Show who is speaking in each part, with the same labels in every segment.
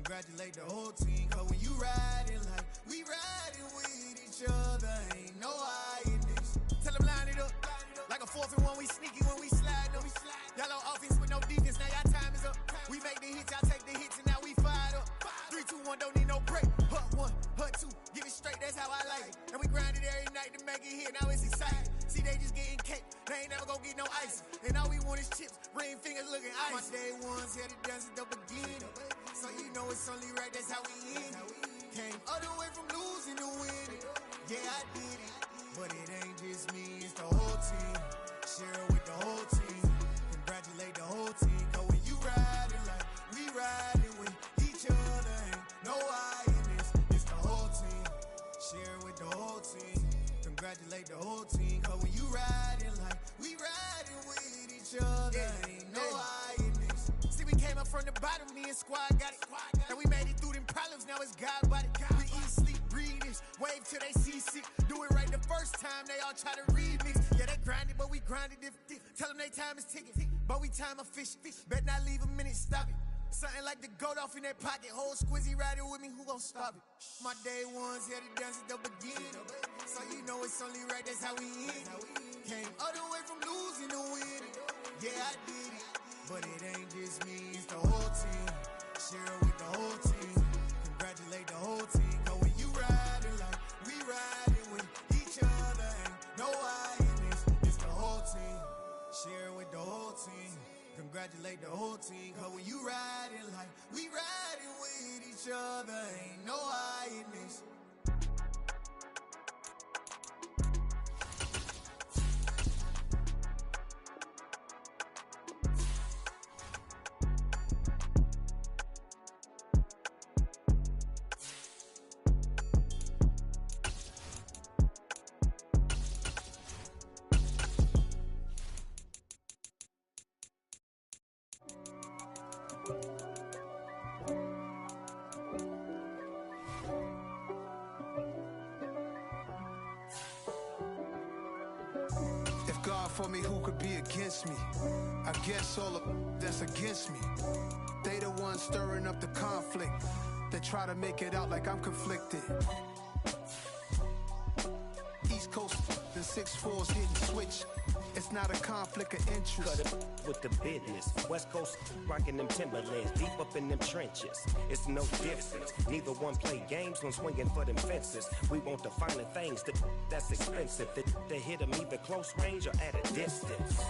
Speaker 1: Congratulate the whole team, cause when you riding like we riding with each other, ain't no hiding this. Tell them line it up, like a 4th and 1, we sneaky when we slide them. Y'all on offense with no defense, now y'all time is up. We make the hits, y'all take the hits, and now we fired up. 3, 2, 1, don't need no break. Hut 1, hut 2, give it straight, that's how I like it. And we grind it every night to make it hit, now it's exciting. See, they just getting cake, they ain't never gonna get no ice. And all we want is chips, ring fingers looking ice. My day ones here to dance at the beginning. So you know it's only right, that's how we end it. Came all the way from losing to winning. Yeah, I did it, but it ain't just me, it's the whole team. Share it with the whole team. Congratulate the whole team, cause when you riding like we riding with each other, ain't no hiding this. It's the whole team. Share it with the whole team. Congratulate the whole team, cause when you riding like we riding with each other, ain't no hiding this. See, we came up from the bottom, me and squad got it. And we made it through them problems, now it's God body. We eat, sleep, breathe this, wave till they see sick. Do it right the first time, they all try to remix. Yeah, they grinded, but we grinded different. Tell them they time is ticking, but we time efficient. Bet not leave a minute, stop it. Something like the goat off in their pocket. Whole squizzy riding with me, who gon' stop it? My day ones here to dance at the beginning. So you know it's only right, that's how we end it. Came all the way from losing to winning. Yeah, I did it, but it ain't just me, it's the whole team. Share it with the whole team. Congratulate the whole team, cause when you riding like we riding with each other, ain't no hiding this. It's the whole team. Share it with the whole team. Congratulate the whole team, cause when you riding like we riding with each other, ain't no hiding this.
Speaker 2: For me, who could be against me? I guess all of that's against me. They the ones stirring up the conflict. They try to make it out like I'm conflicted. East Coast, the 6-4's hitting switch. It's not a conflict of interest.
Speaker 3: Cut it with the business. West Coast rocking them Timberlands, deep up in them trenches. It's no difference. Neither one play games when swinging for them fences. We want the finer things that's expensive. That hit them either close range or at a distance.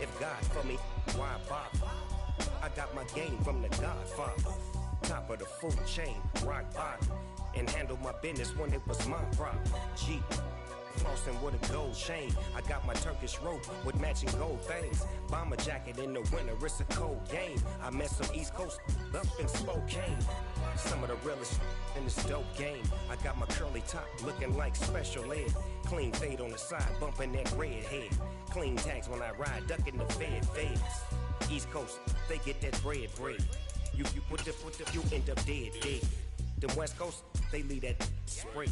Speaker 3: If God for me, why bother? I got my game from the Godfather. Top of the food chain, rock bottom. And handle my business when it was my problem. G. Flossing with a gold chain. I got my Turkish rope with matching gold things. Bomber jacket in the winter, it's a cold game. I met some East Coast up in Spokane. Some of the realest in this dope game. I got my curly top looking like special ed. Clean fade on the side, bumping that red head. Clean tags when I ride, ducking the feds. East Coast, they get that bread. You end up dead. The West Coast, they leave that spread.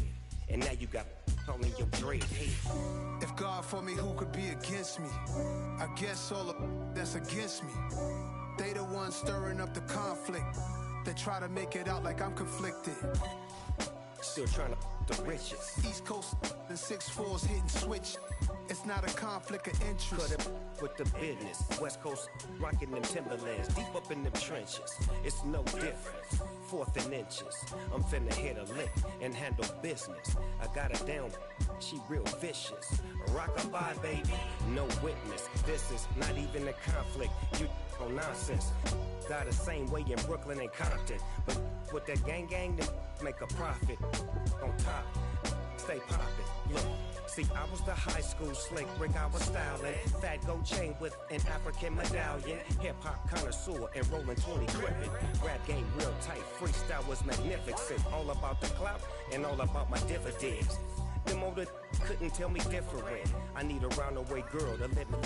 Speaker 3: And now you got calling your dread head.
Speaker 2: If God for me, who could be against me? I guess all of that's against me. They the ones stirring up the conflict. They try to make it out like I'm conflicted.
Speaker 3: Still trying to the riches.
Speaker 2: East Coast, the 6-4's hitting switch. It's not a conflict of interest.
Speaker 3: Cut it with the business. West Coast rocking them Timberlands, deep up in them trenches. It's no difference. 4th and inches. I'm finna hit a lick and handle business. I got her down, she real vicious. Rock-a-bye, baby, no witness. This is not even a conflict. You on nonsense. Got the same way in Brooklyn and Compton, but with that gang, then make a profit. On top, stay poppin'. Look. See, I was the high school slick Rick, I was styling. Fat gold chain with an African medallion. Hip-hop connoisseur and rolling 20 crippin'. Rap game real tight, freestyle was magnificent. All about the clout and all about my dividends. Them older couldn't tell me different. I need a roundaway girl to let me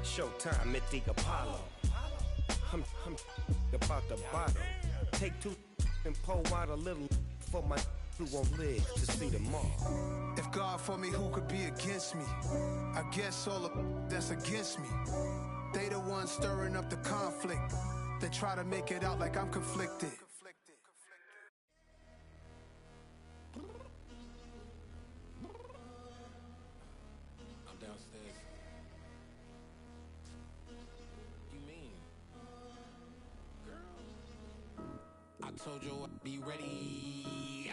Speaker 3: Showtime, Mythic Apollo. I'm about the bottom. Take 2 and pour out a little for my who won't live to see tomorrow.
Speaker 2: If God for me, who could be against me? I guess all of that's against me. They the ones stirring up the conflict. They try to make it out like I'm conflicted.
Speaker 4: I'm downstairs. You mean? Girl, I told you I'd be ready.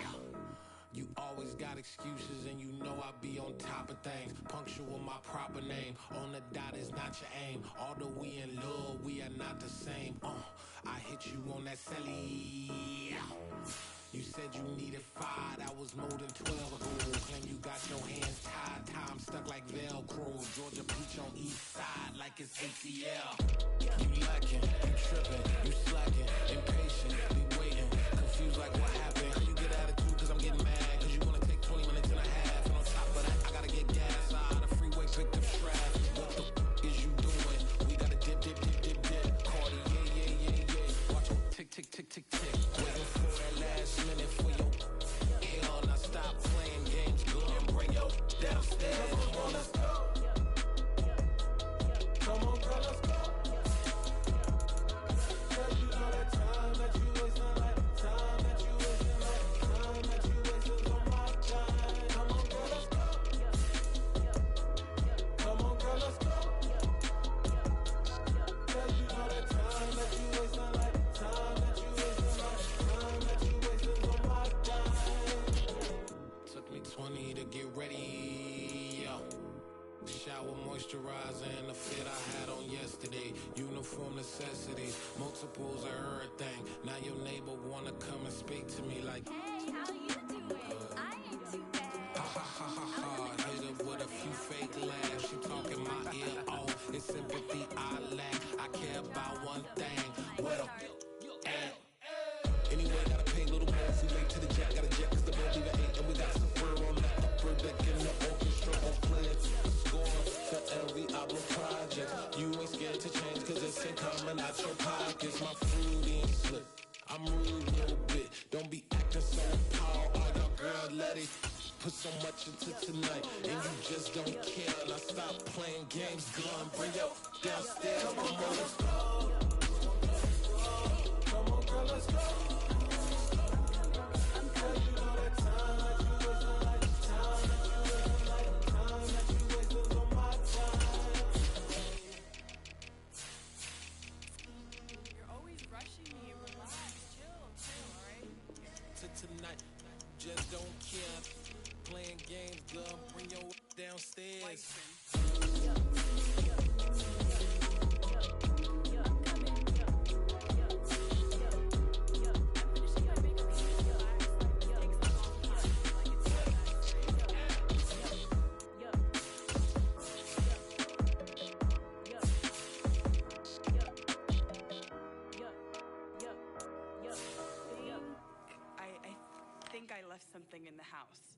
Speaker 4: You always got excuses and you know I be on top of things. Punctual my proper name. On the dot is not your aim. Although we in love, we are not the same. I hit you on that celly. You said you needed 5, that was more than 12 ago. Claim you got your hands tied, time stuck like Velcro. Georgia Peach on east side like it's ATL. You lacking, you tripping, you slacking, impatient, be waiting, confused like what happened. How you get attitude cause I'm getting mad, cause you wanna take 20 minutes and a half. And on top of that, I gotta get gas out of the freeway, pick up traffic. What the is you doing? We gotta dip, dip, dip, dip, dip. Cardi, yeah. Watch your tick, tick, tick, tick, tick. Waiting for that last minute for your hell. Now stop playing games, go and bring your downstairs. Come on, let's go. Come on, girl, let's go. Cause you know that time that you wasting, like time that you wasting, like time that you wasting on my time. Come on, girl, let's go. Come on, girl, let's go. Cause you know that time that you wasting, like time that you wasting, like time that you wasting on my time. Took me 20 to get ready, yo. Shower, moisturizer, and the fit I had on yesterday. Uniform necessities, multiples of everything. Now your neighbor wanna come and speak to me like,
Speaker 5: Hey, how you doing? I ain't too bad.
Speaker 4: ha ha ha ha ha. Hit her with a few fake laughs. She talking my ear off. It's sympathy I lack. I care about one thing. What a at. Anyway, gotta pay a little more if we late to the jet. Got a jet cause the boat leave at 8. And we got some fur on the upper deck in the orchestra on plans. Score to every album project. You ain't scared to change cause it's ain't coming out your pockets. My fruity and slip. I'm rude a little bit. Don't be acting so power. All your girl let it put so much into tonight. And you just don't care. Now stop playing games. Gun, bring your downstairs. Come on, girl, let's go. Come on, girl, let's go. Cause you know that time that you wasting, like time that you wasting, like time that you wasting on my time.
Speaker 5: You're always rushing me. Relax, chill, alright?
Speaker 4: To tonight, just don't care. Playing games, girl, bring your downstairs.
Speaker 5: I think I left something in the house.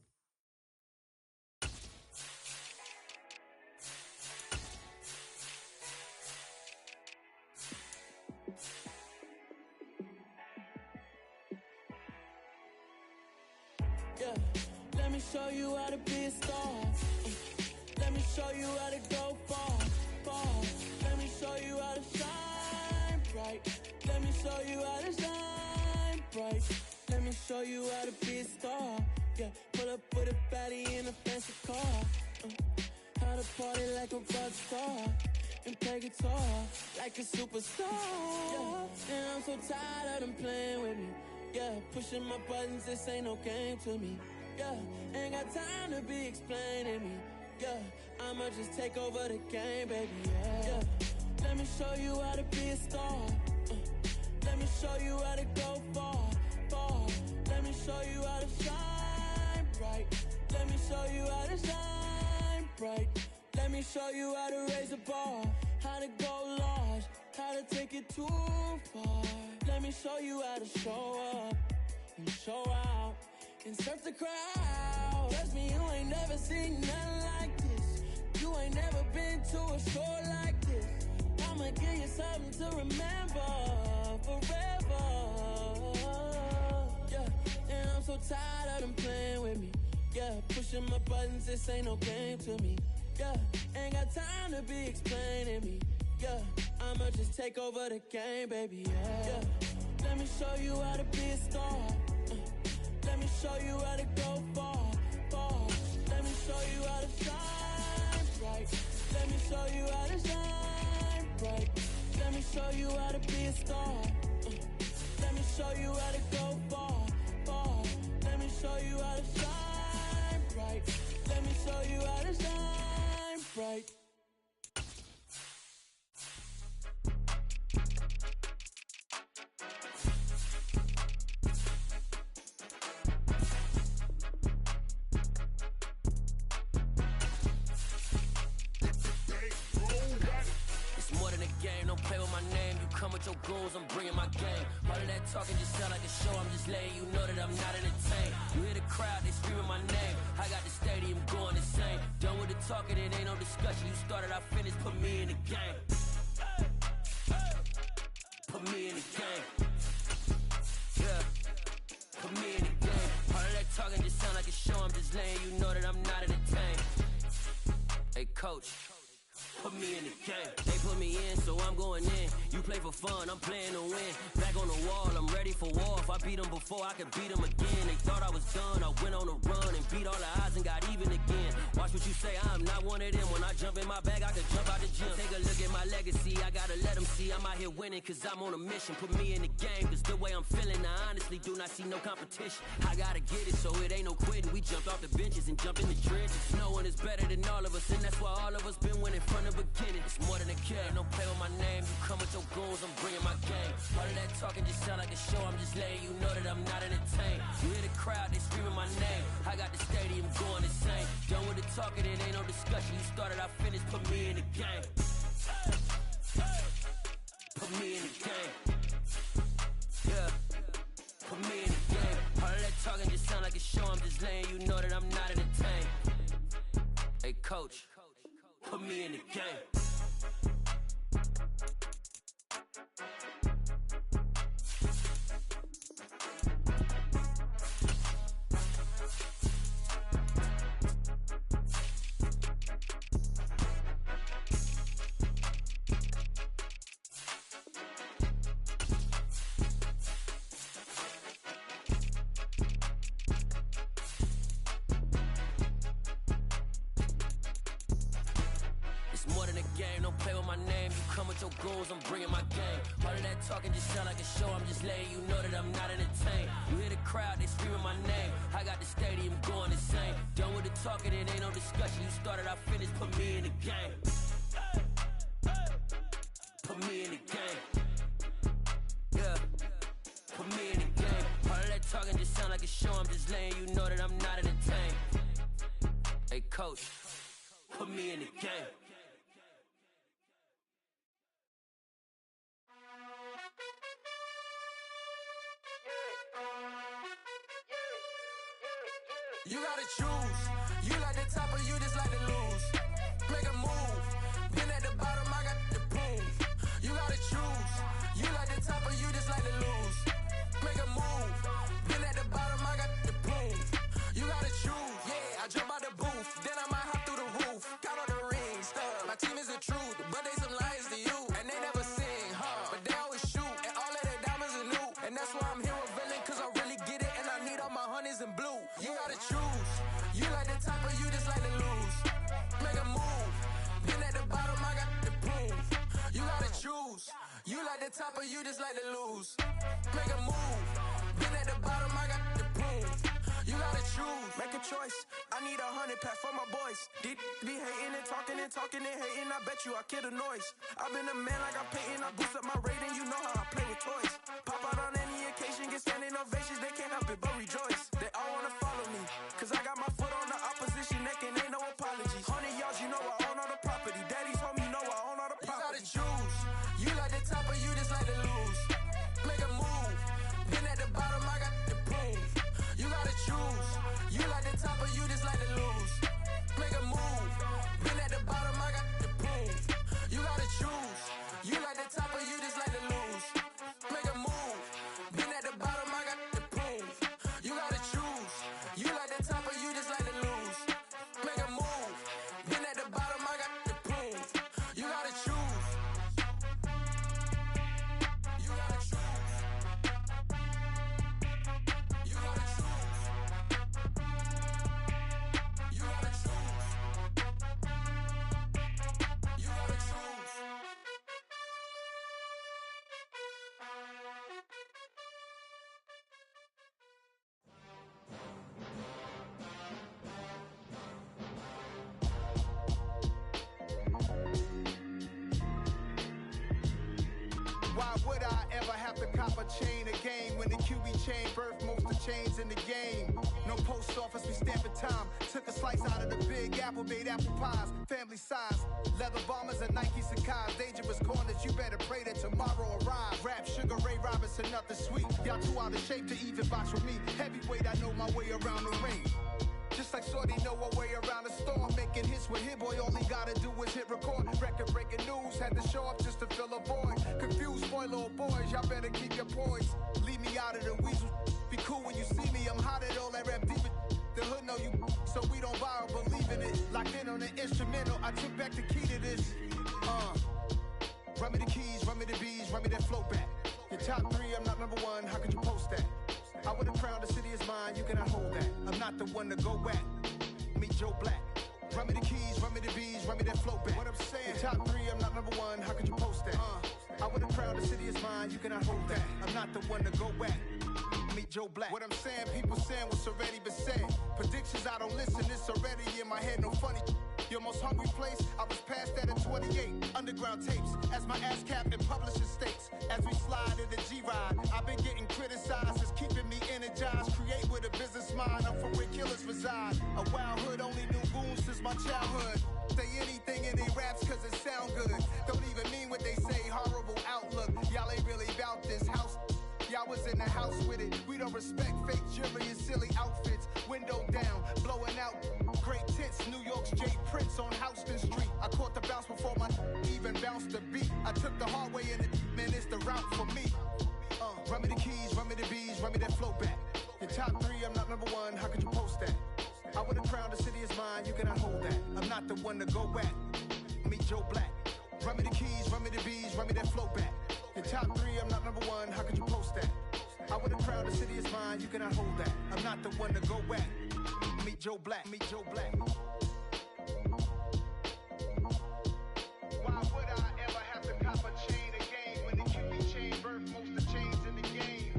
Speaker 6: Yeah, let me show you how to be a star. Let me show you how to go far, far. Let me show you how to shine bright. Let me show you how to shine bright. Let me show you how to be a star. Yeah, pull up with a baddie in a fancy car. How to party like a rock star and play guitar like a superstar. Yeah, and I'm so tired of them playing with me. Yeah, pushing my buttons, this ain't no game to me. Yeah, ain't got time to be explaining me. Yeah, I'ma just take over the game, baby. Yeah, let me show you how to be a star. Let me show you how to go far, far. Let me show you how to shine bright. Let me show you how to shine bright. Let me show you how to raise a bar, how to go large, how to take it too far. Let me show you how to show up and show out and surf the crowd. Trust me, you ain't never seen nothing like this. You ain't never been to a show like this. I'ma give you something to remember forever. Yeah, and I'm so tired of them playing with me. Yeah, pushing my buttons, this ain't no game to me. Yeah, ain't got time to be explaining me. Yeah, I'ma just take over the game, baby, yeah. Let me show you how to be a star. Let me show you how to go far, far. Let me show you how to shine bright. Let me show you how to shine bright. Let me show you how to be a star. Let me show you how to go far, far. Let me show you how to shine bright. Let me show you how to shine bright.
Speaker 7: With your goons, I'm bringing my game. All of that talking just sound like a show. I'm just letting you know that I'm not entertained. You hear the crowd, they screaming my name. I got the stadium going insane. Done with the talking, it ain't no discussion. You started, I finished, put me in the game. Put me in the game. Yeah. Put me in the game. All of that talking just sound like a show. I'm just letting you know that I'm not entertained. Hey, coach. Put me in the game. They put me in, so I'm going in. You play for fun, I'm playing to win. Back on the wall, I'm ready for war. If I beat them before, I can beat them again. They thought I was done, I went on a run and beat all the odds and got even again. Watch what you say, I'm not one of them. When I jump in my bag, I can jump out the gym. Take a look at my legacy, I gotta let them see I'm out here winning, cause I'm on a mission. Put me in the game, cause the way I'm feeling, I honestly do not see no competition. I gotta get it, so it ain't no quitting. We jumped off the benches and jumped in the trenches. No one is better than all of us, and that's why all of us been winning from the beginning. It's more than a kill, ain't no play with my name. You come with your goons, I'm bringing my game. All of that talking just sound like a show. I'm just letting you know that I'm not entertained. You hear the crowd, they screaming my name. I got the stadium going insane. Done with the talking, it ain't no discussion. You started, I finished, put me in the game. Put me in the game. Yeah. Put me in the game. All of that talking just sound like a show. I'm just letting you know that I'm not entertained. Hey, coach. Put me in the game. Your goals, I'm bringing my game. All of that talking just sound like a show. I'm just letting you know that I'm not entertained. You hear the crowd, they screaming my name. I got the stadium going insane. Done with the talking, it ain't no discussion. You started, I finished, put me in the game. Put me in the game. Yeah. Put me in the game. All of that talking just sound like a show. I'm just letting you know that I'm not entertained. Hey, coach, put me in the game.
Speaker 1: You gotta choose. You like the top or you just like to lose. Make a move. Been at the bottom, I got the proof. You gotta choose. You like the top or you just like to lose. Make a move. Been at the bottom, I got the proof. You gotta choose. Yeah, I jump out the booth. Then I might hop through the roof. Count on the rings. My team is the truth, but they some liars to you. And they never sing, but they always shoot. And all of their diamonds are new. And that's why I'm here with villain, cause I really get it. And I need all my honeys in blue. You gotta choose. You like the top or you just like to lose. Make a move. Been at the bottom, I got the proof. You gotta choose. You like the top or you just like to lose. Make a move. Been at the bottom, I got the proof. You gotta choose. Make a choice. I need 100 pack for my boys. Deep be hating and talking and talking and hating. I bet you I kill the noise. I've been a man like I'm painting. I boost up my rating. You know how I play with toys. Pop out on any occasion, get standing ovations. They can't help it but rejoice. They all wanna follow me, cause I got my foot on the opposition neck and ain't no apologies. 100 yards, you know I own all the property. Daddy's home, you know I own all the property. You gotta choose. You like the top or you just like to lose. Make a move. Been at the bottom, I got the proof. You gotta choose. You like the top or you just like to lose. Make a move. Been at the bottom, I got the proof. You gotta choose. You like the top or you just like to lose. Make a move. Been at the bottom, I got the proof. You gotta choose. You like the top or you just like to lose. Make a move. Been at the bottom, I got the proof. You gotta choose.
Speaker 2: a chain of game. When the QB chain birthed most of chains in the game. No post office, we stamping time. Took a slice out of the big apple, made apple pies. Family size, leather bombers and Nike Sacai's. Dangerous corners, you better pray that tomorrow arrives. Rap, Sugar Ray Robinson, nothing sweet. Y'all too out of shape to even box with me. Heavyweight, I know my way around the ring. Just like Shorty know her way around the storm. Making hits with Hit Boy, all he gotta do is hit record. Record breaking news, had to show up just to fill a void. Confused boy, little boys, y'all better keep your poise. Leave me out of the weasel. Be cool when you see me, I'm hot at all that rap deep. The hood know you, so we don't borrow, believe in it. Locked in on the instrumental, I took back the key to this. Run me the keys, run me the bees, run me that flow back. Your top 3, I'm not number 1, how could you post that? I would've crowned the city is mine, you cannot hold that. I'm not the one to go back. Meet Joe Black. Run me the keys, run me the bees, run me that flow back. What I'm saying, your top 3, I'm not number 1, how could you post that? I would've crowned the city is mine, you cannot hold that. I'm not the one to go back. Meet Joe Black. What I'm saying, people saying what's already been said. Predictions, I don't listen, it's already in my head, no funny. Your most hungry place, I was past that at 28. Underground tapes, as my ass cap in publishing states. As we slide in the G-Ride, I've been getting criticized, it's keeping me energized. Create with a business mind, I'm from where killers reside. A wild hood, only knew goons since my childhood. Say anything in they raps cause it sound good. Don't even mean what they say, horrible outlook. Y'all ain't really about this house. Y'all was in the house with it. We don't respect fake jewelry and silly outfits. Window down, blowing out great tits. New York's J. Prince on Houston Street. I caught the bounce before my even bounced the beat. I took the hard way in it, man, it's the route for me. Run me the keys, run me the bees, run me that flow back. Your top 3, I'm not number 1, how could you post that? I would've crowned the city is mine, you cannot hold that. I'm not the one to go back. Meet Joe Black. Run me the keys, run me the bees, run me that flow back. Your top 3, I'm not number 1, how could you post that? I would've crowned the city is mine, you cannot hold that. I'm not the one to go back. Meet Joe Black, meet Joe Black. Why would I ever have to cop a chain again when the QB chain birthed most of chains in the game?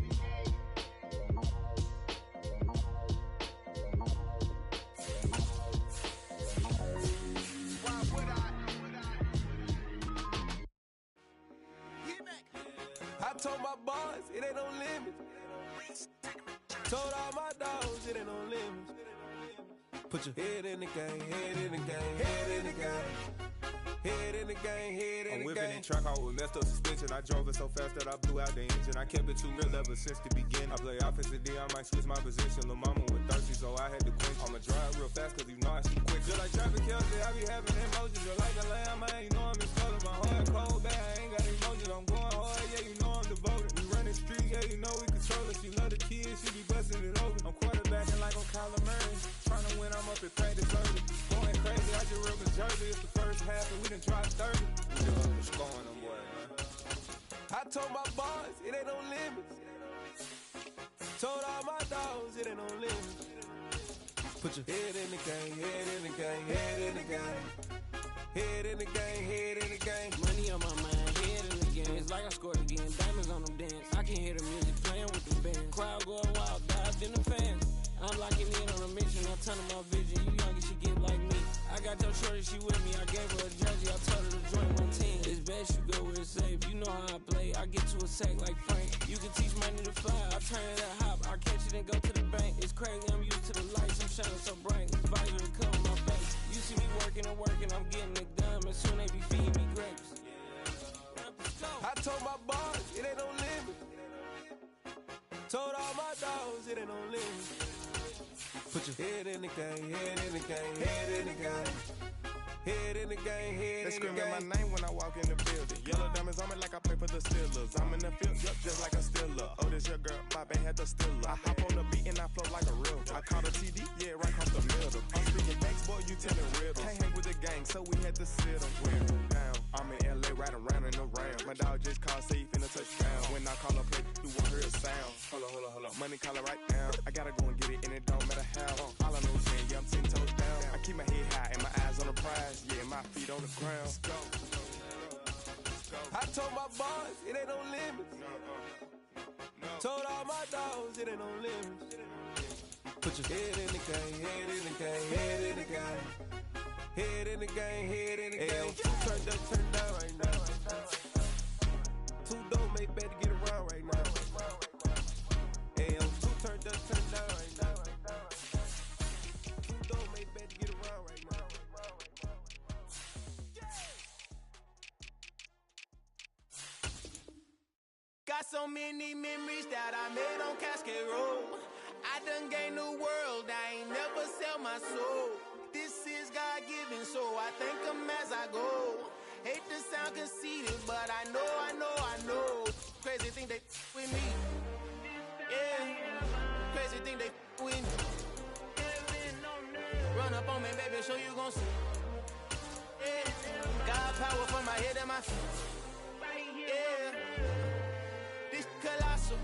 Speaker 2: Why would I?
Speaker 8: I told my boys it ain't no limits. Told all my dogs it ain't no limits. Put your head in the game, head in the game, head in the game. Head in the game, head in the game. I'm whipping in track out with messed up suspension. I drove it so fast that I blew out the engine. I kept it too real ever since the beginning. I play offensive D, I might switch my position. Lil' mama was thirsty, so I had to quench. I'ma drive real fast, cause you know I see quick. Just like traffic Kelsey, I be having emotions. Just like a lamb, man, you know I'm in color. My heart cold, bad, I ain't got emotions. I'm going hard, yeah, you know I'm devoted. We run the street, yeah, you know we control it. She love the kids, she be busting it over. I'm quarterbacking like I'm Kyler Murray. Trying to win, I'm up at practice early. Going crazy, I just ripped the jersey. It's the first half, and we done dropped 30. We just up the scoring them, boy, man. I told my boys, it ain't no limits. Told all my dogs, it ain't no limits. Put your head in the game, head in the game, head in the game. Head in the game, head in the game.
Speaker 9: Money on my mind, head in the game. It's like I scored again, diamonds on them dance. I can hear the music playing with the band. Crowd going wild, dived in the fans. I'm locking in on a mission, I'm turning my vision. You young, you should get like me. I got your shorty, she with me. I gave her a jersey, I told her to join my team. It's best you go where it's safe. You know how I play, I get to a sack like Frank. You can teach money to fly, I turn it to hop. I catch it and go to the bank. It's crazy, I'm used to the lights, I'm shining so bright. It's visor to cover my face. You see me working and working, I'm getting it done. And soon they be feeding me grapes.
Speaker 8: I told my boys, it ain't no limit. Told all my dogs, it ain't no limit. Put your head in the game, head in the game, head in the game. Head in the game, head in the game. They screaming my name when I walk in the building. Yellow diamonds on me like I play for the Steelers. I'm in the field, yep, just like a Steeler. Oh, this your girl, my band had the Steeler. I hop on the beat and I flow like a real. I caught a TD, yeah, right across the middle. I'm speaking banks, boy, you telling riddles. Can't hang with the gang, so we had to sit them down. I'm in LA, riding around in the round. My dog just called, say he finna touch down. When I call a play, you won't hear a sound. Hold on. Money call it right down. I gotta go and get it, and it don't matter how. All I know is that, yeah, I'm 10 toes down. I keep my head high and my eyes on the prize. Yeah, my feet on the ground. Let's go. I told my boys, it ain't no limits. Told all my dogs, it ain't no limits. Put your head in the game, head in the game, head in the game. Head in the game, head in the game. Turn down right now. Too dope, make better get around right now.
Speaker 4: so many memories that I made on Cascade Road. I done gained the world, I ain't never sell my soul. This is God-given, so I thank him as I go. Hate to sound conceited, but I know. Crazy thing they with me. Yeah, crazy thing they with me. Run up on me, baby, show you gon' see. Yeah, God power from my head and my feet. Yeah, this colossal.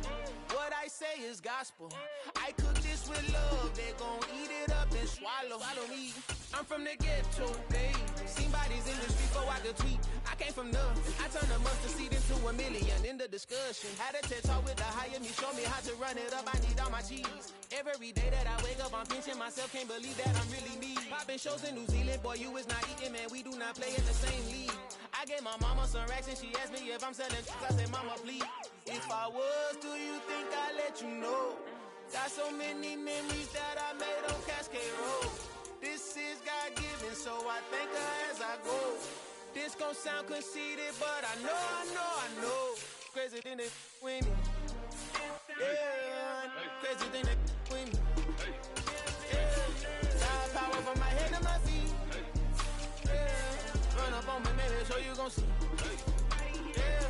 Speaker 4: What I say is gospel. I cook this with love, they gon' eat it up and swallow me. I'm from the ghetto, babe. Seen bodies in the street before I could tweet. I came from nothing. I turned a mustard seed into $1 million in the discussion. Had a TED talk with the higher me, show me how to run it up. I need all my cheese. Every day that I wake up, I'm pinching myself. Can't believe that I'm really me. Popping shows in New Zealand, boy, you is not eating, man. We do not play in the same league. I gave my mama some racks and she asked me if I'm selling. I said, mama, please. If I was, do you think I'd let you know? Got so many memories that I made on Cascade Road. This is God-given, so I thank her as I go. This gon' sound conceited, but I know. Crazy thing that with me. Yeah, crazy thing that with me. Yeah, God power from my head to my feet. Yeah, run up on me, maybe so you gon' see. Yeah.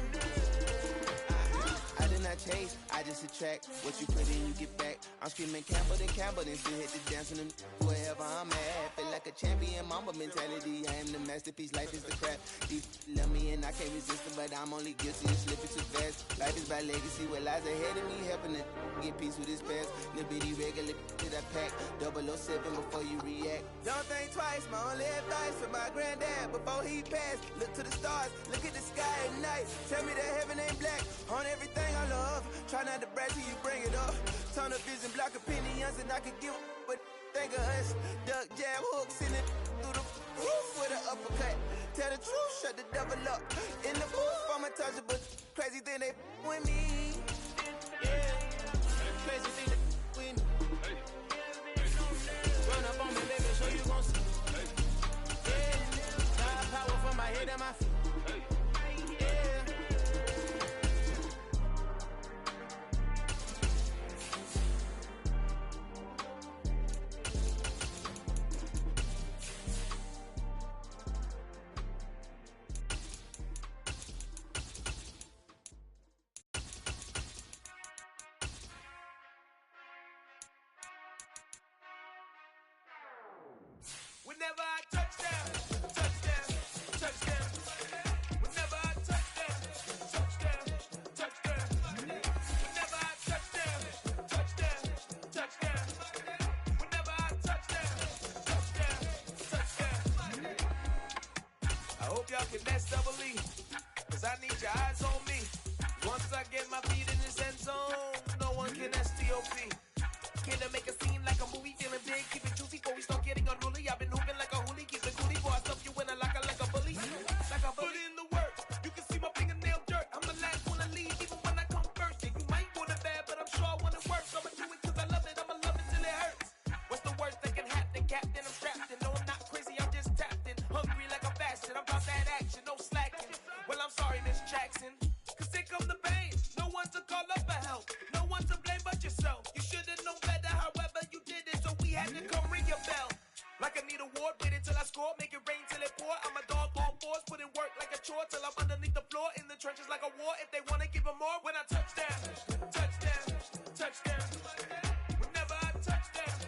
Speaker 10: I did not chase, I just attract. What you put in, you get back. I'm screaming Campbell, then still hit the dance and wherever I'm at. Feel like a champion, mamba mentality. I am the masterpiece, life is the crap. These love me and I can't resist it, but I'm only guilty of slipping too fast. Life is by legacy, what lies ahead of me, helping to get peace with this past. Little bitty regular that I pack, 007 before you react. Don't think twice, my only advice for my granddad before he passed. Look to the stars, look at the sky at night. Tell me that heaven ain't black on everything I love. Try not to brag till you bring it up. Turn the vision, block opinions, and I can give but think of us. Duck, jab, hooks in it through the roof with an uppercut. Tell the truth, shut the devil up. In the booth, I'm untouchable. Crazy thing they with me.
Speaker 4: Yeah, crazy thing they with me. Run up on me, baby, so you gon' see. Yeah, God power from my head and my feet.
Speaker 1: Whenever I touch down. Whenever I touch down. Whenever I touch down. Whenever I touch down. I hope y'all can best double E, cause I need your eyes on me. Once I get my feet in this end zone, no one can STOP. Can I make a scene like a movie, feeling big, keep it juicy before we start getting unruly. I've been hooping like a hoolie, keep it coolie, before I stuff you in a locker like a bully. Put in the work, you can see my fingernail dirt. I'm the last one to leave, even when I come first. And you might want it bad, but I'm sure I want it worse. I'ma do it cause I love it, I'ma love it till it hurts. What's the worst that can happen, Captain? I'm strapped in, no I'm not crazy, I'm just tapped in. Hungry like I'm fasting, I'm about that action, no slacking. Well I'm sorry, Miss Jackson, cause here come the pain. No one to call up for help, no one to blame but yourself. You should've known better, however you did it, so we had to come ring your bell. Like I need a ward, wait until I score, make it rain till it pour. I'm a dog on force, put in work like a chore till I'm underneath the floor, in the trenches like a war. If they wanna give them more, when I touch down. Whenever I touch down.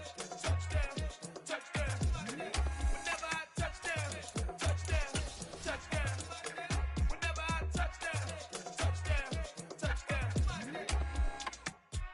Speaker 1: Whenever I touch down. Whenever I touch down.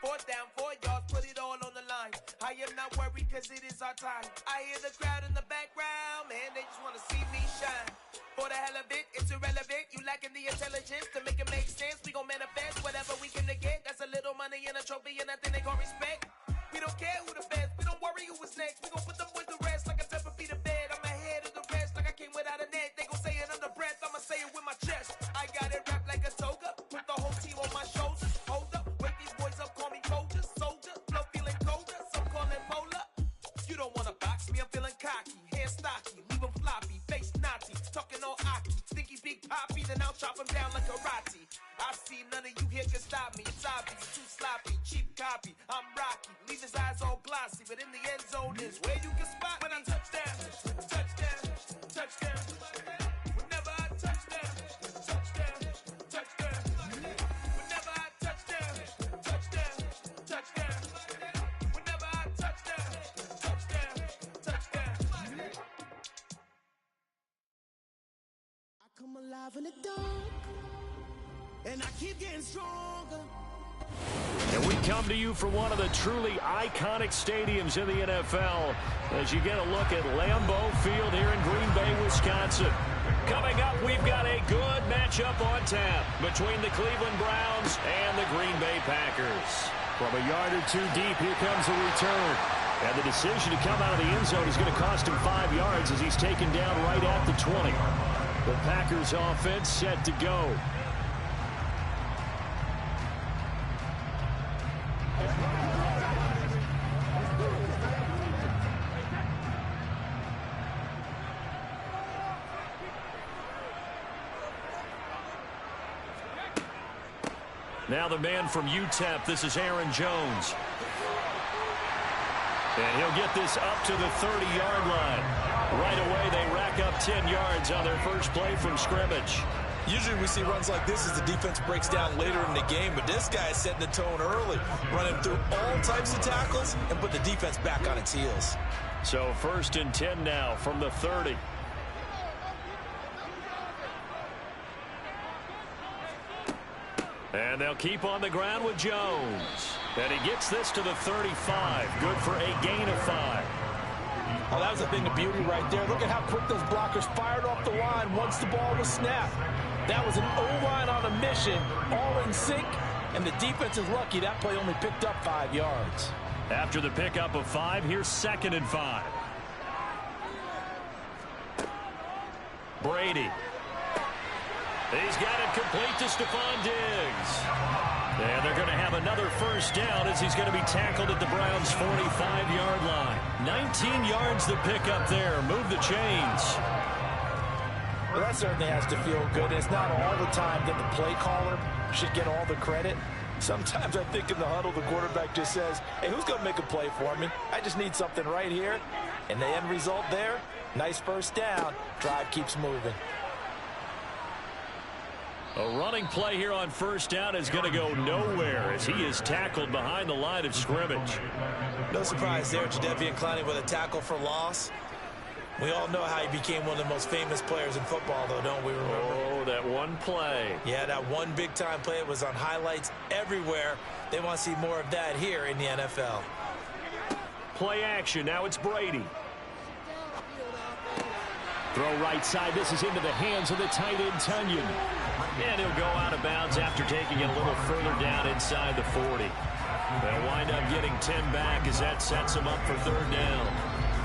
Speaker 1: Fourth down, 4 yards, put it all on the line. I am not worried cause it is our time. I hear the crowd in the background, man, they just wanna see me shine. For the hell of it, it's irrelevant. You lacking the intelligence to make it make sense. We gon' manifest whatever we can to get. That's a little money and a trophy and nothing they gon' respect. We don't care who the best, we don't worry who is next. We gon' put them boys to rest like a temper feet of bed. I'm ahead of the rest like I came without a net. They gon' say it under breath, I'ma say it with my chest. I got it wrapped like a toga, put the whole team on my shoulders. Hold up, wake these boys up, call me soldier, flow feeling colder, some call it polar. You don't wanna box me, I'm feeling cocky, hair stocky, leave them floppy, face naughty, talking all aki, stinky big poppy, then I'll chop them down like karate. I see none of you here can stop me.
Speaker 11: sloppy, cheap copy. I'm Rocky, leave his eyes all glossy, but in the end zone is where you can spot when I touchdown, touchdown, touchdown. Whenever I touchdown, touchdown, touchdown. Whenever I touchdown, touchdown, touchdown. Whenever I touchdown, touchdown, touchdown.
Speaker 6: I come alive in the dark, and I keep getting stronger.
Speaker 12: And we come to you from one of the truly iconic stadiums in the NFL as you get a look at Lambeau Field here in Green Bay, Wisconsin. Coming up, we've got a good matchup on tap between the Cleveland Browns and the Green Bay Packers. From a yard or two deep, here comes the return. And the decision to come out of the end zone is going to cost him 5 yards as he's taken down right at the 20. The Packers offense set to go. Now the man from UTEP, this is Aaron Jones. And he'll get this up to the 30-yard line. Right away, they rack up 10 yards on their first play from scrimmage.
Speaker 13: Usually we see runs like this as the defense breaks down later in the game, but this guy is setting the tone early, running through all types of tackles and put the defense back on its heels.
Speaker 12: So 1st and 10 now from the 30. And they'll keep on the ground with Jones. And he gets this to the 35. Good for a gain of 5.
Speaker 13: Oh, that was a thing of beauty right there. Look at how quick those blockers fired off the line once the ball was snapped. That was an O-line on a mission, all in sync, and the defense is lucky that play only picked up 5 yards.
Speaker 12: After the pickup of 5, here's 2nd and 5. Brady. He's got it complete to Stephon Diggs. And they're going to have another first down as he's going to be tackled at the Browns' 45-yard line. 19 yards the pickup there. Move the chains.
Speaker 13: Well, that certainly has to feel good. It's not all the time that the play caller should get all the credit. Sometimes I think in the huddle, the quarterback just says, hey, who's going to make a play for me? I just need something right here. And the end result there, nice first down. Drive keeps moving.
Speaker 12: A running play here on first down is going to go nowhere as he is tackled behind the line of scrimmage.
Speaker 13: No surprise there, Jadeveon Clowney with a tackle for loss. We all know how he became one of the most famous players in football, though, don't we remember?
Speaker 12: Oh, that one play.
Speaker 13: Yeah, that one big-time play was on highlights everywhere. They want to see more of that here in the NFL.
Speaker 12: Play action. Now it's Brady. Throw right side. This is into the hands of the tight end, Tunyon. And he'll go out of bounds after taking it a little further down inside the 40. They'll wind up getting 10 back as that sets him up for 3rd down.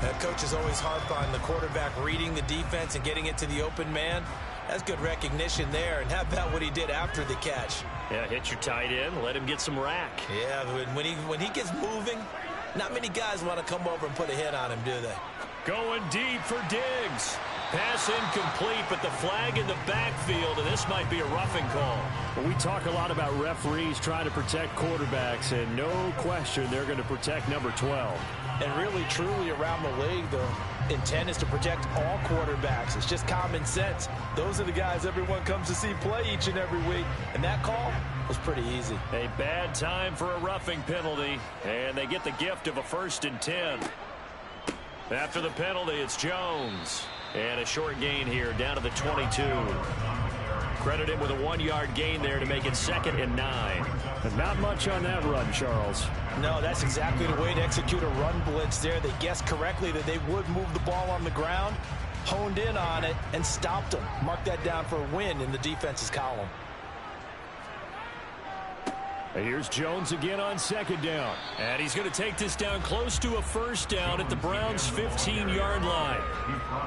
Speaker 13: That coach has always harped on the quarterback reading the defense and getting it to the open man. That's good recognition there. And how about what he did after the catch?
Speaker 12: Yeah, hit your tight end, let him get some rack.
Speaker 13: Yeah, when he gets moving, not many guys want to come over and put a hit on him, do they?
Speaker 12: Going deep for Diggs. Pass incomplete, but the flag in the backfield, and this might be a roughing call. Well, we talk a lot about referees trying to protect quarterbacks, and no question they're going to protect number 12.
Speaker 13: And really, truly, around the league, the intent is to protect all quarterbacks. It's just common sense. Those are the guys everyone comes to see play each and every week, and that call was pretty easy.
Speaker 12: A bad time for a roughing penalty, and they get the gift of a 1st and 10. After the penalty, it's Jones. And a short gain here down to the 22. Credit him with a 1-yard gain there to make it 2nd and 9.
Speaker 14: And not much on that run, Charles.
Speaker 13: No, that's exactly the way to execute a run blitz there. They guessed correctly that they would move the ball on the ground, honed in on it, and stopped them. Mark that down for a win in the defense's column.
Speaker 12: And here's Jones again on 2nd down. And he's going to take this down close to a 1st down at the Browns' 15-yard line.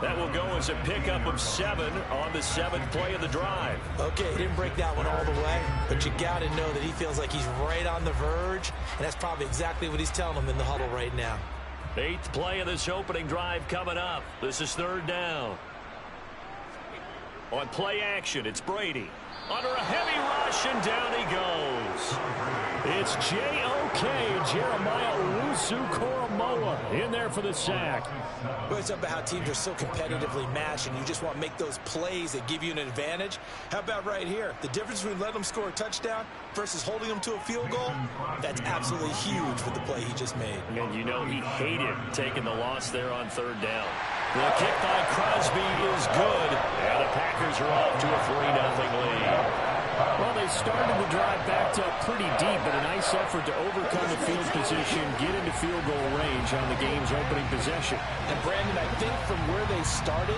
Speaker 12: That will go as a pickup of 7 on the 7th play of the drive.
Speaker 13: Okay, he didn't break that one all the way, but you got to know that he feels like he's right on the verge, and that's probably exactly what he's telling them in the huddle right now.
Speaker 12: 8th play of this opening drive coming up. This is 3rd down. On play action, it's Brady. Under a heavy rush, and down he goes. It's J.O.K. Jeremiah Owusu-Koramoah in there for the sack.
Speaker 13: Well, it's about how teams are so competitively matched, and you just want to make those plays that give you an advantage. How about right here? The difference between letting them score a touchdown versus holding them to a field goal, that's absolutely huge with the play he just made.
Speaker 12: And you know he hated taking the loss there on third down. The kick by Crosby is good, and the Packers are off to a 3-0 lead. Well, they started the drive backed up pretty deep, but a nice effort to overcome the field position, get into field goal range on the game's opening possession.
Speaker 13: And, Brandon, I think from where they started,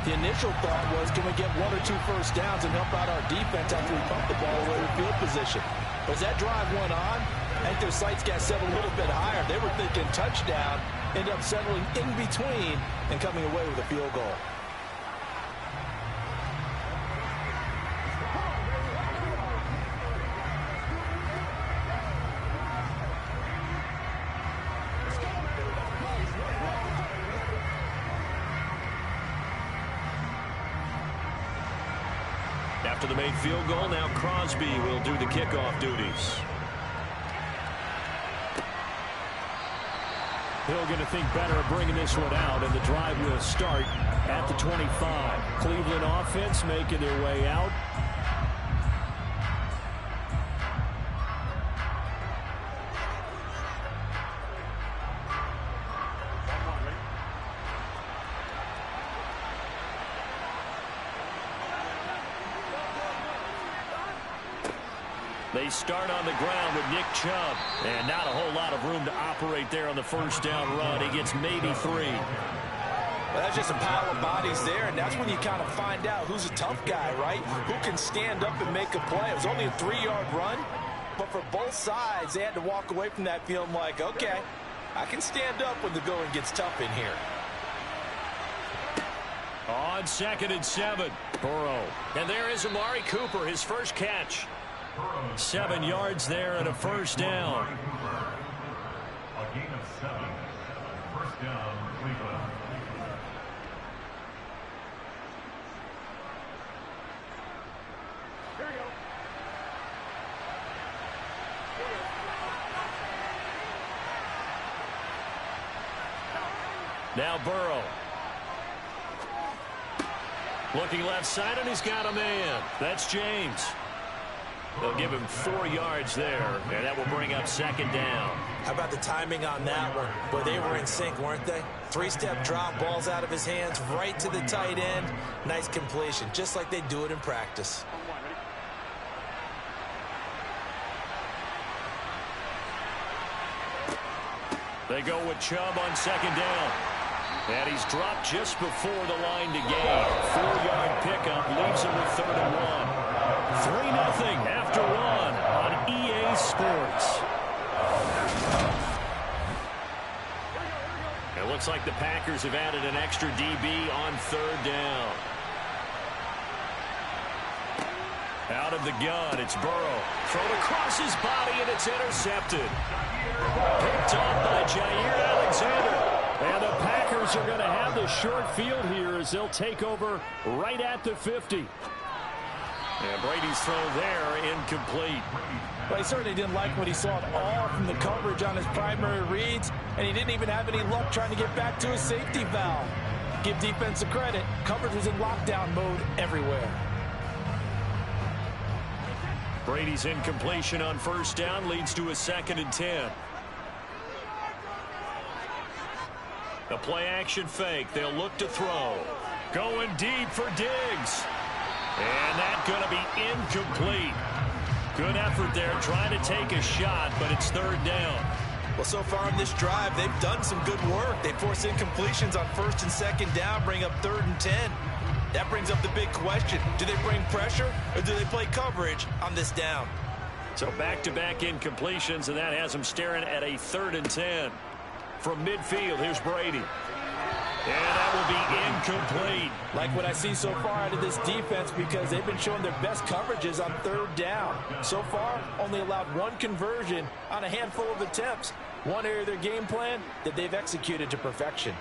Speaker 13: the initial thought was, can we get 1 or 2 first downs and help out our defense after we pump the ball away with field position? But as that drive went on, I think their sights got set a little bit higher. They were thinking touchdown, ended up settling in between and coming away with a field goal.
Speaker 12: After the made field goal, now Crosby will do the kickoff duties. He'll get to think better of bringing this one out, and the drive will start at the 25. Cleveland offense making their way out. They start on the ground with Nick Chubb, and not a whole lot of room to operate there on the first down run. He gets maybe 3.
Speaker 13: Well, that's just a pile of bodies there, and that's when you kind of find out who's a tough guy, right? Who can stand up and make a play. It was only a 3-yard run, but for both sides, they had to walk away from that feeling like, okay, I can stand up when the going gets tough in here.
Speaker 12: On 2nd and 7, Burrow. And there is Amari Cooper, his first catch. 7 yards there and a first down.
Speaker 15: A gain of 7. First down, Cleveland. Here we go.
Speaker 12: Now Burrow. Looking left side, and he's got a man. That's James. They'll give him 4 yards there, and that will bring up 2nd down.
Speaker 13: How about the timing on that one? Boy, they were in sync, weren't they? 3-step drop, balls out of his hands, right to the tight end. Nice completion, just like they do it in practice.
Speaker 12: They go with Chubb on 2nd down. And he's dropped just before the line to gain. 4-yard pickup leaves him with 3rd and 1. 3-0 after 1 on EA Sports. It looks like the Packers have added an extra DB on 3rd down. Out of the gun, it's Burrow. Thrown across his body, and it's intercepted. Picked off by Jair Alexander. And the Packers are going to have the short field here as they'll take over right at the 50. And Brady's throw there incomplete.
Speaker 13: Well, he certainly didn't like what he saw at all from the coverage on his primary reads, and he didn't even have any luck trying to get back to his safety valve. Give defense a credit. Coverage was in lockdown mode everywhere.
Speaker 12: Brady's incompletion on 1st down leads to a 2nd and 10. The play-action fake. They'll look to throw. Going deep for Diggs. And that's going to be incomplete. Good effort there, trying to take a shot, but it's 3rd down.
Speaker 13: Well, so far in this drive, they've done some good work. They force incompletions on 1st and 2nd down, bring up 3rd and 10. That brings up the big question. Do they bring pressure, or do they play coverage on this down?
Speaker 12: So back-to-back incompletions, and that has them staring at a 3rd and 10. From midfield, here's Brady. And that will be incomplete.
Speaker 13: Like what I see so far out of this defense, because they've been showing their best coverages on 3rd down. So far, only allowed 1 conversion on a handful of attempts. One area of their game plan that they've executed to perfection.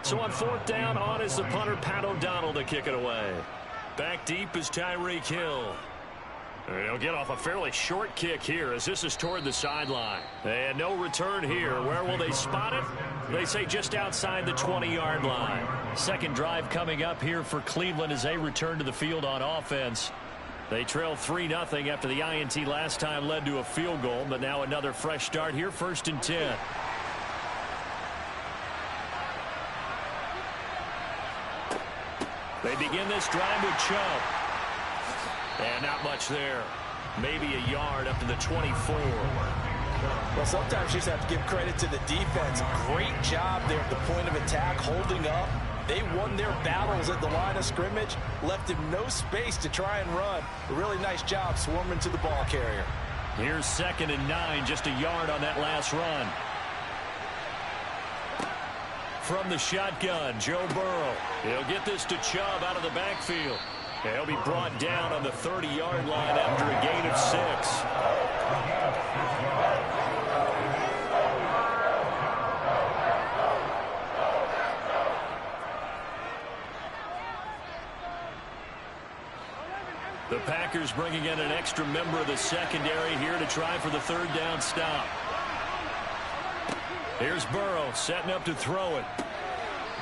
Speaker 12: So on 4th down, on is the punter, Pat O'Donnell, to kick it away. Back deep is Tyreek Hill. He'll get off a fairly short kick here as this is toward the sideline. And no return here. Where will they spot it? They say just outside the 20-yard line. Second drive coming up here for Cleveland as they return to the field on offense. They trail 3-0 after the INT last time led to a field goal, but now another fresh start here, 1st and 10. They begin this drive with Chubb. And not much there. Maybe a yard up to the 24.
Speaker 13: Well, sometimes you just have to give credit to the defense. Great job there at the point of attack, holding up. They won their battles at the line of scrimmage, left him no space to try and run. A really nice job swarming to the ball carrier.
Speaker 12: Here's 2nd and 9, just a yard on that last run. From the shotgun, Joe Burrow. He'll get this to Chubb out of the backfield. He'll be brought down on the 30-yard line after a gain of 6. The Packers bringing in an extra member of the secondary here to try for the 3rd down stop. Here's Burrow setting up to throw it.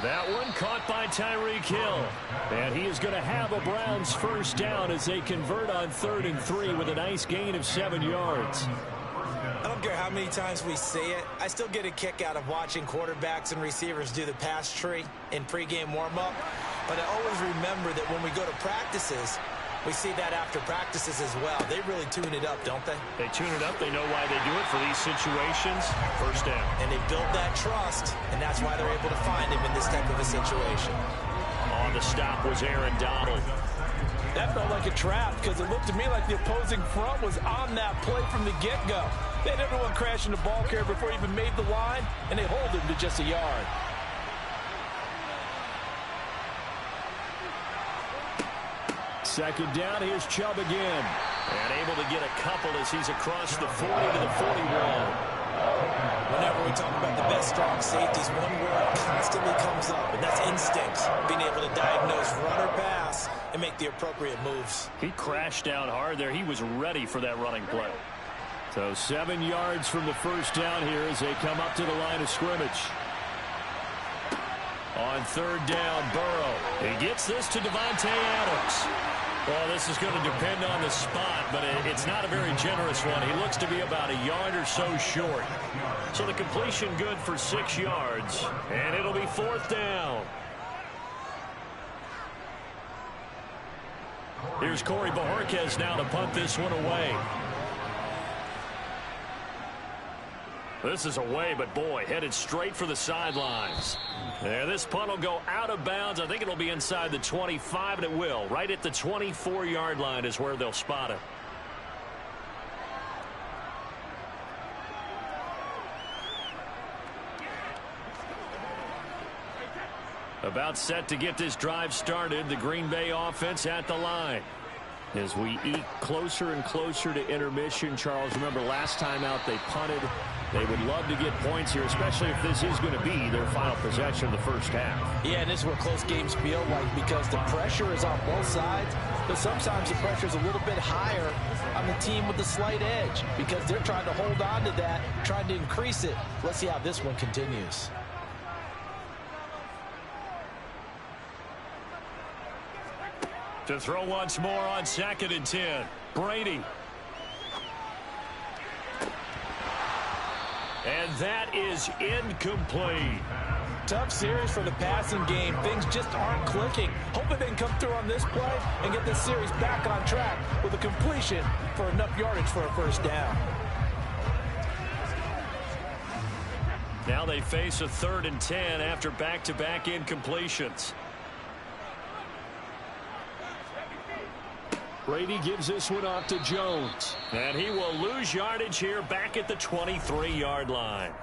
Speaker 12: That one caught by Tyreek Hill. And he is going to have a Browns 1st down as they convert on 3rd and 3 with a nice gain of 7 yards.
Speaker 16: I don't care how many times we see it. I still get a kick out of watching quarterbacks and receivers do the pass tree in pregame warm-up. But I always remember that when we go to practices, we see that after practices as well. They really tune it up, don't they?
Speaker 12: They tune it up. They know why they do it for these situations. 1st down.
Speaker 16: And they build that trust, and that's why they're able to find him in this type of a situation.
Speaker 12: On the stop was Aaron Donald.
Speaker 13: That felt like a trap because it looked to me like the opposing front was on that play from the get-go. They had everyone crashing the ball carrier before he even made the line, and they hold him to just a yard.
Speaker 12: 2nd down, here's Chubb again. And able to get a couple as he's across the 40 to the 41.
Speaker 16: Whenever we talk about the best strong safeties, one word constantly comes up, and that's instinct. Being able to diagnose run or pass and make the appropriate moves.
Speaker 12: He crashed down hard there. He was ready for that running play. So 7 yards from the 1st down here as they come up to the line of scrimmage. On 3rd down, Burrow. He gets this to Devontae Adams. Well, this is going to depend on the spot, but it's not a very generous one. He looks to be about a yard or so short. So the completion good for 6 yards, and it'll be 4th down. Here's Corey Bojorquez now to punt this one away. This is away, but boy, headed straight for the sidelines. And this punt will go out of bounds. I think it'll be inside the 25, and it will. Right at the 24-yard line is where they'll spot it. About set to get this drive started. The Green Bay offense at the line. As we eke closer and closer to intermission, Charles, remember last time out they punted. They would love to get points here, especially if this is going to be their final possession of the 1st half.
Speaker 13: Yeah, and this is what close games feel like because the pressure is on both sides, but sometimes the pressure is a little bit higher on the team with the slight edge because they're trying to hold on to that, trying to increase it. Let's see how this one continues.
Speaker 12: To throw once more on 2nd and 10. Brady. And that is incomplete.
Speaker 13: Tough series for the passing game. Things just aren't clicking. Hoping they can come through on this play and get this series back on track with a completion for enough yardage for a 1st down.
Speaker 12: Now they face a 3rd and 10 after back-to-back incompletions. Brady gives this one off to Jones. And he will lose yardage here back at the 23-yard line.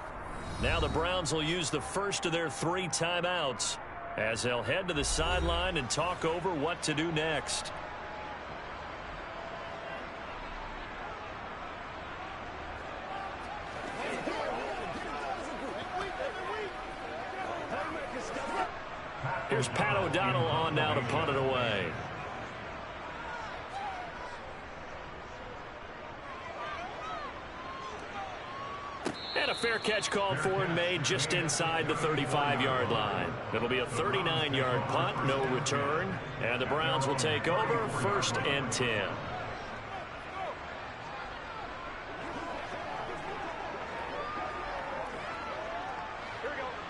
Speaker 12: Now the Browns will use the first of their 3 timeouts as they'll head to the sideline and talk over what to do next. Here's Pat O'Donnell on now to punt it away. And a fair catch called for and made just inside the 35-yard line. It'll be a 39-yard punt, no return. And the Browns will take over 1st and 10.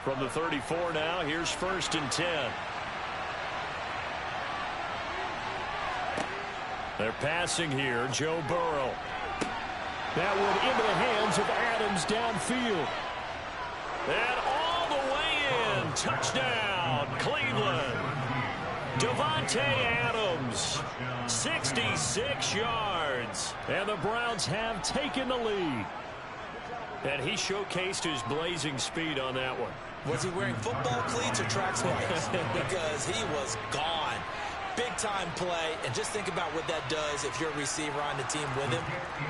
Speaker 12: From the 34 now, here's 1st and 10. They're passing here, Joe Burrow.
Speaker 14: That one into the hands of Adams downfield.
Speaker 12: And all the way in. Touchdown, Cleveland. Devontae Adams, 66 yards. And the Browns have taken the lead. And he showcased his blazing speed on that one.
Speaker 16: Was he wearing football cleats or track spikes? Because he was gone. Big-time play, and just think about what that does if you're a receiver on the team with him.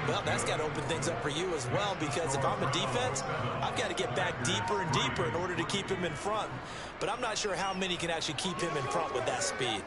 Speaker 16: Well, that's got to open things up for you as well, because if I'm a defense, I've got to get back deeper and deeper in order to keep him in front. But I'm not sure how many can actually keep him in front with that speed.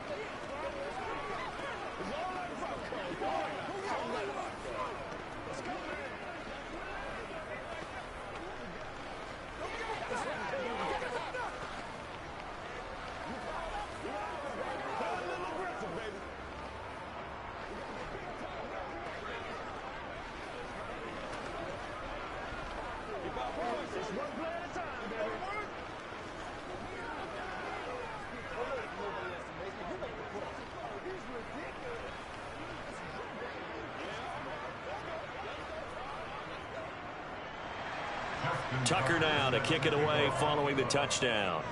Speaker 12: Tucker now to kick it away following the touchdown.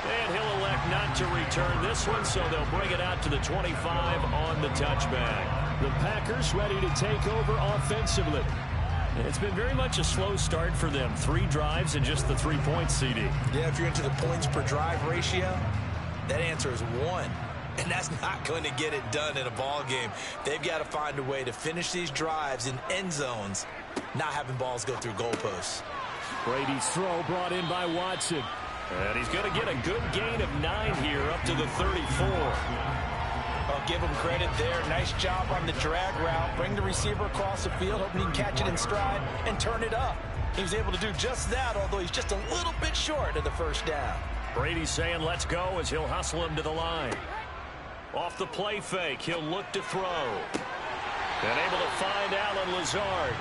Speaker 12: And he'll elect not to return this one, so they'll bring it out to the 25 on the touchback.
Speaker 14: The Packers ready to take over offensively. It's been very much a slow start for them. 3 drives and just the 3 points, CD.
Speaker 16: Yeah, if you're into the points per drive ratio, that answer is 1. And that's not going to get it done in a ball game. They've got to find a way to finish these drives in end zones, not having balls go through goalposts.
Speaker 14: Brady's throw brought in by Watson.
Speaker 12: And he's going to get a good gain of 9 here up to the 34.
Speaker 16: I'll give him credit there. Nice job on the drag route. Bring the receiver across the field, hoping he can catch it in stride and turn it up. He was able to do just that, although he's just a little bit short of the first down.
Speaker 12: Brady's saying let's go as he'll hustle him to the line. Off the play fake, he'll look to throw. And able to find Allen Lazard.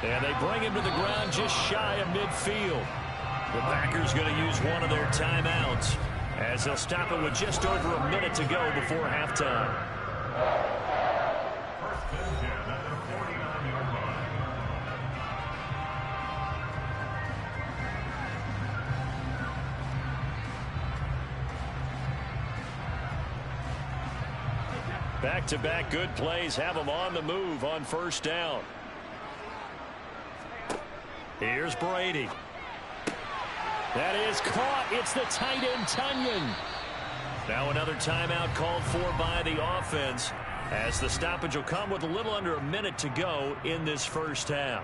Speaker 12: And they bring him to the ground just shy of midfield. The Packers going to use one of their timeouts as they'll stop it with just over a minute to go before halftime. Back-to-back good plays have them on the move on first down. Here's Brady.
Speaker 14: That is caught. It's the tight end, Tunyon.
Speaker 12: Now another timeout called for by the offense as the stoppage will come with a little under a minute to go in this first half.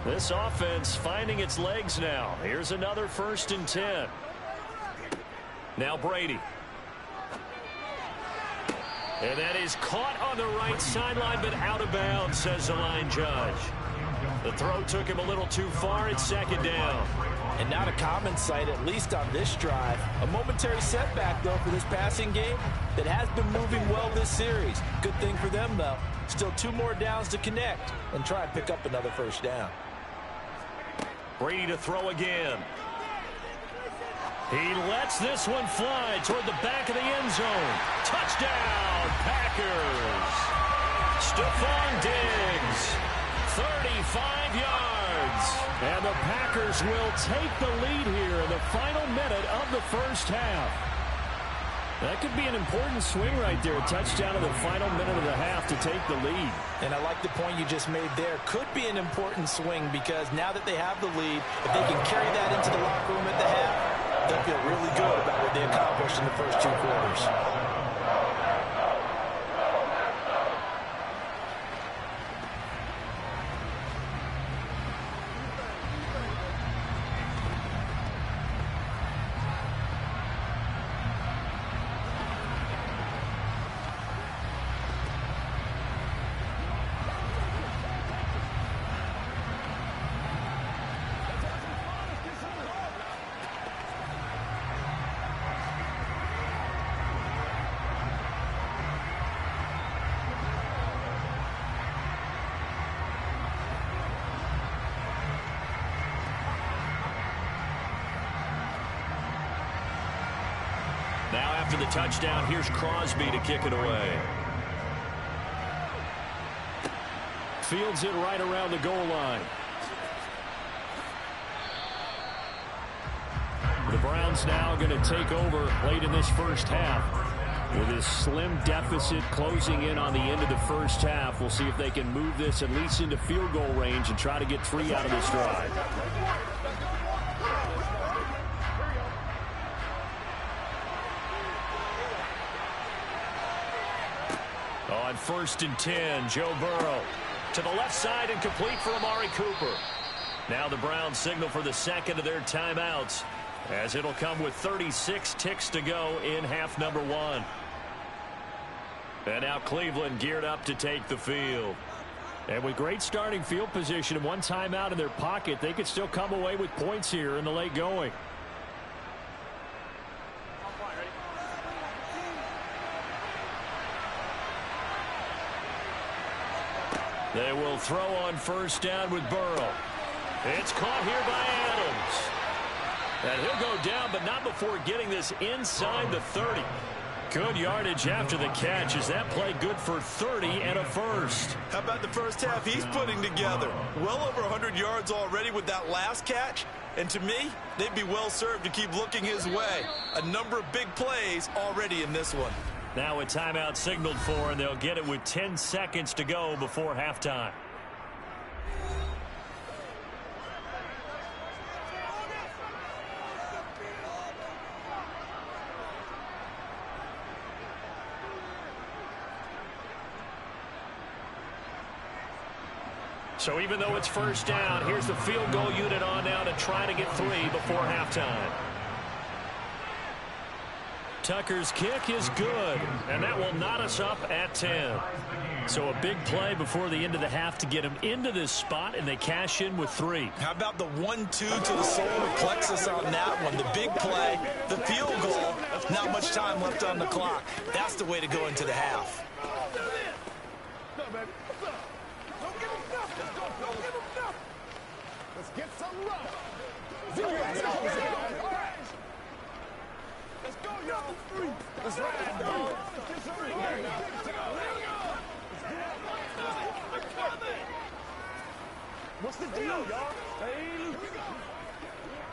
Speaker 12: This offense finding its legs now. Here's another 1st and 10. Now Brady. And that is caught on the right sideline, but out of bounds, says the line judge. The throw took him a little too far. It's 2nd down.
Speaker 16: And not a common sight, at least on this drive. A momentary setback, though, for this passing game that has been moving well this series. Good thing for them, though. Still 2 more downs to connect and try and pick up another first down.
Speaker 12: Brady to throw again. He lets this one fly toward the back of the end zone. Touchdown, Packers. Stephon Diggs, 35 yards.
Speaker 14: And the Packers will take the lead here in the final minute of the first half. That could be an important swing right there. A touchdown in the final minute of the half to take the lead.
Speaker 16: And I like the point you just made there. Could be an important swing because now that they have the lead, if they can carry that into the locker room at the half, they'll feel really good about what they accomplished in the first 2 quarters.
Speaker 12: after the touchdown. Here's Crosby to kick it away. Fields it right around the goal line. The Browns now going to take over late in this first half. With this slim deficit closing in on the end of the first half, we'll see if they can move this at least into field goal range and try to get 3 out of this drive. On 1st and 10, Joe Burrow to the left side and complete for Amari Cooper. Now the Browns signal for the second of their timeouts, as it'll come with 36 ticks to go in half number 1. And now Cleveland geared up to take the field. And with great starting field position and 1 timeout in their pocket, they could still come away with points here in the late going. They will throw on 1st down with Burrow. It's caught here by Adams. And he'll go down, but not before getting this inside the 30. Good yardage after the catch. Is that play good for 30 and a first?
Speaker 13: How about the first half he's putting together? Well over 100 yards already with that last catch. And to me, they'd be well served to keep looking his way. A number of big plays already in this one.
Speaker 12: Now a timeout signaled for, and they'll get it with 10 seconds to go before halftime. So even though it's 1st down, here's the field goal unit on now to try to get 3 before halftime. Tucker's kick is good, and that will knot us up at 10. So a big play before the end of the half to get him into this spot, and they cash in with 3.
Speaker 16: How about the 1-2 to the solar plexus on that one? The big play, the field goal, not much time left on the clock. That's the way to go into the half.
Speaker 2: Let's get some love. Let's go, y'all. Let's ride, dog. What's the deal, y'all? Hey,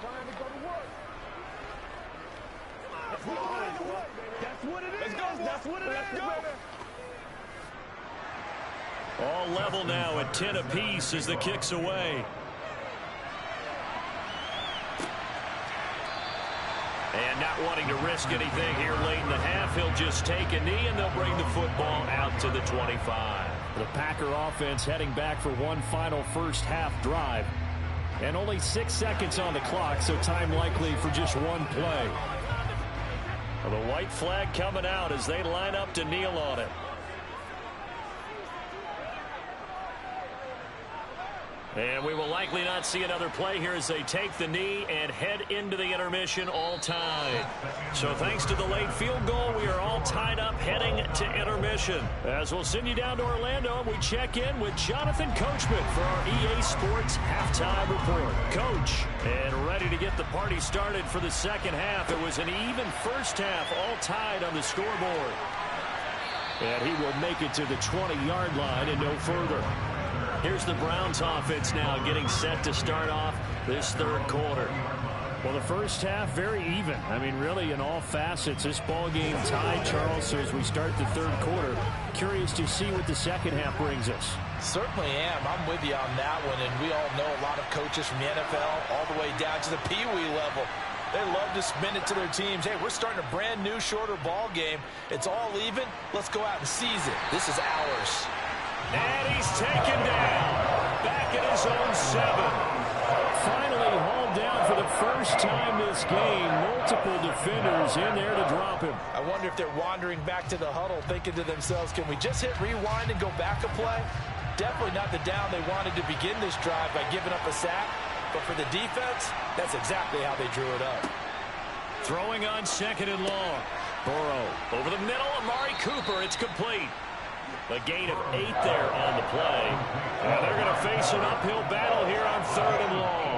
Speaker 2: time to go to work. That's what it is. Let's go. That's what it is. Let's go.
Speaker 12: All level now at 10 apiece as the kick's away. And not wanting to risk anything here late in the half, he'll just take a knee, and they'll bring the football out to the 25. The Packer offense heading back for one final first half drive. And only 6 seconds on the clock, so time likely for just one play. Well, the white flag coming out as they line up to kneel on it. And we will likely not see another play here as they take the knee and head into the intermission all tied. So thanks to the late field goal, we are all tied up heading to intermission. As we'll send you down to Orlando, and we check in with Jonathan Coachman for our EA Sports Halftime Report. Coach, and ready to get the party started for the second half. It was an even first half, all tied on the scoreboard. And he will make it to the 20-yard line and no further. Here's the Browns offense now getting set to start off this third quarter. Well, the first half, very even. I mean, really, in all facets, this ball game tied, Charles. So as we start the third quarter, curious to see what the second half brings us.
Speaker 16: Certainly am. I'm with you on that one. And we all know a lot of coaches from the NFL all the way down to the Pee Wee level. They love to spin it to their teams. Hey, we're starting a brand new, shorter ball game. It's all even. Let's go out and seize it. This is ours.
Speaker 12: And he's taken down. Back at his own 7. Finally hauled down for the first time this game. Multiple defenders in there to drop him.
Speaker 16: I wonder if they're wandering back to the huddle thinking to themselves, can we just hit rewind and go back a play? Definitely not the down they wanted to begin this drive by giving up a sack. But for the defense, that's exactly how they drew it up.
Speaker 12: Throwing on 2nd and long. Burrow over the middle. Amari Cooper. It's complete. A gain of 8 there on the play. And they're going to face an uphill battle here on 3rd and long.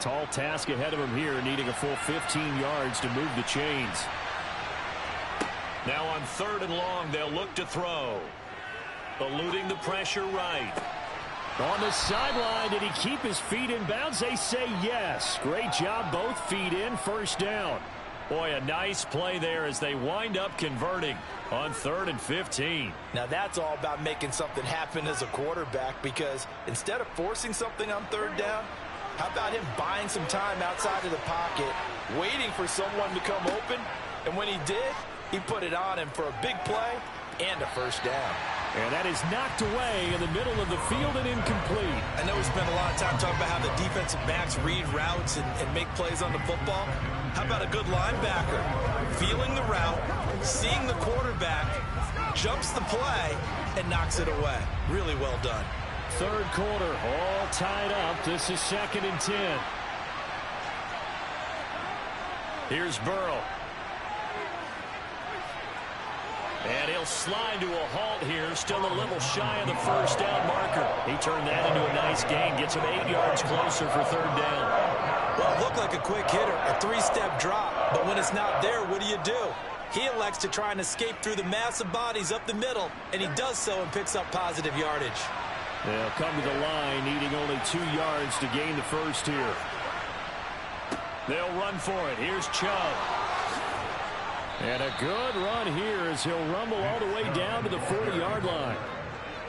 Speaker 14: Tall task ahead of him here, needing a full 15 yards to move the chains.
Speaker 12: Now on 3rd and long, they'll look to throw. Eluding the pressure right.
Speaker 14: On the sideline, did he keep his feet in bounds? They say yes. Great job, both feet in, first down.
Speaker 12: Boy, a nice play there as they wind up converting on 3rd and 15.
Speaker 16: Now that's all about making something happen as a quarterback, because instead of forcing something on 3rd down, how about him buying some time outside of the pocket, waiting for someone to come open, and when he did, he put it on him for a big play and a first down.
Speaker 14: And that is knocked away in the middle of the field and incomplete.
Speaker 16: I know we spent a lot of time talking about how the defensive backs read routes and make plays on the football. How about a good linebacker feeling the route, seeing the quarterback, jumps the play, and knocks it away? Really well done.
Speaker 14: 3rd quarter, all tied up. This is 2nd and 10.
Speaker 12: Here's Burrow. And he'll slide to a halt here, still a little shy of the first down marker. He turned that into a nice gain, gets him 8 yards closer for 3rd down.
Speaker 16: Well, it looked like a quick hitter, a 3-step drop, but when it's not there, what do? He elects to try and escape through the massive bodies up the middle, and he does so and picks up positive yardage.
Speaker 14: They'll come to the line, needing only 2 yards to gain the first here.
Speaker 12: They'll run for it. Here's Chubb.
Speaker 14: And a good run here as he'll rumble all the way down to the 40-yard line.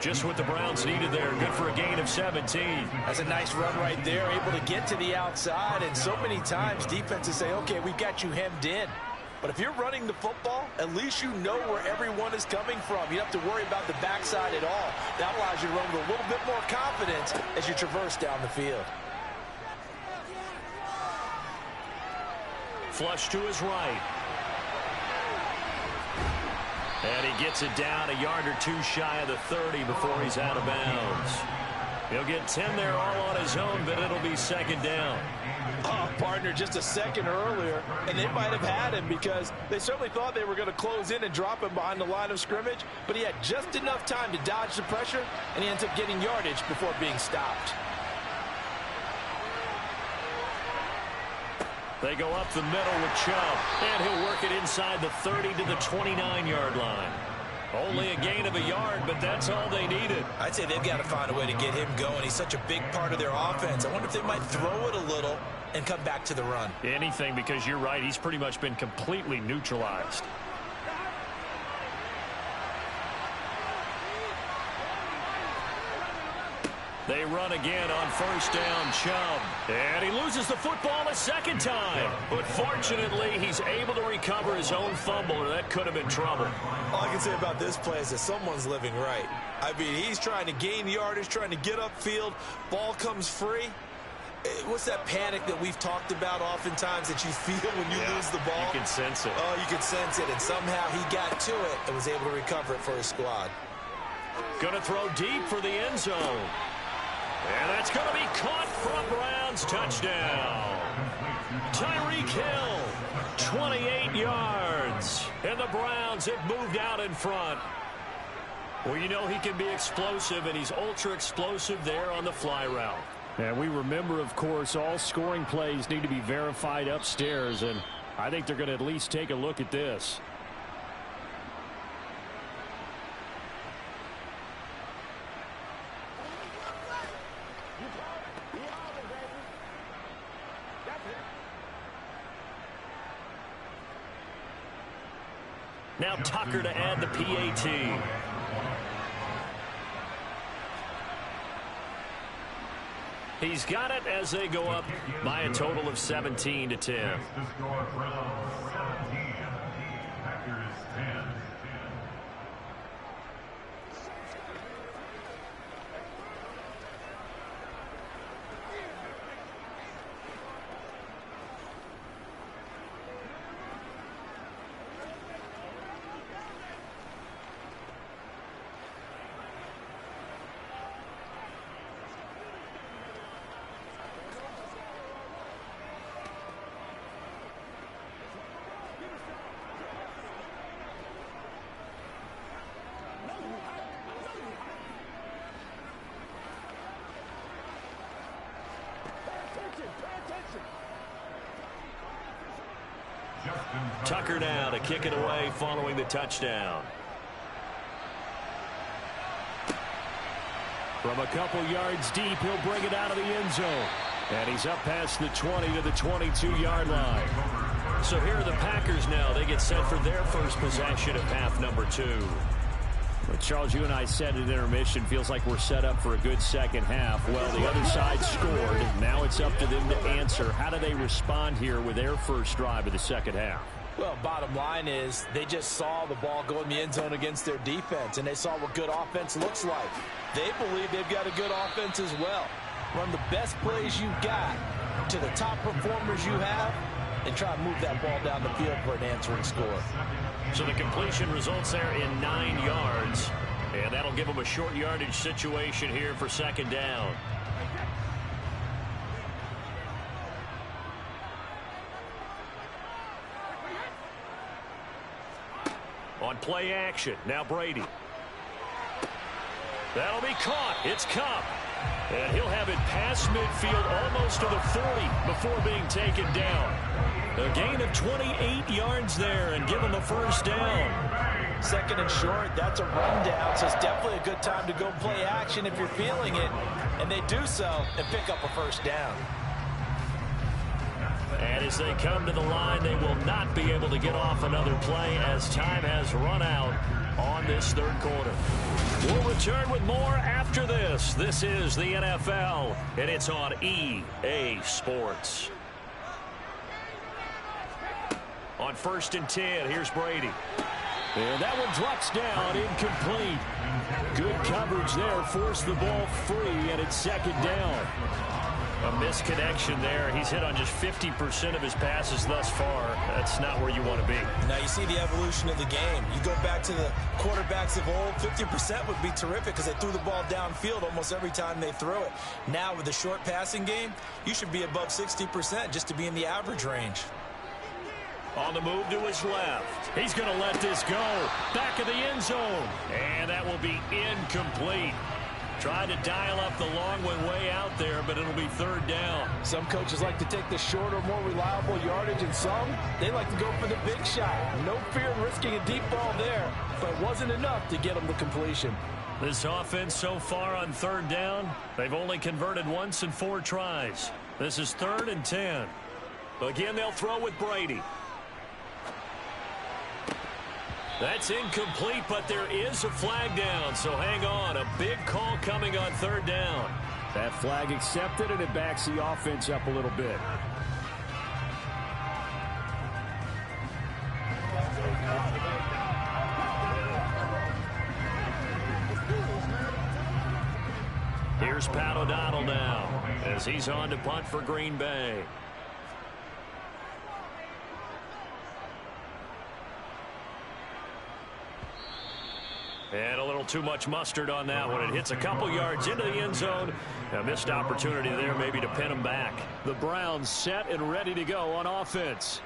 Speaker 12: Just what the Browns needed there. Good for a gain of 17.
Speaker 16: That's a nice run right there, able to get to the outside. And so many times defenses say, okay, we've got you hemmed in. But if you're running the football, at least you know where everyone is coming from. You don't have to worry about the backside at all. That allows you to run with a little bit more confidence as you traverse down the field.
Speaker 12: Flush to his right. And he gets it down a yard or two shy of the 30 before he's out of bounds. He'll get 10 there all on his own, but it'll be 2nd down.
Speaker 16: Oh, partner, just a second earlier, and they might have had him because they certainly thought they were going to close in and drop him behind the line of scrimmage, but he had just enough time to dodge the pressure, and he ends up getting yardage before being stopped.
Speaker 12: They go up the middle with Chubb, and he'll work it inside the 30 to the 29-yard line. Only a gain of a yard, but that's all they needed.
Speaker 16: I'd say they've got to find a way to get him going. He's such a big part of their offense. I wonder if they might throw it a little and come back to the run.
Speaker 12: Anything, because you're right. He's pretty much been completely neutralized. They run again on 1st down, Chubb. And he loses the football a 2nd time. But fortunately, he's able to recover his own fumble, or that could have been trouble.
Speaker 16: All I can say about this play is that someone's living right. I mean, he's trying to gain yardage, trying to get upfield. Ball comes free. What's that panic that we've talked about oftentimes that you feel when you lose the ball?
Speaker 12: You can sense it.
Speaker 16: Oh, you can sense it. And somehow he got to it and was able to recover it for his squad.
Speaker 12: Going to throw deep for the end zone. And that's going to be caught for a Browns touchdown. Tyreek Hill, 28 yards. And the Browns have moved out in front. Well, you know he can be explosive, and he's ultra explosive there on the fly route.
Speaker 14: And we remember, of course, all scoring plays need to be verified upstairs, and I think they're going to at least take a look at this.
Speaker 12: Now Tucker to add the PAT. He's got it as they go up by a total of 17 to 10. Tucker now to kick it away following the touchdown. From a couple yards deep, he'll bring it out of the end zone. And he's up past the 20 to the 22-yard line. So here are the Packers now. They get set for their first possession of half number 2. Well, Charles, you and I said at intermission, feels like we're set up for a good second half. Well, the other side scored. Now it's up to them to answer. How do they respond here with their first drive of the second half?
Speaker 13: Well, bottom line is they just saw the ball go in the end zone against their defense, and they saw what good offense looks like. They believe they've got a good offense as well. Run the best plays you got to the top performers you have, and try to move that ball down the field for an answering score.
Speaker 12: So the completion results there in 9 yards, and that'll give them a short yardage situation here for second down. On play action, now Brady. That'll be caught. It's Cup. And he'll have it past midfield almost to the 40 before being taken down. A gain of 28 yards there and give him a first down.
Speaker 13: Second and short, that's a rundown, so it's definitely a good time to go play action if you're feeling it. And they do so and pick up a first down.
Speaker 12: And as they come to the line, they will not be able to get off another play as time has run out on this third quarter. We'll return with more after this. This is the NFL, and it's on EA Sports. On 1st and 10, here's Brady. And that one drops down, incomplete. Good coverage there, forced the ball free, and it's second down. A misconnection there. He's hit on just 50% of his passes thus far. That's not where you want to be.
Speaker 16: Now you see the evolution of the game. You go back to the quarterbacks of old, 50% would be terrific because they threw the ball downfield almost every time they threw it. Now with the short passing game, you should be above 60% just to be in the average range.
Speaker 12: On the move to his left. He's going to let this go. Back of the end zone. And that will be incomplete. Tried to dial up the long one way out there, but it'll be third down.
Speaker 13: Some coaches like to take the shorter, more reliable yardage, and some, they like to go for the big shot. No fear of risking a deep ball there, but it wasn't enough to get them the completion.
Speaker 12: This offense so far on third down, they've only converted once in 4 tries. This is 3rd and 10. Again, they'll throw with Brady. That's incomplete, but there is a flag down, so hang on. A big call coming on third down.
Speaker 14: That flag accepted, and it backs the offense up a little bit.
Speaker 12: Here's Pat O'Donnell now as he's on to punt for Green Bay. And a little too much mustard on that one. It hits a couple yards into the end zone. A missed opportunity there maybe to pin him back.
Speaker 14: The Browns set and ready to go on offense.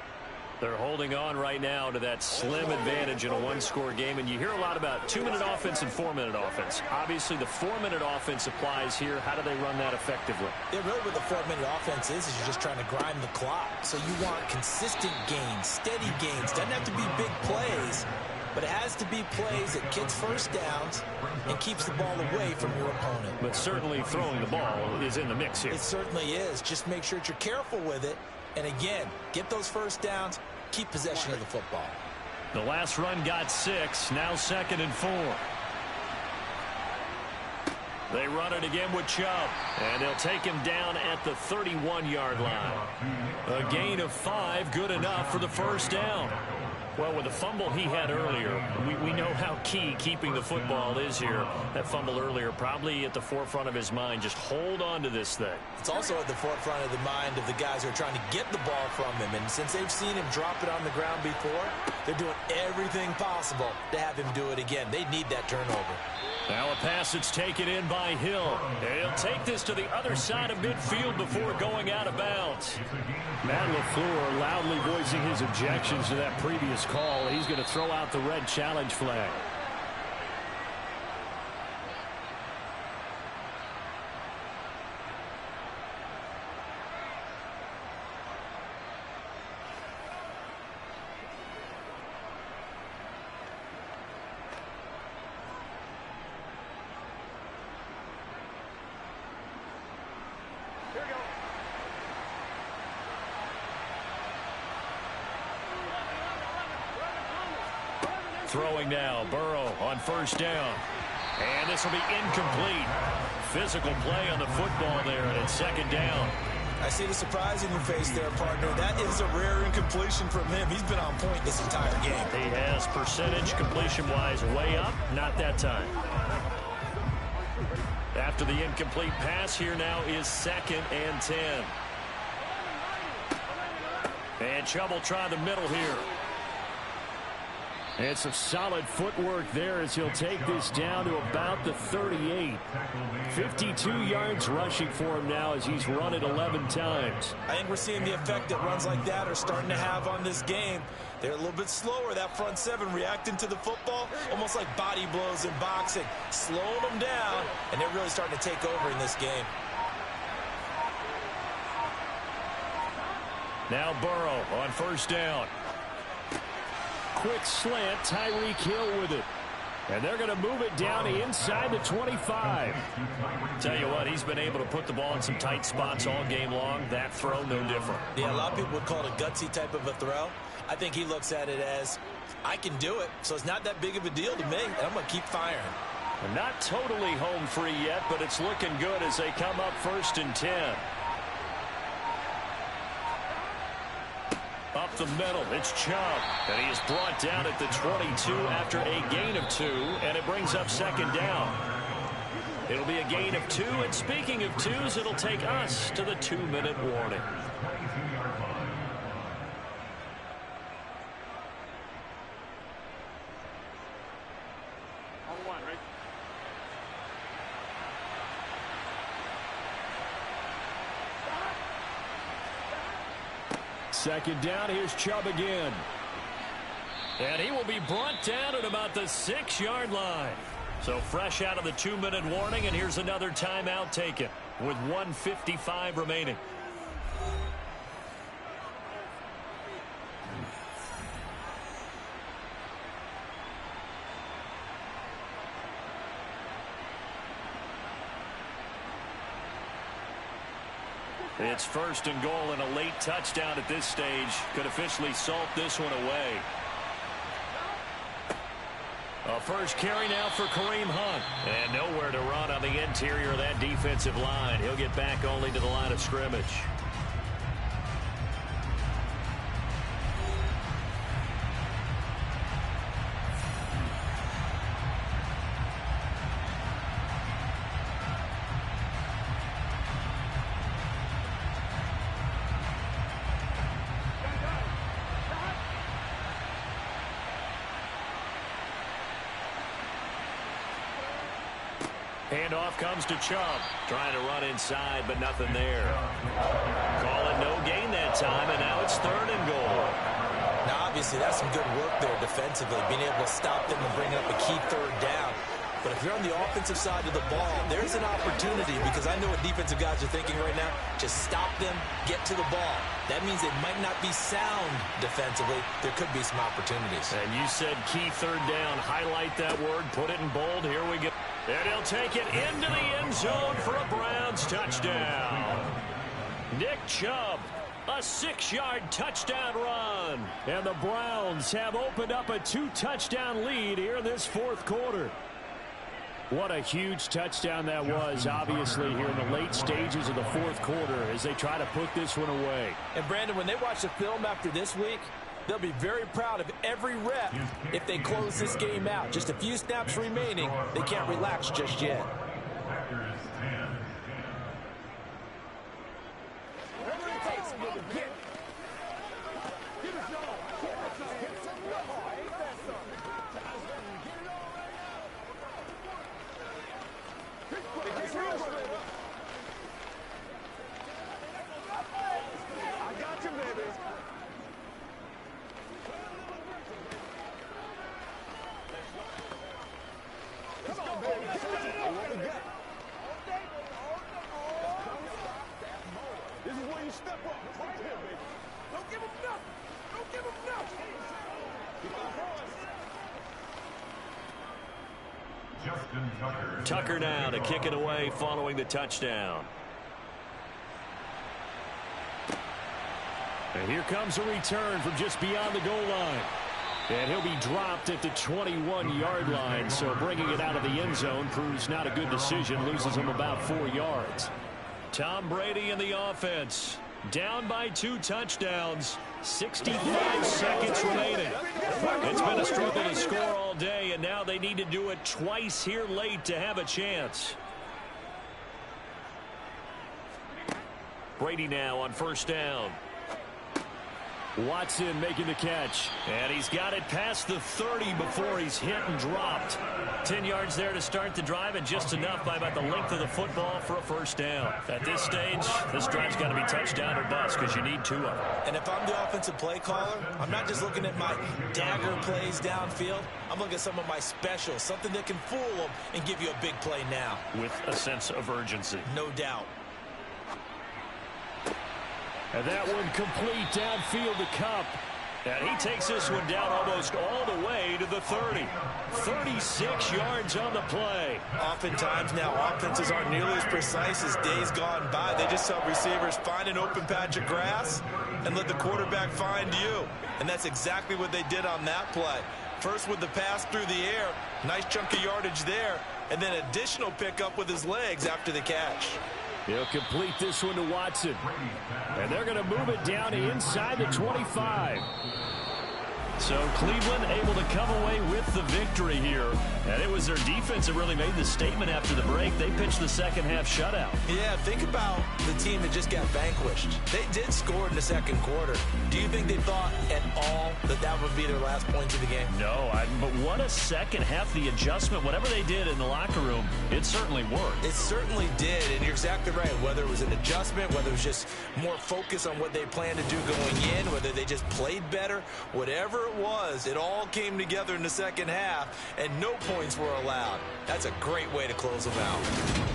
Speaker 12: They're holding on right now to that slim advantage in a one-score game. And you hear a lot about 2-minute offense and 4-minute offense. Obviously, the 4-minute offense applies here. How do they run that effectively?
Speaker 16: Yeah, really what the 4-minute offense is you're just trying to grind the clock. So you want consistent gains, steady gains. Doesn't have to be big plays, but it has to be plays that gets first downs and keeps the ball away from your opponent.
Speaker 12: But certainly throwing the ball is in the mix here.
Speaker 16: It certainly is. Just make sure that you're careful with it. And again, get those first downs, keep possession of the football.
Speaker 12: The last run got 6, now 2nd and 4. They run it again with Chubb, and they'll take him down at the 31-yard line. A gain of 5, good enough for the first down. Well, with the fumble he had earlier, we know how key keeping the football is here. That fumble earlier probably at the forefront of his mind. Just hold on to this thing.
Speaker 16: It's also at the forefront of the mind of the guys who are trying to get the ball from him. And since they've seen him drop it on the ground before, they're doing everything possible to have him do it again. They need that turnover.
Speaker 12: Now a pass that's taken in by Hill. And he'll take this to the other side of midfield before going out of bounds.
Speaker 14: Matt LaFleur loudly voicing his objections to that previous call. He's going to throw out the red challenge flag.
Speaker 12: throwing now. Burrow on first down. And this will be incomplete. Physical play on the football there, and it's second down.
Speaker 16: I see the surprise in your face there, partner. That is a rare incompletion from him. He's been on point this entire game.
Speaker 12: He has percentage completion-wise way up. Not that time. After the incomplete pass, here now is 2nd and 10. And Chubb will try the middle here.
Speaker 14: And some solid footwork there as he'll take this down to about the 38. 52 yards rushing for him now as he's run it 11 times.
Speaker 16: I think we're seeing the effect that runs like that are starting to have on this game. They're a little bit slower, that front seven, reacting to the football, almost like body blows in boxing, slowing them down, and they're really starting to take over in this game.
Speaker 12: Now Burrow on first down.
Speaker 14: Quick slant, Tyreek Hill with it. And they're going to move it down inside the 25.
Speaker 12: Tell you what, he's been able to put the ball in some tight spots all game long. That throw, no different.
Speaker 16: Yeah, a lot of people would call it a gutsy type of a throw. I think he looks at it as, I can do it, so it's not that big of a deal to me, and I'm going to keep firing.
Speaker 12: And not totally home free yet, but it's looking good as they come up 1st and 10. Up the middle, it's Chubb, and he is brought down at the 22 after a gain of 2, and it brings up 2nd down. It'll be a gain of 2, and speaking of 2s, it'll take us to the 2-minute warning.
Speaker 14: Second down, here's Chubb again.
Speaker 12: And he will be brought down at about the 6-yard line. So fresh out of the 2-minute warning, and here's another timeout taken with 1:55 remaining. It's 1st and goal, and a late touchdown at this stage could officially salt this one away. A first carry now for Kareem Hunt. And nowhere to run on the interior of that defensive line. He'll get back only to the line of scrimmage. Handoff comes to Chubb. Trying to run inside, but nothing there. Call it no gain that time, and now it's 3rd and goal.
Speaker 16: Now, obviously, that's some good work there defensively, being able to stop them and bring up a key 3rd down. But if you're on the offensive side of the ball, there's an opportunity, because I know what defensive guys are thinking right now. Just stop them, get to the ball. That means it might not be sound defensively. There could be some opportunities.
Speaker 12: And you said key 3rd down. Highlight that word. Put it in bold. Here we go. And he'll take it into the end zone for a Browns touchdown. Nick Chubb, a 6-yard touchdown run.
Speaker 14: And the Browns have opened up a 2-touchdown lead here in this 4th quarter. What a huge touchdown that was, obviously, here in the late stages of the 4th quarter as they try to put this one away.
Speaker 16: And, Brandon, when they watch the film after this week, they'll be very proud of every rep if they close this game out. Just a few snaps remaining. They can't relax just yet.
Speaker 12: Tucker now to kick it away following the touchdown. And here comes a return from just beyond the goal line.
Speaker 14: And he'll be dropped at the 21-yard line, so bringing it out of the end zone proves not a good decision, loses him about 4 yards. Tom Brady in the offense, down by 2 touchdowns, 65 seconds remaining. It's been a struggle to score all day, and now they need to do it twice here late to have a chance. Brady now on first down. Watson making the catch, and he's got it past the 30 before he's hit and dropped. 10 yards there to start the drive, and just enough by about the length of the football for a first down. At this stage, this drive's got to be touchdown or bust because you need 2 of them.
Speaker 16: And if I'm the offensive play caller, I'm not just looking at my dagger plays downfield. I'm looking at some of my specials, something that can fool them and give you a big play now.
Speaker 14: With a sense of urgency.
Speaker 16: No doubt.
Speaker 14: And that one complete downfield to Kupp. And he takes this one down almost all the way to the 30. 36 yards on the play.
Speaker 16: Oftentimes now offenses aren't nearly as precise as days gone by. They just tell receivers, find an open patch of grass and let the quarterback find you. And that's exactly what they did on that play. First with the pass through the air, nice chunk of yardage there, and then additional pickup with his legs after the catch.
Speaker 14: He'll complete this one to Watson. And they're going to move it down inside the 25. So Cleveland able to come away with the victory here. And it was their defense that really made the statement after the break. They pitched the second half shutout.
Speaker 16: Yeah, think about the team that just got vanquished. They did score in the second quarter. Do you think they thought at all that that would be their last points of the game?
Speaker 14: No, but what a second half. The adjustment, whatever they did in the locker room, it certainly worked.
Speaker 16: It certainly did, and you're exactly right. Whether it was an adjustment, whether it was just more focus on what they planned to do going in, whether they just played better, whatever it was, it all came together in the second half, and no points were allowed. That's a great way to close them out.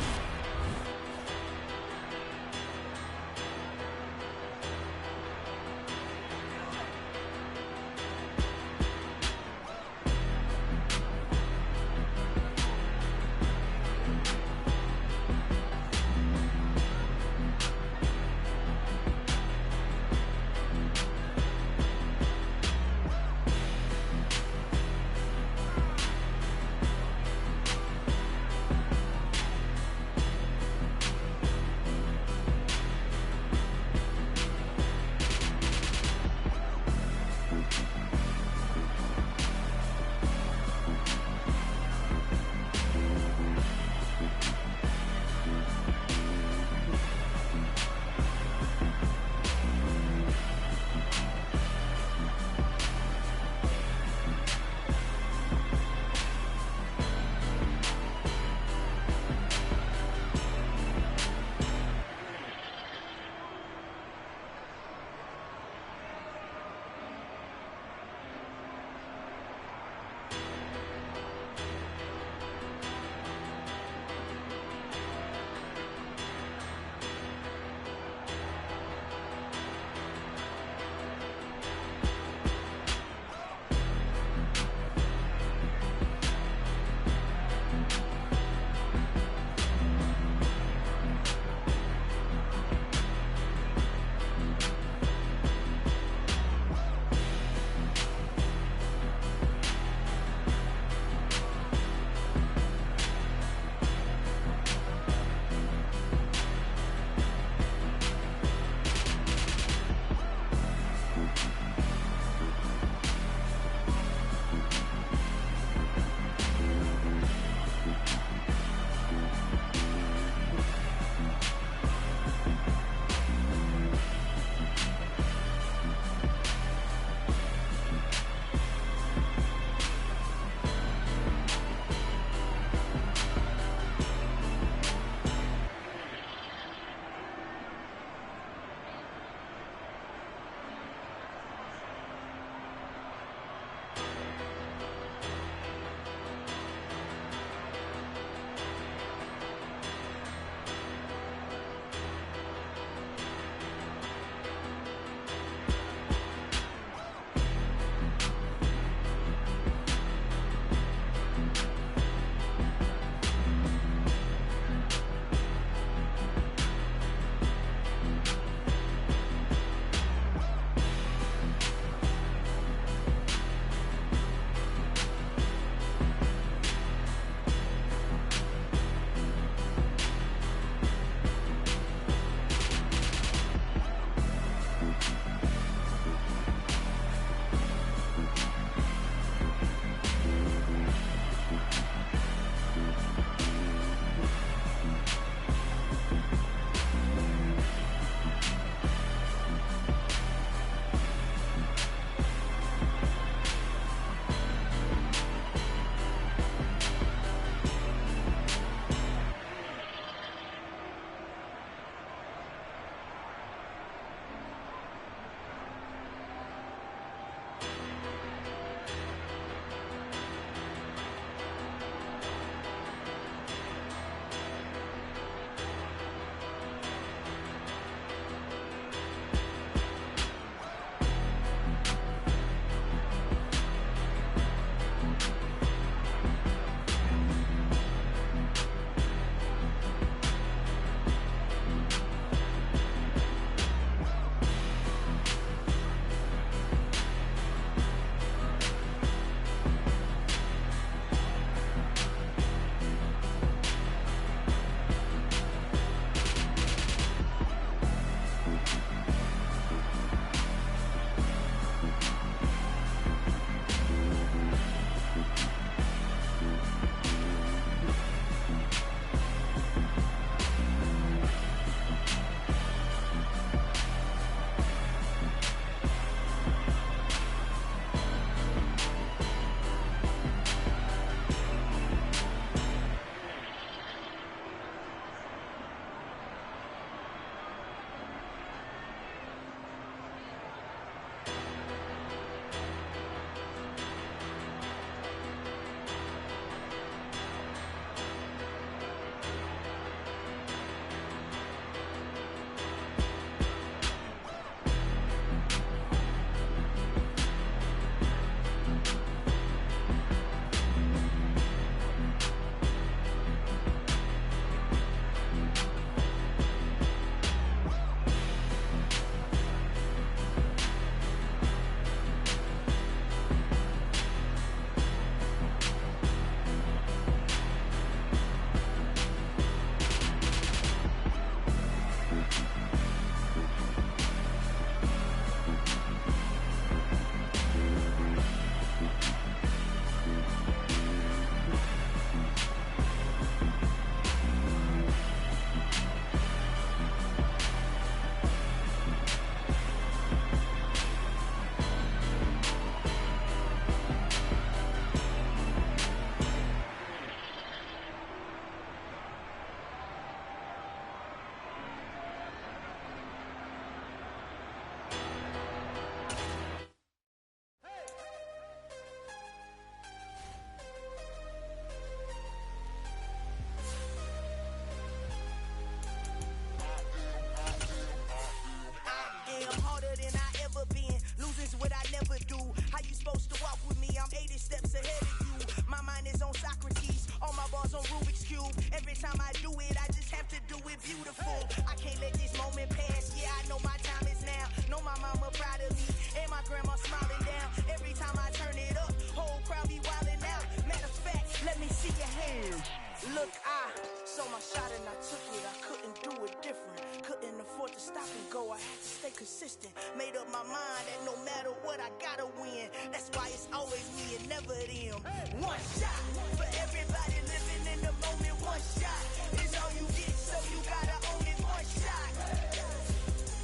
Speaker 6: gotta win. That's why it's always me and never them. One shot for everybody living in the moment. One shot is all you get, so you gotta own it. One shot.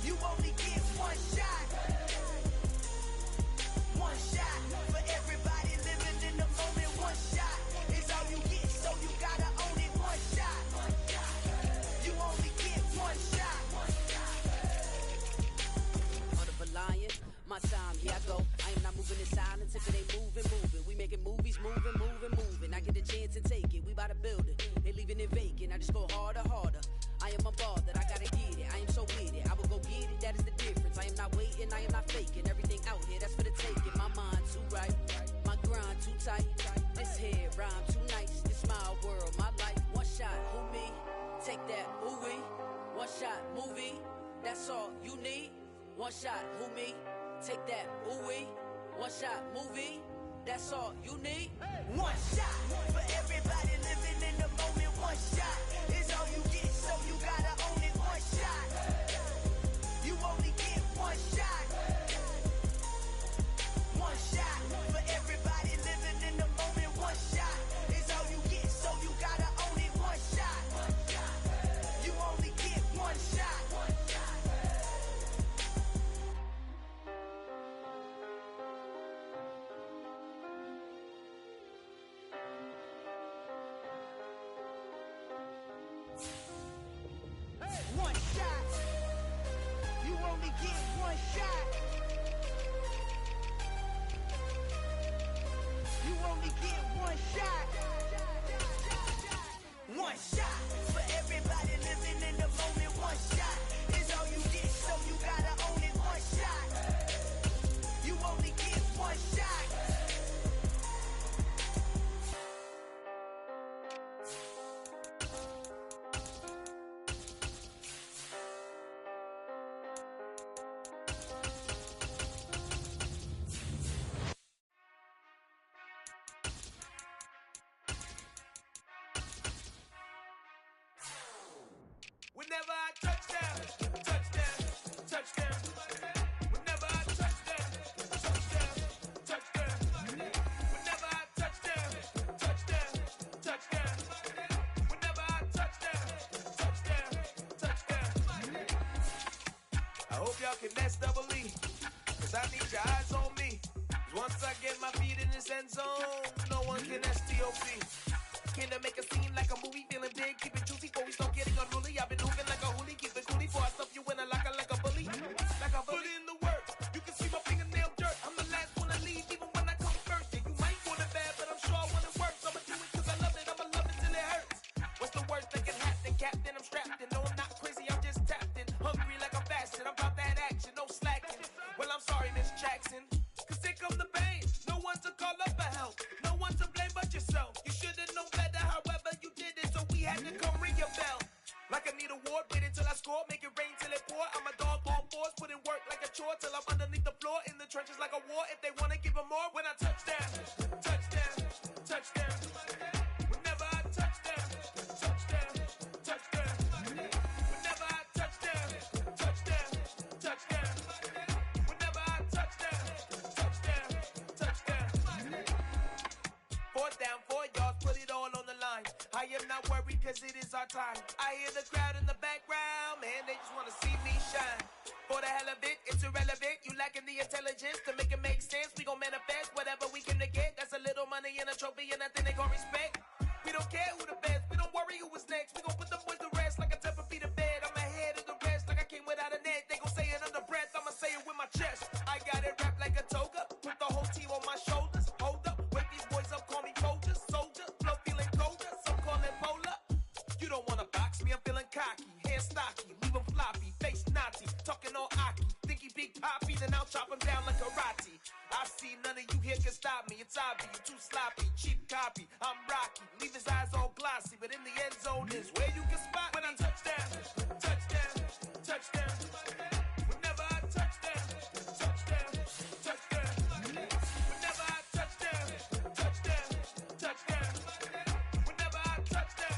Speaker 6: You only get one shot. One shot for everybody living in the moment. One shot is all you get, so you gotta own it. One shot. You only get one shot.
Speaker 17: Of a lion, my time, here I go. I am not moving in silence if it ain't moving. We making movies, moving. I get the chance to take it. We bout to build it. They leaving it vacant. I just go harder. I am unbothered, I gotta get it. I am so with it. I will go get it, that is the difference. I am not waiting, I am not faking. Everything out here, that's for the taking. My mind too right, my grind too tight. This head rhyme too nice. This my world, my life. One shot, who me? Take that, who we? One shot, movie. That's all you need. One shot, who me? Take that, who we? One shot, movie. That's all you need.
Speaker 6: One shot for everybody living in the moment. One shot is all you get, so you gotta own it. One shot. You only get one shot. One shot for everybody living in the moment. One shot is all you get, so you gotta own it. One shot. You only get one shot. One shot. You only get one shot. You only get one shot. One shot for everybody living in the moment. One shot is all you get, so you gotta own it. One shot. You only get one shot.
Speaker 11: Whenever I touchdown. Whenever I touchdown. Whenever I touchdown. Whenever I touchdown. I hope y'all can nest double E, cause I need your eyes on me. 'Cause once I get my feet in this end zone, no one can STOP. Can I make a scene like a movie, feeling big, keep it juicy before we start getting unruly. I've been moving like a hoolie, keep it coolie before I stuff you in a locker like a bully. Like a bully. Put in the work, you can see my fingernail dirt. I'm the last one to leave, even when I come first. Yeah, you might want it bad, but I'm sure I want it worse. I'ma do it 'cause I love it, I'ma love it till it hurts. What's the worst that can happen, Captain? I'm strapped in, no I'm not crazy, I'm just tapped in. Hungry like I'm fasting, I'm about that action, no slacking. Well, I'm sorry, Miss Jackson, 'cause here come the pain. No one to call up for help, no one to blame but yourself. You should've known better, however you did it, so we had to come ring your bell. Like I need a ward, wait until I score, make it rain till it pour. I'm a dog on fours, put in work like a chore till I'm underneath the floor, in the trenches like a war. If they wanna give them more, when I touchdown. Whenever I touchdown. Whenever I touchdown. Whenever I touchdown. Fourth down, 4 yards, put it all on the line. I am not worried 'cause it is our time. I hear the crowd in the background, man, they just wanna see me shine. For the hell of it, it's irrelevant. You lacking the intelligence to make it make sense. We gon' manifest whatever we can to get. That's a little money and a trophy and nothing they gon' respect. We don't care who the best, we don't worry who was next. We gon' put the boys to rest like a Tempur to bed. I'm ahead of the rest like I came without a net. They gon' say it under breath, I'ma say it with my chest. I got it wrapped like a toga, put the whole team on my shoulders. Hold up, wake these boys up, call me soldier. Flow feeling colder, some call it polar. You don't wanna box me, I'm feeling cocky. Hair stocky, leave him floppy, face naughty. Talking all aki, think he big poppy, then I'll chop him down like karate. I see none of you here can stop me. It's obvious, you too sloppy, cheap copy. I'm Rocky, leave his eyes all glossy, but in the end zone is where you can spot when I touchdown. Whenever I touchdown. Whenever I touchdown. Whenever I touchdown.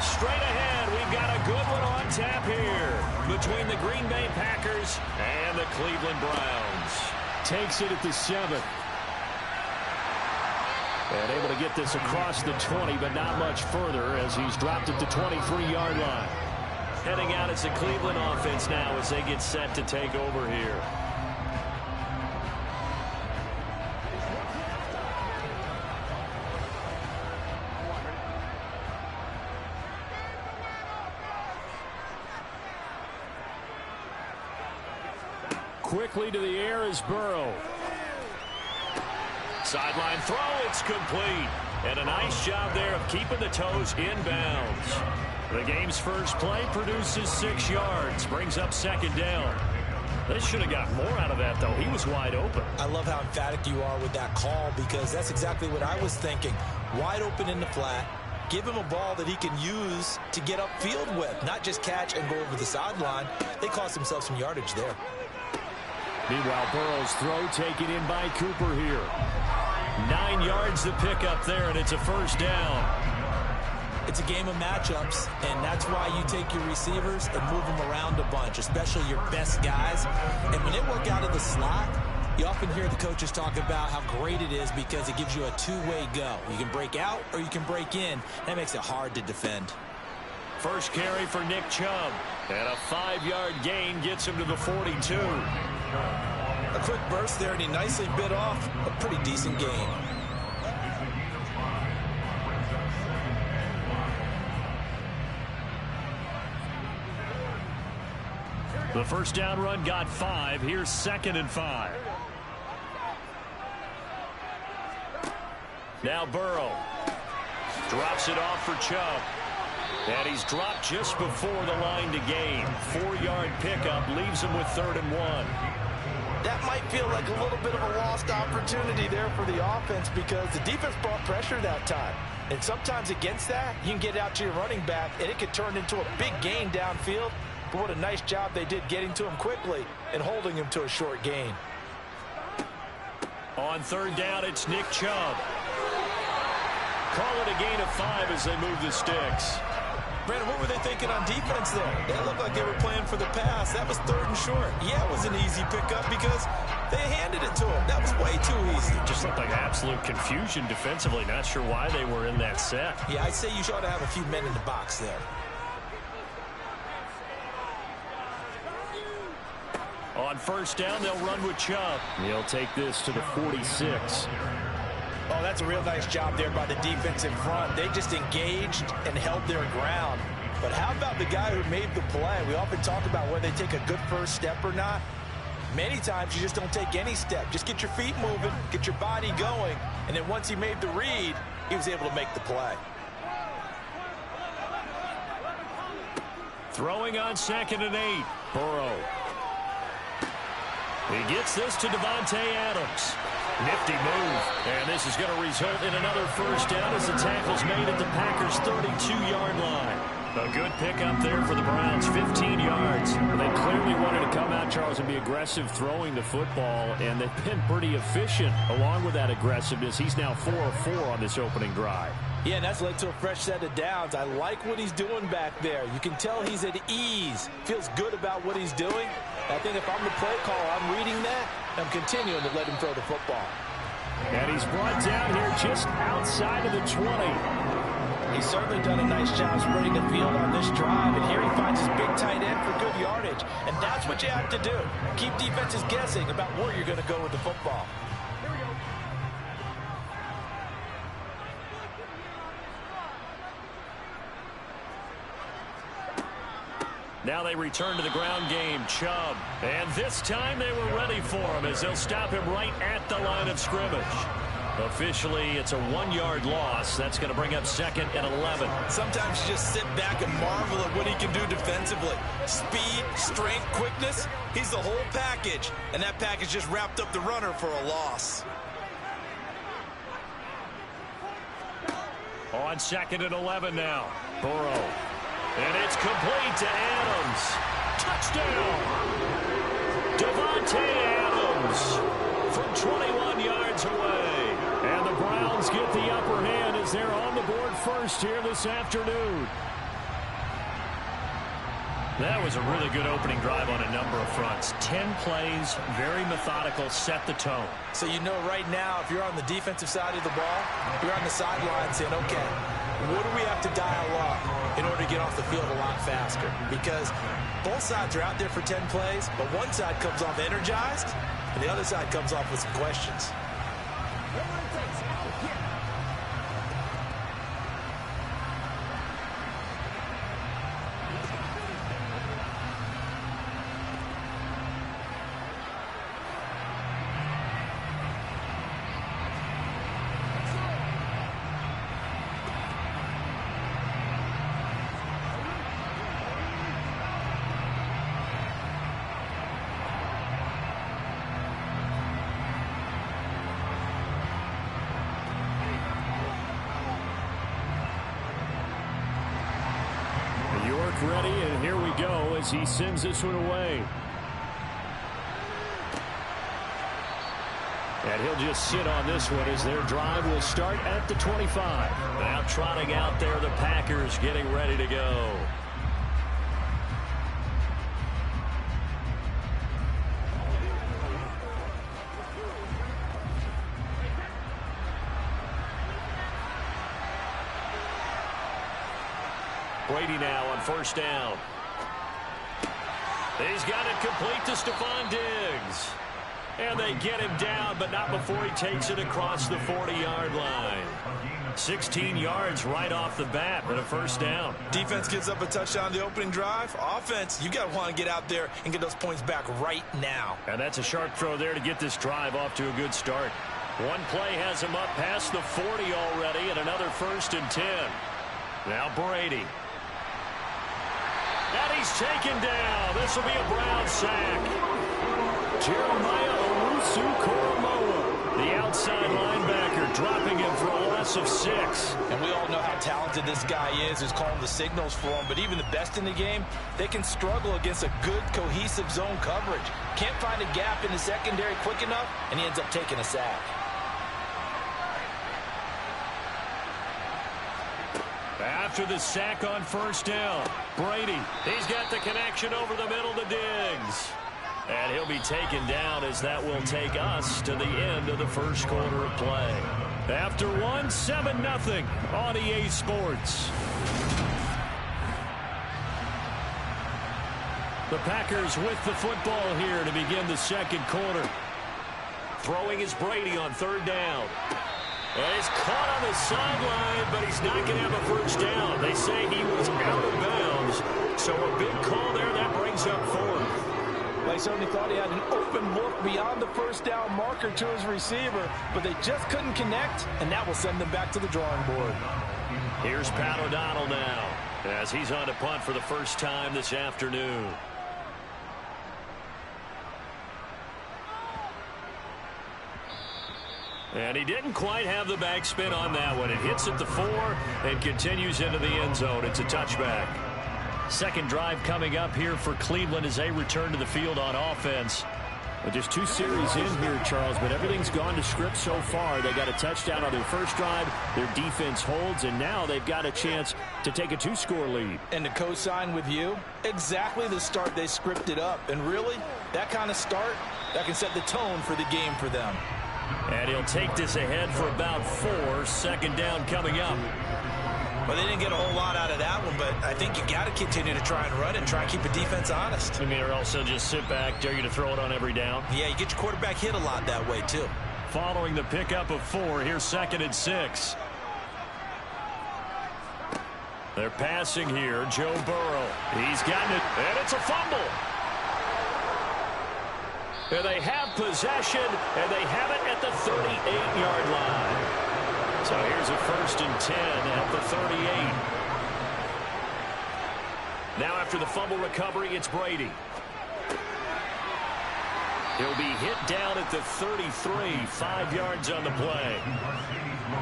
Speaker 12: Straight ahead, we've got a good one on tap here between the Green Bay Packers and the Cleveland Browns.
Speaker 14: Takes it at the 7. And able to get this across the 20, but not much further as he's dropped it to 23-yard line.
Speaker 12: Heading out as the Cleveland offense now as they get set to take over here.
Speaker 14: Quickly to the air is Burrow.
Speaker 12: Sideline throw, it's complete. And a nice job there of keeping the toes inbounds. The game's first play produces 6 yards, brings up second down. They should have got more out of that, though. He was wide open.
Speaker 16: I love how emphatic you are with that call because that's exactly what I was thinking. Wide open in the flat. Give him a ball that he can use to get upfield with, not just catch and go over the sideline. They cost themselves some yardage there.
Speaker 14: Meanwhile, Burrow's throw taken in by Cooper here.
Speaker 12: 9 yards to pick up there, and it's a first down.
Speaker 16: It's a game of matchups, and that's why you take your receivers and move them around a bunch, especially your best guys. And when they work out of the slot, you often hear the coaches talk about how great it is because it gives you a two-way go. You can break out or you can break in. That makes it hard to defend.
Speaker 12: First carry for Nick Chubb, and a 5-yard gain gets him to the 42.
Speaker 16: A quick burst there, and he nicely bit off a pretty decent gain.
Speaker 12: The first down run got 5. Here's 2nd and 5. Now Burrow drops it off for Chubb. And he's dropped just before the line to gain. 4-yard pickup leaves him with 3rd and 1.
Speaker 13: That might feel like a little bit of a lost opportunity there for the offense because the defense brought pressure that time. And sometimes against that, you can get out to your running back, and it could turn into a big gain downfield. But what a nice job they did getting to him quickly and holding him to a short gain.
Speaker 12: On 3rd down, it's Nick Chubb. Call it a gain of 5 as they move the sticks.
Speaker 16: Brandon, what were they thinking on defense there? They looked like they were playing for the pass. That was 3rd and short. Yeah, it was an easy pickup because they handed it to him. That was way too easy.
Speaker 12: Just looked like absolute confusion defensively. Not sure why they were in that set.
Speaker 16: Yeah, I'd say you ought to have a few men in the box there.
Speaker 12: On 1st down, they'll run with Chubb.
Speaker 14: He'll take this to the 46.
Speaker 13: Oh, that's a real nice job there by the defense in front. They just engaged and held their ground. But how about the guy who made the play? We often talk about whether they take a good first step or not. Many times you just don't take any step. Just get your feet moving, get your body going, and then once he made the read, he was able to make the play.
Speaker 12: Throwing on 2nd and 8. Burrow. He gets this to Davante Adams. Nifty move. And this is going to result in another first down as the tackle's made at the Packers' 32-yard line. A good pickup there for the Browns, 15 yards.
Speaker 14: They clearly wanted to come out, Charles, and be aggressive throwing the football, and they've been pretty efficient along with that aggressiveness. He's now 4 of 4 on this opening drive.
Speaker 13: Yeah, and that's led to a fresh set of downs. I like what he's doing back there. You can tell he's at ease. Feels good about what he's doing. I think if I'm the play caller, I'm reading that. I'm continuing to let him throw the football.
Speaker 14: And he's brought down here just outside of the 20.
Speaker 13: He's certainly done a nice job spreading the field on this drive, and here he finds his big tight end for good yardage. And that's what you have to do. Keep defenses guessing about where you're going to go with the football.
Speaker 12: Now they return to the ground game. Chubb. And this time they were ready for him as they'll stop him right at the line of scrimmage. Officially, it's a 1-yard loss. That's going to bring up 2nd and 11.
Speaker 16: Sometimes you just sit back and marvel at what he can do defensively. Speed, strength, quickness. He's the whole package. And that package just wrapped up the runner for a loss.
Speaker 12: On 2nd and 11 now. Burrow. And it's complete to Adams. Touchdown! Davante Adams from 21 yards away. And the Browns get the upper hand as they're on the board first here this afternoon. That was a really good opening drive on a number of fronts. 10 plays, very methodical, set the tone.
Speaker 16: So you know right now, if you're on the defensive side of the ball, you're on the sideline saying, okay, what do we have to dial up in order to get off the field a lot faster? Because both sides are out there for 10 plays, but one side comes off energized, and the other side comes off with some questions.
Speaker 12: Ready, and here we go as he sends this one away. And he'll just sit on this one as their drive will start at the 25. Now trotting out there, the Packers getting ready to go. Brady now on first down. He's got it complete to Stephon Diggs. And they get him down, but not before he takes it across the 40-yard line. 16 yards right off the bat, but a first down.
Speaker 16: Defense gives up a touchdown the opening drive. Offense, you got to want to get out there and get those points back right now.
Speaker 12: And that's a sharp throw there to get this drive off to a good start. One play has him up past the 40 already, and another 1st and 10. Now Brady. And he's taken down. This will be a Brown sack. Jeremiah Owusu-Koramoah, the outside linebacker, dropping him for a loss of 6.
Speaker 16: And we all know how talented this guy is, who's calling the signals for him. But even the best in the game, they can struggle against a good, cohesive zone coverage. Can't find a gap in the secondary quick enough, and he ends up taking a sack.
Speaker 12: After the sack on first down, Brady, he's got the connection over the middle to Diggs. And he'll be taken down as that will take us to the end of the first quarter of play. After one, 7-0 on EA Sports. The Packers with the football here to begin the second quarter. Throwing is Brady on third down. And he's caught on the sideline, but he's not going to have a first down. They say he was out of bounds. So a big call there, that brings up 4th.
Speaker 16: They certainly thought he had an open look beyond the first down marker to his receiver, but they just couldn't connect, and that will send them back to the drawing board.
Speaker 12: Here's Pat O'Donnell now, as he's on to punt for the first time this afternoon. And he didn't quite have the backspin on that one. It hits at the 4 and continues into the end zone. It's a touchback. Second drive coming up here for Cleveland as they return to the field on offense. Well, just 2 series in here, Charles, but everything's gone to script so far. They got a touchdown on their first drive. Their defense holds, and now they've got a chance to take a 2-score lead.
Speaker 16: And to co-sign with you, exactly the start they scripted up. And really, that kind of start, that can set the tone for the game for them.
Speaker 12: And he'll take this ahead for about 4. Second down coming up.
Speaker 16: Well, they didn't get a whole lot out of that one, but I think you got to continue to try and run it and try and keep the defense honest.
Speaker 12: I mean, or also just sit back, dare you to throw it on every down.
Speaker 16: Yeah, you get your quarterback hit a lot that way, too.
Speaker 12: Following the pickup of 4, here's 2nd and 6. They're passing here, Joe Burrow. He's gotten it, and it's a fumble. And they have possession, and they have it at the 38-yard line. So here's a 1st and 10 at the 38. Now after the fumble recovery, it's Brady. He'll be hit down at the 33, 5 yards on the play.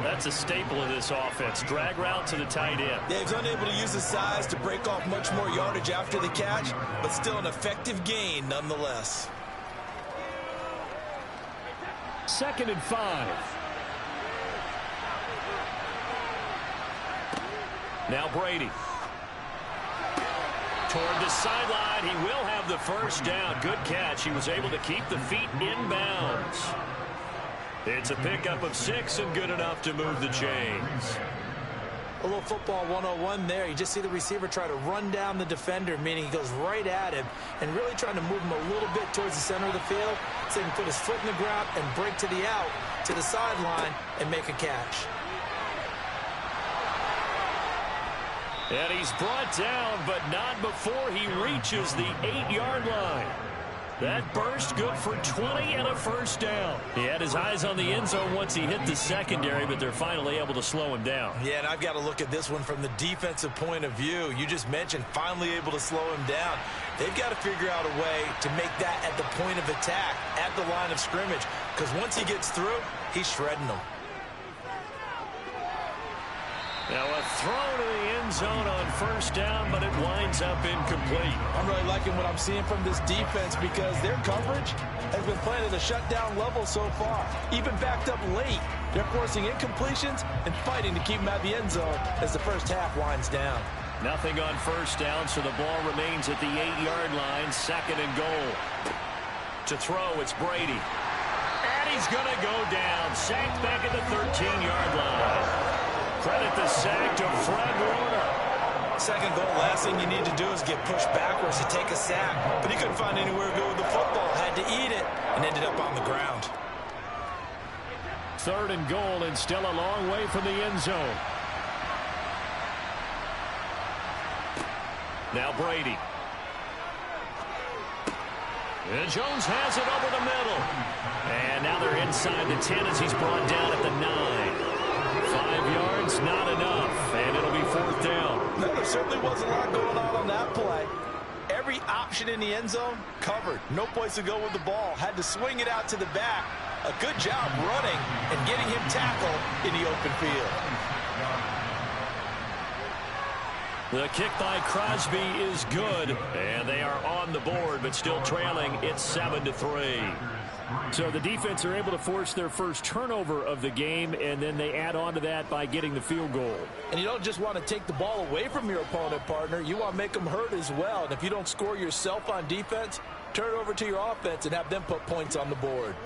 Speaker 12: That's a staple of this offense. Drag route to the tight end.
Speaker 16: Yeah, he's unable to use his size to break off much more yardage after the catch, but still an effective gain nonetheless.
Speaker 12: 2nd and 5. Now Brady. toward the sideline. He will have the first down. Good catch. He was able to keep the feet in bounds. It's a pickup of 6 and good enough to move the chains.
Speaker 16: A little football 101 there. You just see the receiver try to run down the defender, meaning he goes right at him and really trying to move him a little bit towards the center of the field so he can put his foot in the ground and break to the out, to the sideline, and make a catch.
Speaker 12: And he's brought down, but not before he reaches the 8-yard line. That burst good for 20 and a first down. He had his eyes on the end zone once he hit the secondary, but they're finally able to slow him down.
Speaker 16: Yeah, and I've got to look at this one from the defensive point of view. You just mentioned finally able to slow him down. They've got to figure out a way to make that at the point of attack, at the line of scrimmage, because once he gets through, he's shredding them.
Speaker 12: Now a throw to the end zone on first down, but it winds up incomplete.
Speaker 16: I'm really liking what I'm seeing from this defense because their coverage has been playing at a shutdown level so far. Even backed up late, they're forcing incompletions and fighting to keep them at the end zone as the first half winds down.
Speaker 12: Nothing on first down, so the ball remains at the 8-yard line, 2nd and goal. To throw, it's Brady. And he's going to go down, sacked back at the 13-yard line. Credit the sack to Fred Warner.
Speaker 16: Second goal, last thing you need to do is get pushed backwards to take a sack. But he couldn't find anywhere to go with the football, had to eat it, and ended up on the ground.
Speaker 12: 3rd and goal, and still a long way from the end zone. Now Brady. And Jones has it over the middle. And now they're inside the 10 as he's brought down at the 9. 5 yards, not enough, and it'll be 4th down.
Speaker 16: No, there certainly wasn't a lot going on that play. Every option in the end zone covered. No place to go with the ball. Had to swing it out to the back. A good job running and getting him tackled in the open field.
Speaker 12: The kick by Crosby is good, and they are on the board, but still trailing. It's 7-3.
Speaker 14: So the defense are able to force their first turnover of the game, and then they add on to that by getting the field goal.
Speaker 16: And you don't just want to take the ball away from your opponent, partner. You want to make them hurt as well. And if you don't score yourself on defense, turn it over to your offense and have them put points on the board.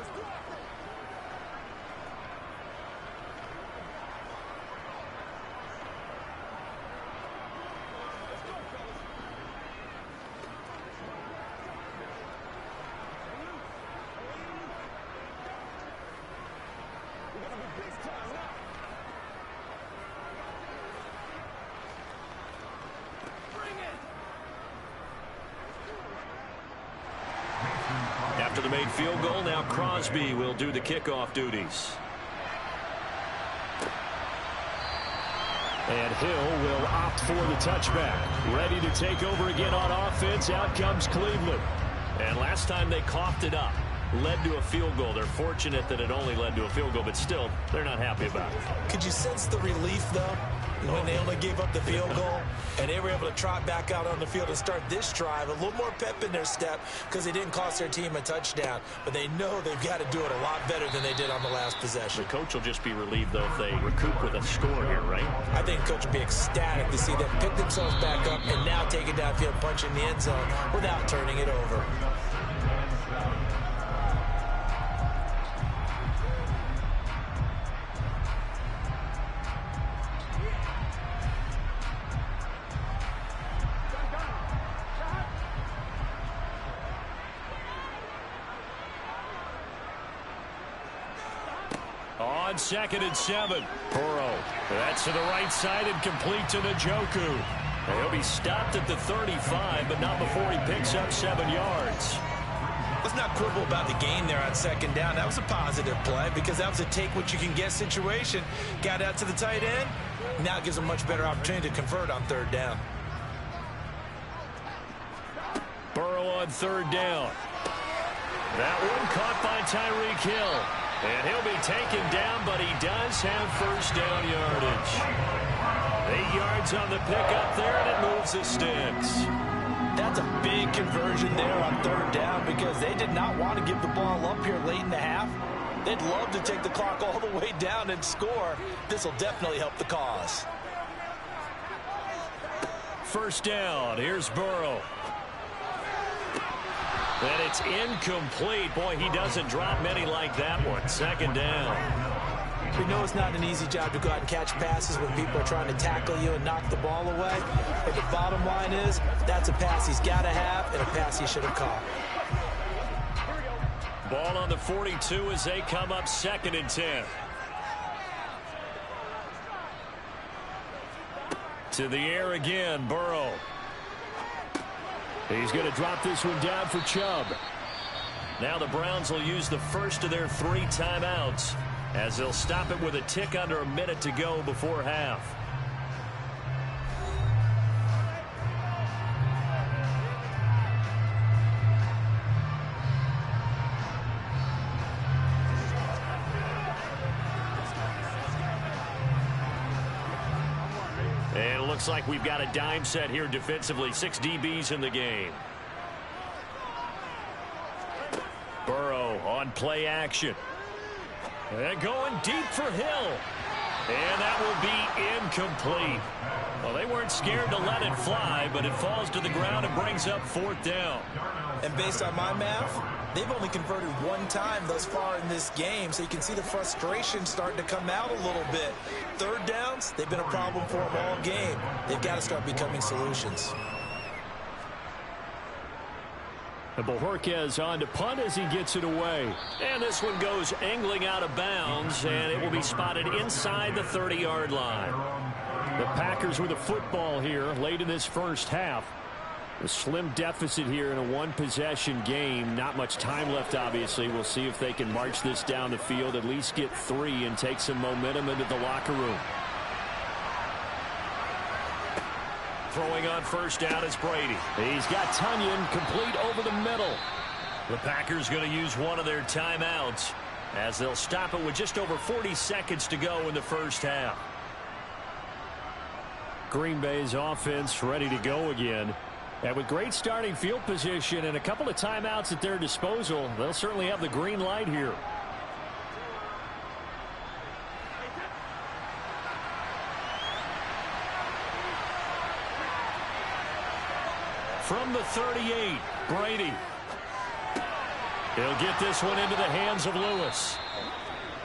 Speaker 12: After the made field goal, now Crosby will do the kickoff duties.
Speaker 14: And Hill will opt for the touchback. Ready to take over again on offense. Out comes Cleveland.
Speaker 12: And last time they coughed it up, led to a field goal. They're fortunate that it only led to a field goal, but still, they're not happy about it.
Speaker 16: Could you sense the relief, though, when they only gave up the field goal and they were able to trot back out on the field and start this drive? A little more pep in their step because they didn't cost their team a touchdown, but they know they've got to do it a lot better than they did on the last possession.
Speaker 12: The coach will just be relieved, though, if they recoup with a score here, right?
Speaker 16: I think the coach will be ecstatic to see them pick themselves back up and now take it downfield, punch in the end zone without turning it over.
Speaker 12: On 2nd and 7. Burrow. That's to the right side and complete to Njoku. He'll be stopped at the 35, but not before he picks up 7 yards.
Speaker 16: Let's not quibble about the gain there on 2nd down. That was a positive play because that was a take-what-you-can-get situation. Got out to the tight end. Now it gives them a much better opportunity to convert on 3rd down.
Speaker 12: Burrow on 3rd down. That one caught by Tyreek Hill. And he'll be taken down, but he does have first down yardage. 8 yards on the pickup there, and it moves the sticks.
Speaker 16: That's a big conversion there on 3rd down because they did not want to give the ball up here late in the half. They'd love to take the clock all the way down and score. This will definitely help the cause.
Speaker 12: first down. Here's Burrow. And it's incomplete. Boy, he doesn't drop many like that one. Second down.
Speaker 16: We know it's not an easy job to go out and catch passes when people are trying to tackle you and knock the ball away. But the bottom line is, that's a pass he's got to have and a pass he should have caught.
Speaker 12: Ball on the 42 as they come up 2nd and 10. To the air again, Burrow. He's going to drop this one down for Chubb. Now the Browns will use the first of their 3 timeouts as they'll stop it with a tick under a minute to go before half. And it looks like we've got a dime set here defensively. 6 DBs in the game. Burrow on play action. And going deep for Hill. And that will be incomplete. Well, they weren't scared to let it fly, but it falls to the ground and brings up 4th down.
Speaker 16: And based on my math, they've only converted 1 time thus far in this game, so you can see the frustration starting to come out a little bit. 3rd downs, they've been a problem for them all game. They've got to start becoming solutions.
Speaker 14: And Bojorquez on to punt as he gets it away.
Speaker 12: And this one goes angling out of bounds, and it will be spotted inside the 30-yard line.
Speaker 14: The Packers with a football here late in this first half. A slim deficit here in a 1-possession game. Not much time left, obviously. We'll see if they can march this down the field, at least get 3 and take some momentum into the locker room.
Speaker 12: Throwing on first down is Brady.
Speaker 14: He's got Tunyon complete over the middle.
Speaker 12: The Packers going to use one of their timeouts as they'll stop it with just over 40 seconds to go in the first half.
Speaker 14: Green Bay's offense ready to go again. And with great starting field position and a couple of timeouts at their disposal, they'll certainly have the green light here.
Speaker 12: From the 38, Brady. He'll get this one into the hands of Lewis.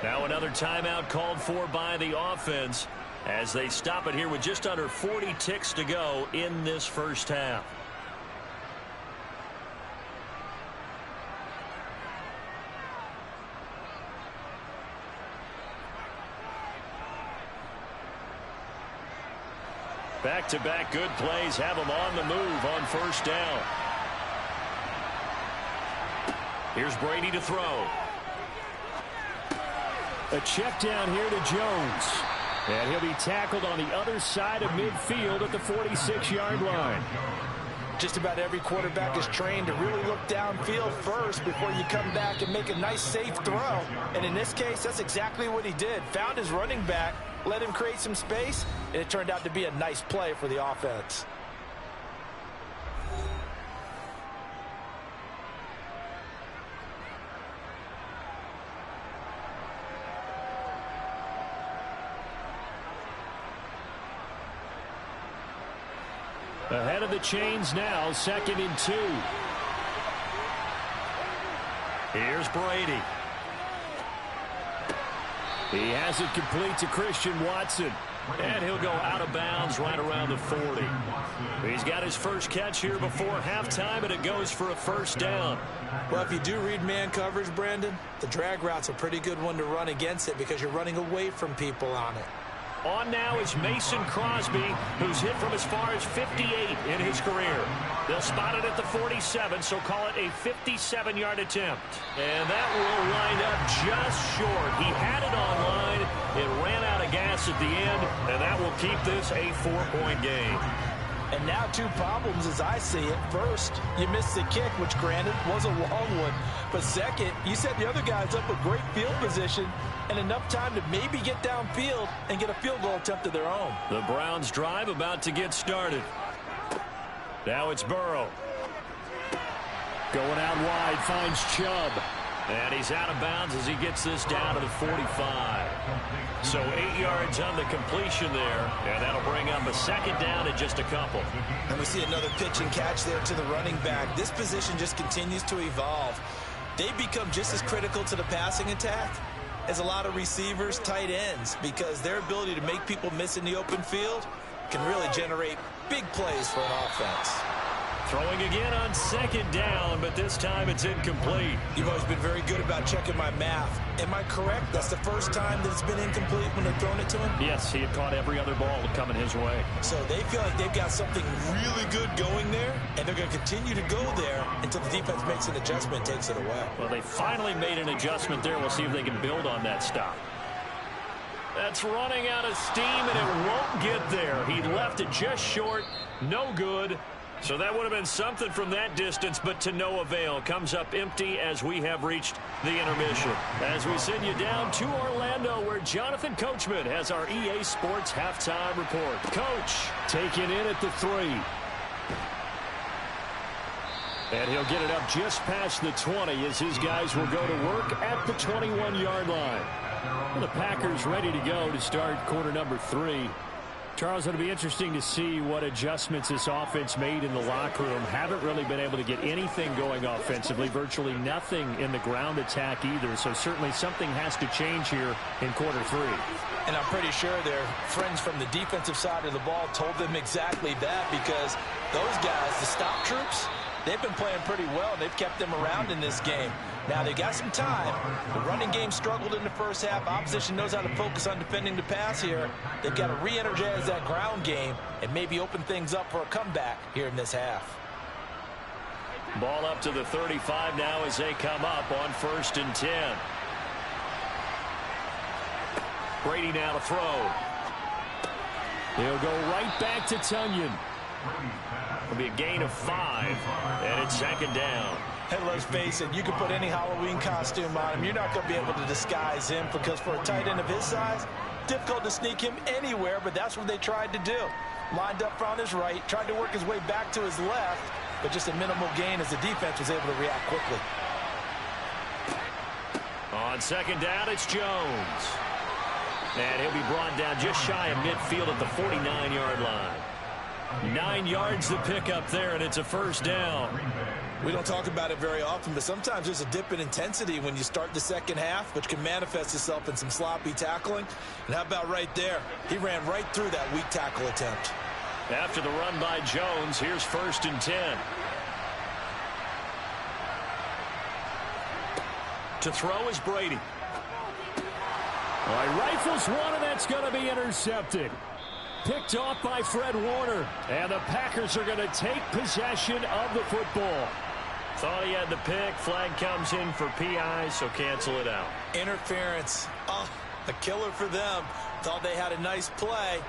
Speaker 12: Now another timeout called for by the offense as they stop it here with just under 40 ticks to go in this first half. Back-to-back good plays have them on the move on first down. Here's Brady to throw.
Speaker 14: A check down here to Jones. And he'll be tackled on the other side of midfield at the 46-yard line.
Speaker 16: Just about every quarterback is trained to really look downfield first before you come back and make a nice, safe throw. And in this case, that's exactly what he did. Found his running back, let him create some space, and it turned out to be a nice play for the offense.
Speaker 14: Ahead of the chains now, 2nd and 2.
Speaker 12: Here's Brady.
Speaker 14: He has it complete to Christian Watson.
Speaker 12: And he'll go out of bounds right around the 40. He's got his first catch here before halftime, and it goes for a first down.
Speaker 16: Well, if you do read man coverage, Brandon, the drag route's a pretty good one to run against it because you're running away from people on it.
Speaker 12: On now is Mason Crosby, who's hit from as far as 58 in his career. They'll spot it at the 47, so call it a 57-yard attempt. And that will line up just short. He had it on line. It ran out of gas at the end, and that will keep this a 4-point game.
Speaker 16: And now 2 problems as I see it. First, you missed the kick, which granted was a long one. But second, you set the other guys up with great field position and enough time to maybe get downfield and get a field goal attempt of their own.
Speaker 12: The Browns drive about to get started. Now it's Burrow.
Speaker 14: Going out wide, finds Chubb.
Speaker 12: And he's out of bounds as he gets this down to the 45. So 8 yards on the completion there, and that'll bring up a second down and just a couple.
Speaker 16: And we see another pitch and catch there to the running back. This position just continues to evolve. They become just as critical to the passing attack as a lot of receivers, tight ends, because their ability to make people miss in the open field can really generate big plays for an offense.
Speaker 12: Throwing again on second down, but this time it's incomplete.
Speaker 16: You've always been very good about checking my math. Am I correct? That's the first time that it's been incomplete when they've thrown it to him?
Speaker 12: Yes, he had caught every other ball coming his way.
Speaker 16: So they feel like they've got something really good going there, and they're going to continue to go there until the defense makes an adjustment and takes it away.
Speaker 12: Well, they finally made an adjustment there. We'll see if they can build on that stop. That's running out of steam, and it won't get there. He left it just short. No good. So that would have been something from that distance, but to no avail. Comes up empty as we have reached the intermission. As we send you down to Orlando, where Jonathan Coachman has our EA Sports halftime report. Coach taken in at the 3. And he'll get it up just past the 20 as his guys will go to work at the 21-yard line. Well, the Packers ready to go to start quarter number 3. Charles, it'll be interesting to see what adjustments this offense made in the locker room. Haven't really been able to get anything going offensively, virtually nothing in the ground attack either. So certainly something has to change here in quarter 3.
Speaker 16: And I'm pretty sure their friends from the defensive side of the ball told them exactly that, because those guys, the stop troops, they've been playing pretty well, and they've kept them around in this game. Now, they got some time. The running game struggled in the first half. Opposition knows how to focus on defending the pass here. They've got to re-energize that ground game and maybe open things up for a comeback here in this half.
Speaker 12: Ball up to the 35 now as they come up on 1st and 10. Brady now to throw. He'll go right back to Tunyon. It'll be a gain of 5, and it's second down.
Speaker 16: Hey, let's face it, you can put any Halloween costume on him. You're not going to be able to disguise him, because for a tight end of his size, difficult to sneak him anywhere, but that's what they tried to do. Lined up on his right, tried to work his way back to his left, but just a minimal gain as the defense was able to react quickly.
Speaker 12: On second down, it's Jones. And he'll be brought down just shy of midfield at the 49-yard line. 9 yards to pick up there, and it's a first down.
Speaker 16: We don't talk about it very often, but sometimes there's a dip in intensity when you start the second half, which can manifest itself in some sloppy tackling. And how about right there? He ran right through that weak tackle attempt.
Speaker 12: After the run by Jones, here's 1st and 10. To throw is Brady. All right, rifles one, and that's going to be intercepted. Picked off by Fred Warner, and the Packers are going to take possession of the football. Thought he had the pick. Flag comes in for PI, so cancel it out.
Speaker 16: Interference. Oh, a killer for them. Thought they had a nice play.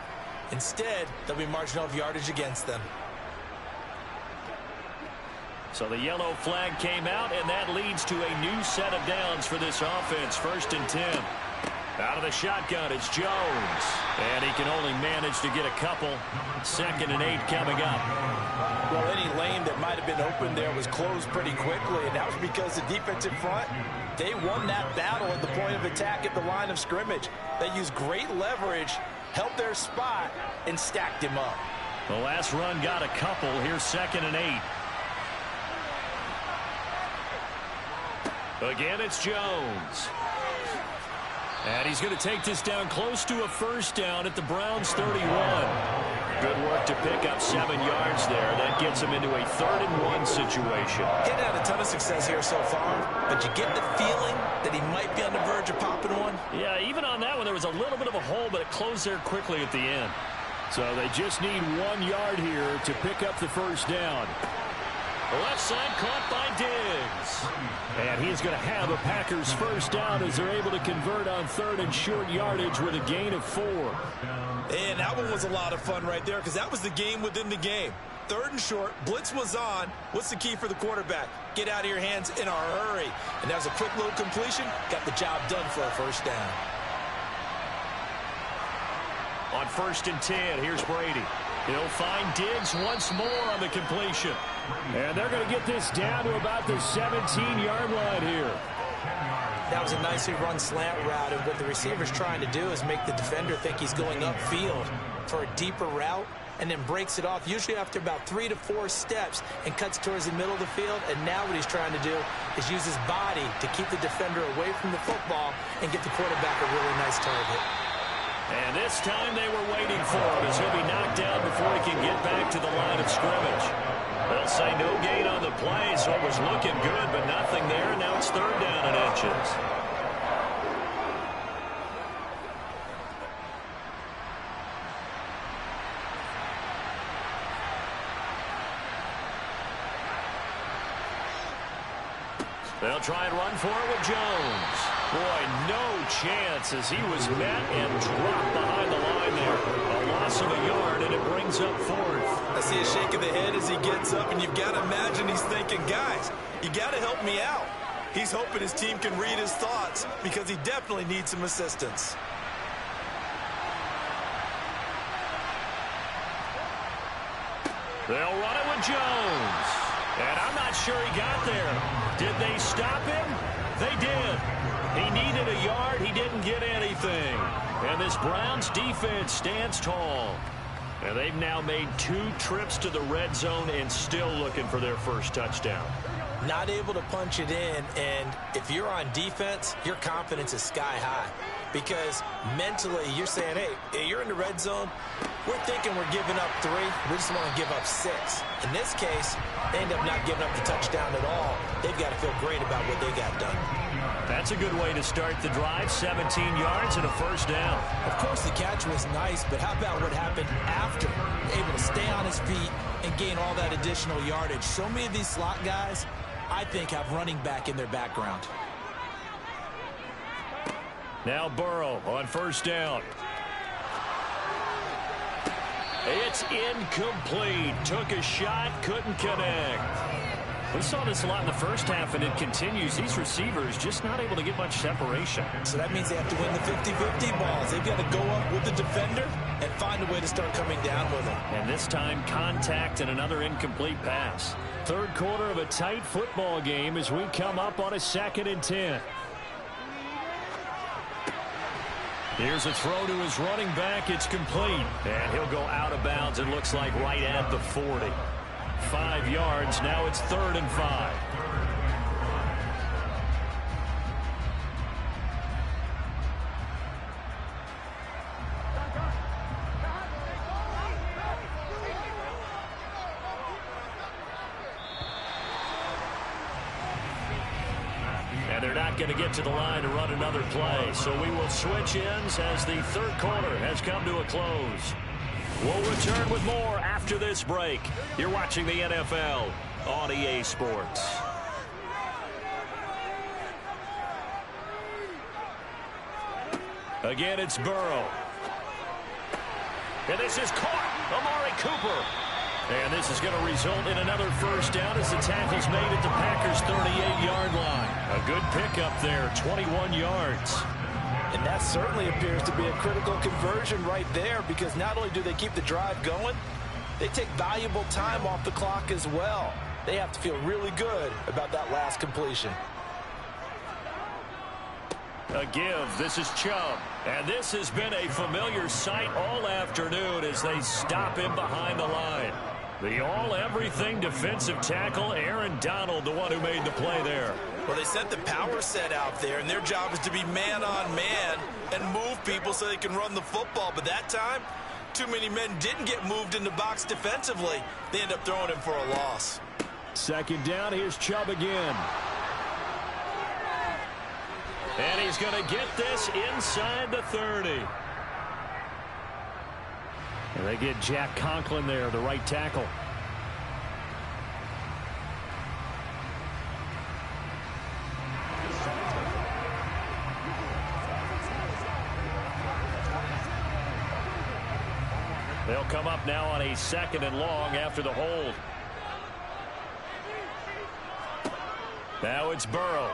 Speaker 16: Instead, they'll be marginal of yardage against them.
Speaker 12: So the yellow flag came out, and that leads to a new set of downs for this offense. 1st and 10. Out of the shotgun, it's Jones. And he can only manage to get a couple. 2nd and 8 coming up.
Speaker 16: Well, any lane that might have been open there was closed pretty quickly, and that was because the defensive front, they won that battle at the point of attack at the line of scrimmage. They used great leverage, held their spot, and stacked him up.
Speaker 12: The last run got a couple. Here's 2nd and 8. Again, it's Jones. And he's going to take this down close to a first down at the Browns' 31. Good work to pick up 7 yards there. That gets him into a 3rd and 1 situation.
Speaker 16: He hadn't had a ton of success here so far, but you get the feeling that he might be on the verge of popping one.
Speaker 12: Yeah, even on that one, there was a little bit of a hole, but it closed there quickly at the end. So they just need 1 yard here to pick up the first down. The left side caught by Diggs. And he is going to have a Packers first down as they're able to convert on 3rd and short yardage with a gain of 4.
Speaker 16: And that one was a lot of fun right there, because that was the game within the game. 3rd and short, blitz was on. What's the key for the quarterback? Get out of your hands in a hurry. And that was a quick little completion. Got the job done for a first down.
Speaker 12: On 1st and 10, here's Brady. He'll find Diggs once more on the completion. And they're going to get this down to about the 17-yard line here.
Speaker 16: That was a nicely run slant route, and what the receiver's trying to do is make the defender think he's going upfield for a deeper route, and then breaks it off, usually after about 3 to 4 steps, and cuts towards the middle of the field. And now what he's trying to do is use his body to keep the defender away from the football and get the quarterback a really nice target.
Speaker 12: And this time they were waiting for him, as he'll be knocked down before he can get back to the line of scrimmage. They'll say no gain on the play, so it was looking good, but nothing there. Now it's 3rd down and inches. They'll try and run for it with Jones. Boy, no chance as he was met and dropped behind the line there. A loss of a yard, and it brings up 4th.
Speaker 16: I see a shake of the head as he gets up, and you've got to imagine he's thinking, guys, you got to help me out. He's hoping his team can read his thoughts because he definitely needs some assistance.
Speaker 12: They'll run it with Jones. And I'm not sure he got there. Did they stop him? They did. He needed a yard. He didn't get anything. And this Browns defense stands tall. And they've now made 2 trips to the red zone and still looking for their first touchdown.
Speaker 16: Not able to punch it in, and if you're on defense, your confidence is sky high. Because mentally, you're saying, hey, you're in the red zone. We're thinking we're giving up 3. We just want to give up 6. In this case, they end up not giving up the touchdown at all. They've got to feel great about what they got done.
Speaker 12: That's a good way to start the drive. 17 yards and a first down.
Speaker 16: Of course, the catch was nice, but how about what happened after? Able to stay on his feet and gain all that additional yardage. So many of these slot guys, I think, have running back in their background.
Speaker 12: Now Burrow on first down. It's incomplete. Took a shot, couldn't connect. We saw this a lot in the first half, and it continues. These receivers just not able to get much separation.
Speaker 16: So that means they have to win the 50-50 balls. They've got to go up with the defender and find a way to start coming down with them.
Speaker 12: And this time, contact and another incomplete pass. 3rd quarter of a tight football game as we come up on a 2nd and 10. Here's a throw to his running back. It's complete. And he'll go out of bounds, it looks like, right at the 40. 5 yards. Now it's 3rd and 5. And they're not going to get to the line to run another play. So we will switch ends as the 3rd quarter has come to a close. We'll return with more after this break. You're watching the NFL on EA Sports. Again, it's Burrow. And this is caught. Amari Cooper. And this is going to result in another first down as the tackle's made at the Packers' 38-yard line. A good pickup there, 21 yards.
Speaker 16: And that certainly appears to be a critical conversion right there, because not only do they keep the drive going, they take valuable time off the clock as well. They have to feel really good about that last completion.
Speaker 12: A give. This is Chubb. And this has been a familiar sight all afternoon as they stop him behind the line. The all-everything defensive tackle, Aaron Donald, the one who made the play there.
Speaker 16: Well, they sent the power set out there, and their job is to be man-on-man and move people so they can run the football. But that time, too many men didn't get moved in the box defensively. They end up throwing him for a loss.
Speaker 12: 2nd down, here's Chubb again. And he's going to get this inside the 30. And they get Jack Conklin there, the right tackle. They'll come up now on a 2nd and long after the hold. Now it's Burrow.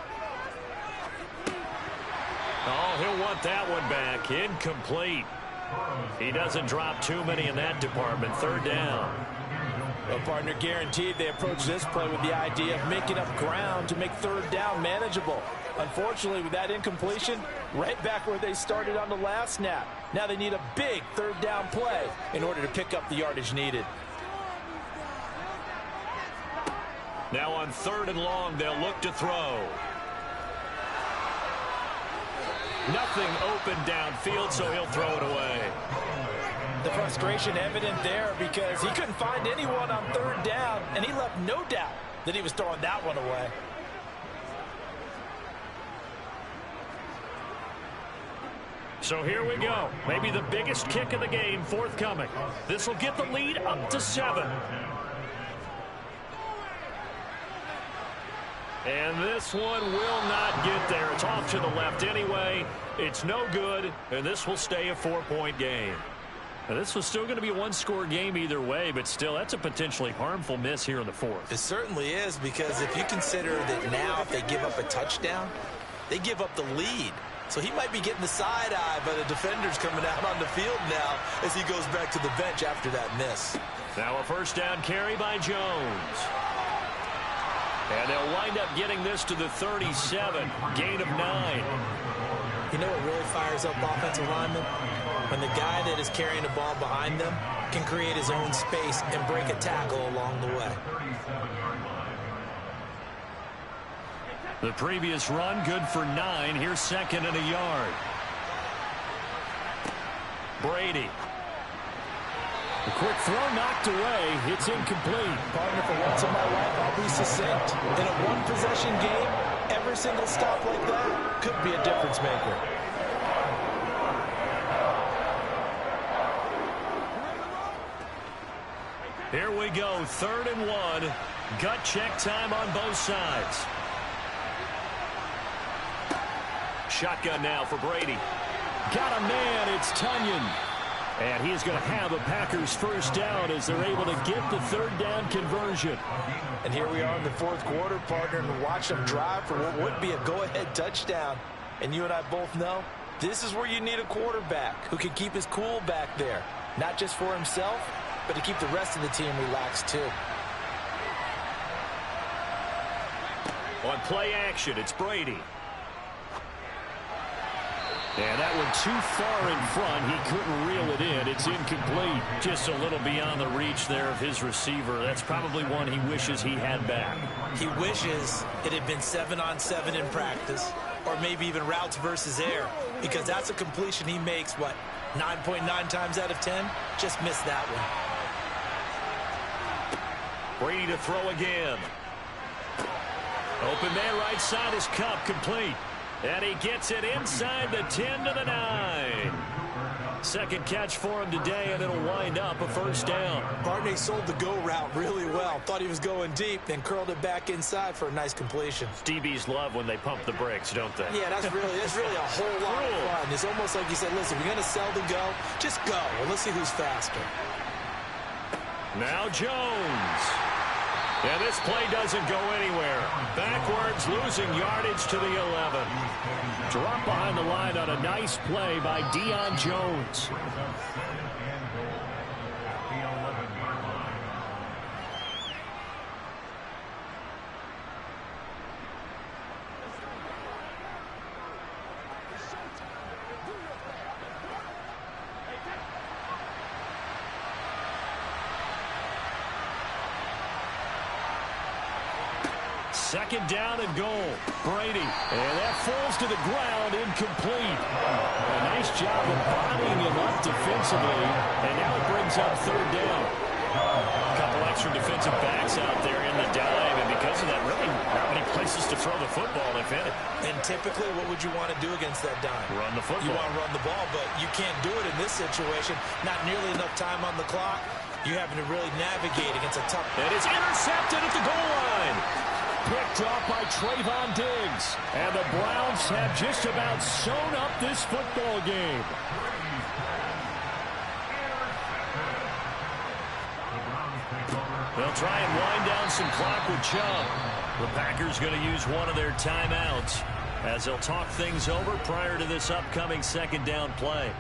Speaker 12: Oh, he'll want that one back. Incomplete. He doesn't drop too many in that department. 3rd down.
Speaker 13: Well, partner, guaranteed they approach this play with the idea of making up ground to make third down manageable. Unfortunately, with that incompletion, right back where they started on the last snap. Now they need a big third down play in order to pick up the yardage needed.
Speaker 12: Now on 3rd and long, they'll look to throw. Nothing open downfield, so he'll throw it away.
Speaker 13: The frustration evident there because he couldn't find anyone on 3rd down, and he left no doubt that he was throwing that one away.
Speaker 12: So here we go. Maybe the biggest kick of the game forthcoming. This will get the lead up to 7. And this one will not get there. It's off to the left anyway. It's no good, and this will stay a 4-point game. Now, this was still going to be a one-score game either way, but still, that's a potentially harmful miss here in the 4th.
Speaker 16: It certainly is, because if you consider that now if they give up a touchdown, they give up the lead. So he might be getting the side eye by the defenders coming out on the field now as he goes back to the bench after that miss.
Speaker 12: Now a 1st down carry by Jones. And they'll wind up getting this to the 37, gain of 9.
Speaker 16: You know what really fires up offensive linemen? When the guy that is carrying the ball behind them can create his own space and break a tackle along the way.
Speaker 12: The previous run, good for 9. Here's 2nd and a yard. Brady.
Speaker 14: A quick throw knocked away. It's incomplete.
Speaker 13: Partner, for once in my life, I'll be succinct. In a one-possession game, every single stop like that could be a difference maker.
Speaker 12: Here we go, 3rd and 1. Gut check time on both sides. Shotgun now for Brady.
Speaker 14: Got a man, it's Tunyon. And he's going to have a Packers 1st down as they're able to get the 3rd down conversion.
Speaker 13: And here we are in the 4th quarter, partner, and watch them drive for what would be a go-ahead touchdown. And you and I both know this is where you need a quarterback who can keep his cool back there. Not just for himself, but to keep the rest of the team relaxed too.
Speaker 12: On play action, it's Brady. And that one too far in front. He couldn't reel it in. It's incomplete. Just a little beyond the reach there of his receiver. That's probably one he wishes he had back.
Speaker 16: He wishes it had been 7-on-7 in practice, or maybe even routes versus air, because that's a completion he makes, what, 9.9 times out of 10? Just missed that one.
Speaker 12: Brady to throw again. Open man right side is Cup, complete. And he gets it inside the 10 to the 9. 2nd catch for him today, and it'll wind up a 1st down.
Speaker 16: Barney sold the go route really well. Thought he was going deep, then curled it back inside for a nice completion.
Speaker 12: DBs love when they pump the brakes, don't they?
Speaker 16: Yeah, that's really a whole lot of fun. It's almost like you said, listen, we're going to sell the go. Just go. Well, let's see who's faster.
Speaker 12: Now Jones. And this play doesn't go anywhere. Backwards, losing yardage to the 11.
Speaker 14: Drop behind the line on a nice play by Deion Jones.
Speaker 12: Second down and goal. Brady. And that falls to the ground, incomplete. A nice job of bodying him up defensively. And now it brings up 3rd down. A couple extra defensive backs out there in the dive. And because of that, really not many places to throw the football, if any.
Speaker 16: And typically, what would you want to do against that dime?
Speaker 12: Run the football.
Speaker 16: You want to run the ball, but you can't do it in this situation. Not nearly enough time on the clock. You're having to really navigate against a tough...
Speaker 12: And it's intercepted at the goal line.
Speaker 14: Picked off by Trayvon Diggs. And the Browns have just about sewn up this football game.
Speaker 12: They'll try and wind down some clock with Chubb. The Packers going to use one of their timeouts as they'll talk things over prior to this upcoming 2nd down play.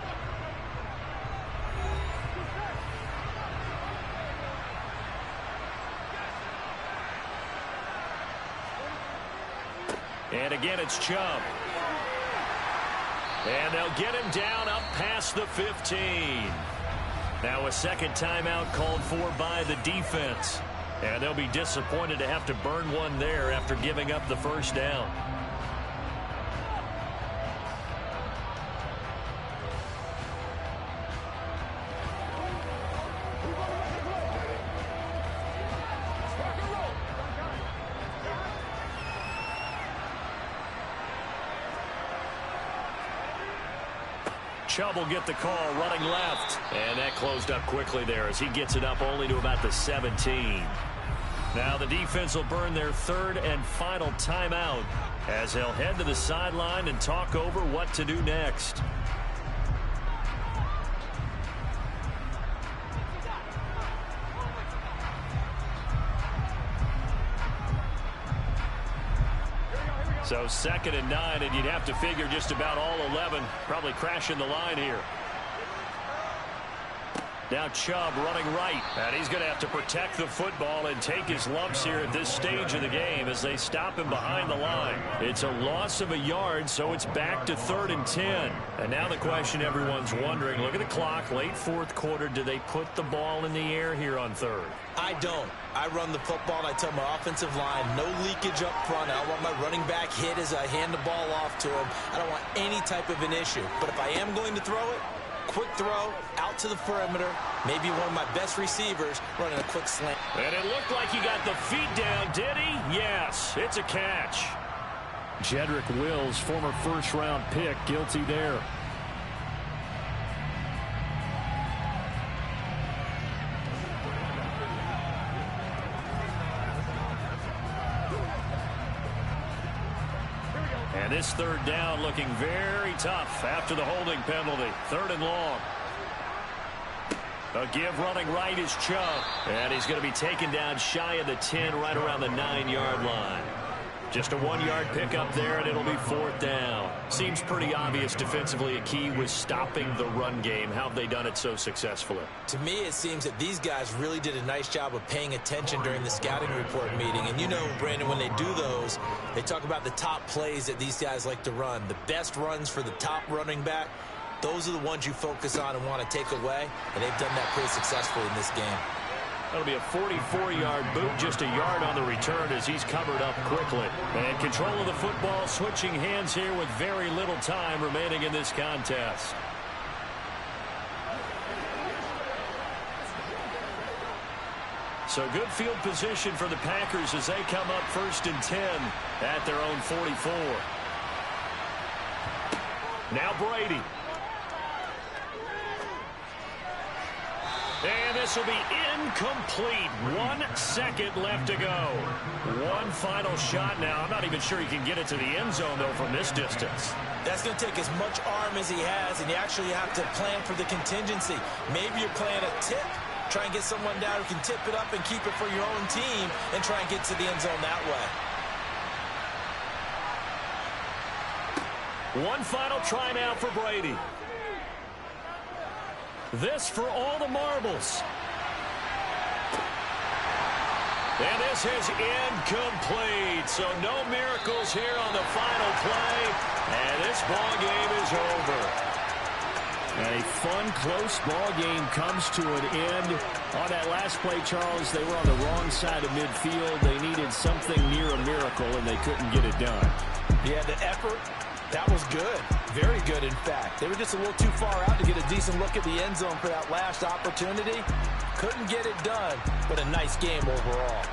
Speaker 12: And again, it's Chubb. And they'll get him down up past the 15. Now a second timeout called for by the defense. And they'll be disappointed to have to burn one there after giving up the first down. Chubb will get the call running left. And that closed up quickly there as he gets it up only to about the 17. Now the defense will burn their third and final timeout as they'll head to the sideline and talk over what to do next. So 2nd and 9, and you'd have to figure just about all 11 probably crashing the line here. Now Chubb running right, and he's going to have to protect the football and take his lumps here at this stage of the game as they stop him behind the line. It's a loss of a yard, so it's back to 3rd and 10. And now the question everyone's wondering, look at the clock, late fourth quarter, do they put the ball in the air here on 3rd?
Speaker 16: I don't. I run the football, and I tell my offensive line, no leakage up front. I don't want my running back hit as I hand the ball off to him. I don't want any type of an issue. But if I am going to throw it, quick throw, out to the perimeter, maybe one of my best receivers running a quick slant.
Speaker 12: And it looked like he got the feet down, did he? Yes, it's a catch.
Speaker 14: Jedrick Wills, former first-round pick, guilty there.
Speaker 12: And this 3rd down looking very tough after the holding penalty. 3rd and long. A give running right is Chubb. And he's going to be taken down shy of the 10, right around the 9-yard line. Just a 1-yard pickup there, and it'll be 4th down. Seems pretty obvious defensively a key was stopping the run game. How have they done it so successfully?
Speaker 16: To me, it seems that these guys really did a nice job of paying attention during the scouting report meeting. And you know, Brandon, when they do those, they talk about the top plays that these guys like to run. The best runs for the top running back, those are the ones you focus on and want to take away. And they've done that pretty successfully in this game.
Speaker 12: That'll be a 44-yard boot, just a yard on the return as he's covered up quickly. And control of the football, switching hands here with very little time remaining in this contest. So good field position for the Packers as they come up 1st and 10 at their own 44. Now Brady. And this will be incomplete. 1 second left to go. One final shot now. I'm not even sure he can get it to the end zone, though, from this distance.
Speaker 16: That's going to take as much arm as he has, and you actually have to plan for the contingency. Maybe you're playing a tip. Try and get someone down who can tip it up and keep it for your own team and try and get to the end zone that
Speaker 12: way. One final try now for Brady. This for all the marbles. And this is incomplete. So no miracles here on the final play. And this ball game is over.
Speaker 14: And a fun, close ball game comes to an end. On that last play, Charles, they were on the wrong side of midfield. They needed something near a miracle, and they couldn't get it done.
Speaker 16: Yeah, the effort, that was good. Very good, in fact. They were just a little too far out to get a decent look at the end zone for that last opportunity. Couldn't get it done, but a nice game overall.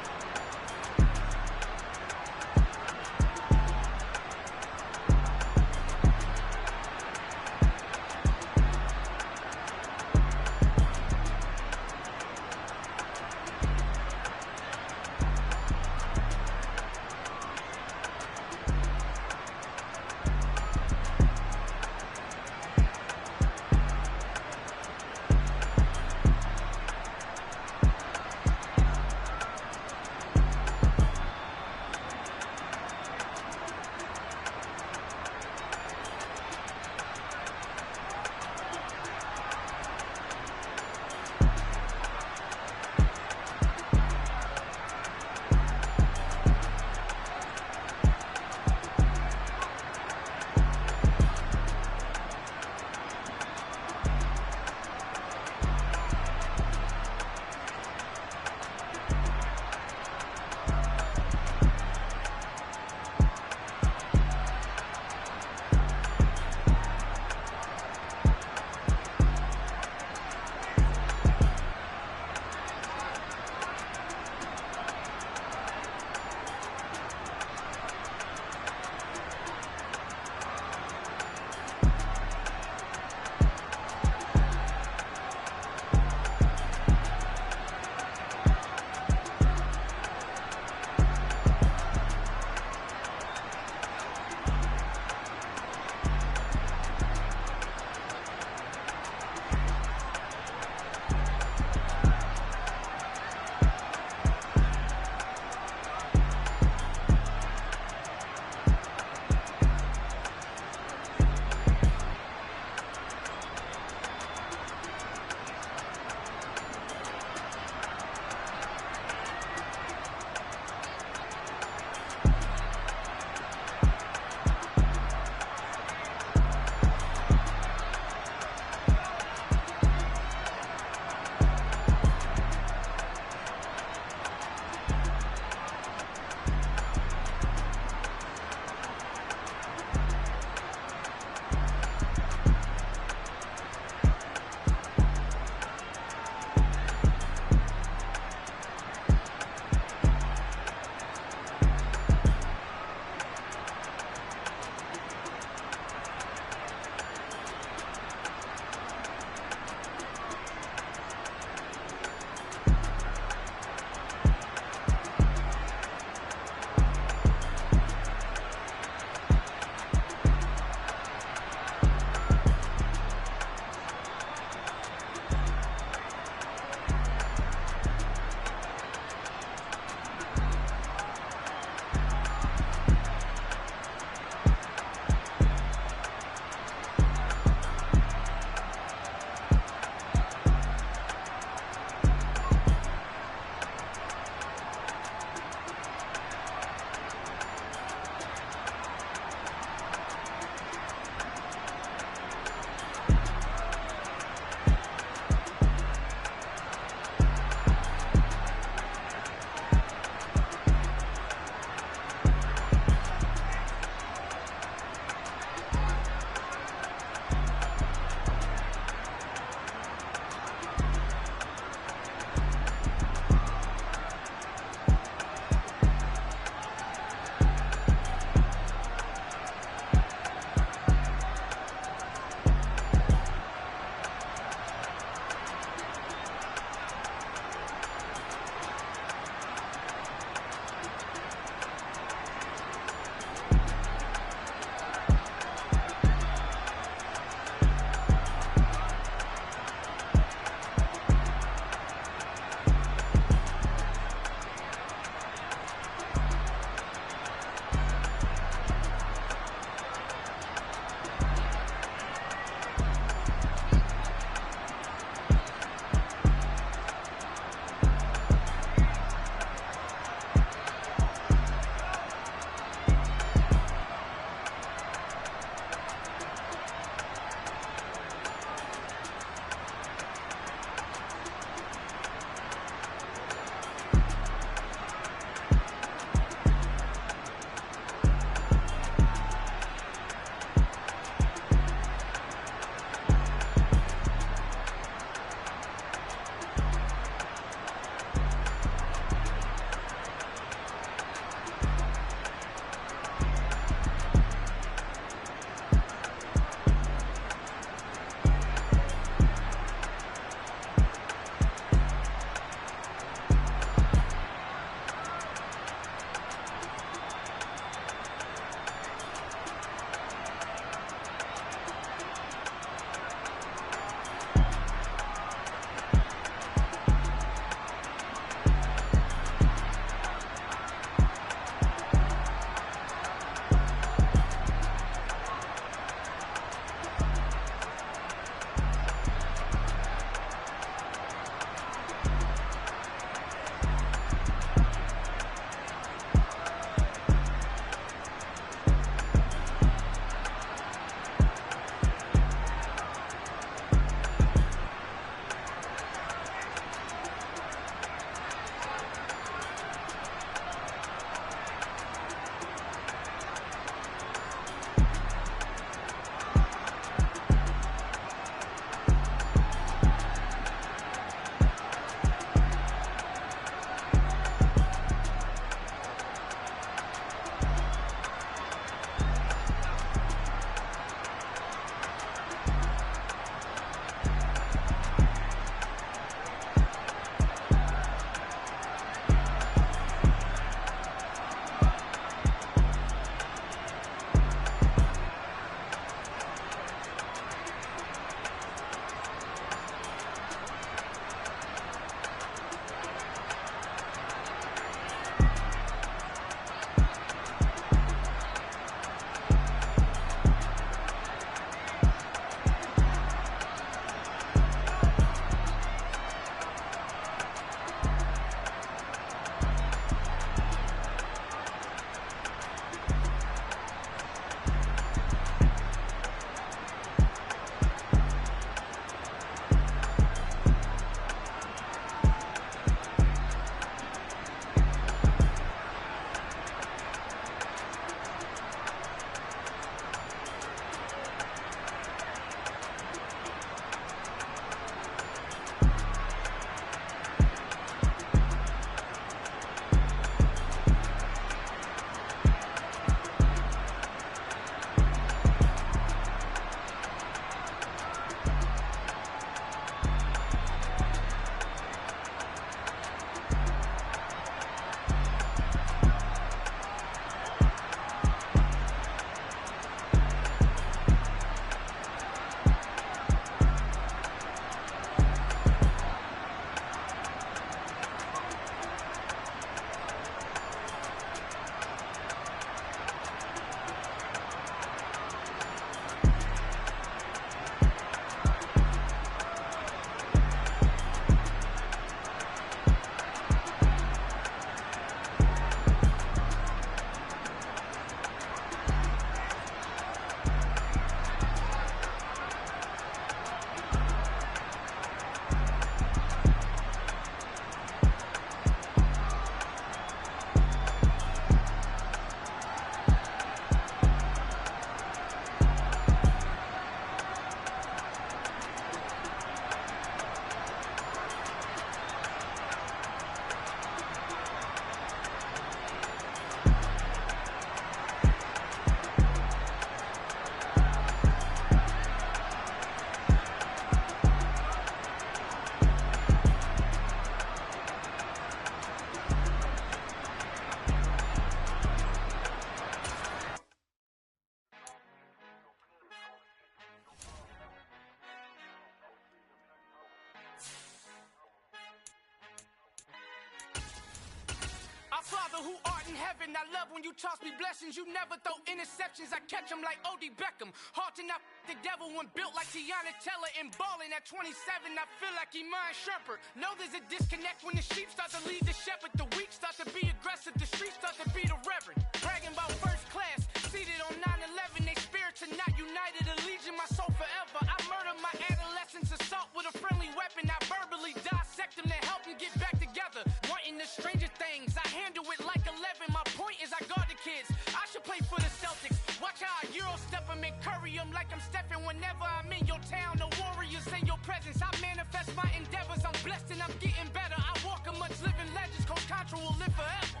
Speaker 18: heaven. I love when you toss me blessings. You never throw interceptions. I catch them like O.D. Beckham. Hard to not the devil when built like Tiana Teller and balling at 27. I feel like Iman Shumpert. Know there's a disconnect when the sheep start to lead the shepherd. The weak start to be aggressive. The streets start to be the reverend. Bragging about first class. Seated on 9/11. They spirits are not united. Allegiant my soul forever. I murdered my adolescence. Assault with a friendly weapon. I verbally dissect them to help them get back together. Wanting the stranger things. I handle it like 11. My point is I guard the kids. I should play for the Celtics. Watch how I Euro step them and curry them like I'm stepping whenever I'm in your town. The warriors in your presence. I manifest my endeavors. I'm blessed and I'm getting better. I walk amongst living legends. Coach Contra will live forever.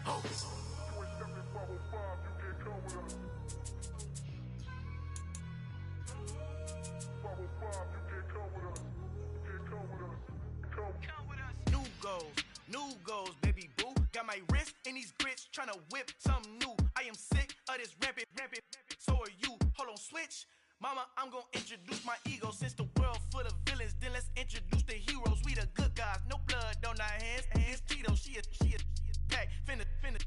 Speaker 18: Oh.
Speaker 11: New goals, baby boo. Got my wrist in these grits, tryna whip something new. I am sick of this rampant. So are you. Hold on, switch. Mama, I'm gonna introduce my ego. Since the world full of villains, then let's introduce the heroes. We the good guys, no blood on our hands. Hands Tito, she a pack. Finna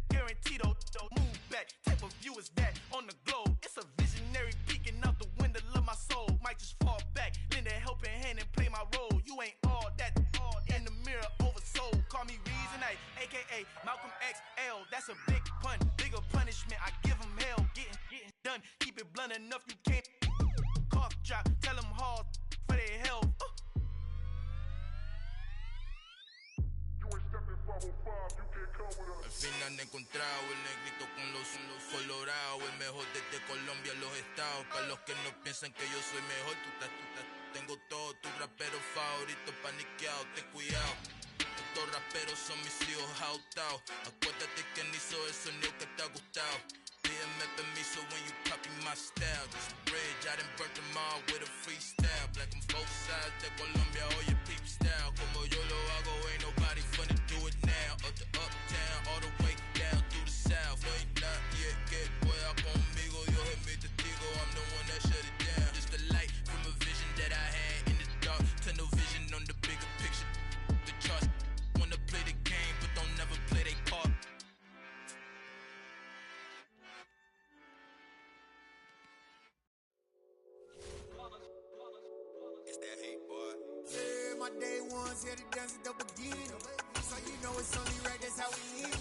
Speaker 11: guarantee though. Move back. Type of view is that on the globe? It's a visionary peeking out the window of my soul. Might just fall back, lend a helping hand and play my role. You ain't all that in the mirror oversold. Call me Reason A, aka Malcolm XL. That's a big pun, bigger punishment. I give him hell, getting done. Keep it blunt enough, you can't cough drop. Tell them hard for their health.
Speaker 19: Al fin han encontrado el negrito con los colorados, el mejor desde Colombia, los estados. Para los que no piensan que yo soy mejor, tengo todos tus raperos favoritos paniqueados, ten cuidado. Estos raperos son mis hijos jautados. Acuérdate que ni hizo el sonido que te ha gustado. Pídeme permiso when you copy my style. This bridge, I done burnt them all with a freestyle. Black on both sides de Colombia, oye peep style. Como yo lo hago, ain't nobody finna do it now. Up to uptown, all the way down through the south. No hay nadie que pueda conmigo, Dios es mi testigo. I'm the one that shut it down. Just a light from a vision that I had in the dark. Tunnel vision on the bigger picture. The charts wanna play the game, but don't never play their part.
Speaker 20: It's that hate, boy.
Speaker 1: Yeah, my day ones here to dance at the beginning. So you know it's only right, that's how we live.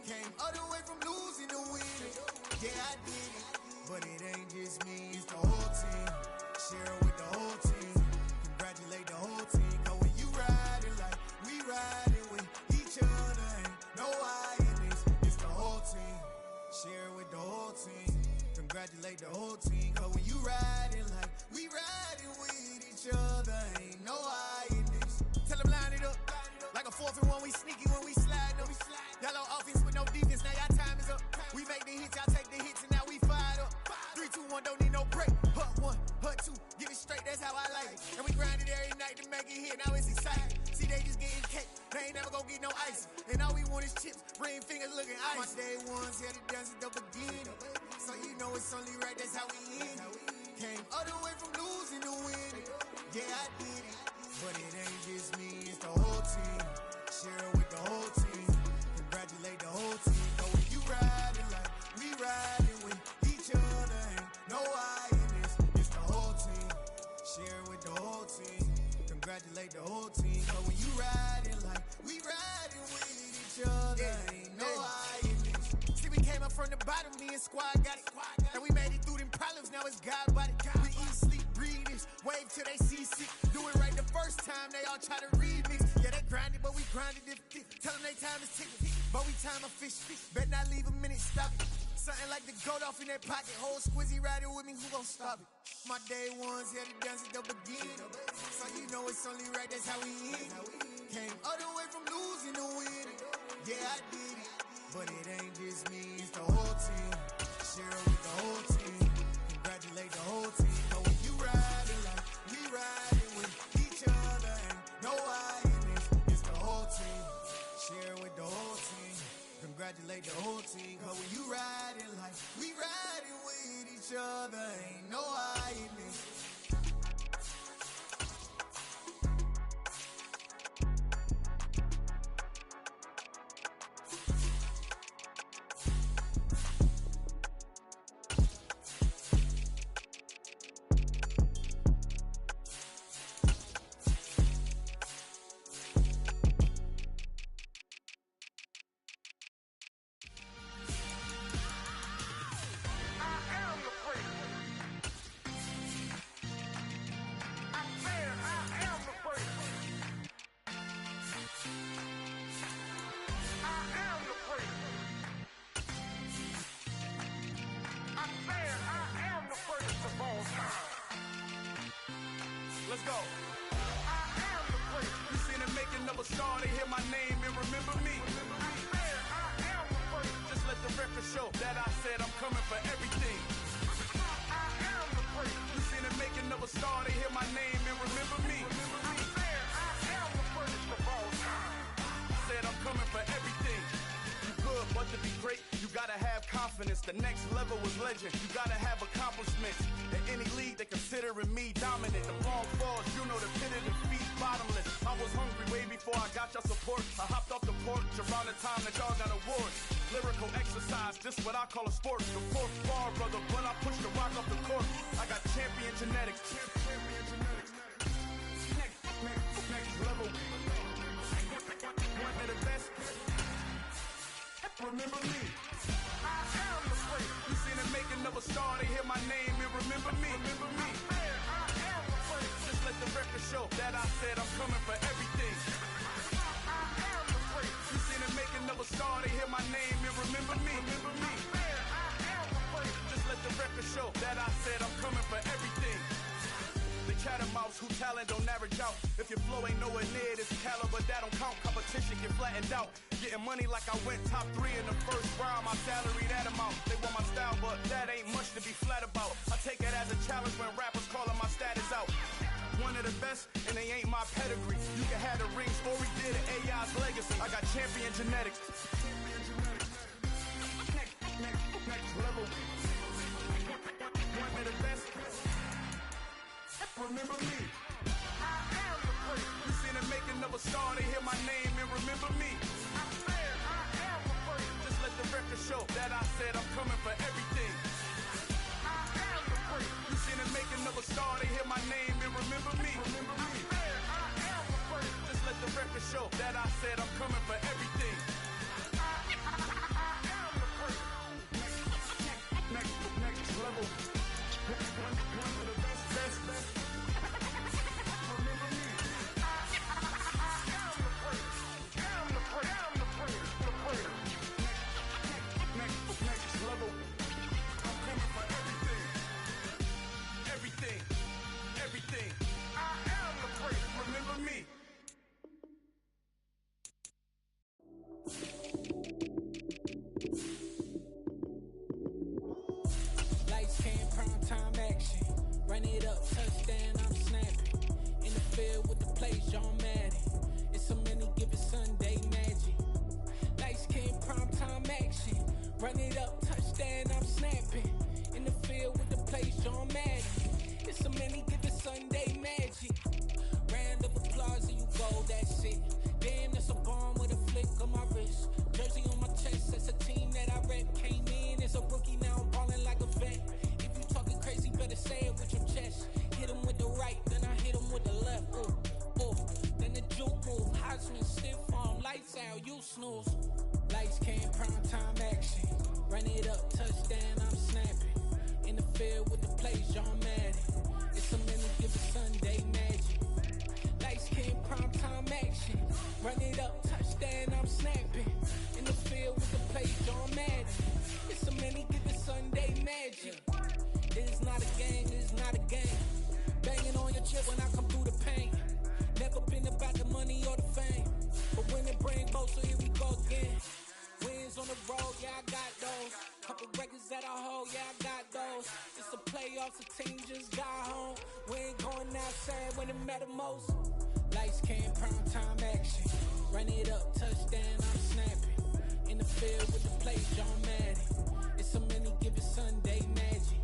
Speaker 1: Came all the way from losing to winning. Yeah, I did it. But it ain't just me, it's the whole team. Share it with the whole team. Congratulate the whole team. Cause when you riding like we riding with each other, ain't no I in this. It's the whole team. Share it with the whole team. Congratulate the whole team. Cause when you riding like we riding with each other, ain't no I in this. Tell them line it up. Like a 4th and 1, we sneaky when we slide them. Y'all on offense with no defense, now y'all time is up. We make the hits, y'all take the hits, and now we fired up. 3, 2, 1, don't need no break. Hut 1, hut 2, get it straight, that's how I like it. And we grind it every night to make it hit, now it's exciting. See, they just getting cake, they ain't never gonna get no ice. And all we want is chips, ring fingers looking ice. My day ones here to dance at the beginning. So you know it's only right, that's how we end. Came all the way from losing to winning. Yeah, I did it. But it ain't just me, it's the whole team. Share it with the whole team. Congratulate the whole team. Know when you riding like we riding with each other, ain't no I in this. It's the whole team. Share it with the whole team. Congratulate the whole team. Know when you riding like we riding with each other, ain't no I in this. See, we came up from the bottom, me and squad got it. And we made it through them problems, now it's God body. We eat, sleep, breathe this. Wave till they see sick. Do it right the first time, they all try to remix. Yeah, they grinded, but we grinded it. Tell them they time is ticking. But we time a fish. Bet not leave a minute, stop it. Something like the goat off in that pocket. Whole squizzy riding with me, who gon' stop it? My day ones here to dance at the beginning. So you know it's only right, that's how we end. Came all the way from losing to winning. Yeah, I did it. But it ain't just me, it's the whole team. Share it with the whole team. Congratulate the whole team. But when you riding like we riding with each other, ain't no I in this. It's the whole team. Share it with the whole team. Congratulate the whole team. Cause when you riding like we riding with each other, ain't no I in this.
Speaker 2: Let's go. You seen the making of a star, they hear my name and remember me. Just let the record show that I said I'm coming for everything. You seen the making of a star, they hear my name and remember me. Said I'm coming for everything. You good, but to be great, you gotta have confidence. The next level was legend. You gotta have accomplishments. In any league, they considering me dominant. The long falls, you know the pit of defeat, bottomless. I was hungry way before I got your support. I hopped off the porch around the time that y'all got awards. Lyrical exercise, this what I call a sport. The fourth bar, brother, when I push the rock off the court. I got champion genetics. Next level. One of the best. Remember me. I am the place. You seen the making of a star, they hear my name and remember me. Remember me. I am the place. Just let the record show that I said I'm coming for everything. I am the place. You seen the making of a star, they hear my name and remember me. Remember me. I am the place. Just let the record show that I said I'm coming for everything. The catamounts who talent don't average out. If your flow ain't nowhere near this caliber, that don't count. Competition get flattened out. Getting money like I went top 3 in the first round. My salary that amount. They want my style, but that ain't much to be flat about. I take it as a challenge when rappers calling my status out. One of the best, and they ain't my pedigree. You can have the rings, or we did it. AI's legacy. I got champion genetics. Next level. One of the best. Remember me. I am the place. You seen the making of a star, they hear my name and remember me. I am the place. Just let the record show that I said I'm coming for everything. I am the place. You seen the making of a star, they hear my name and remember me. Remember me. I am the place. Just let the record show that I said I'm coming for everything. I am the place. Next level. One of the best. Everything. I am the place. Remember me.
Speaker 6: Lights came, prime time action. Run it up, touchdown, I'm snapping. In the field with the plays, John Madden. It's so many, give it Sunday magic. Lights came, prime time action. Run it up, touchdown, I'm snapping. In the field with the plays, John Madden. It's so many, give it Sunday magic. Round of applause and you go, that's it. Damn, that's a bomb with a flick on my wrist. Jersey on my chest, that's a team that I rep. Came in as a rookie, now I'm ballin' like a vet. If you talking crazy, better say it with your chest. Hit him with the right, then I hit him with the left. Then the juke move, Heisman, stiff arm, lights out, you snooze. Lights came, prime time action. Run it up, touchdown, I'm snapping. In the field with the plays, John Madden. It's a minute, give it Sunday magic. Lights came, prime time action. Run it up, touchdown, I'm snapping. In the field with the plays, John Madden. It's a minute, give it Sunday magic. It is not a game, it is not a game. Banging on your chip when I come through the pain. Never been about the money or the fame. But when it bring both, so here we go again. Wins on the road, yeah, I got those. Couple records that I hold, yeah, I got those. It's the playoffs, the team just got home. We ain't going outside when it matter most. Lights came, prime time action. Run it up, touchdown, I'm snapping. In the field with the plays, John Madden. It's so many, give it Sunday magic.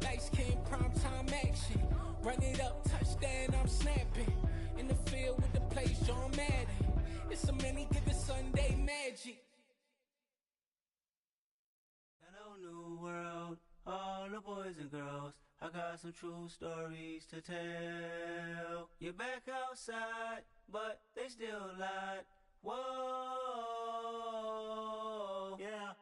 Speaker 6: Lights came, prime time action. Run it up, touchdown, I'm snapping. In the field with the plays, John Madden. It's so many, give it Sunday magic.
Speaker 21: Hello, new world, all the boys and girls. I got some true stories to tell. You're back outside, but they still lied. Whoa, yeah.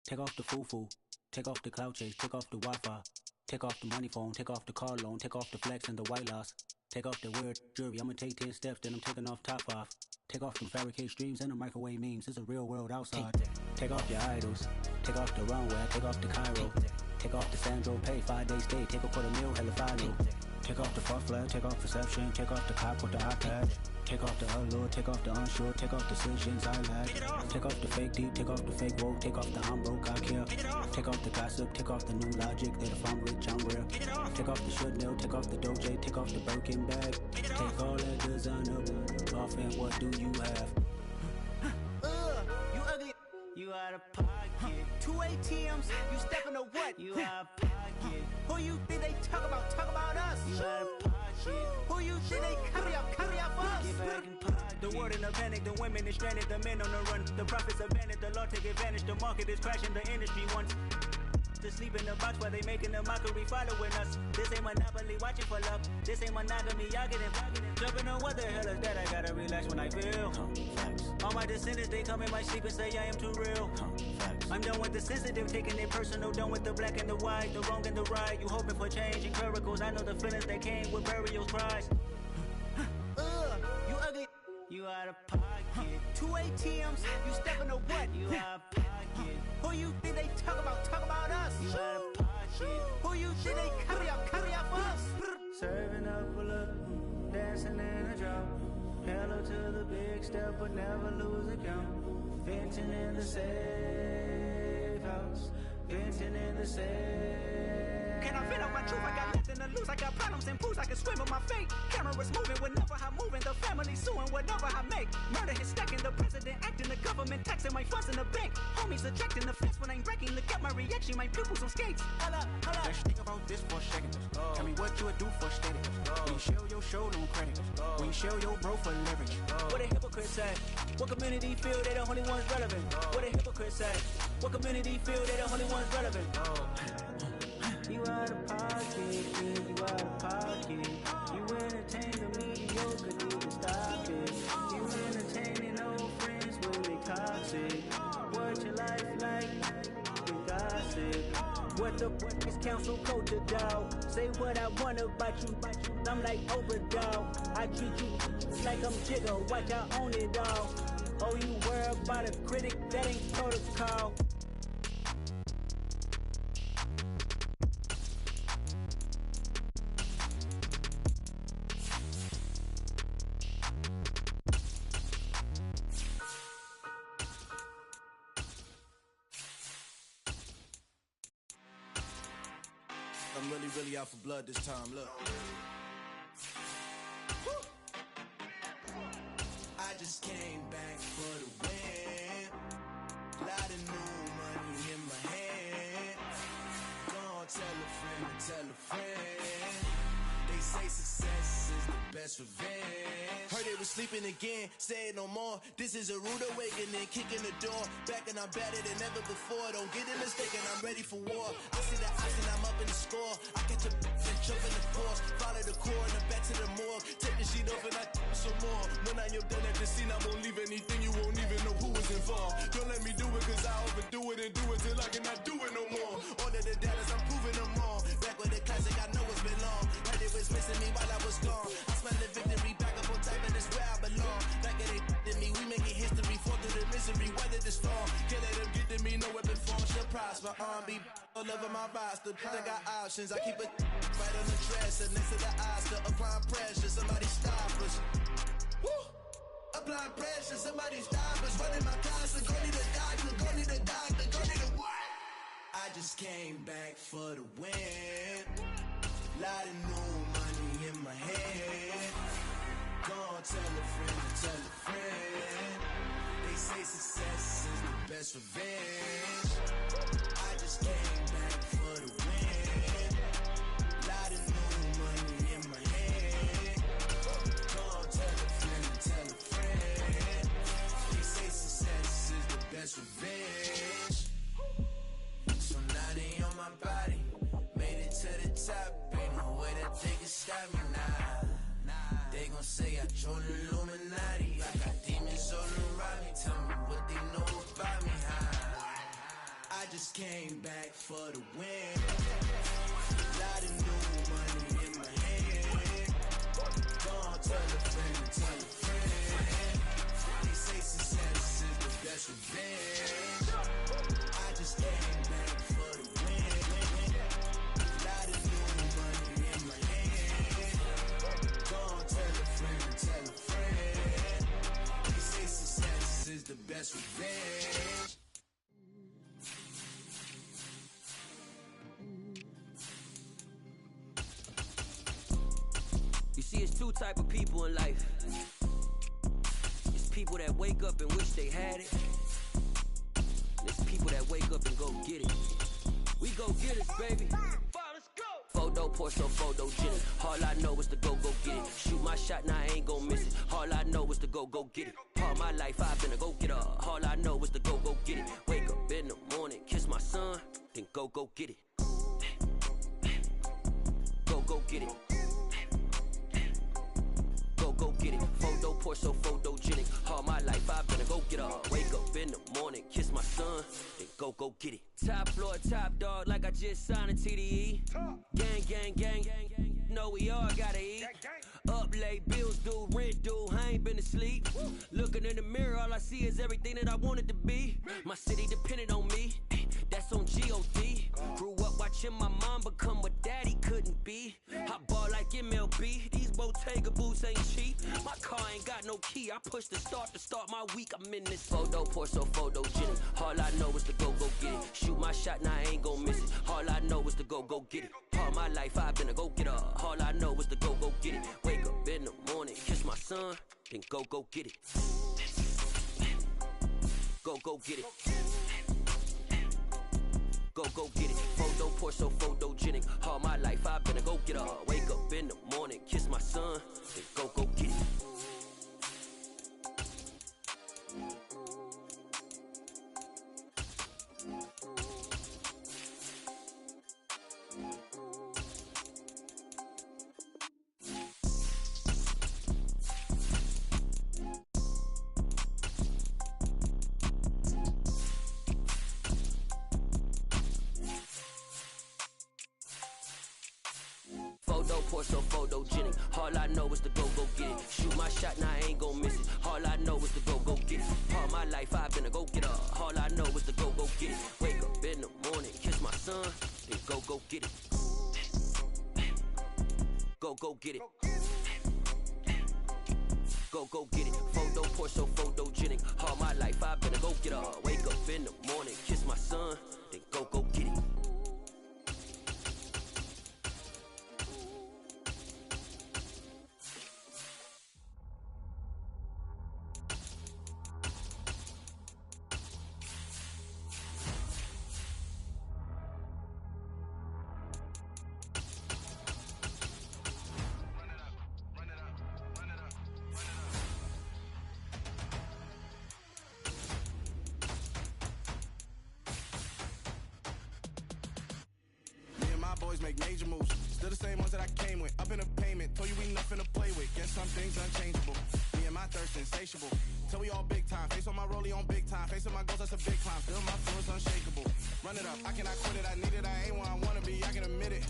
Speaker 22: Take off the foo-foo, take off the cloud chase, take off the Wi-Fi. Take off the money phone, take off the car loan, take off the flex and the white loss. Take off the weird jewelry, I'ma take 10 steps, then I'm taking off top 5. Take off them fabricated streams and the microwave memes, it's a real world outside. Take off your idols, take off the runway, take off the Cairo. Take off the Sandro pay, 5 days stay, take a quarter meal, hella follow. Take off the far flag, take off perception, take off the cop with the iPad. Take off the allure, take off the unsure, take off decisions I lack. Take off the fake deep, take off the fake woke, take off the I'm broke, I care. Take off the gossip, take off the new logic that if I'm rich, I'm real. Take off the Chanel, take off the Doja, take off the Birkin bag. Take all that designer off and what do you have?
Speaker 21: You ugly. You out of pocket. 2 ATMs, you stepping to what? You out of pocket. Who you think they talk about? Talk about us. You out of pocket. Who you think they carry up us? Get back in pocket. The world in a panic, the women is stranded, the men on the run. The profits abandoned, the law take advantage. The market is crashing, the industry wants to sleep in the box while they making a mockery following us. This ain't monopoly, watching for love. This ain't monogamy, y'all getting jumping on what the hell is that? I gotta relax when I feel. All my descendants, they come in my sleep and say I am too real. I'm done with the sensitive, taking it personal. Done with the black and the white, the wrong and the right. You hoping for change and miracles. I know the feelings that came with burial cries. You ugly. You out of pocket. 2 ATMs, you stepping to what? You out of pocket. Who you think they talk about? Talk about us. You out of pocket. Who you think they carry up us? Serving up a look, dancing in a drop. Hello to the big step, but never lose a count. Venting in the safe house. Venting in the safe. Can I vent out my truth? I got nothing to lose. I got problems and pools. I can swim with my fate. Cameras moving whenever I'm moving. The family suing whatever I make. Murder is stacking. The president acting. The government taxing my funds in the bank. Homies attracting the fence when I'm breaking. Look at my reaction. My pupils on skates. Holla.
Speaker 3: Just think about this for a second. Tell me what you would do for status. When you show your show, no credit. When you show your bro for leverage.
Speaker 21: What a hypocrite say. What community feel they the only ones relevant? What a hypocrite say. What community feel they the only ones relevant? You out of pocket, yeah, you out of pocket. You entertain the mediocre, need to stop it. You entertaining old friends when they toxic. What your life like? You gossip. What the fuck is council culture, dog? Say what I want about you. I'm like overdog. I treat you like I'm Jigga. Watch I own it all. Oh, you worry about a critic? That ain't protocol.
Speaker 5: I'm really out for blood this time, look. I just came back for the win. Lot of new money in my hand. Gonna tell a friend to tell a friend. They say success is the best revenge. Heard they was sleeping again, say it no more. This is a rude awakening, kicking the door. Back and I'm better than ever before. Don't get it mistaken, I'm ready for war. I see the option, I'm up in the score. I catch a and jump in the force. Follow the core and then back to the morgue. Take the sheet off and I some more. When I am done at the scene, I won't leave anything. You won't even know who was involved. Don't let me do it cause I overdo it and do it till I cannot do it no more. All of the doubters, I'm proving them wrong. Back with the classic, I know it's been long. Heard it was missing me while I was gone. I smell the victory back up on time and it's where I belong. Back at it to me, we making history. Fall through the misery, weather the storm. Can't let them get to me, no weapon form shall prosper. R&B all over my roster. I got options, I keep it right on the dresser. Next to the Oscar, applying pressure. Somebody stop us. Woo! Applying pressure, somebody stop us. Running my closet, go need a doctor, go need a doctor, go need a what? I just came back for the win. Lot of new money in my hand. Gonna tell a friend, tell a friend. They say success is the best revenge. I just came back for the win. Lot of new money in my hand. Gonna tell a friend, tell a friend. They say success is the best revenge. So now they on my body. Made it to the top. Ain't no way that they can stop me now. They gon' say I joined the Illuminati. I got demons all around me. Tell me what they know about me, I just came back for the win. Lot of new money in my hand. Gonna tell a friend, tell a friend. They say success is the best revenge. I just came back for the win. best revenge.
Speaker 7: You see, it's two type of people in life. It's people that wake up and wish they had it. And it's people that wake up and go get it. We go get it, baby. Photo, Porsche, photogenic. All I know is to go get it. Shoot my shot, now I ain't gon' miss it. All I know is to go get it. All my life I've been a go getter. All I know is to go get it. Wake up in the morning, kiss my son, then go get it. Go get it. Go get it. Photo, Porsche, photogenic. All my life I've been a go getter. Wake up in the morning, kiss my son, then go get it. Top floor, top dog, like I just signed a TDE. Gang. Know we all gotta eat. Up late, bills due, rent due, I ain't been asleep. Looking in the mirror, all I see is everything that I wanted to be. My city depended on me, that's on G.O.D. Grew up watching my mom become what daddy couldn't be. I ball like MLB, these Bottega boots ain't cheap. My car ain't got no key, I push the start to start my week. I'm in this photo, Porsche, photogenic. All I know is to go get it. Shoot my shot, now I ain't gon' miss it. All I know is to go get it. All my life I've been a go getter. All I know is to go get it. Wake up in the morning, kiss my son, then go get it. Go get it. Go get it. Photo, Porsche, photogenic. All my life I've been a go getter. Wake up in the morning, kiss my son, then go get it. Photo, Porsche, photogenic. All I know is to go get it. Shoot my shot, now I ain't gon' miss it. All I know is to go get it. All my life I've been a go getter. All I know is to go get it. Wake up in the morning, kiss my son, then go get it. Go get it. Go get it. Photo, Porsche, photogenic. All my life I've been a go getter. Wake up in the morning, kiss my son, then go get it.
Speaker 9: Boys make major moves, still the same ones that I came with. Up in a payment, told you we nothing to play with. Guess some things unchangeable. Me and my thirst insatiable. Till we all big time. Face on my rollie on big time. Facing my goals, that's a big climb. Still my flow is unshakable. Run it up, I cannot quit it. I need it, I ain't where I wanna be. I can admit it.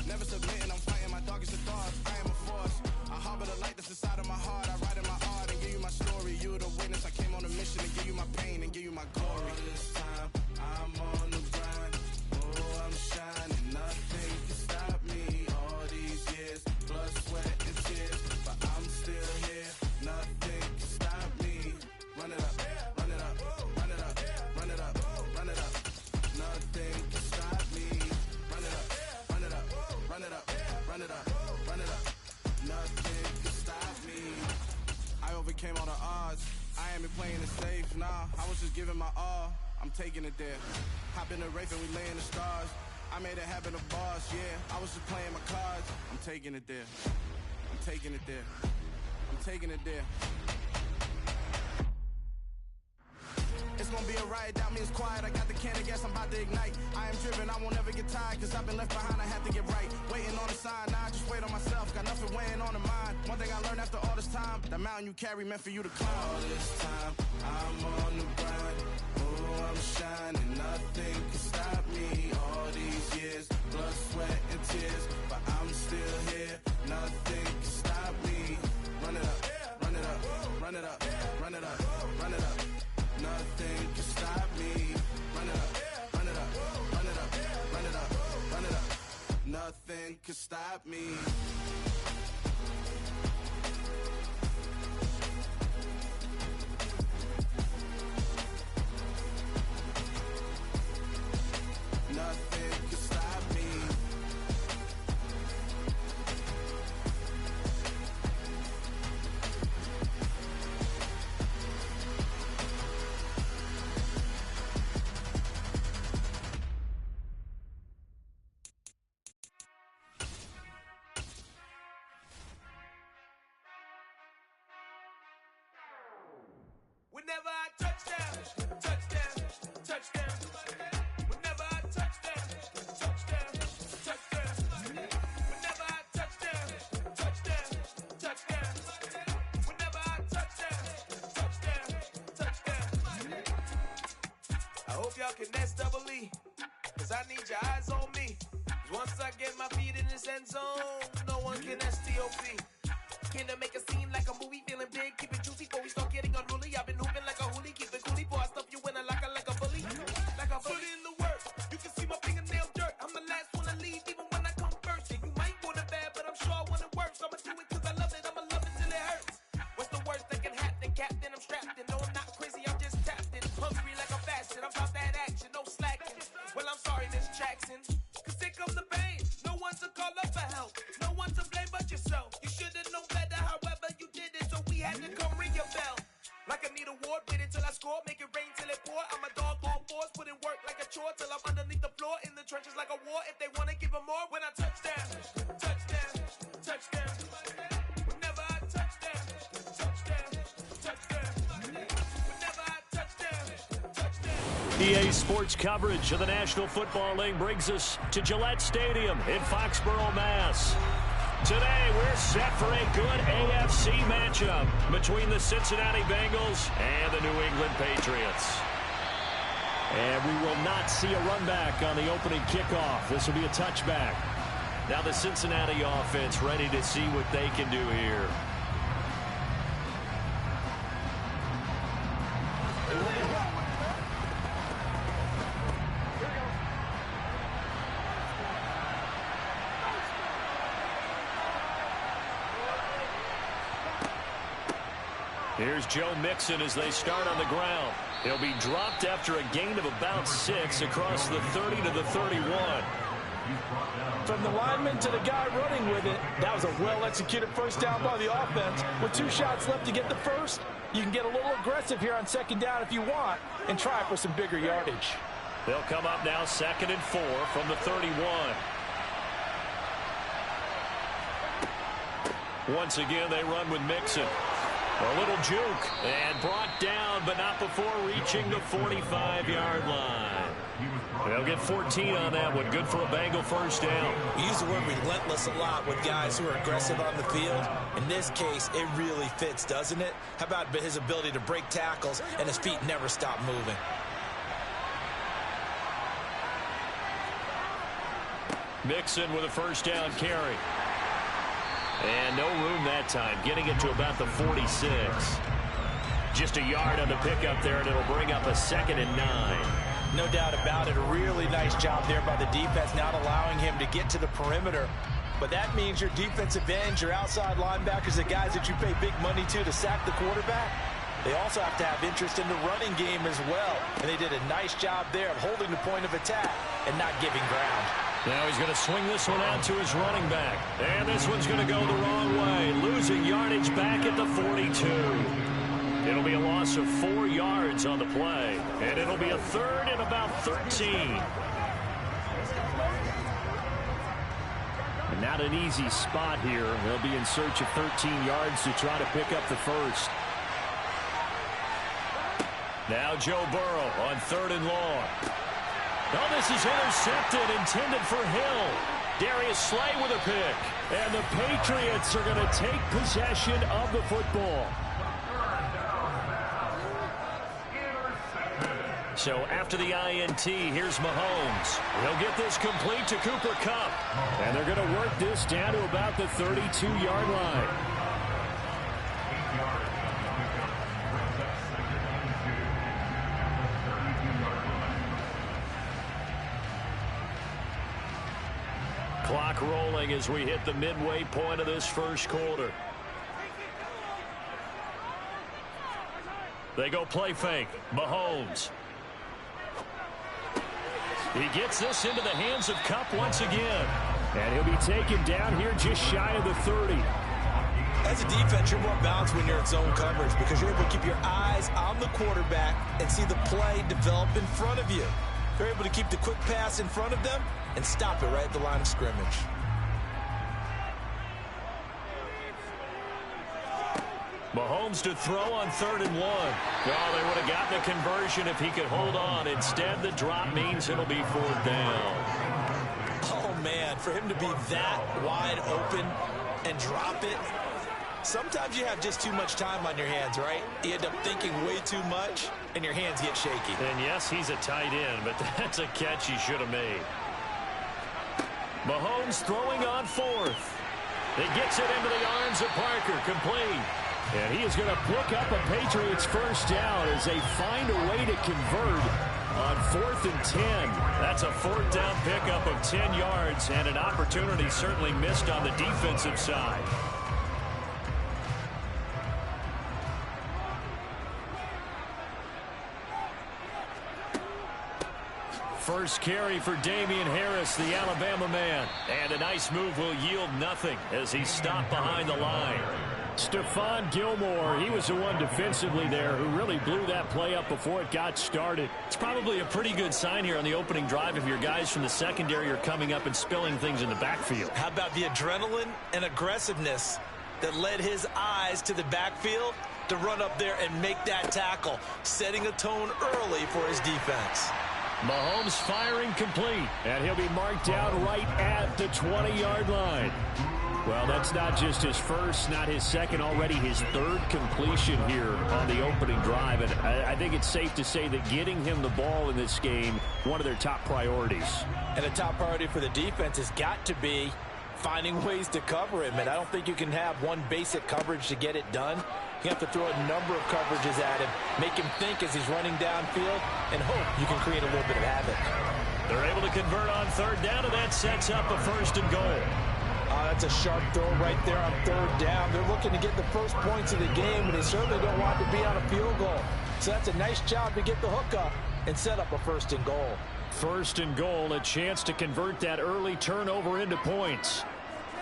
Speaker 9: Never submitting, I'm fighting my darkest of thoughts. I am a force. I harbor the light that's inside of my heart. I write in my art and give you my story. You are the witness. I came on a mission to give you my pain and give you my glory.
Speaker 5: All this time, I'm on the grind. Oh, I'm shining. Nothing can stop me. All these years, blood, sweat, and tears. But I'm still here. Nothing can stop me.
Speaker 9: Run it up, run it up, run it up, run it up, run it up.
Speaker 5: Nothing can stop me.
Speaker 9: Run it up, run it up, run it up, run it up, run it up.
Speaker 5: Nothing can stop me.
Speaker 9: I overcame all the odds. I ain't been playing it safe, nah. I was just giving my all. I'm taking it there. Hop in the Wraith and we lay in the stars. I made it happen to boss, yeah. I was just playing my cards. I'm taking it there. I'm taking it there. I'm taking it there. It's gonna be a riot, doubt me it's quiet. I got the can of gas, I'm about to ignite. I am driven, I won't ever get tired. Cause I've been left behind, I have to get right. Waiting on the sign, now I just wait on myself. Got nothing weighing on the mind. One thing I learned after all this time, that mountain you carry meant for you to climb.
Speaker 5: All this time, I'm on the grind. Oh, I'm shining, nothing can stop me. All these years, blood, sweat, and tears. But I'm still here, nothing can stop me.
Speaker 9: Run it up, run it up, run it up, run it up, run it up.
Speaker 5: Nothing can stop me.
Speaker 9: Run it up, run it up, run it up, run it up, run it up.
Speaker 5: Nothing can stop me.
Speaker 11: y'all can SEE. Cause I need your eyes on me. Cause once I get my feet in this end zone, no one can STOP. Can I make a scene like a movie? Feeling big, keep it juicy before we start getting unruly. I've been hooping like a hoolie, keep it coolie before I stuff you in a locker like a bully. Like a bully. Put in the work, you can see my fingernail dirt. I'm the last one to leave, even when I come first. And you might want it bad, but I'm sure I want it worse. I'ma do it cause I love it, I'ma love it till it hurts. What's the worst that can happen? Captain, I'm strapped in. No, I'm not crazy, I'm just tapped in. Hungry like I'm fasting, I'm about that action, no slacking. Well, I'm sorry, Miss Jackson, cause here comes the pain. No one to call up for help, no one to blame but yourself. You should've known better, however you did it, so we had to come ring your bell. Like I need a award, wait until I score, make it rain till it pour. I'm a dog on force, put in work like a chore till I'm underneath the floor, in the trenches like a war. If they wanna give them more, when I touch down, touch down, touch down. Whenever I touch down, touch down, touch down. Whenever I touch down, touch down.
Speaker 12: EA Sports coverage of the National Football League brings us to Gillette Stadium in Foxborough, Mass. Today, we're set for a good AFC matchup between the Cincinnati Bengals and the New England Patriots. And we will not see a run back on the opening kickoff. This will be a touchback. Now the Cincinnati offense ready to see what they can do here. Here's Joe Mixon as they start on the ground. He'll be dropped after a gain of about 6 across the 30 to the 31.
Speaker 13: From the lineman to the guy running with it, that was a well-executed first down by the offense. With 2 shots left to get the first, you can get a little aggressive here on second down if you want and try for some bigger yardage.
Speaker 12: They'll come up now 2nd and 4 from the 31. Once again, they run with Mixon. A little juke, and brought down, but not before reaching the 45-yard line. They'll get 14 on that one. Good for a Bengal first down.
Speaker 16: We use the word relentless a lot with guys who are aggressive on the field. In this case, it really fits, doesn't it? How about his ability to break tackles and his feet never stop moving?
Speaker 12: Mixon with a first down carry. And no room that time, getting it to about the 46. Just a yard on the pickup there, and it'll bring up a 2nd and 9.
Speaker 16: No doubt about it. A really nice job there by the defense, not allowing him to get to the perimeter. But that means your defensive ends, your outside linebackers, the guys that you pay big money to sack the quarterback, they also have to have interest in the running game as well. And they did a nice job there of holding the point of attack and not giving ground.
Speaker 12: Now he's going to swing this one out to his running back. And this one's going to go the wrong way, losing yardage back at the 42. It'll be a loss of 4 yards on the play. And it'll be a 3rd and about 13. And not an easy spot here. They'll be in search of 13 yards to try to pick up the first. Now Joe Burrow on 3rd and long. Oh, this is intercepted, intended for Hill. Darius Slay with a pick. And the Patriots are going to take possession of the football. So after the INT, here's Mahomes. He'll get this complete to Cooper Kupp. And they're going to work this down to about the 32-yard line. Clock rolling as we hit the midway point of this first quarter. They go play fake. Mahomes. He gets this into the hands of Kupp once again. And he'll be taken down here just shy of the 30.
Speaker 16: As a defense, you're more balanced when you're in zone coverage because you're able to keep your eyes on the quarterback and see the play develop in front of you. You're able to keep the quick pass in front of them and stop it right at the line of scrimmage.
Speaker 12: Mahomes to throw on 3rd and 1. Oh, they would have gotten the conversion if he could hold on. Instead, the drop means it'll be 4th down.
Speaker 16: Oh, man, for him to be that wide open and drop it, Sometimes you have just too much time on your hands, right? You end up thinking way too much, and your hands get shaky.
Speaker 12: And yes, he's a tight end, but that's a catch he should have made. Mahomes throwing on fourth. He gets it into the arms of Parker, complete. And he is going to pick up a Patriots first down as they find a way to convert on 4th and 10. That's a 4th down pickup of 10 yards and an opportunity certainly missed on the defensive side. First carry for Damian Harris, the Alabama man. And a nice move will yield nothing as he's stopped behind the line. Stephon Gilmore, he was the one defensively there who really blew that play up before it got started. It's probably a pretty good sign here on the opening drive if your guys from the secondary are coming up and spilling things in the backfield.
Speaker 16: How about the adrenaline and aggressiveness that led his eyes to the backfield to run up there and make that tackle, setting a tone early for his defense.
Speaker 12: Mahomes firing complete, and he'll be marked down right at the 20-yard line. Well, that's not just his first, not his second, already his third completion here on the opening drive. And I think it's safe to say that getting him the ball in this game, one of their top priorities.
Speaker 16: And a top priority for the defense has got to be finding ways to cover him. And I don't think you can have one basic coverage to get it done. You have to throw a number of coverages at him, make him think as he's running downfield, and hope you can create a little bit of havoc.
Speaker 12: They're able to convert on 3rd down, and that sets up a 1st and goal.
Speaker 16: That's a sharp throw right there on 3rd down. They're looking to get the first points of the game, and they certainly don't want to be on a field goal. So that's a nice job to get the hook up and set up a 1st and goal.
Speaker 12: 1st and goal, a chance to convert that early turnover into points.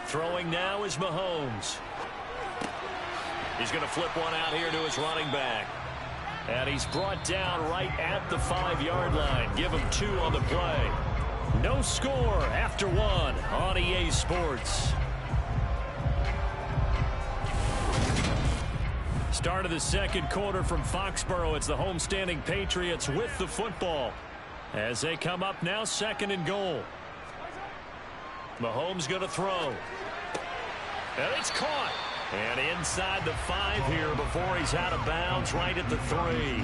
Speaker 12: Throwing now is Mahomes. He's going to flip one out here to his running back. And he's brought down right at the 5-yard line. Give him 2 on the play. No score after 1 on EA Sports. Start of the second quarter from Foxborough. It's the homestanding Patriots with the football as they come up now 2nd and goal. Mahomes going to throw. And it's caught. And inside the 5 here before he's out of bounds right at the 3.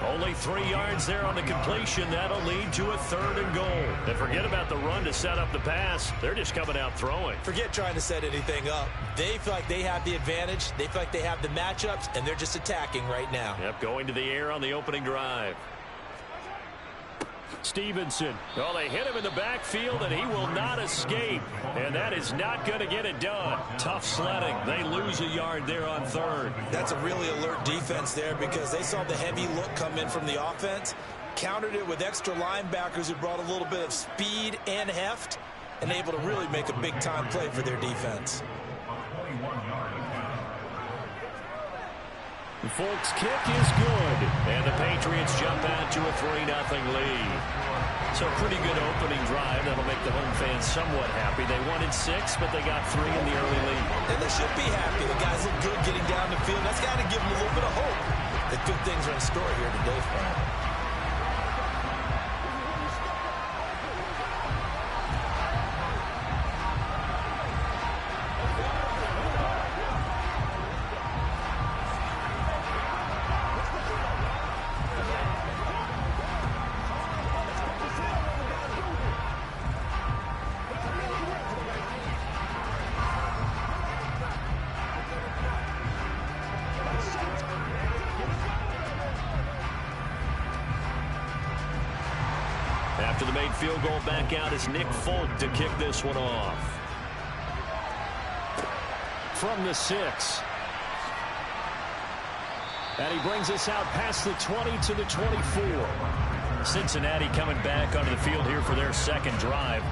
Speaker 12: Only 3 yards there on the completion. That'll lead to a 3rd and goal. And forget about the run to set up the pass. They're just coming out throwing.
Speaker 16: Forget trying to set anything up. They feel like they have the advantage. They feel like they have the matchups, and they're just attacking right now.
Speaker 12: Yep, going to the air on the opening drive. Stevenson. Well, they hit him in the backfield, and he will not escape. And that is not going to get it done. Tough sledding. They lose a yard there on 3rd.
Speaker 16: That's a really alert defense there because they saw the heavy look come in from the offense, countered it with extra linebackers who brought a little bit of speed and heft, and able to really make a big-time play for their defense.
Speaker 12: The Folks kick is good, and the Patriots jump out to a 3-0 lead. So a pretty good opening drive. That'll make the home fans somewhat happy. They wanted 6, but they got 3 in the early lead.
Speaker 16: And they should be happy. The guys look good getting down the field. That's got to give them a little bit of hope that good things are in store here today for them.
Speaker 12: After the made field goal, back out is Nick Folk to kick this one off. From the 6. And he brings us out past the 20 to the 24. Cincinnati coming back onto the field here for their 2nd drive.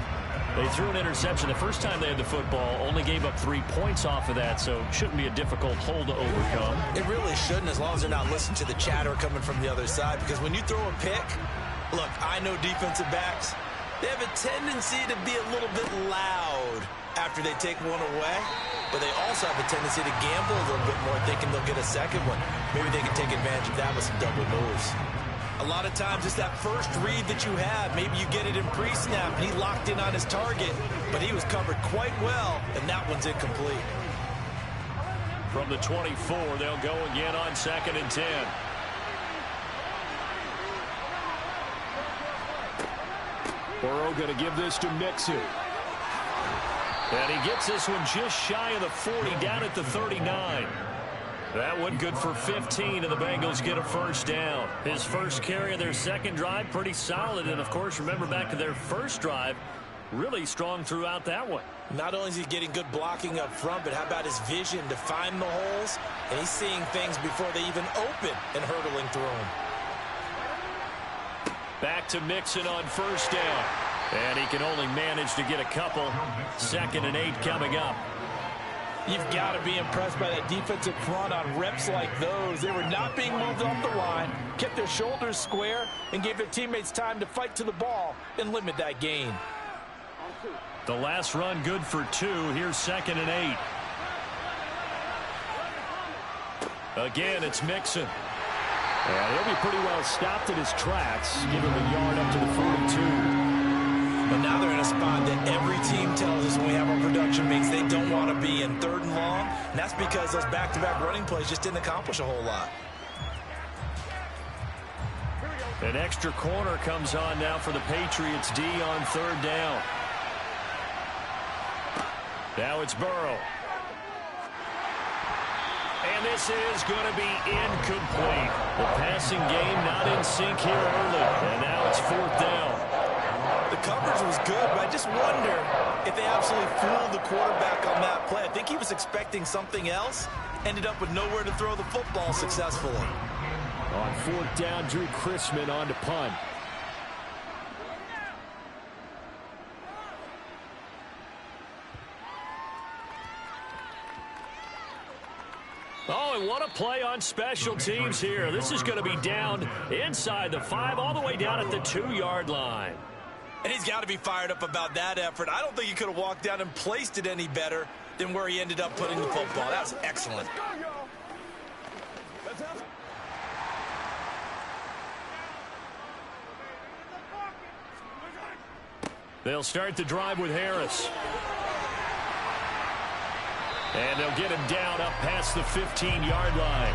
Speaker 12: They threw an interception the first time they had the football, only gave up 3 points off of that, so shouldn't be a difficult hole to overcome.
Speaker 16: It really shouldn't, as long as they're not listening to the chatter coming from the other side, because when you throw a pick, look, I know defensive backs, they have a tendency to be a little bit loud after they take one away, but they also have a tendency to gamble a little bit more, thinking they'll get a second one. Maybe they can take advantage of that with some double moves. A lot of times it's that first read that you have. Maybe you get it in pre-snap, and he locked in on his target, but he was covered quite well, and that one's incomplete.
Speaker 12: From the 24, they'll go again on 2nd and 10. Burrow going to give this to Mixon. And he gets this one just shy of the 40, down at the 39. That one good for 15, and the Bengals get a first down. His first carry of their second drive, pretty solid. And, of course, remember back to their first drive, really strong throughout that one.
Speaker 16: Not only is he getting good blocking up front, but how about his vision to find the holes? And he's seeing things before they even open and hurdling through them.
Speaker 12: Back to Mixon on first down. And he can only manage to get a couple. 2nd and 8 coming up.
Speaker 13: You've got to be impressed by that defensive front on reps like those. They were not being moved off the line, kept their shoulders square, and gave their teammates time to fight to the ball and limit that gain.
Speaker 12: The last run good for 2. Here's 2nd and 8. Again, it's Mixon.
Speaker 14: And he'll be pretty well stopped in his tracks. Give him a yard up to the 42.
Speaker 16: But now they're in a spot that every team tells us when we have our production meetings they don't want to be in, 3rd and long. And that's because those back-to-back running plays just didn't accomplish a whole lot.
Speaker 12: An extra corner comes on now for the Patriots D on 3rd down. Now it's Burrow. And this is going to be incomplete. The passing game not in sync here early. And now it's 4th down.
Speaker 16: The coverage was good, but I just wonder if they absolutely fooled the quarterback on that play. I think he was expecting something else. Ended up with nowhere to throw the football successfully.
Speaker 14: On 4th down, Drew Chrisman on to punt.
Speaker 12: Oh, and what a play on special teams here. This is going to be down inside the 5, all the way down at the 2-yard line.
Speaker 16: And he's got to be fired up about that effort. I don't think he could have walked down and placed it any better than where he ended up putting the football. That was excellent.
Speaker 12: They'll start the drive with Harris. And they'll get him down up past the 15-yard line.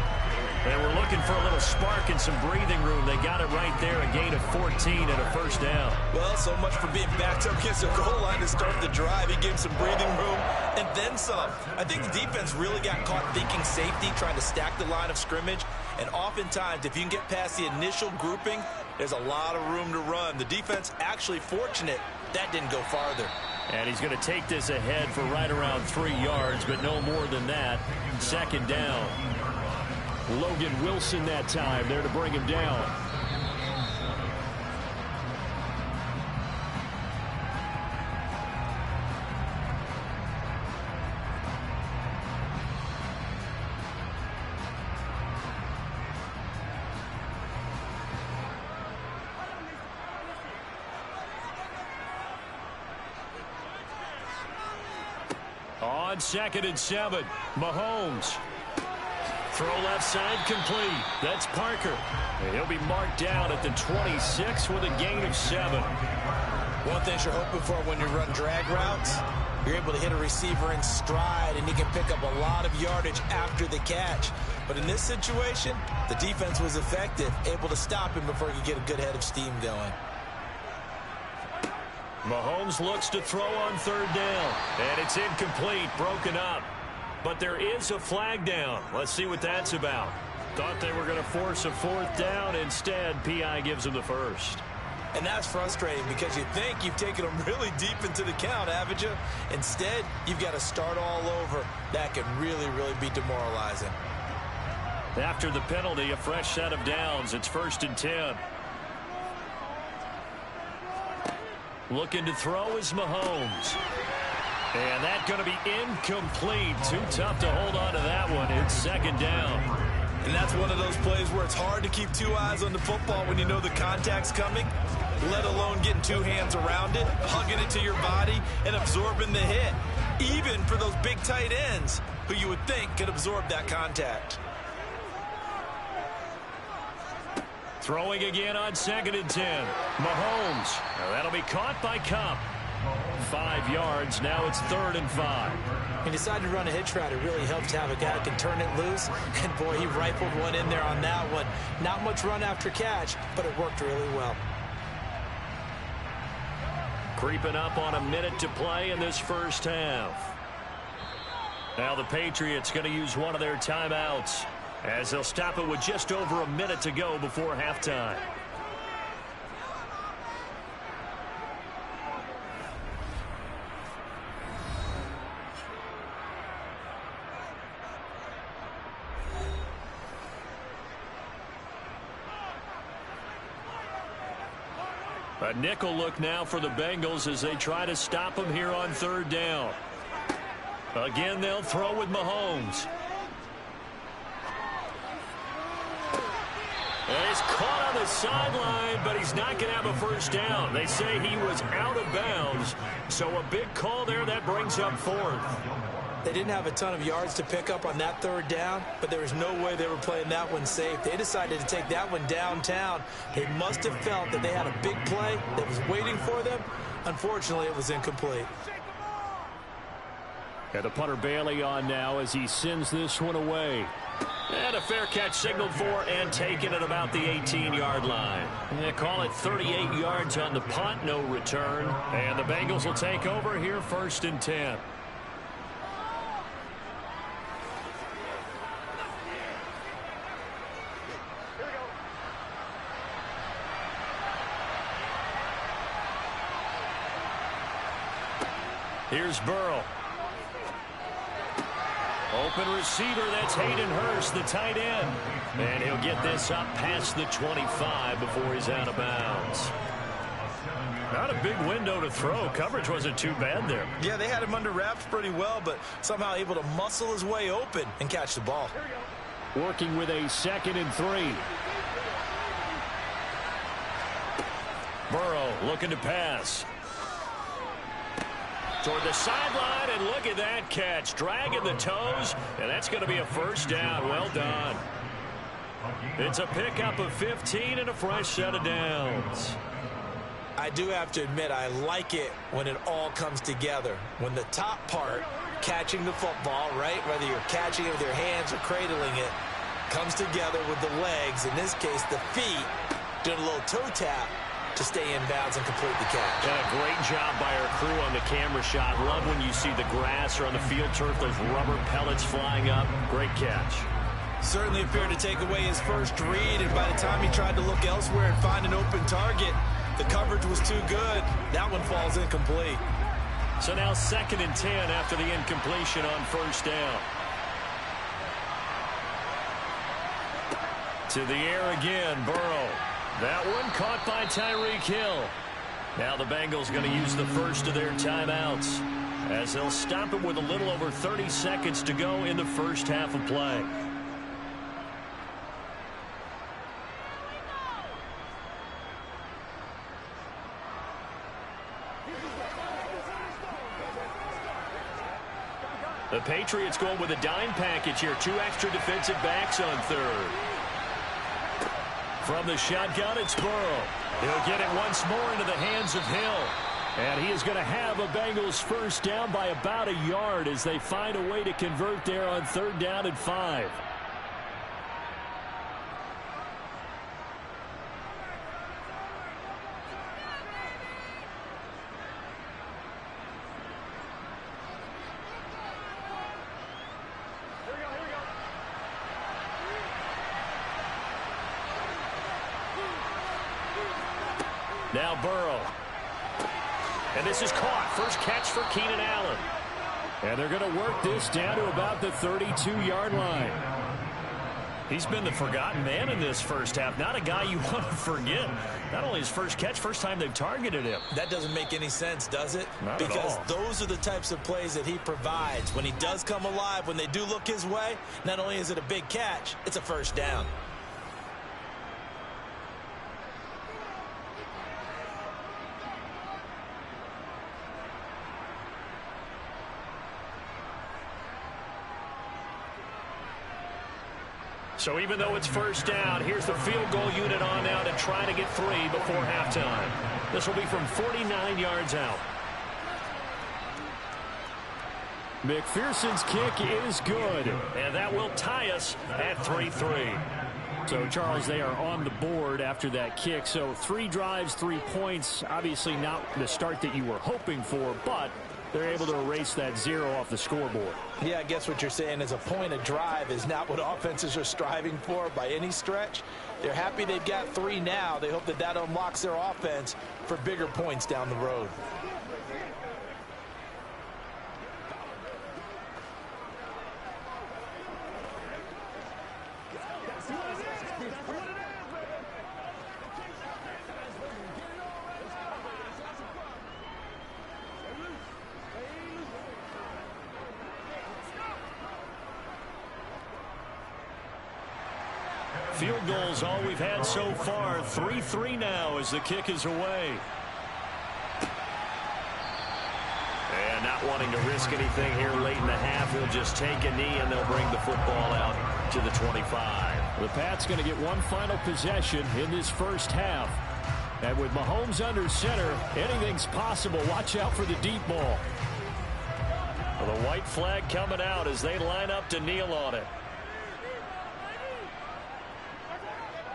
Speaker 12: They were looking for a little spark and some breathing room. They got it right there, a gain of 14 and a first down.
Speaker 16: Well, so much for being backed up against the goal line to start the drive. He gave some breathing room and then some. I think the defense really got caught thinking safety, trying to stack the line of scrimmage. And oftentimes, if you can get past the initial grouping, there's a lot of room to run. The defense actually fortunate that didn't go farther.
Speaker 12: And he's going to take this ahead for right around 3 yards, but no more than that. 2nd down.
Speaker 14: Logan Wilson that time there to bring him down.
Speaker 12: On 2nd and 7, Mahomes. Throw left side complete. That's Parker. And he'll be marked down at the 26 with a gain of 7.
Speaker 16: One thing you're hoping for when you run drag routes, you're able to hit a receiver in stride and he can pick up a lot of yardage after the catch. But in this situation, the defense was effective, able to stop him before he could get a good head of steam going.
Speaker 12: Mahomes looks to throw on 3rd down. And it's incomplete, broken up. But there is a flag down. Let's see what that's about. Thought they were going to force a 4th down. Instead, P.I. gives them the first.
Speaker 16: And that's frustrating because you think you've taken them really deep into the count, haven't you? Instead, you've got to start all over. That can really, really be demoralizing.
Speaker 12: After the penalty, a fresh set of downs. It's 1st and 10. Looking to throw is Mahomes. And that's going to be incomplete. Too tough to hold on to that one. It's 2nd down.
Speaker 16: And that's one of those plays where it's hard to keep 2 eyes on the football when you know the contact's coming, let alone getting 2 hands around it, hugging it to your body, and absorbing the hit. Even for those big tight ends who you would think could absorb that contact.
Speaker 12: Throwing again on 2nd and 10. Mahomes. Now that'll be caught by Cup. 5 yards. Now it's 3rd and 5.
Speaker 16: He decided to run a hitch route. It really helps to have a guy who can turn it loose. And, boy, he rifled one in there on that one. Not much run after catch, but it worked really well.
Speaker 12: Creeping up on a minute to play in this first half. Now the Patriots going to use one of their timeouts as they'll stop it with just over a minute to go before halftime. A nickel look now for the Bengals as they try to stop him here on third down. Again, they'll throw with Mahomes. And he's caught on the sideline, but he's not going to have a first down. They say he was out of bounds, so a big call there that brings up fourth.
Speaker 16: They didn't have a ton of yards to pick up on that third down, but there was no way they were playing that one safe. They decided to take that one downtown. They must have felt that they had a big play that was waiting for them. Unfortunately, it was incomplete.
Speaker 12: And the punter Bailey on now as he sends this one away. And a fair catch signaled for and taken at about the 18-yard line. They call it 38 yards on the punt, no return. And the Bengals will take over here first and 10. Here's Burrow. Open receiver, that's Hayden Hurst, the tight end. And he'll get this up past the 25 before he's out of bounds. Not a big window to throw. Coverage wasn't too bad there.
Speaker 16: Yeah, they had him under wraps pretty well, but somehow able to muscle his way open and catch the ball.
Speaker 12: Working with a 2nd and 3. Burrow looking to pass. Toward the sideline, and look at that catch. Dragging the toes, and that's going to be a first down. Well done. It's a pickup of 15 and a fresh set of downs.
Speaker 16: I do have to admit, I like it when it all comes together. When the top part, catching the football, right, whether you're catching it with your hands or cradling it, comes together with the legs, in this case the feet, doing a little toe tap to stay in bounds and complete the catch.
Speaker 12: And a great job by our crew on the camera shot. Love when you see the grass or on the field turf, those rubber pellets flying up. Great catch.
Speaker 16: Certainly appeared to take away his first read, and by the time he tried to look elsewhere and find an open target, the coverage was too good. That one falls incomplete.
Speaker 12: So now 2nd and 10 after the incompletion on first down. To the air again, Burrow. That one caught by Tyreek Hill. Now the Bengals going to use the first of their timeouts as they'll stop it with a little over 30 seconds to go in the first half of play. The Patriots going with a dime package here. 2 extra defensive backs on third. From the shotgun, it's Burrow. He'll get it once more into the hands of Hill. And he is going to have a Bengals first down by about a yard as they find a way to convert there on 3rd down and 5. Now Burrow. And this is caught. First catch for Keenan Allen. And they're going to work this down to about the 32-yard line. He's been the forgotten man in this first half. Not a guy you want to forget. Not only his first catch, first time they've targeted him.
Speaker 16: That doesn't make any sense, does it?
Speaker 12: Not at all.
Speaker 16: Because those are the types of plays that he provides. When he does come alive, when they do look his way, not only is it a big catch, it's a first down.
Speaker 12: So even though it's first down, here's the field goal unit on now to try to get 3 before halftime. This will be from 49 yards out. McPherson's kick is good, and that will tie us at 3-3. So, Charles, they are on the board after that kick. So 3 drives, 3 points. Obviously not the start that you were hoping for, but they're able to erase that 0 off the scoreboard.
Speaker 13: Yeah, I guess what you're saying is a point a drive is not what offenses are striving for by any stretch. They're happy they've got 3 now. They hope that that unlocks their offense for bigger points down the road.
Speaker 12: Field goals all we've had so far. 3-3 now as the kick is away. And not wanting to risk anything here late in the half, he'll just take a knee and they'll bring the football out to the 25.
Speaker 14: The Pats going to get one final possession in this first half. And with Mahomes under center, anything's possible. Watch out for the deep ball.
Speaker 12: Well, the white flag coming out as they line up to kneel on it.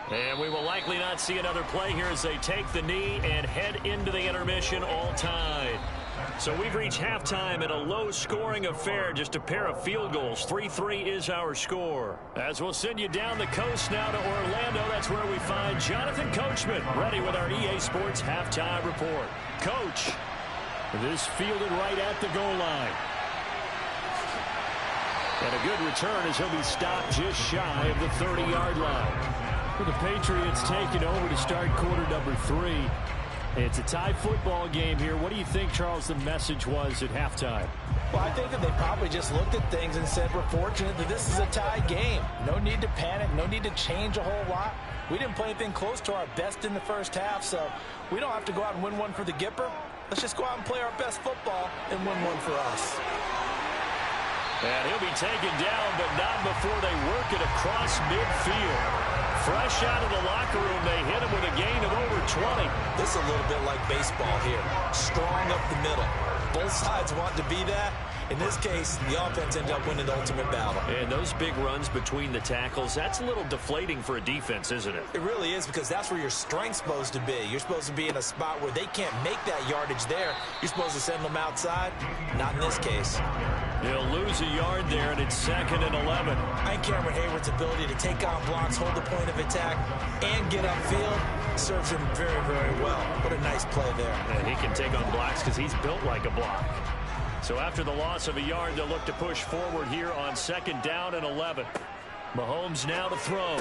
Speaker 12: And we will likely not see another play here as they take the knee and head into the intermission all tied. So we've reached halftime in a low-scoring affair, just a pair of field goals. 3-3 is our score. As we'll send you down the coast now to Orlando, that's where we find Jonathan Coachman, ready with our EA Sports halftime report. Coach.
Speaker 14: This fielded right at the goal line.
Speaker 12: And a good return as he'll be stopped just shy of the 30-yard line.
Speaker 14: The Patriots taking over to start quarter number 3. It's a tie football game here. What do you think, Charles, the message was at halftime?
Speaker 13: Well, I think that they probably just looked at things and said, we're fortunate that this is a tie game. No need to panic. No need to change a whole lot. We didn't play anything close to our best in the first half, so we don't have to go out and win one for the Gipper. Let's just go out and play our best football and win one for us.
Speaker 12: And he'll be taken down, but not before they work it across midfield. Fresh out of the locker room, they hit him with a gain of over 20.
Speaker 16: This is a little bit like baseball here. Strong up the middle. Both sides want to be that. In this case, the offense ended up winning the ultimate battle.
Speaker 12: And those big runs between the tackles, that's a little deflating for a defense, isn't it?
Speaker 16: It really is, because that's where your strength's supposed to be. You're supposed to be in a spot where they can't make that yardage there. You're supposed to send them outside. Not in this case.
Speaker 12: He'll lose a yard there, and it's 2nd and 11.
Speaker 16: And Cameron Hayward's ability to take on blocks, hold the point of attack, and get upfield serves him very, very well. What a nice play there.
Speaker 12: And he can take on blocks because he's built like a block. So after the loss of a yard, they'll look to push forward here on 2nd down and 11. Mahomes now to throw.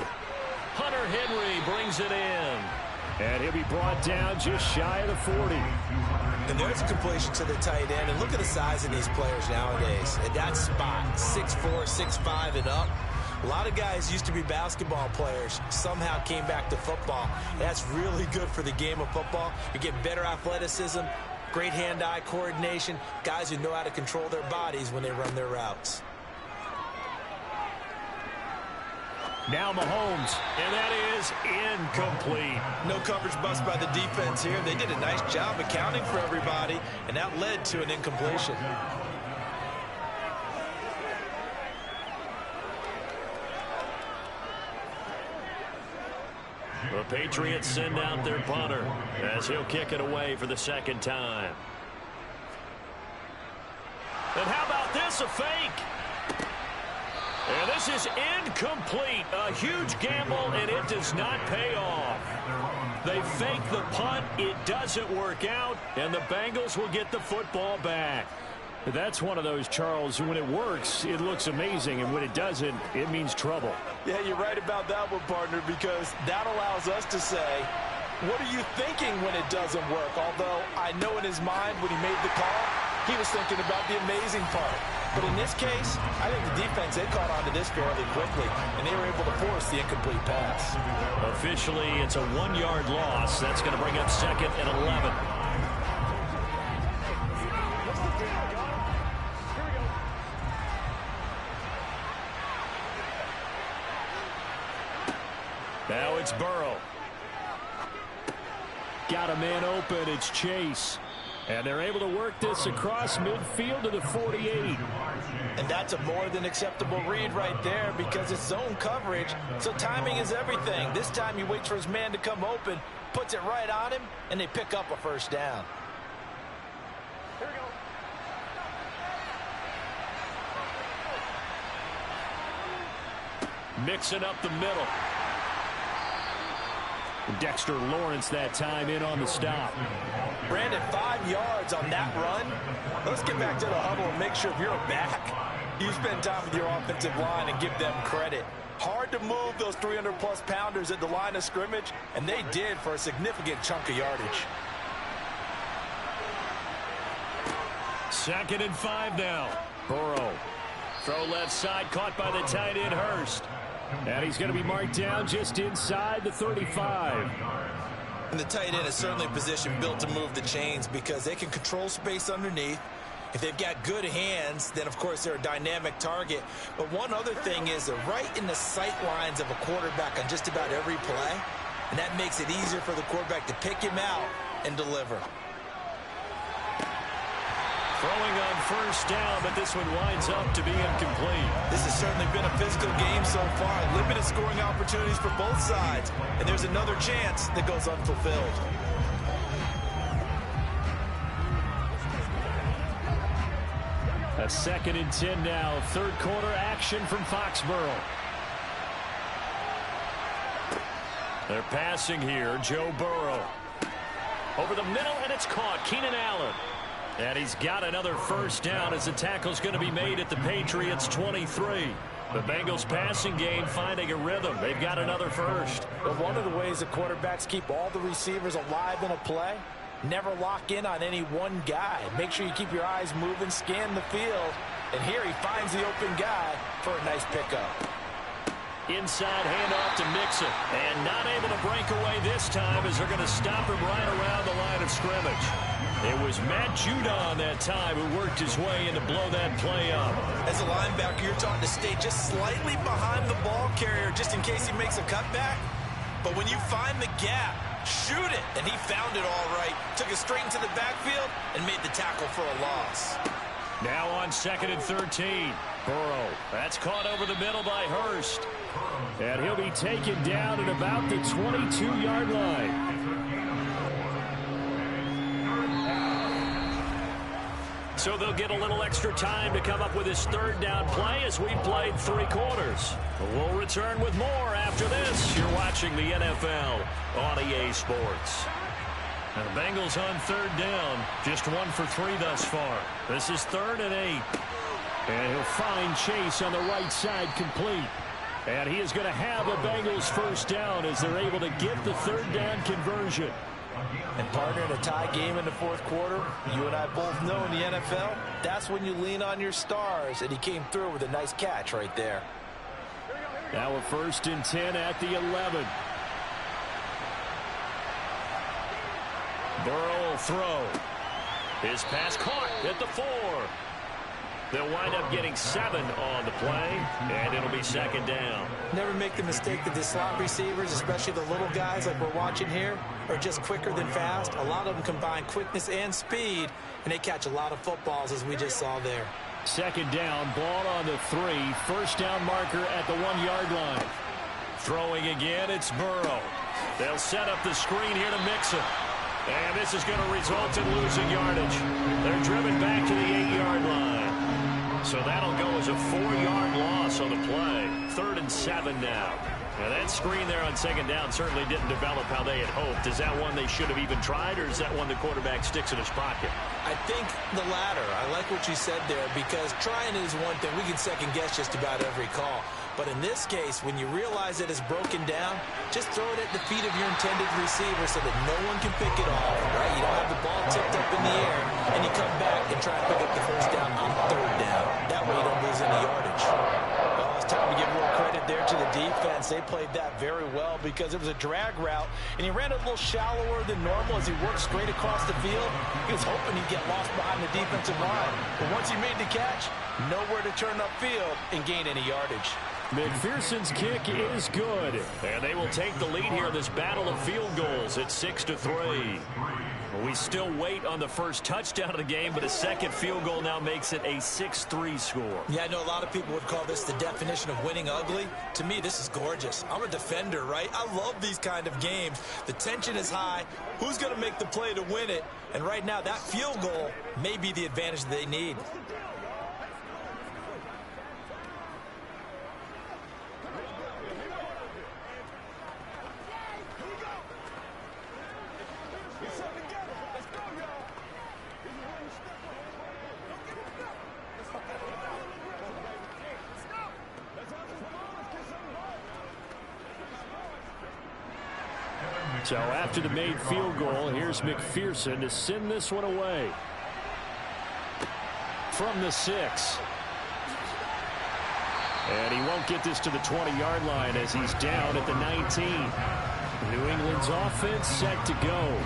Speaker 12: Hunter Henry brings it in.
Speaker 14: And he'll be brought down just shy of the 40.
Speaker 16: And there's a completion to the tight end. And look at the size of these players nowadays. At that spot, 6'4", 6'5", and up. A lot of guys used to be basketball players, somehow came back to football. That's really good for the game of football. You get better athleticism, great hand-eye coordination, guys who know how to control their bodies when they run their routes.
Speaker 12: Now Mahomes, and that is incomplete.
Speaker 16: No coverage bust by the defense here. They did a nice job accounting for everybody, and that led to an incompletion.
Speaker 12: The Patriots send out their punter as he'll kick it away for the 2nd time. And how about this, a fake? And this is incomplete. A huge gamble, and it does not pay off. They fake the punt. It doesn't work out, and the Bengals will get the football back.
Speaker 14: That's one of those, Charles, when it works, it looks amazing, and when it doesn't, it means trouble.
Speaker 13: Yeah, you're right about that one, partner, because that allows us to say, what are you thinking when it doesn't work? Although I know in his mind when he made the call, he was thinking about the amazing part. But in this case, I think the defense, they caught on to this fairly quickly, and they were able to force the incomplete pass.
Speaker 12: Officially, it's a 1-yard loss. That's going to bring up 2nd and 11. Now it's Burrow.
Speaker 14: Got a man open. It's Chase. And they're able to work this across midfield to the 48.
Speaker 13: And that's a more than acceptable read right there because it's zone coverage, so timing is everything. This time he waits for his man to come open, puts it right on him, and they pick up a first down.
Speaker 12: Mixing up the middle. Dexter Lawrence that time in on the stop.
Speaker 13: Brandon, 5 yards on that run. Let's get back to the huddle and make sure if you're a back, you spend time with your offensive line and give them credit. Hard to move those 300-plus pounders at the line of scrimmage, and they did for a significant chunk of yardage.
Speaker 12: 2nd and 5 now. Burrow. Throw left side, caught by the tight end, Hurst. And he's going to be marked down just inside the 35.
Speaker 16: And the tight end is certainly a position built to move the chains because they can control space underneath. If they've got good hands, then, of course, they're a dynamic target. But one other thing is they're right in the sight lines of a quarterback on just about every play. And that makes it easier for the quarterback to pick him out and deliver.
Speaker 12: Throwing on first down, but this one winds up to be incomplete.
Speaker 16: This has certainly been a physical game so far. Limited scoring opportunities for both sides. And there's another chance that goes unfulfilled.
Speaker 12: A 2nd and 10 now. 3rd quarter action from Foxborough. They're passing here. Joe Burrow. Over the middle, and it's caught. Keenan Allen. And he's got another first down as the tackle's going to be made at the Patriots' 23. The Bengals passing game finding a rhythm. They've got another first.
Speaker 13: But one of the ways the quarterbacks keep all the receivers alive in a play, never lock in on any one guy. Make sure you keep your eyes moving, scan the field. And here he finds the open guy for a nice pickup.
Speaker 12: Inside handoff to Mixon. And not able to break away this time as they're going to stop him right around the line of scrimmage. It was Matt Judon that time who worked his way in to blow that play up.
Speaker 16: As a linebacker, you're taught to stay just slightly behind the ball carrier just in case he makes a cutback. But when you find the gap, shoot it. And he found it all right. Took it straight into the backfield and made the tackle for a loss.
Speaker 12: Now on 2nd and 13. Burrow. That's caught over the middle by Hurst. And he'll be taken down at about the 22-yard line. So they'll get a little extra time to come up with his 3rd down play as we've played 3 quarters. We'll return with more after this. You're watching the NFL on EA Sports. And the Bengals on 3rd down, just 1 for 3 thus far. This is 3rd and 8. And he'll find Chase on the right side complete. And he is going to have a Bengals first down as they're able to get the 3rd down conversion.
Speaker 13: And partner, in a tie game in the 4th quarter, you and I both know in the NFL, that's when you lean on your stars, and he came through with a nice catch right there.
Speaker 12: Now a 1st and 10 at the 11. Burrow will throw. His pass caught at the 4. They'll wind up getting 7 on the play, and it'll be 2nd down.
Speaker 16: Never make the mistake that the slot receivers, especially the little guys like we're watching here, are just quicker than fast. A lot of them combine quickness and speed, and they catch a lot of footballs, as we just saw there.
Speaker 12: 2nd down, ball on the 3. First down marker at the 1-yard line. Throwing again, it's Burrow. They'll set up the screen here to Mixon. And this is going to result in losing yardage. They're driven back to the 8-yard line. So that'll go as a 4-yard loss on the play. 3rd and 7 now. Now that screen there on 2nd down certainly didn't develop how they had hoped. Is that one they should have even tried, or is that one the quarterback sticks in his pocket?
Speaker 16: I think the latter. I like what you said there, because trying is one thing. We can second guess just about every call. But in this case, when you realize that it's broken down, just throw it at the feet of your intended receiver so that no one can pick it off, right? You don't have the ball tipped up in the air, and you come back and try to pick up the first down on 3rd down. That way you don't lose any yardage. Well, it's time to give a little credit there to the defense. They played that very well because it was a drag route, and he ran a little shallower than normal as he worked straight across the field. He was hoping he'd get lost behind the defensive line. But once he made the catch, nowhere to turn upfield and gain any yardage.
Speaker 12: McPherson's kick is good, and they will take the lead here in this battle of field goals at 6-3. Well, we still wait on the first touchdown of the game, but a second field goal now makes it a 6-3 score.
Speaker 16: Yeah, I know a lot of people would call this the definition of winning ugly. To me, this is gorgeous. I'm a defender, right? I love these kind of games. The tension is high. Who's going to make the play to win it? And right now, that field goal may be the advantage that they need.
Speaker 12: So after the made field goal, here's McPherson to send this one away. From the 6. And he won't get this to the 20-yard line as he's down at the 19. New England's offense set to go.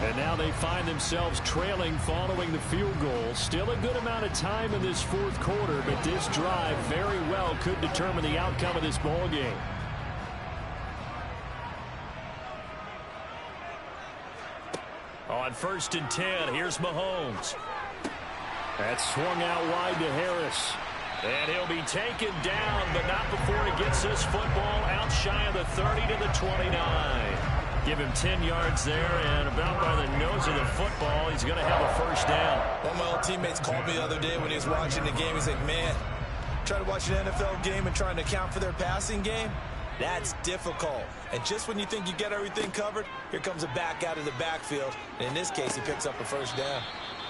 Speaker 12: And now they find themselves trailing following the field goal. Still a good amount of time in this fourth quarter, but this drive very well could determine the outcome of this ball game. On 1st and 10, here's Mahomes. That's swung out wide to Harris. And he'll be taken down, but not before he gets this football out shy of the 30 to the 29. Give him 10 yards there, and about by the nose of the football, he's going to have a first down.
Speaker 16: One of my old teammates called me the other day when he was watching the game. He's like, man, trying to watch an NFL game and trying to account for their passing game? That's difficult. And just when you think you get everything covered, here comes a back out of the backfield. And in this case, he picks up a first down.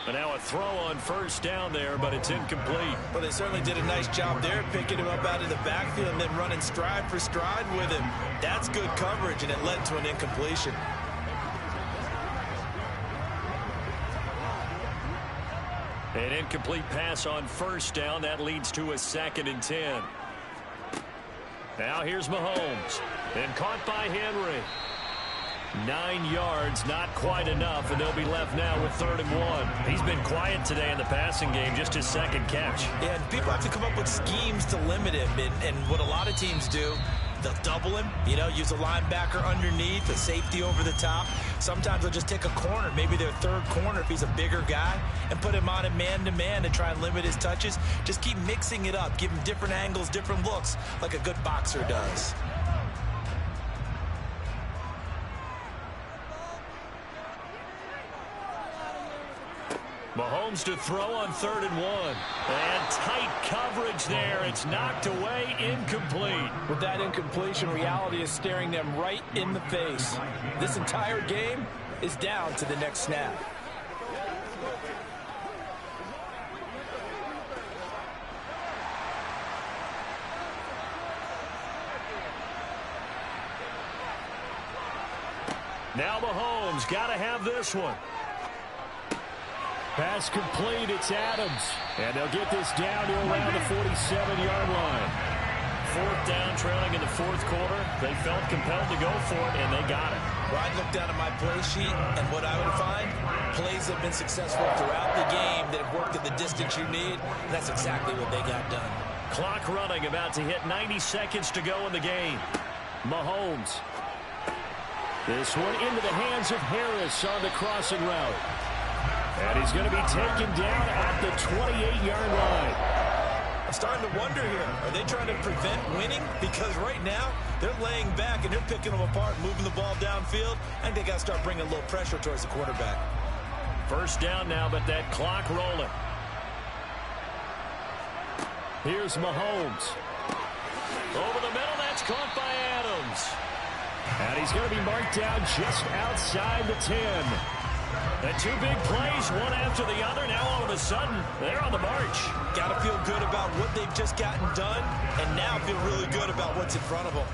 Speaker 12: But now a throw on first down there, but it's incomplete.
Speaker 16: Well, they certainly did a nice job there, picking him up out of the backfield and then running stride for stride with him. That's good coverage, and it led to an incompletion.
Speaker 12: An incomplete pass on first down. That leads to a 2nd and 10. Now here's Mahomes. And caught by Henry. 9 yards, not quite enough, and they'll be left now with 3rd and 1. He's been quiet today in the passing game, just his 2nd catch.
Speaker 16: Yeah, and people have to come up with schemes to limit him, and what a lot of teams do, they'll double him, use a linebacker underneath, a safety over the top. Sometimes they'll just take a corner, maybe their 3rd corner if he's a bigger guy, and put him on a man-to-man to try and limit his touches. Just keep mixing it up, give him different angles, different looks, like a good boxer does.
Speaker 12: Mahomes to throw on 3rd and 1. And tight coverage there. It's knocked away, incomplete.
Speaker 13: With that incompletion, reality is staring them right in the face. This entire game is down to the next snap.
Speaker 12: Now Mahomes got to have this one. Pass complete, it's Adams. And they'll get this down to around the 47-yard line. 4th down, trailing in the 4th quarter. They felt compelled to go for it, and they got it.
Speaker 16: Well, I looked down at my play sheet, and what I would find, plays have been successful throughout the game that have worked at the distance you need. That's exactly what they got done.
Speaker 12: Clock running, about to hit 90 seconds to go in the game. Mahomes. This one into the hands of Harris on the crossing route. And he's going to be taken down at the 28-yard line.
Speaker 16: I'm starting to wonder here, are they trying to prevent winning? Because right now, they're laying back and they're picking them apart, moving the ball downfield. I think they got to start bringing a little pressure towards the quarterback.
Speaker 12: First down now, but that clock rolling. Here's Mahomes. Over the middle, that's caught by Adams. And he's going to be marked down just outside the 10. The 2 big plays, one after the other. Now all of a sudden, they're on the march.
Speaker 16: Got to feel good about what they've just gotten done, and now feel really good about what's in front of them.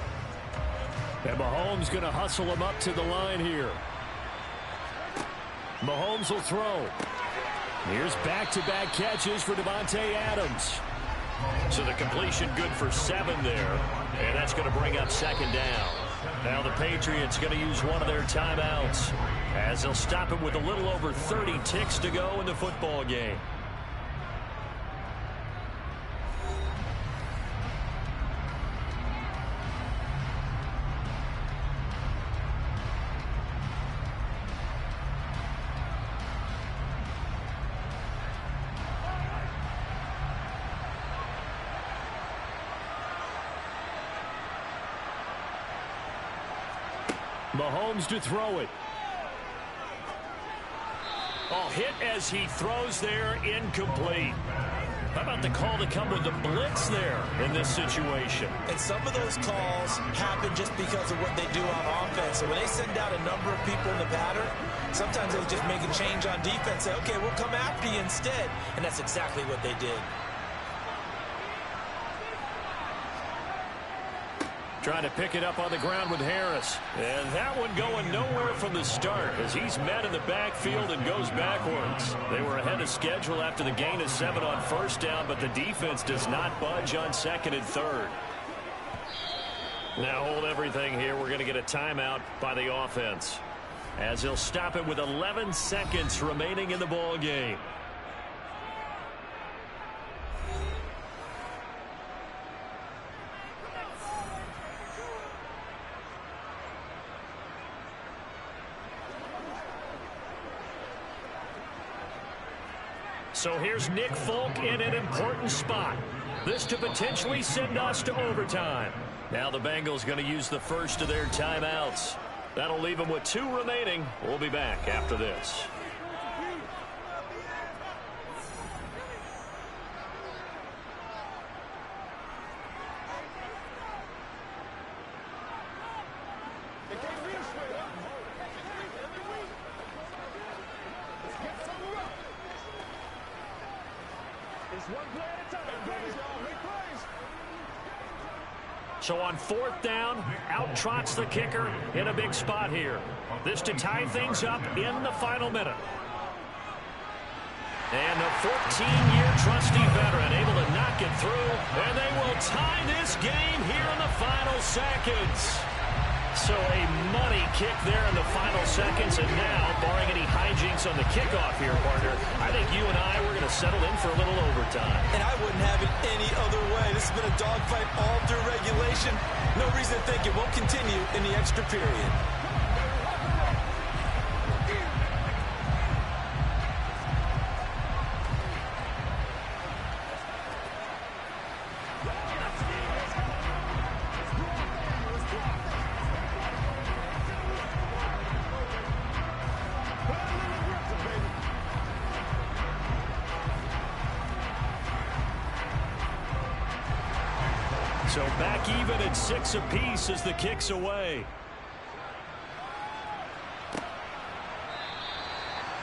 Speaker 12: And Mahomes going to hustle him up to the line here. Mahomes will throw. Here's back-to-back catches for Davante Adams. So the completion good for 7 there, and that's going to bring up 2nd down. Now the Patriots going to use one of their timeouts as they'll stop it with a little over 30 ticks to go in the football game. Mahomes to throw it. Oh, hit as he throws there, incomplete. How about the call to come with the blitz there in this situation?
Speaker 16: And some of those calls happen just because of what they do on offense. So when they send out a number of people in the pattern, sometimes they just make a change on defense. Say, okay, we'll come after you instead. And that's exactly what they did.
Speaker 12: Trying to pick it up on the ground with Harris. And that one going nowhere from the start as he's met in the backfield and goes backwards. They were ahead of schedule after the gain of 7 on first down, but the defense does not budge on second and third. Now hold everything here. We're going to get a timeout by the offense as he'll stop it with 11 seconds remaining in the ball game. So here's Nick Folk in an important spot. This to potentially send us to overtime. Now the Bengals going to use the first of their timeouts. That'll leave them with 2 remaining. We'll be back after this. So on 4th down, out trots the kicker in a big spot here. This to tie things up in the final minute. And the 14-year trusty veteran able to knock it through, and they will tie this game here in the final seconds. So a money kick there in the final seconds, and now, barring any hijinks on the kickoff here, partner, I think you and I, we're going to settle in for a little overtime.
Speaker 16: And I wouldn't have it any other way. This has been a dogfight all through regulation. No reason to think it won't continue in the extra period.
Speaker 12: So back even at 6 apiece as the kick's away.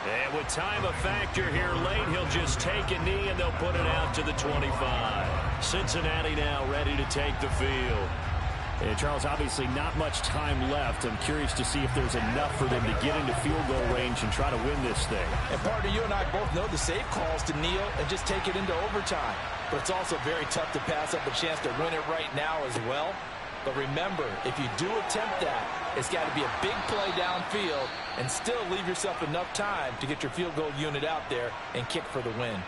Speaker 12: And with time a factor here late, he'll just take a knee and they'll put it out to the 25. Cincinnati now ready to take the field.
Speaker 14: And Charles, obviously not much time left. I'm curious to see if there's enough for them to get into field goal range and try to win this thing.
Speaker 16: And partner, you and I both know the safe calls to kneel and just take it into overtime. But it's also very tough to pass up a chance to win it right now as well. But remember, if you do attempt that, it's got to be a big play downfield and still leave yourself enough time to get your field goal unit out there and kick for the win.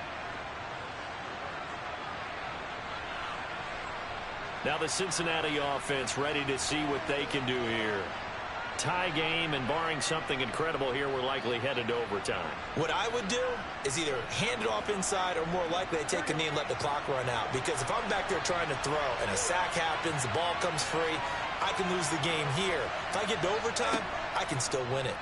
Speaker 12: Now the Cincinnati offense ready to see what they can do here. Tie game, and barring something incredible here, we're likely headed to overtime.
Speaker 16: What I would do is either hand it off inside or more likely I take a knee and let the clock run out. Because if I'm back there trying to throw and a sack happens, the ball comes free, I can lose the game here. If I get to overtime, I can still win it.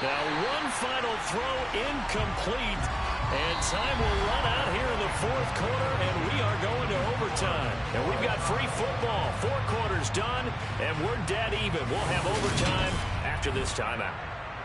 Speaker 12: Now one final throw incomplete, and time will run out here in the 4th quarter, and we are going to overtime. And we've got free football, 4 quarters done, and we're dead even. We'll have overtime after this timeout.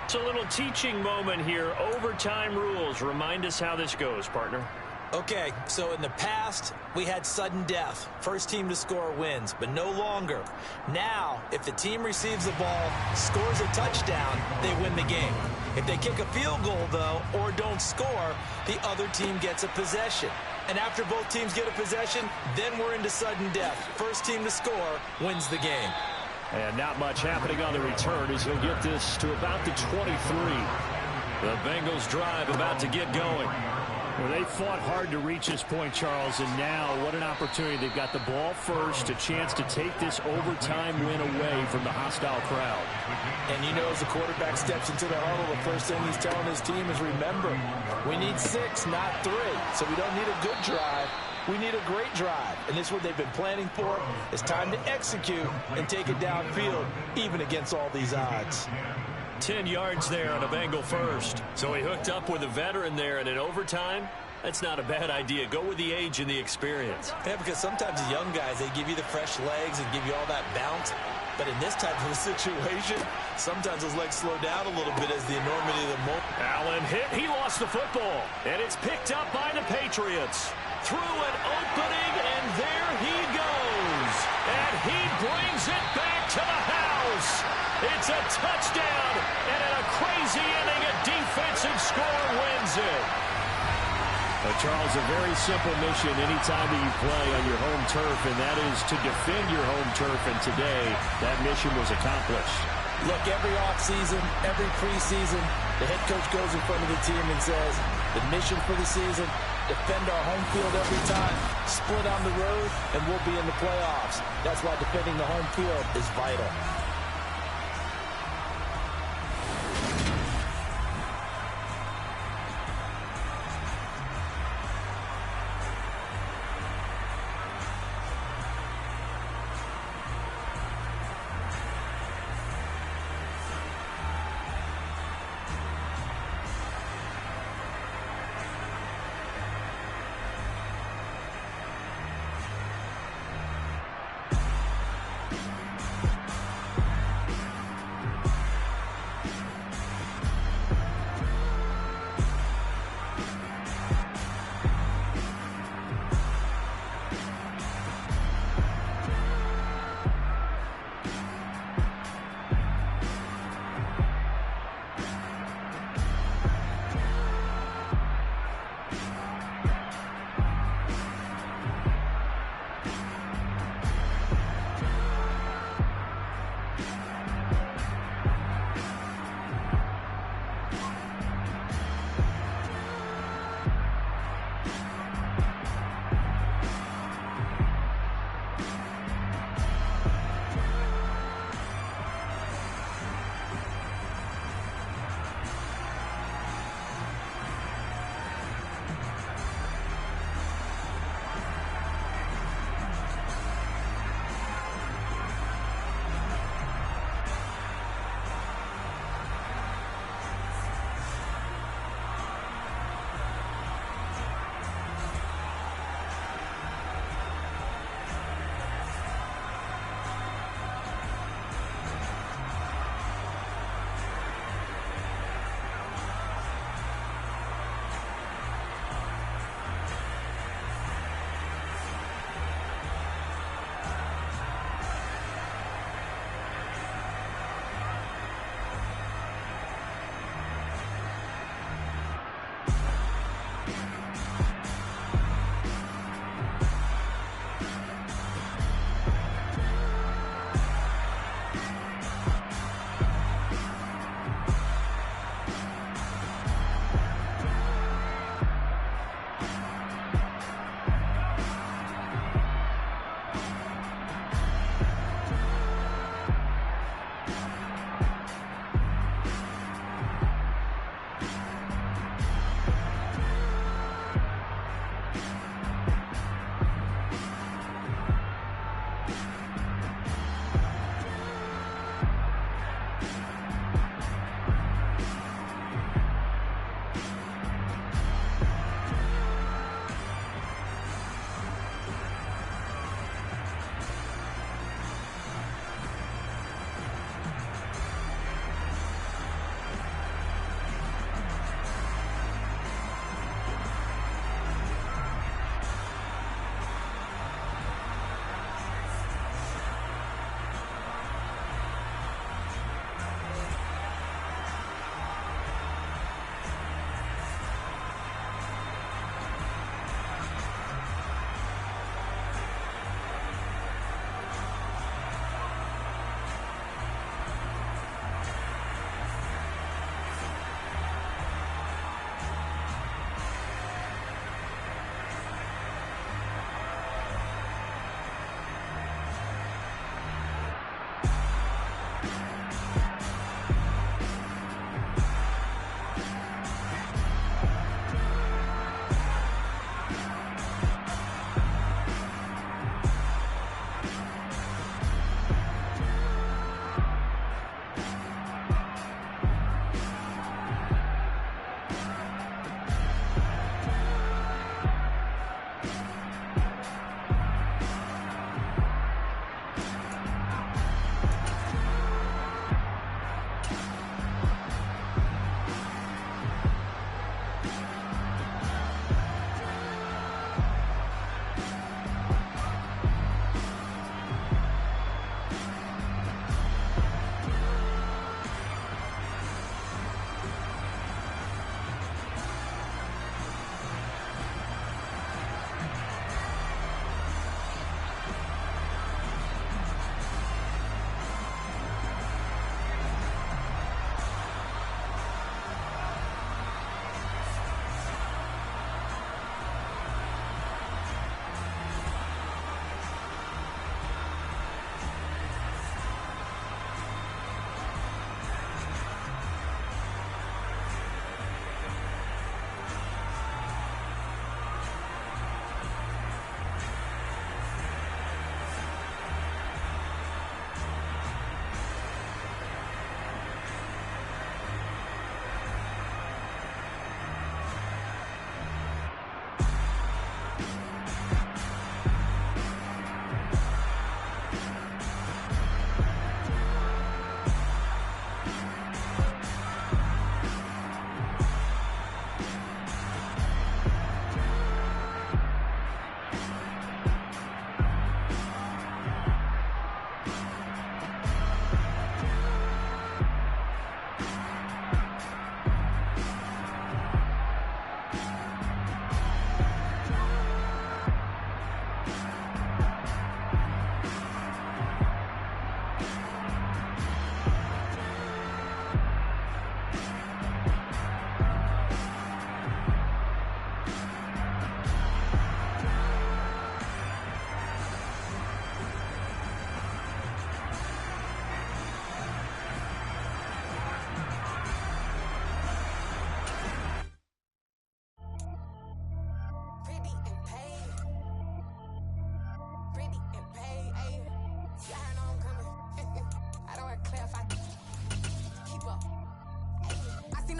Speaker 12: It's a little teaching moment here. Overtime rules. Remind us how this goes, partner.
Speaker 16: Okay, so in the past, we had sudden death. First team to score wins, but no longer. Now, if the team receives the ball, scores a touchdown, they win the game. If they kick a field goal, though, or don't score, the other team gets a possession. And after both teams get a possession, then we're into sudden death. First team to score wins the game.
Speaker 12: And not much happening on the return as he'll get this to about the 23. The Bengals drive about to get going.
Speaker 14: Well, they fought hard to reach this point, Charles, and now what an opportunity. They've got the ball first, a chance to take this overtime win away from the hostile crowd.
Speaker 16: And you know, as the quarterback steps into the huddle, the first thing he's telling his team is, remember, we need 6, not 3. So we don't need a good drive. We need a great drive, and this is what they've been planning for. It's time to execute and take it downfield, even against all these odds.
Speaker 14: 10 yards there on a Bengal first. So he hooked up with a veteran there, and in overtime, that's not a bad idea. Go with the age and the experience.
Speaker 16: Yeah, because sometimes the young guys, they give you the fresh legs and give you all that bounce. But in this type of a situation, sometimes those legs slow down a little bit as the enormity of the moment.
Speaker 14: Allen hit. He lost the football. And it's picked up by the Patriots. Through an opening, and there he goes. And he brings it back to the house. It's a touchdown. And in a crazy inning, a defensive score wins it. Charles, a very simple mission anytime that you play on your home turf, and that is to defend your home turf, and today that mission was accomplished.
Speaker 16: Look, every offseason, every preseason, the head coach goes in front of the team and says, the mission for the season, defend our home field every time, split on the road, and we'll be in the playoffs. That's why defending the home field is vital.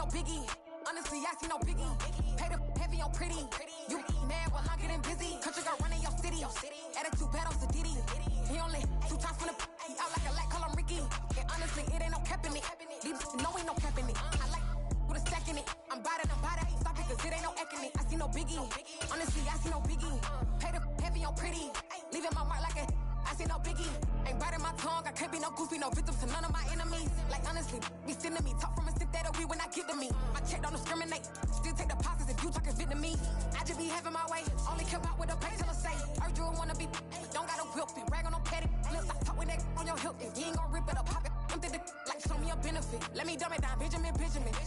Speaker 4: biggie. Honestly, I see no biggie. Pay the heavy on pretty. You mad while I'm getting busy. Country girl running your city. Attitude bad on Diddy. He only 2 times from the he out like a light, call him Ricky. And honestly, it ain't no cap in it. These no ain't no cap in it. I like with a stack in it. I'm bad. Stop it, cause it ain't no eck in it. I see no biggie. Honestly, I see no biggie. Pay the heavy on pretty. Leaving my mark like a I see no biggie. Ain't biting my tongue. I can't be no goofy, no victim to none of my enemies. Like honestly, be sending me talk from a sip that'll be when I get to me. My check don't discriminate. Still take deposits if you talking Vietnamese. I just be having my way. Only come out with a pay till I say. Urge you wanna be, don't got a whip it. Rag on no petty lips. I talk with that on your hip. If you ain't gon' rip it up, pop it. Empty the like show me a benefit. Let me dumb it down, Benjamin.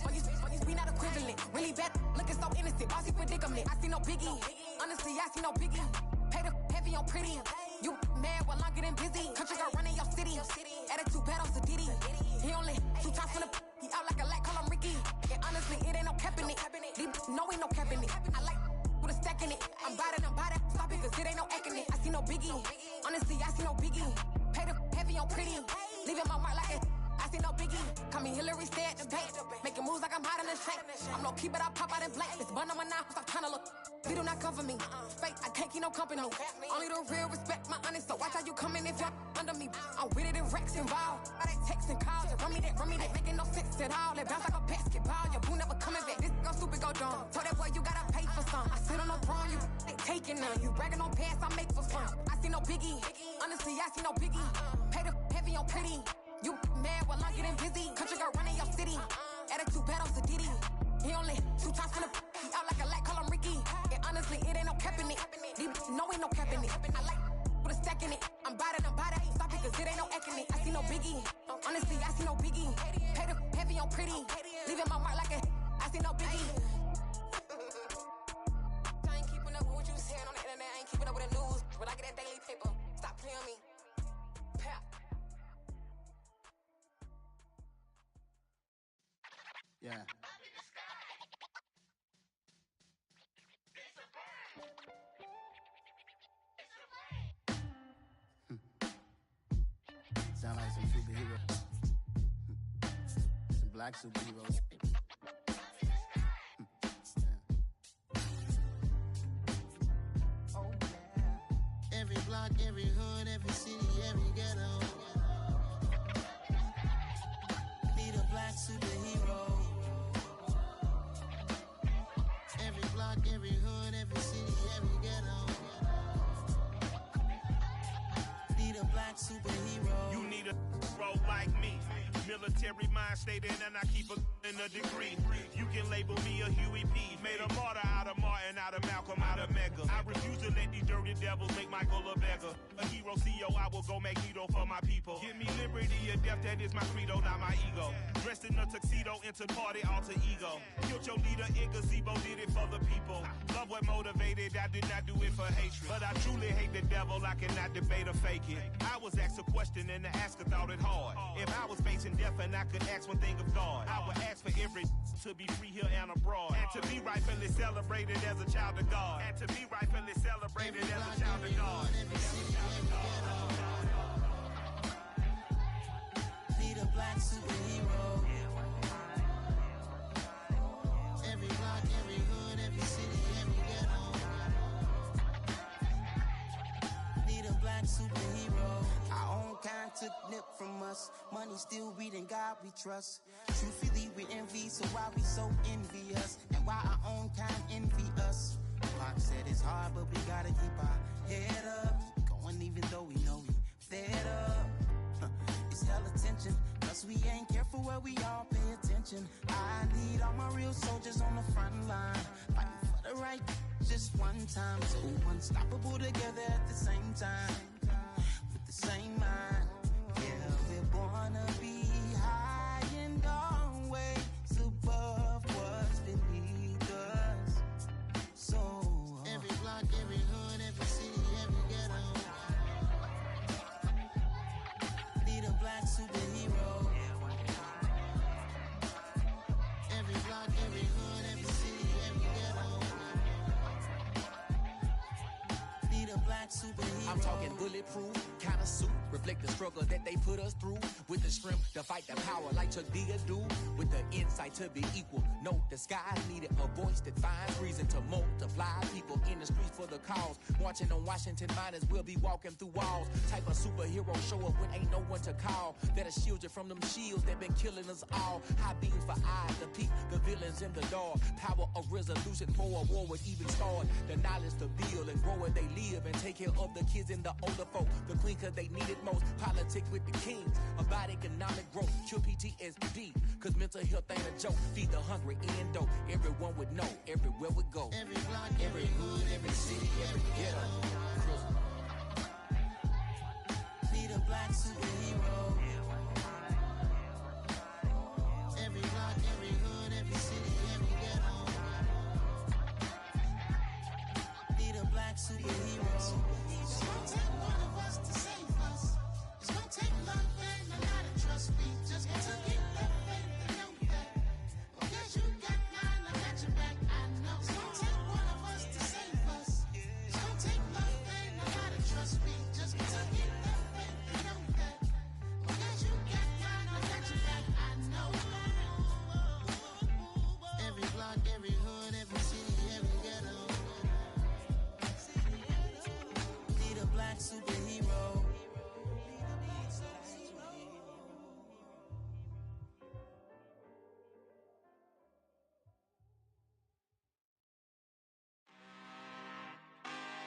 Speaker 4: For you be not equivalent. Really bad, looking so innocent. Bossy predicament. I see no biggie. Honestly, I see no biggie. Pay the heavy on pretty. You mad while I'm getting busy. Country girl running your city. Attitude bad on Diddy. He only 2 times from the he out like a light, call him Ricky. And honestly, it ain't no cap in it. No ain't no cap in it. I like with a stack in it. I'm bad. Stop it, cause it ain't no eck in it. I see no biggie. Honestly, I see no biggie. Pay the heavy on pretty. Leaving my mark like it. I see no biggie. Call me Hillary, stay at the bank. Making moves like I'm hiding in the shank. I'm low key, but I pop out in blank. It's bun on my knife, stop trying to look. They do not cover me. Fake, I can't keep no company. Only the real respect my honest. So watch how you coming if you're under me. I'm with it and Rex involved. All that text and calls. Just run me that. Making no sense at all. They bounce like a basketball. Your boo never coming back. This go stupid, go dumb. Told that boy you gotta pay for some. I sit on no throne, you ain't taking none. You bragging on pants, I make for fun. I see no biggie. Honestly, I see no biggie. Pay the heavy on pretty. You mad while I'm getting busy. Country girl running your city. Attitude bad on Diddy. He only 2 times from the he out like a light, call him Ricky. And honestly, it ain't no cap in it. No ain't no cap in it. I like with a stack in it. I'm bad. Stop it, cause it ain't no eck in it. I see no biggie. Honestly, I see no biggie. Pay the heavy on pretty. Leaving my mark like a I see no biggie. I ain't keeping up with what you saying on the internet. I ain't keeping up with the news. When I get that daily paper, stop playing me. Pap.
Speaker 2: Yeah. Sound like some superheroes. Some black superheroes. Oh, yeah. Every block, every hood, every city, every ghetto. Need a black superhero. Every block, every hood, every city, every ghetto. Need a black superhero.
Speaker 11: You need a bro like me. Military mind stated, and I keep in a degree. You can label me a Huey P. Made a martyr out of Martin, out of Malcolm, out of Mega. I refuse to let these dirty devils make Michael a beggar. A hero CEO, I will go Magneto for my people. Give me liberty or death, that is my credo, not my ego. Dressed in a tuxedo, into party, alter ego. Killed your leader, in gazebo, did it for the people. Love what motivated, I did not do it for hatred. But I truly hate the devil, I cannot debate or fake it. I was asked a question and the asker thought it hard. If I was facing death and I could ask one thing of God, I would ask for every to be free here and abroad. And to be rightfully celebrated as a child of God. And to be rightfully celebrated as a child of God.
Speaker 2: Need a black superhero. Every block, every hood, every city, every ghetto. Need a black superhero. Our own kind took nip from us. Money still reading God we trust. Truthfully we envy, so why we so envious? And why our own kind envy us? Pac said it's hard, but we gotta keep our head up. Going even though we know we fed up. It's hell attention, cause we ain't careful where we all pay attention. I need all my real soldiers on the front line, fighting for the right just one time. So unstoppable together at the same time, with the same mind. Yeah, we're born to be high and always above what's beneath us. So every block, every hood, every city, every ghetto. Need a black superhero. Every block, every hood, every city, every ghetto. Need a black superhero.
Speaker 10: I'm talking bulletproof kind of suit. reflect the struggle that they put us through. With the strength to fight the power like Chuck D do. With the insight to be equal. Note the skies needed a voice that finds reason to multiply. People in the streets for the cause. Marching on Washington miners will be walking through walls. Type of superhero show up when ain't no one to call. That'll shield you from them shields that been killing us all. High beams for eyes to peek the villains in the dark. Power of resolution for a war would even start. The knowledge to build and grow where they live and take care of the kids and the older folk. The queen cause they need it most. Politics with the kings. About economic growth. Cure PTSD. Cause mental health ain't a joke. Feed the hungry and dope. Everyone would know. Everywhere we go.
Speaker 1: Every block, every hood, every city, every ghetto. Need a black superhero. Every block, every hood, every city, every ghetto. Need a black superhero. It's gonna take one of us to save us. It's gonna take love and a lot of trust. We just got to get that faith and know that. Because you got mine, I got your back, I know. It's gonna take one of us to save us. It's gonna take love and a lot of trust. We just got to get that faith and know that. Because you got mine, I got your back, I know. Every block, every hood, every city, every ghetto. Need a black superhero.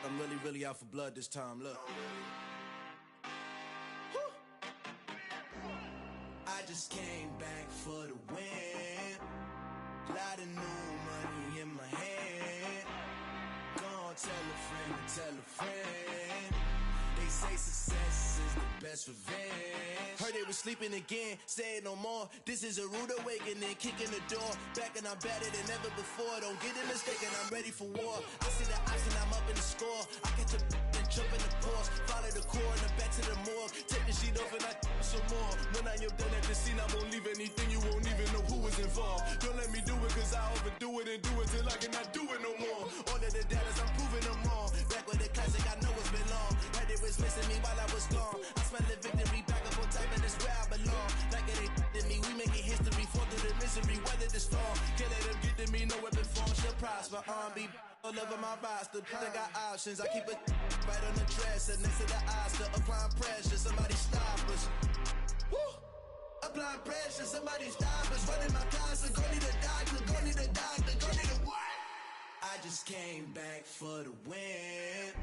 Speaker 5: I'm really out for blood this time, look. I just came back for the win. Lot of new money in my hand. Gonna tell a friend to tell a friend. They say success is the best revenge. Heard they was sleeping again, say it no more. This is a rude awakening, kicking the door. Back and I'm better than ever before. Don't get it mistaken, I'm ready for war. I see the option, I'm up in the score. I catch a and jump in the course. Follow the core and back to the morgue. Take the sheet off and I some more. When I am done at the scene, I won't leave anything. You won't even know who was involved. Don't let me do it cause I overdo it and do it till I cannot do it no more. All of the doubters, I'm proving them wrong. Back with the classic, I know it's been long. Heard it was missing me while I was gone. I smell the victory, back up on time and it's where I belong. Like it ain't to me, we making history. Fall through the misery, weather the storm. Can't let them get to me, no weapon form shall prosper. Be all over my roster, I got options. I keep it right on the dresser, next to the Oscar. Applying pressure, somebody stop us. Woo! Applying pressure, somebody stop us. Running my closet, go need a doctor, go need a doctor, go need a what? I just came back for the win.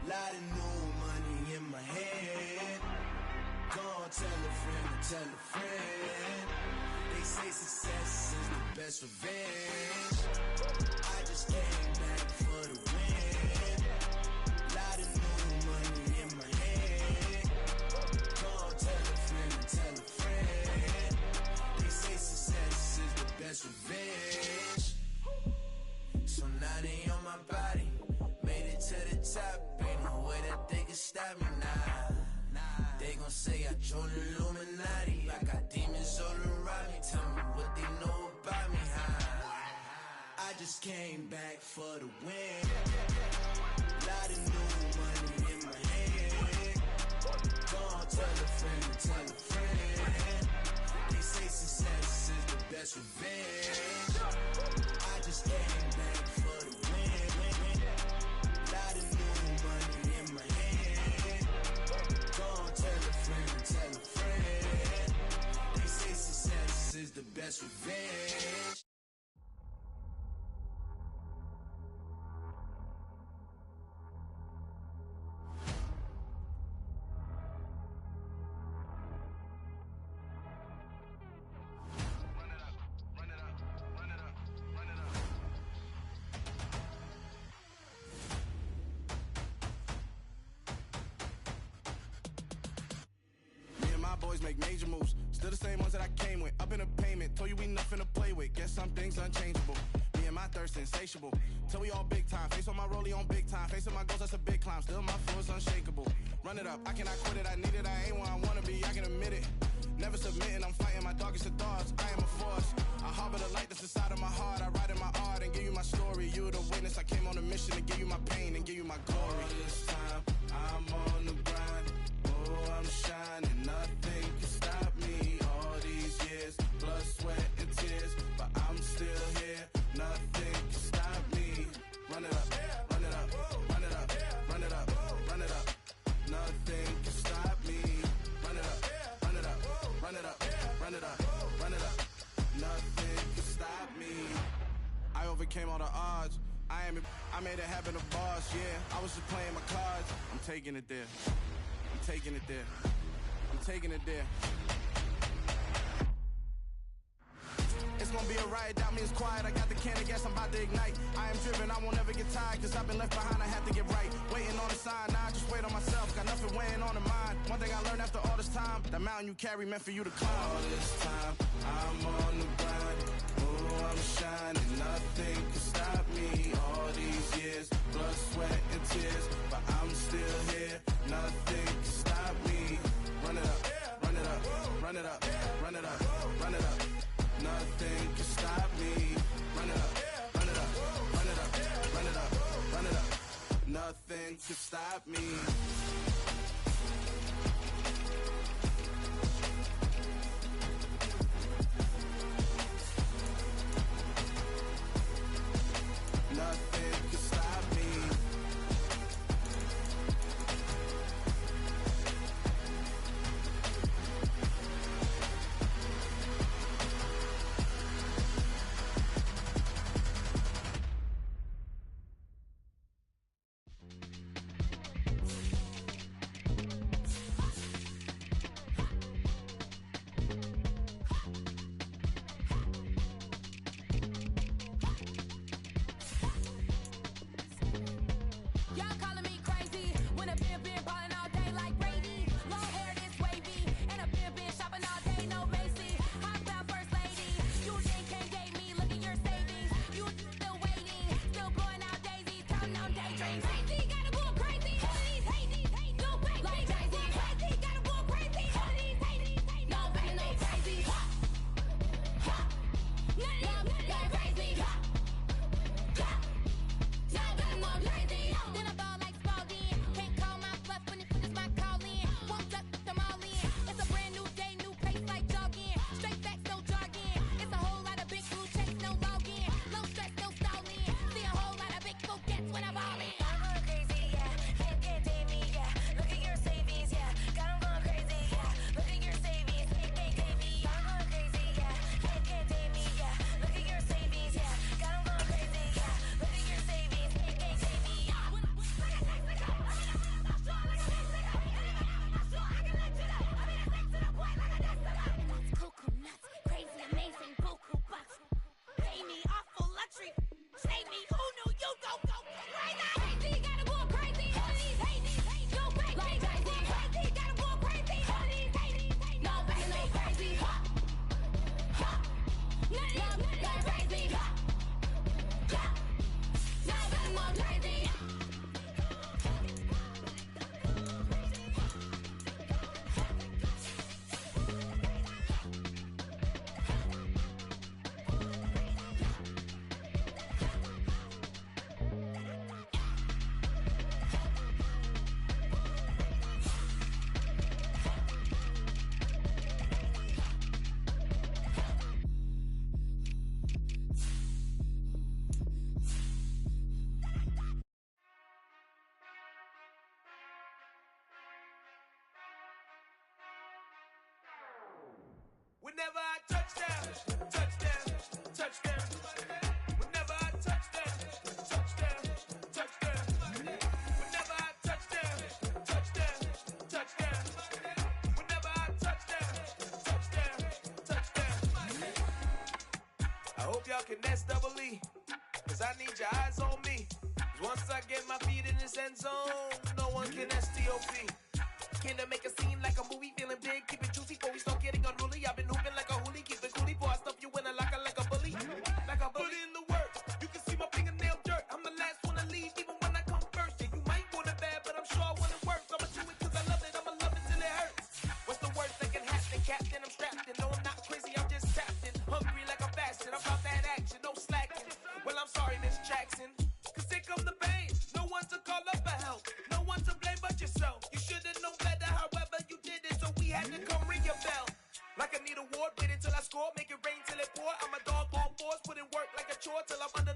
Speaker 5: Lot of new money in my hand. Gonna tell a friend to tell a friend. They say success is the best revenge. I just came back for the win. Lot of new money in my hand. Gonna tell a friend to tell a friend. They say success is the best revenge. So now they on my body. Made it to the top. Ain't no way that they can stop me now. They gon' say I joined the Illuminati. I got demons all around me. Tell me what they know about me, huh? I just came back for the win. Lot of new money in my hand. Gonna tell a friend to tell a friend. They say success is the best revenge. I just came back for the win. Lot of new money in my hand. Gonna tell a friend to tell a friend. They say success is the best revenge. Boys make major moves, still the same ones that I came with. Up in a payment, told you we nothing to play with. Guess some things unchangeable. Me and my thirst insatiable. Till we all big time. Face on my rollie on big time. Facing my goals, that's a big climb. Still my flow is unshakable. Run it up, I cannot quit it. I need it, I ain't where I wanna be. I can admit it. Never submitting, I'm fighting my darkest of thoughts. I am a force. I harbor the light that's inside of my heart. I write in my art and give you my story. You the witness. I came on a mission to give you my pain and give you my glory. All this time, I'm on the grind. Oh, I'm
Speaker 9: I'm shining, nothing can stop me. All these years, blood, sweat, and tears, but I'm still here. Nothing can stop me. Run it up, run it up, run it up, run it up, run it up. Nothing can stop me. Run it up, run it up, run it up, run it up, run it up. Nothing can stop me. I overcame all the odds. I made it happen, the boss, yeah. I was just playing my cards. I'm taking it there. I'm taking it there. I'm taking it there. It's gonna be a riot, doubt me it's quiet. I got the can of gas, I'm about to ignite. I am driven, I won't ever get tired, cause I've been left behind, I have to get right. Waiting on the sign, now I just wait on myself. Got nothing weighing on the mind. One thing I learned after all this time, the mountain you carry meant for you to climb. All this time, I'm on the grind. Oh, I'm shining, nothing can stop me. All these years, blood, sweat, and tears, but I'm still here. Nothing can stop me. Run it up, run it up, run it up, run it up, run it up. Nothing can stop me. Run it up, run it up, run it up, run it up, run it up. Nothing can stop me. Nothing can stop me.
Speaker 4: Y'all calling me crazy when a been ballin' all day like Brady. Long hair this wavy, and a been shopping all day, no Macy. How about first lady? You think can't date me? Look at your savings. You still waiting, still blowing out daisies, counting on daydreams. Crazy, gotta go crazy. All of these hate, no fake. Like Jay-Z, crazy, gotta go crazy. All of these hate, no fake, no crazy. None of them crazy. Then I ball like Spalding. Can't call my bluff when it's my call in. Won't duck them all in. It's a brand new day, new pace like jogging. Straight facts, no jargon. It's a whole lot of big blue checks, no login. Low stress, no stalling. See a whole lot of big focus when I ball in. I'm going crazy, yeah. Can't date me, yeah. Look at your savings, yeah. Got 'em going crazy, yeah. Look at your savings, can't date me. I'm going crazy, yeah. Can't date me, yeah. Look at your savings, yeah. Got 'em going crazy, yeah. Look at your savings, can't date me. Cuckoo nuts, crazy, amazing, buku bucks. Pay me awful luxury. Save me, who knew you go crazy? Crazy, gotta go crazy. All of these hate, no fake. Like crazy, crazy, gotta go crazy. All of these hate, no fake, no crazy. None of them crazy. None of them crazy.
Speaker 11: Whenever I touch down, touchdown, touchdown. Whenever I touch down, touchdown, touchdown. Whenever I touch down, touchdown, touchdown. Whenever I touch down, touchdown, touchdown. I hope y'all can S-double-E, cause I need your eyes on me. 'Cause once I get my feet in this end zone, no one can S-T-O-P. Can I make a scene like a movie, feeling big, keep it juicy before we start getting unruly. I've been hooping like a hoolie, keep it coolie before I stuff you in a locker like a bully. Like a bully. Put in the work, you can see my fingernail dirt. I'm the last one to leave, even when I come first. Yeah, you might want it bad, but I'm sure when it works, I'ma do it 'cause I love it, I'ma love it till it hurts. What's the worst that can happen, Captain? I'm strapped in, no I'm not crazy, I'm just tapped in. Hungry like I'm fasting, I'm about that action, no slacking. Well, I'm sorry, Miss Jackson, 'cause here come the pain. No one to call up for help, no one to blame but yourself. You should've known better, however you did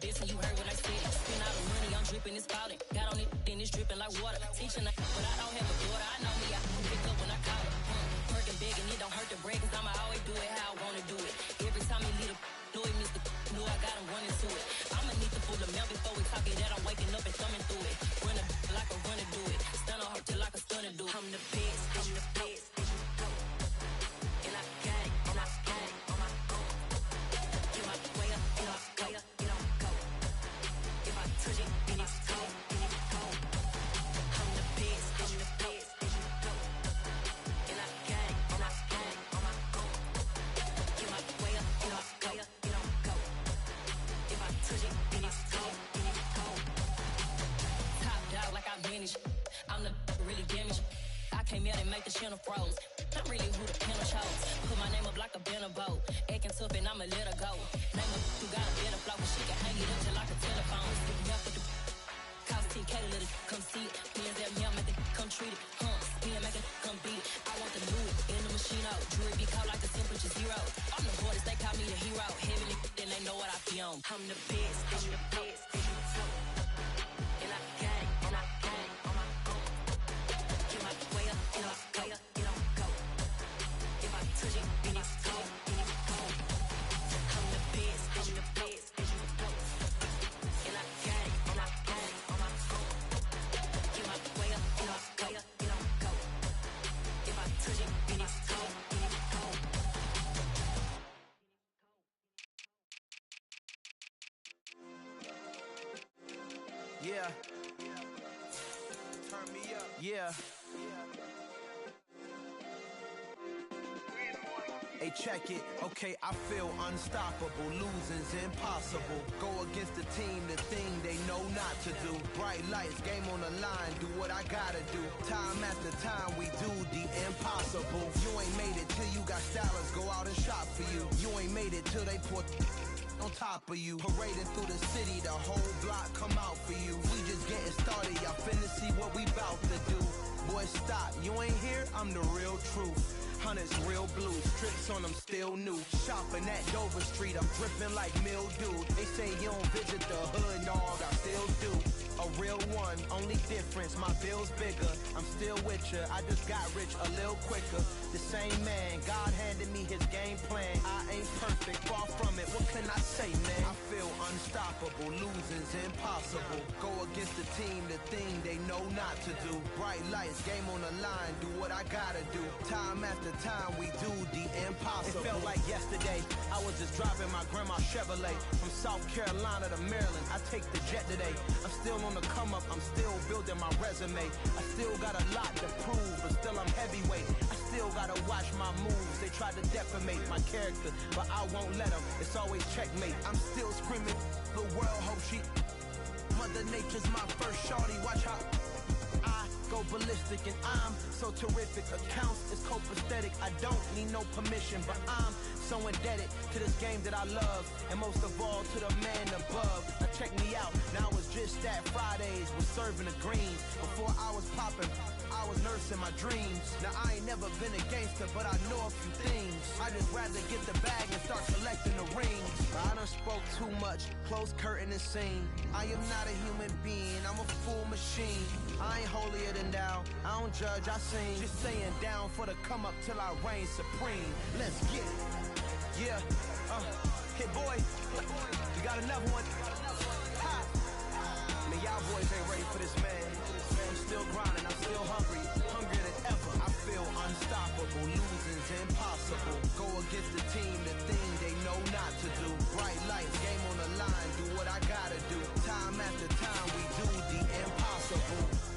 Speaker 15: bitch and you heard what I said. Spend all the money, I'm dripping, it's falling. Got on it, then it's dripping like water. Teaching her, but I don't have a daughter. I know me, I can pick up when I call her. Working big and it don't hurt to break, cause I'ma always do it how I wanna do it. Every time he leave the know it, Mr. Know I got him running to it. I'ma need the full amount before we talk it that I'm waking up and thumbing through it. Run a like a runner do it. Stun on her till like a stunner do it. I'm the best, I'm the best. And I got it, and I got it on my own. Get my way up, get my way up, it don't go. If I touch it, then it's cold, then it's cold. I'm the best, I'm the best. And I got it, and I got it on my own. Get my way up, get my way up, it don't go. If I touch it, then it's cold, then it's cold. Top dog like I manage. I'm the really damaged. I came out and make the channel froze. I'm really who the panel chose. Put my name up like a banner boat. Acting tough and I'ma let her go. Name her who got a better flow, but she can hang it up just like a telephone. Stick with the cost 10K to let it come see it. Millions at me, I make it come treat it. Spin, make it come beat it. I want to do it in the machine out. Jewelry be called like the temperature zero. I'm the hardest, they call me the hero. Heavily, then they know what I be on. I'm the best, I'm the best. And I got it, and I got it on my own. Get my way up, get my way up, it don't go. If I touch it, then it's cold, then it's cold. I'm the best, I'm the best. And I got it, and I got it on my own. Get my way up, get my way up, it don't go. If I touch it, then it's cold, then it's cold.
Speaker 2: Yeah. Turn me up. Yeah. Hey, check it. Okay, I feel unstoppable. Losing's impossible. Go against the team, the thing they know not to do. Bright lights, game on the line. Do what I gotta do. Time after time, we do the impossible. You ain't made it till you got stylers. Go out and shop for you. You ain't made it till they put on top of you. Parading through the city, the whole block come out for you. We just getting started, y'all finna see what we bout to do. Boy, stop, you ain't here, I'm the real truth. Hunters real blue, strips on them still new. Shopping at Dover Street, I'm dripping like mildew. They say you don't visit the hood, dog, I still do. A real one, only difference, my bill's bigger. I'm still with ya, I just got rich a little quicker. The same man, God handed me his game plan. I ain't perfect, far from it, what can I say, man? I feel unstoppable, losing's impossible. Go against the team, the thing they know not to do. Bright lights, game on the line, do what I gotta do. Time after time, we do the impossible. It felt like yesterday, I was just driving my grandma's Chevrolet. From South Carolina to Maryland, I take the jet today. I'm still on the come up, I'm still building my resume. I still got a lot to prove, but still I'm heavyweight. I still gotta watch my moves. They try to defamate my character, but I won't let them. It's always checkmate. I'm still screaming, the world hope she. Mother Nature's my first shorty, watch how I go ballistic and I'm so terrific. Accounts is copacetic, I don't need no permission, but I'm so indebted to this game that I love, and most of all to the man above. Now check me out, now it's just that Fridays was serving the greens. Before I was popping, I was nursing my dreams. Now I ain't never been a gangster, but I know a few things. I just rather get the bag and start collecting the rings. I done spoke too much, close curtain and scene. I am not a human being, I'm a full machine. I ain't holier than thou, I don't judge, I sing. Just saying down for the come up till I reign supreme. Let's get it. Yeah, hit boy, you got another one. Ha. Man, y'all boys ain't ready for this, man. I'm still grinding, I'm still hungry, hungrier than ever. I feel unstoppable, losing's impossible. Go against the team, the thing they know not to do. Bright lights, game on the line, do what I gotta do. Time after time, we do the impossible.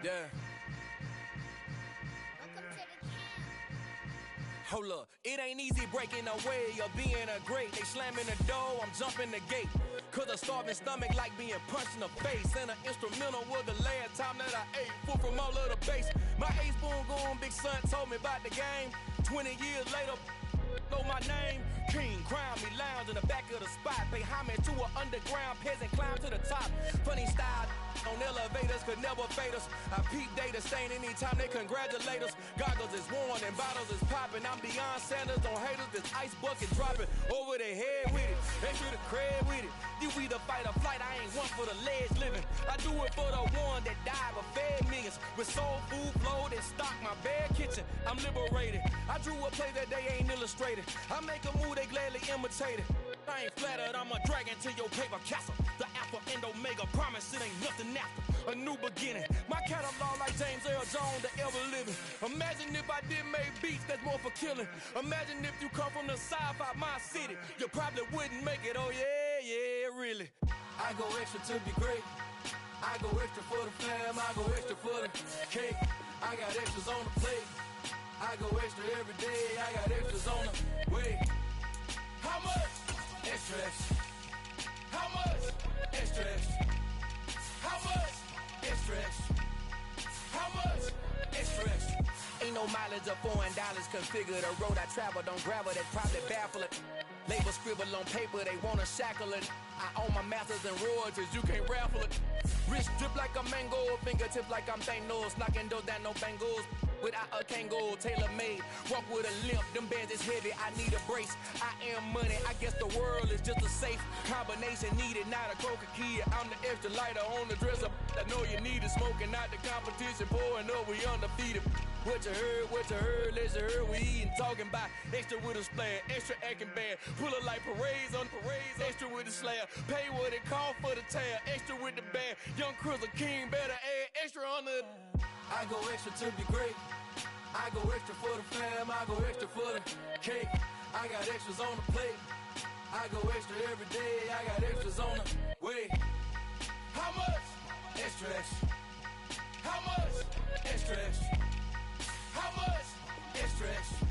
Speaker 10: Yeah. Hold up, it ain't easy breaking away or being a great. They slamming the door, I'm jumping the gate. Cause a starving stomach like being punched in the face. And an instrumental was the last time that I ate. Full from all of the bass. My ace spoon going big son told me about the game. 20 years later,
Speaker 8: know my name? King, crown me, lounge in the back of the spot. Pay homage to an underground peasant, climb to the top. Funny style on elevators could never fade us. I peep data stain anytime they congratulate us. Goggles is worn and bottles is popping. I'm Deion Sanders on haters, this ice bucket dropping over their head with it. They do the cred with it. You either fight or flight, I ain't one for the ledge living. I do it for the one that died but fed millions. With soul food flowed and stocked my bare kitchen. I'm liberated. I drew a play that they ain't illustrated. I make a move they gladly imitated. I ain't flattered, I'm a dragon to your paper castle. The Alpha and Omega, promise it ain't nothing after. A new beginning. My catalog like James Earl Jones, the ever living. Imagine if I did make beats that's more for killing. Imagine if you come from the south out my city. You probably wouldn't make it, oh yeah, really. I go extra to be great. I go extra for the fam, I go extra for the cake. I got extras on the plate. I go extra every day, I got extras on the way. How much? Extra, extra. How much? Extra, extra. How much? Extra, extra. How much? Extra, extra. Ain't no mileage of $4 configure the road I travel. Don't gravel, that's probably baffling. Label scribble on paper, they wanna shackle it. I own my masters and royalties, you can't raffle it. Wrist drip like a mango, fingertips like I'm Thanos. Knocking those down, no bangles. Without a Kango, tailor-made. Walk with a limp, them bands is heavy, I need a brace. I am money, I guess the world is just a safe combination needed, not a coca key. I'm the extra lighter on the dresser. I know you need it, smoking out the competition, pouring up, we undefeated. What you heard, let's heard, we eating, talking about extra with a splash, extra acting bad. Pull it like parades on parades, extra with the slab. Pay what it call for the tab, extra with the band. Young Cruiser King, better add extra on the. I go extra to be great. I go extra for the fam, I go extra for the cake. I got extras on the plate. I go extra every day, I got extras on the way. How much? Extra, extra. How much? Extra, extra. How much? Extra, extra.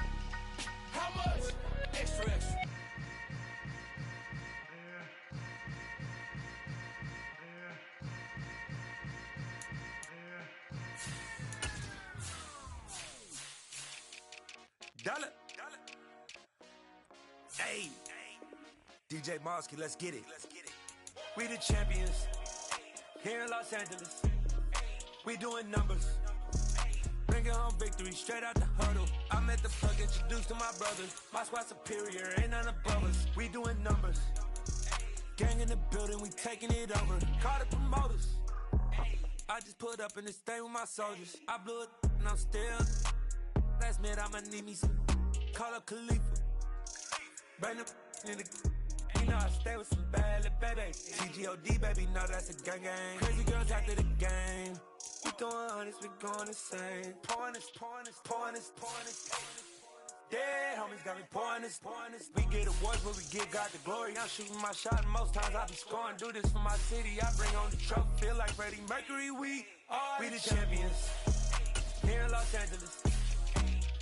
Speaker 8: How much? Extra, extra.
Speaker 17: Dollar. Hey. DJ Mosky, let's get it. We the champions here in Los Angeles. We doing numbers. Bringing home victory straight out the huddle. I'm at the plug, introduced to my brothers. My squad superior, ain't none above us. We doing numbers. Gang in the building, we taking it over. Call the promoters. I just put up in this thing with my soldiers. I blew it and I'm still. Last minute I'ma need me some. Call up Khalifa. Bring them in the. You know I stay with some bad little baby. TGOD baby, know that's a gang gang. Crazy girls after the game. We throwing hundreds, we going insane. Pouring this. Dead homies got me pouring this. We get awards, but we give God the glory. I'm shooting my shot, and most times I be scoring. Do this for my city, I bring on the trophy. Feel like Freddie Mercury, we the champions. Here in Los Angeles,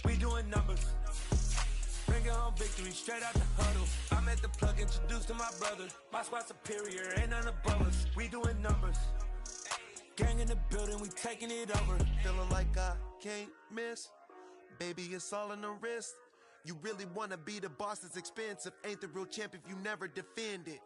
Speaker 17: we doing numbers. Bringing home victory straight out the huddle. I'm at the plug, introduced to my brothers. My squad superior, ain't none above us. We doing numbers. Gang in the building, we taking it over.
Speaker 20: Feeling like I can't miss. Baby, it's all in the wrist. You really wanna be the boss, it's expensive. Ain't the real champ if you never defend it.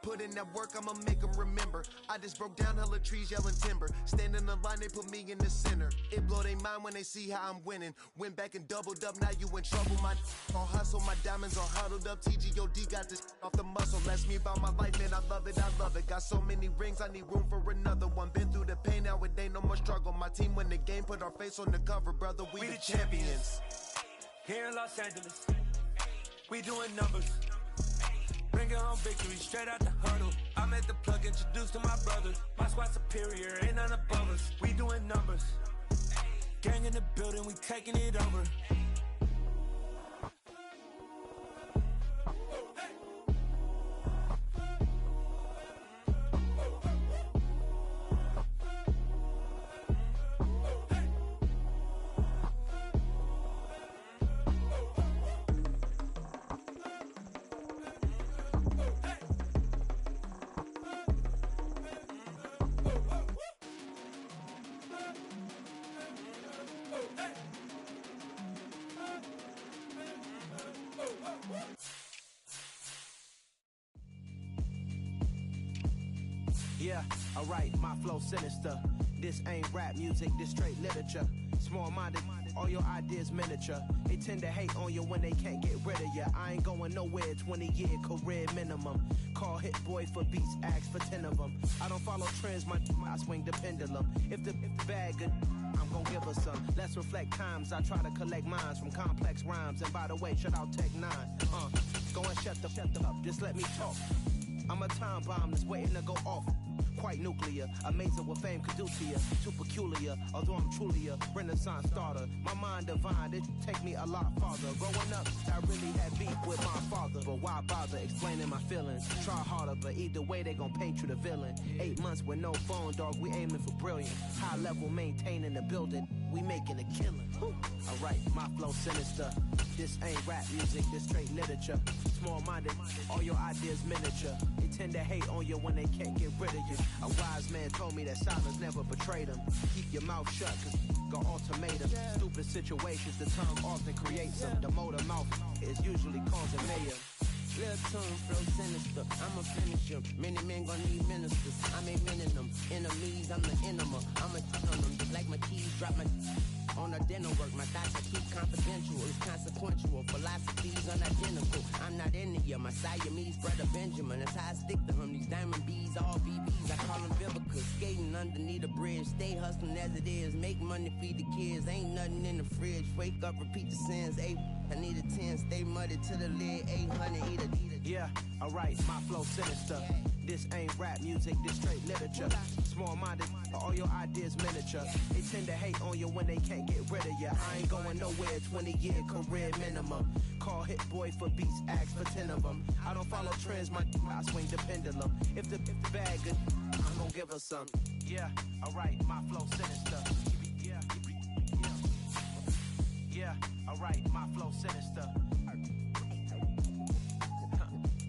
Speaker 20: Put in that work, I'ma make them remember. I just broke down hella trees, yelling timber. Stand in the line, they put me in the center. It blow they mind when they see how I'm winning. Went back and doubled up, now you in trouble. My on hustle, my diamonds all huddled up. TGOD got this off the muscle. Ask me about my life, man, I love it. Got so many rings, I need room for another one. Been through the pain, now it ain't no more struggle. My team win the game, put our face on the cover, brother. We the champions.
Speaker 17: Here in Los Angeles, we doing numbers. Bringing home victory straight out the huddle. I'm at the plug, introduced to my brothers. My squad superior, ain't none above us. We doing numbers. Gang in the building, we taking it over.
Speaker 3: Yeah, alright, my flow sinister. This ain't rap music, this straight literature. Small-minded, all your ideas miniature. They tend to hate on you when they can't get rid of you. I ain't going nowhere, 20-year career minimum. Call Hit Boy for beats, ask for 10 of them. I don't follow trends, I swing the pendulum. If the bag good, I'm gon' give her some. Let's reflect times, I try to collect minds from complex rhymes. And by the way, shut out Tech 9. Go and shut the up, just let me talk. I'm a time bomb that's waiting to go off. Quite nuclear, amazing what fame could do to you. Too peculiar, although I'm truly a renaissance starter. My mind divine, it take me a lot farther. Growing up, I really had beef with my father. But why bother explaining my feelings? Try harder, but either way they gon' paint you the villain. 8 months with no phone, dog, we aiming for brilliant. High level maintaining the building, we making a killing. Alright, my flow sinister. This ain't rap music, this straight literature. Small-minded, all your ideas miniature. They tend to hate on you when they can't get rid of you. A wise man told me that silence never betrayed him. Keep your mouth shut, cause got ultimatum. Stupid situations, the tongue often creates them. The motor mouth is usually causing mayhem.
Speaker 18: Real tune, flow sinister, I'm a finisher. Many men gon' need ministers, I'm a men in them. Enemies, I'm the enema, I'm a on them. Just like my keys, drop my on a dental work. My thoughts I keep confidential, it's consequential. Philosophies unidentical, I'm not in it. My Siamese brother Benjamin, that's how I stick to him. These diamond bees, all BBs, I call them Vivica. Skating underneath a bridge, stay hustling as it is. Make money, feed the kids, ain't nothing in the fridge. Wake up, repeat the sins, I need a 10, stay muddy to the lid, 800, eat a.
Speaker 3: Yeah, alright, my flow sinister. This ain't rap music, this straight literature. Small-minded, all your ideas miniature. They tend to hate on you when they can't get rid of you. I ain't going nowhere, 20-year career minimum. Call Hit Boy for beats, ask for 10 of them. I don't follow trends, I swing the pendulum. If the bag good, I'm gon' give her some. Yeah, alright, my flow sinister. Yeah, alright, my flow sinister.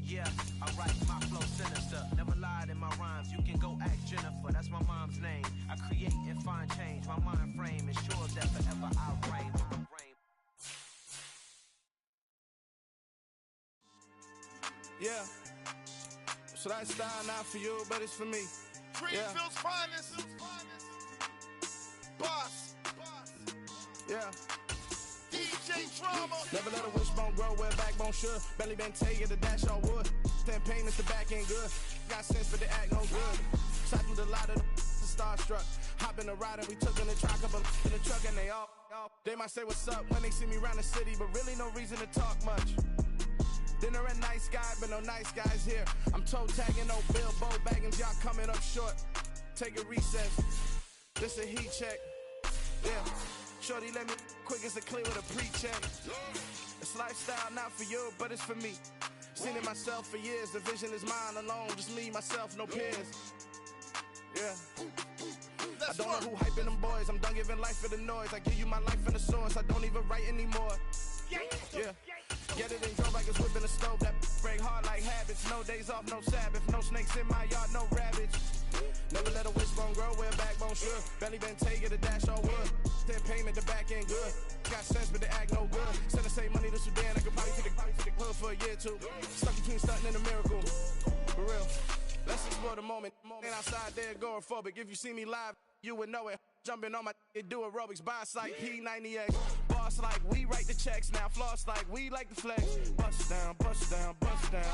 Speaker 3: Yeah, alright, my flow sinister. Never lied in my rhymes, you can go ask Jennifer, that's my mom's name. I create and find change, my mind frame ensures that forever I'll reign.
Speaker 9: Yeah, so that style not for you, but it's for me.
Speaker 11: Greenfield's finest. Boss.
Speaker 9: Yeah.
Speaker 11: DJ Drama.
Speaker 9: Never let a wishbone grow where a backbone should. Belly been taking the dash on wood. 10 payments, the back ain't good. Got sense, but the act no good. Shot through the lot of the starstruck. Hop in the ride and we took in the truck up in the truck and they all. They might say what's up when they see me around the city, but really no reason to talk much. Dinner at nice guy, but no nice guys here. I'm toe tagging, no Bilbo baggins, y'all coming up short. Take a recess. This a heat check. Yeah. Shorty, let me quick as a clear with a pre-check. It's lifestyle, not for you, but it's for me. Seen it myself for years, the vision is mine alone. Just me, myself, no peers. Yeah. I don't know who hyping them boys. I'm done giving life for the noise. I give you my life in the source. I don't even write anymore. Yeah. Get it and go like it's whipping a stove. That break hard like habits. No days off, no Sabbath. No snakes in my yard, no rabbits. Never let a wishbone grow where a backbone should. Belly been taking the dash on wood. 10 payment, the back ain't good. Got sense, but the act no good. Send the same money to Sudan. I could probably take the hood for a year or two. Stuck between stunting and a miracle. For real. Let's explore the moment. Ain't outside there agoraphobic. If you see me live, you would know it. Jumping on my do aerobics, boss like P90X. Boss like we write the checks now. Floss like we like the flex. Bust down, bust down, bust down.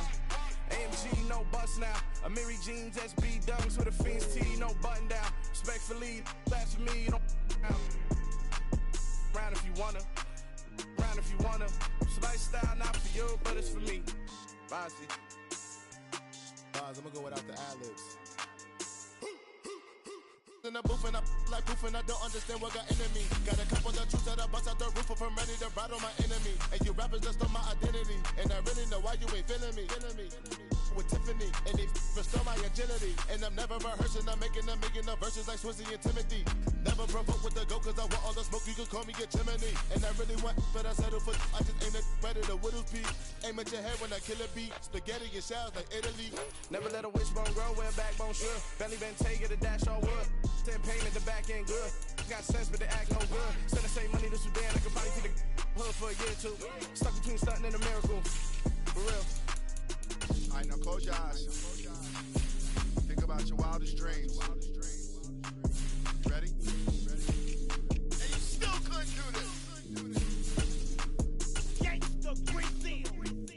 Speaker 9: AMG, no bust now. Amiri jeans, SB dunks with a Fiends T, no button down. Respectfully, that's for me, you don't down. Round if you wanna, round if you wanna. It's lifestyle, not for you, but it's for me. Bossy.
Speaker 19: I'm gonna go without the ad-libs. In the booth and I like poof and I don't understand what got into me. Got a couple of truths that I bust out the roof if I'm ready to ride on my enemy. And you rappers just stole my identity, and I really know why you ain't feeling me. With Tiffany, and they restore my agility. And I'm never rehearsing, I'm making a million of verses like Swizzy and Timothy. Never provoke with the go, cause I want all the smoke, you can call me a chimney. And I really want, but I settle for, I just aim it ready to whittle pea. Aim at your head when I kill a beat, spaghetti and shells like Italy.
Speaker 9: Never let a wishbone grow where a backbone should. Belly been taking the dash on wood. 10 payment, the back ain't good. Got sense, but the act no good. Send the same money to Sudan, I could probably see the hood for a year or two. Stuck between stunting and a miracle. For real.
Speaker 19: Alright, now close your eyes. Think about out your wildest dreams. You ready? And you still couldn't do this. Gangsta Greenfield.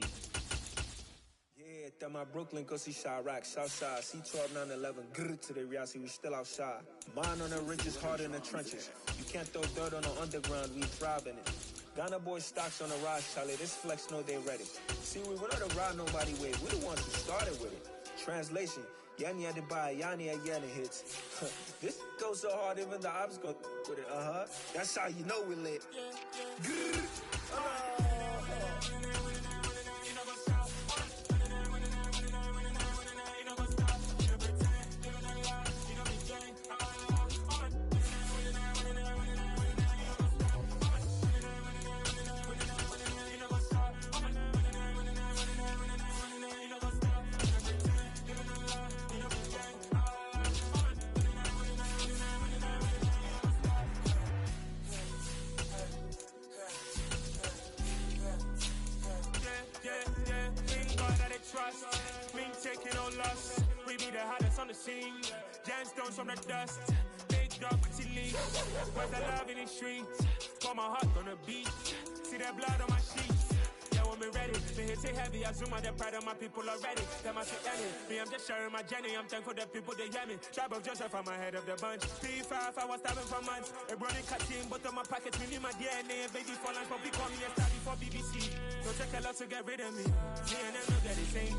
Speaker 10: Yeah, that my Brooklyn, go see Chirac, Southside, C12, 911, grrr to the reality, we still outside. Mine on the ridges, hard in the trenches. You can't throw dirt on the underground, we thrive in it. Ghana boys stocks on the rise, Charlie, this flex know they ready. See, we were not to ride nobody with, we the ones who started with it. Translation, Yanni had to buy, Yanni at Yanni hits. This goes so hard, even the ops go with it, That's how you know we lit. Grrr.
Speaker 11: Gemstones from the dust, big dog with leaves. Where's the love in the streets? Pour my heart on the beat. See that blood on my sheets. Yeah, when we ready, the hits hit heavy. I zoom out the pride of my people already. Them I say any. Me, I'm just sharing my journey. I'm thankful that people they hear me. Tribe of Joseph, I'm ahead of the bunch. P5, I was starving for months. A brownie cutting, but on my pockets, we need my DNA. Baby for lunch, but we call me a star before BBC. Don't take a lot to get rid of me. Me and them don't get the same.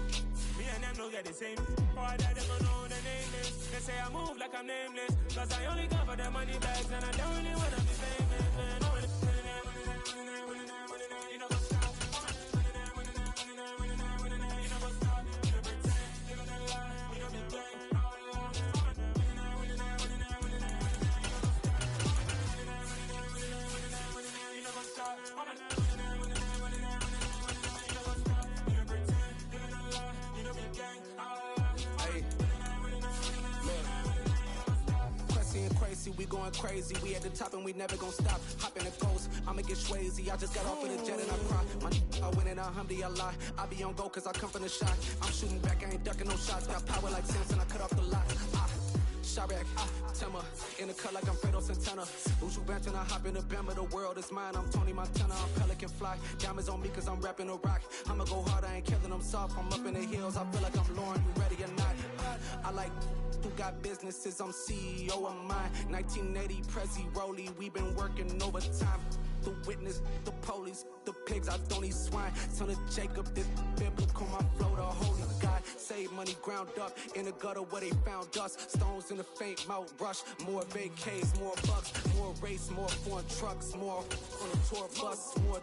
Speaker 11: Me and them don't get the same. Boy, that them don't know the name is. They say I move like I'm nameless. Cause I only cover the money bags and I don't really wanna be famous, man. You know what's up?
Speaker 10: We going crazy, we at the top and we never gonna stop. Hop in the coast, I'ma get swayzy. I just got off of the jet and I cry. I win in a Humvee, I lie. I be on go cause I come from the shot. I'm shooting back, I ain't ducking no shots. Got power like Samson, I cut off the lot. Chirac, Timmer, in the cut like I'm Fredo Santana. Uju Banton, I hop in the Bama, the world is mine. I'm Tony Montana, I'm Pelican Fly. Diamonds on me cause I'm rapping a rock. I'ma go hard, I ain't killing them soft. I'm up in the hills, I feel like I'm Lauren, you ready or not? I like who got businesses, I'm CEO of mine. 1980, Prezi Rolly, we been working overtime. The witness, the police, the pigs, I don't eat swine. Son of Jacob, this biblical, my flow, the holy God. Save money ground up in the gutter where they found us. Stones in the faint mouth rush. More vacays, more bucks, more race, more foreign trucks, more on a tour bus, more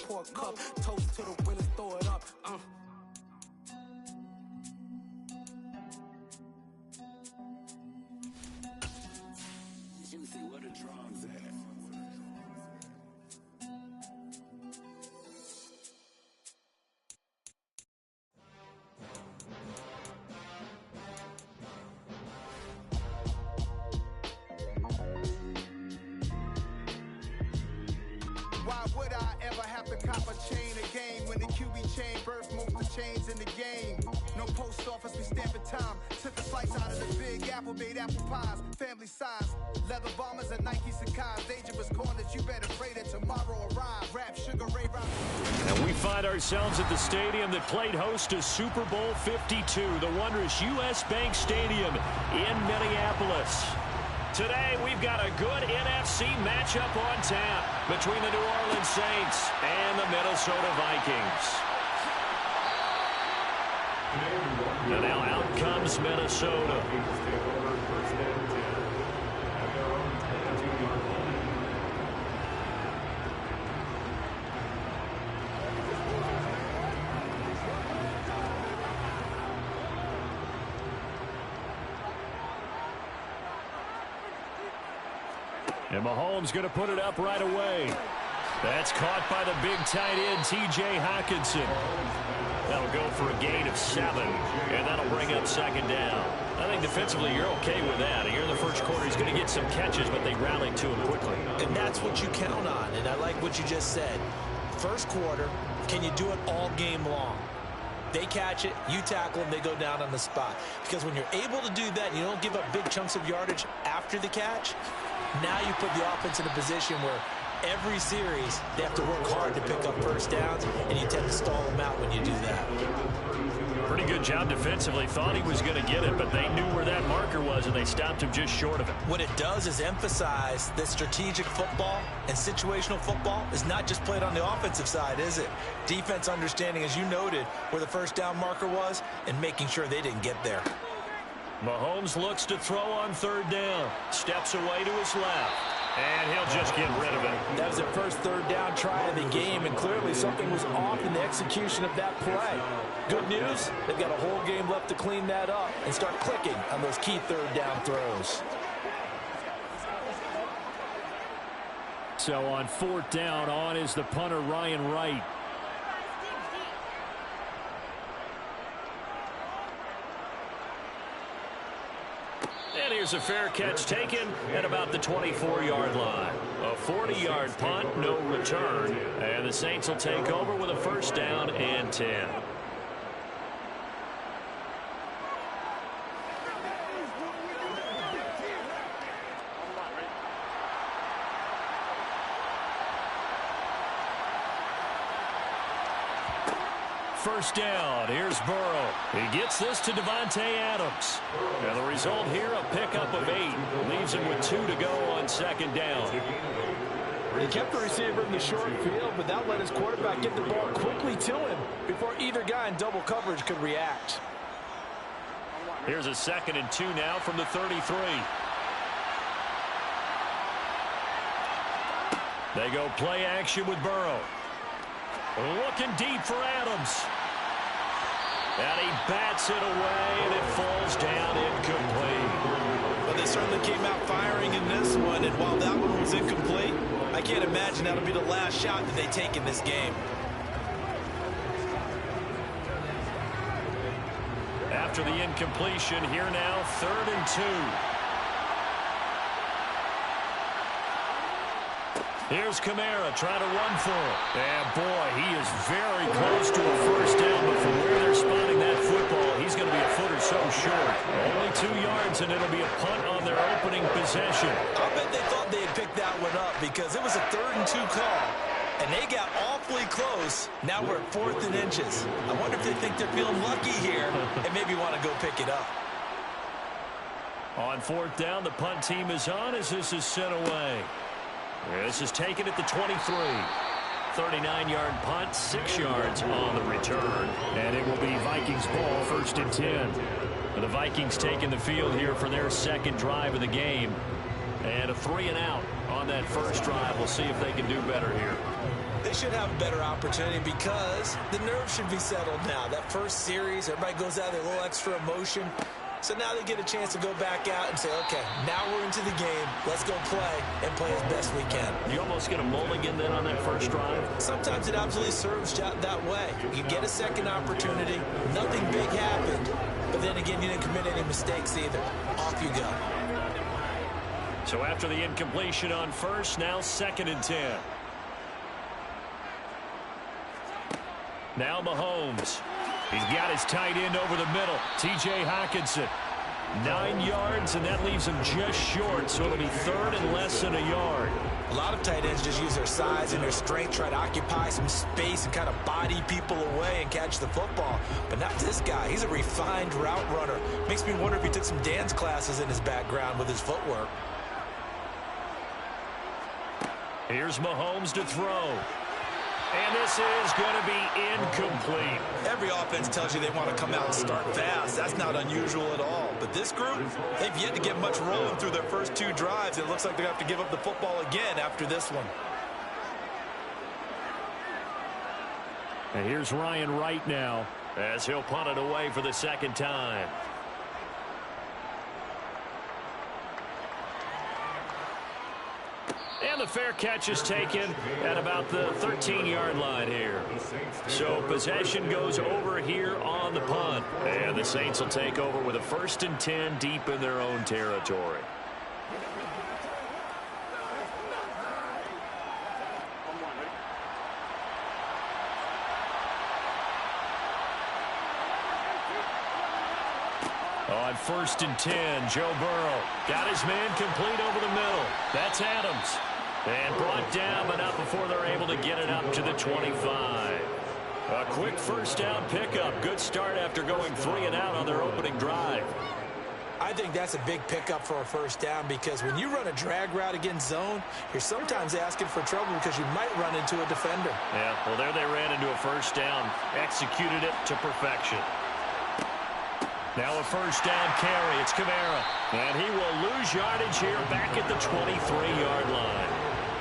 Speaker 10: pour cup. Toast to the winners, throw it up.
Speaker 12: You see what the drums at.
Speaker 2: Why would I ever have to cop a chain again when the QB chain birth most of the chains in the game? No post office, we stamping time. Took a slice out of the big apple, made apple pies, family size. Leather bombers and Nike Sacai's. Dangerous corners, you better pray that tomorrow arrive. Rap, Sugar Ray Rock.
Speaker 12: And we find ourselves at the stadium that played host to Super Bowl 52, the wondrous U.S. Bank Stadium in Minneapolis. Today, we've got a good NFC matchup on tap between the New Orleans Saints and the Minnesota Vikings. And now out comes Minnesota. And Mahomes going to put it up right away. That's caught by the big tight end, T.J. Hockenson. That'll go for a gain of 7, and that'll bring up second down. I think defensively you're okay with that. Here in the first quarter, he's going to get some catches, but they rallied to him quickly.
Speaker 16: And that's what you count on, and I like what you just said. First quarter, can you do it all game long? They catch it, you tackle them, they go down on the spot. Because when you're able to do that and you don't give up big chunks of yardage after the catch, now you put the offense in a position where every series they have to work hard to pick up first downs, and you tend to stall them out when you do that.
Speaker 14: Pretty good job defensively. Thought he was going to get it, but they knew where that marker was, and they stopped him just short of it.
Speaker 16: What it does is emphasize that strategic football and situational football is not just played on the offensive side, is it? Defense understanding, as you noted, where the first down marker was and making sure they didn't get there.
Speaker 14: Mahomes looks to throw on third down. Steps away to his left. And he'll just get rid of it.
Speaker 13: That was the first third down try of the game, and clearly something was off in the execution of that play. Good news, they've got a whole game left to clean that up and start clicking on those key third down throws.
Speaker 14: So on fourth down, on is the punter, Ryan Wright. And here's a fair catch taken at about the 24-yard line. A 40-yard punt, no return. And the Saints will take over with a first down and 10. First down. Here's Burrow. He gets this to Devontae Adams. And the result here, a pickup of 8. Leaves him with 2 to go on second down.
Speaker 13: He kept the receiver in the short field, but that let his quarterback get the ball quickly to him before either guy in double coverage could react.
Speaker 14: Here's a 2nd and 2 now from the 33. They go play action with Burrow. Looking deep for Adams. And he bats it away, and it falls down incomplete.
Speaker 16: Well, they certainly came out firing in this one, and while that one was incomplete, I can't imagine that'll be the last shot that they take in this game.
Speaker 14: After the incompletion, here now, 3rd and 2. Here's Kamara trying to run for it. And boy, he is very close to a first down, but from where they're spotting that football, he's going to be a foot or so short. Only 2 yards, and it'll be a punt on their opening possession.
Speaker 16: I bet they thought they had picked that one up because it was a 3rd and 2 call, and they got awfully close. Now we're at 4th and inches. I wonder if they think they're feeling lucky here and maybe want to go pick it up.
Speaker 14: On 4th down, the punt team is on as this is sent away. This is taken at the 23. 39-yard punt, 6 yards on the return. And it will be Vikings ball, 1st and 10. The Vikings taking the field here for their 2nd drive of the game. And a 3-and-out on that first drive. We'll see if they can do better here.
Speaker 16: They should have a better opportunity because the nerves should be settled now. That first series, everybody goes out there, a little extra emotion. So now they get a chance to go back out and say, okay, now we're into the game. Let's go play and play as best we can.
Speaker 14: You almost get a mulligan then on that first drive?
Speaker 16: Sometimes it absolutely serves that way. You get a second opportunity. Nothing big happened. But then again, you didn't commit any mistakes either. Off you go.
Speaker 14: So after the incompletion on first, now 2nd and 10. Now Mahomes. He's got his tight end over the middle, T.J. Hockenson. 9 yards, and that leaves him just short, so it'll be 3rd and less than a yard.
Speaker 16: A lot of tight ends just use their size and their strength, try to occupy some space and kind of body people away and catch the football. But not this guy. He's a refined route runner. Makes me wonder if he took some dance classes in his background with his footwork.
Speaker 14: Here's Mahomes to throw. And this is going to be incomplete.
Speaker 16: Every offense tells you they want to come out and start fast. That's not unusual at all. But this group, they've yet to get much rolling through their first 2 drives. It looks like they're going to have to give up the football again after this one.
Speaker 14: And here's Ryan Wright now as he'll punt it away for the 2nd time. And the fair catch is taken at about the 13-yard line here. So possession goes over here on the punt. And the Saints will take over with a 1st and 10 deep in their own territory.
Speaker 12: on 1st and 10. Joe Burrow got his man complete over the middle. That's Adams. And brought down, but not before they're able to get it up to the 25. A quick first down pickup. Good start after going 3 and out on their opening drive.
Speaker 16: I think that's a big pickup for a first down because when you run a drag route against zone, you're sometimes asking for trouble because you might run into a defender.
Speaker 12: Yeah, well, there they ran into a first down. Executed it to perfection. Now a first down carry. It's Kamara. And he will lose yardage here back at the 23-yard line.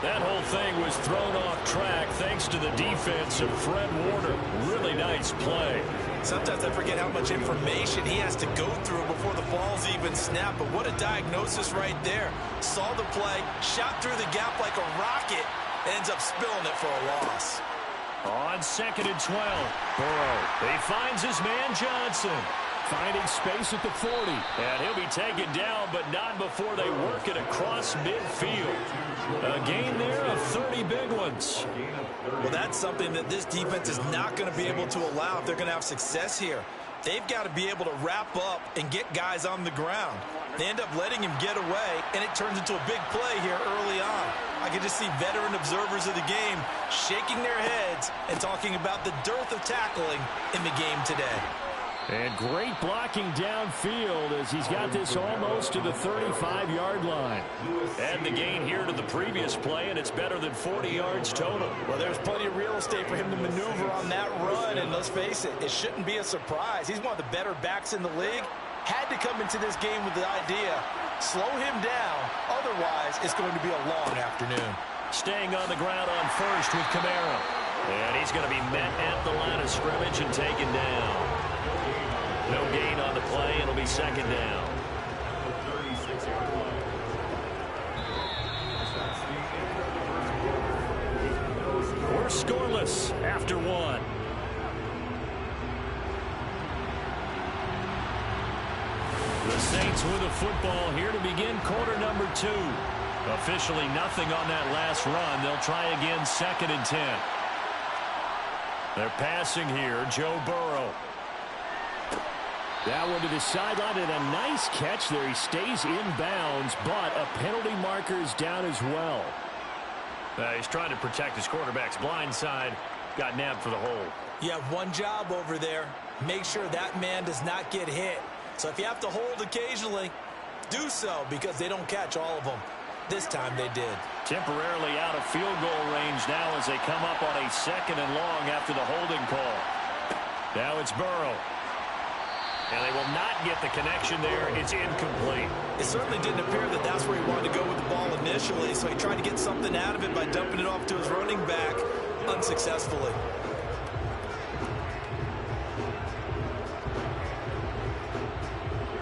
Speaker 12: That whole thing was thrown off track thanks to the defense of Fred Warner. Really nice play.
Speaker 16: Sometimes I forget how much information he has to go through before the ball's even snapped. But what a diagnosis right there. Saw the play, shot through the gap like a rocket, ends up spilling it for a loss.
Speaker 12: On 2nd and 12, Burrow. He finds his man Johnson. Finding space at the 40. And he'll be taken down, but not before they work it across midfield. A gain there of 30 big ones.
Speaker 16: Well, that's something that this defense is not going to be able to allow if they're going to have success here. They've got to be able to wrap up and get guys on the ground. They end up letting him get away, and it turns into a big play here early on. I can just see veteran observers of the game shaking their heads and talking about the dearth of tackling in the game today.
Speaker 12: And great blocking downfield as he's got this almost to the 35-yard line. And the gain here to the previous play, and it's better than 40 yards total.
Speaker 16: Well, there's plenty of real estate for him to maneuver on that run, and let's face it, it shouldn't be a surprise. He's one of the better backs in the league. Had to come into this game with the idea, slow him down, otherwise it's going to be a long afternoon.
Speaker 12: Staying on the ground on first with Kamara. And he's going to be met at the line of scrimmage and taken down. No gain on the play. It'll be 2nd down. We're scoreless after 1. The Saints with a football here to begin quarter number 2. Officially nothing on that last run. They'll try again 2nd and 10. They're passing here. Joe Burrow. That one to the sideline, and a nice catch there. He stays in bounds, but a penalty marker is down as well. He's trying to protect his quarterback's blind side. Got nabbed for the hold.
Speaker 16: You have one job over there. Make sure that man does not get hit. So if you have to hold occasionally, do so because they don't catch all of them. This time they did.
Speaker 12: Temporarily out of field goal range now as they come up on a 2nd and long after the holding call. Now it's Burrow. And they will not get the connection there. It's incomplete.
Speaker 16: It certainly didn't appear that that's where he wanted to go with the ball initially, so he tried to get something out of it by dumping it off to his running back unsuccessfully.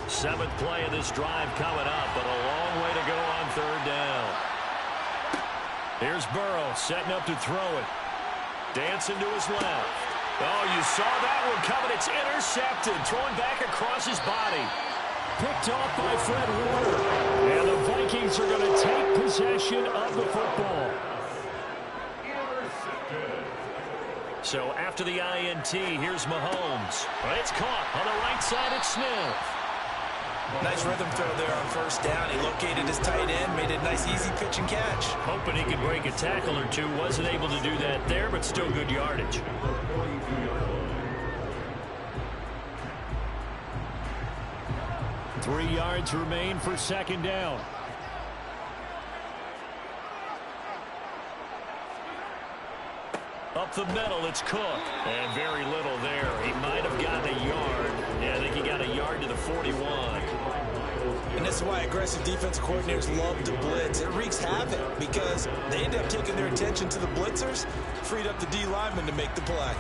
Speaker 12: Seventh play of this drive coming up, but a long way to go on 3rd down. Here's Burrow setting up to throw it. Dancing to his left. Oh, you saw that one coming. It's intercepted. Thrown back across his body. Picked off by Fred Warner. And the Vikings are going to take possession of the football. So after the INT, here's Mahomes. It's caught on the right side at Smith.
Speaker 16: Nice rhythm throw there on 1st down. He located his tight end, made a nice easy pitch and catch.
Speaker 12: Hoping he could break a tackle or two. Wasn't able to do that there, but still good yardage. Three yards remain for 2nd down. Up the middle, it's Cook. And very little there. He might have gotten a yard. Yeah, I think he got a yard to the 41.
Speaker 16: And this is why aggressive defensive coordinators love to blitz. It wreaks havoc because they end up taking their attention to the blitzers, freed up the D lineman to make the play.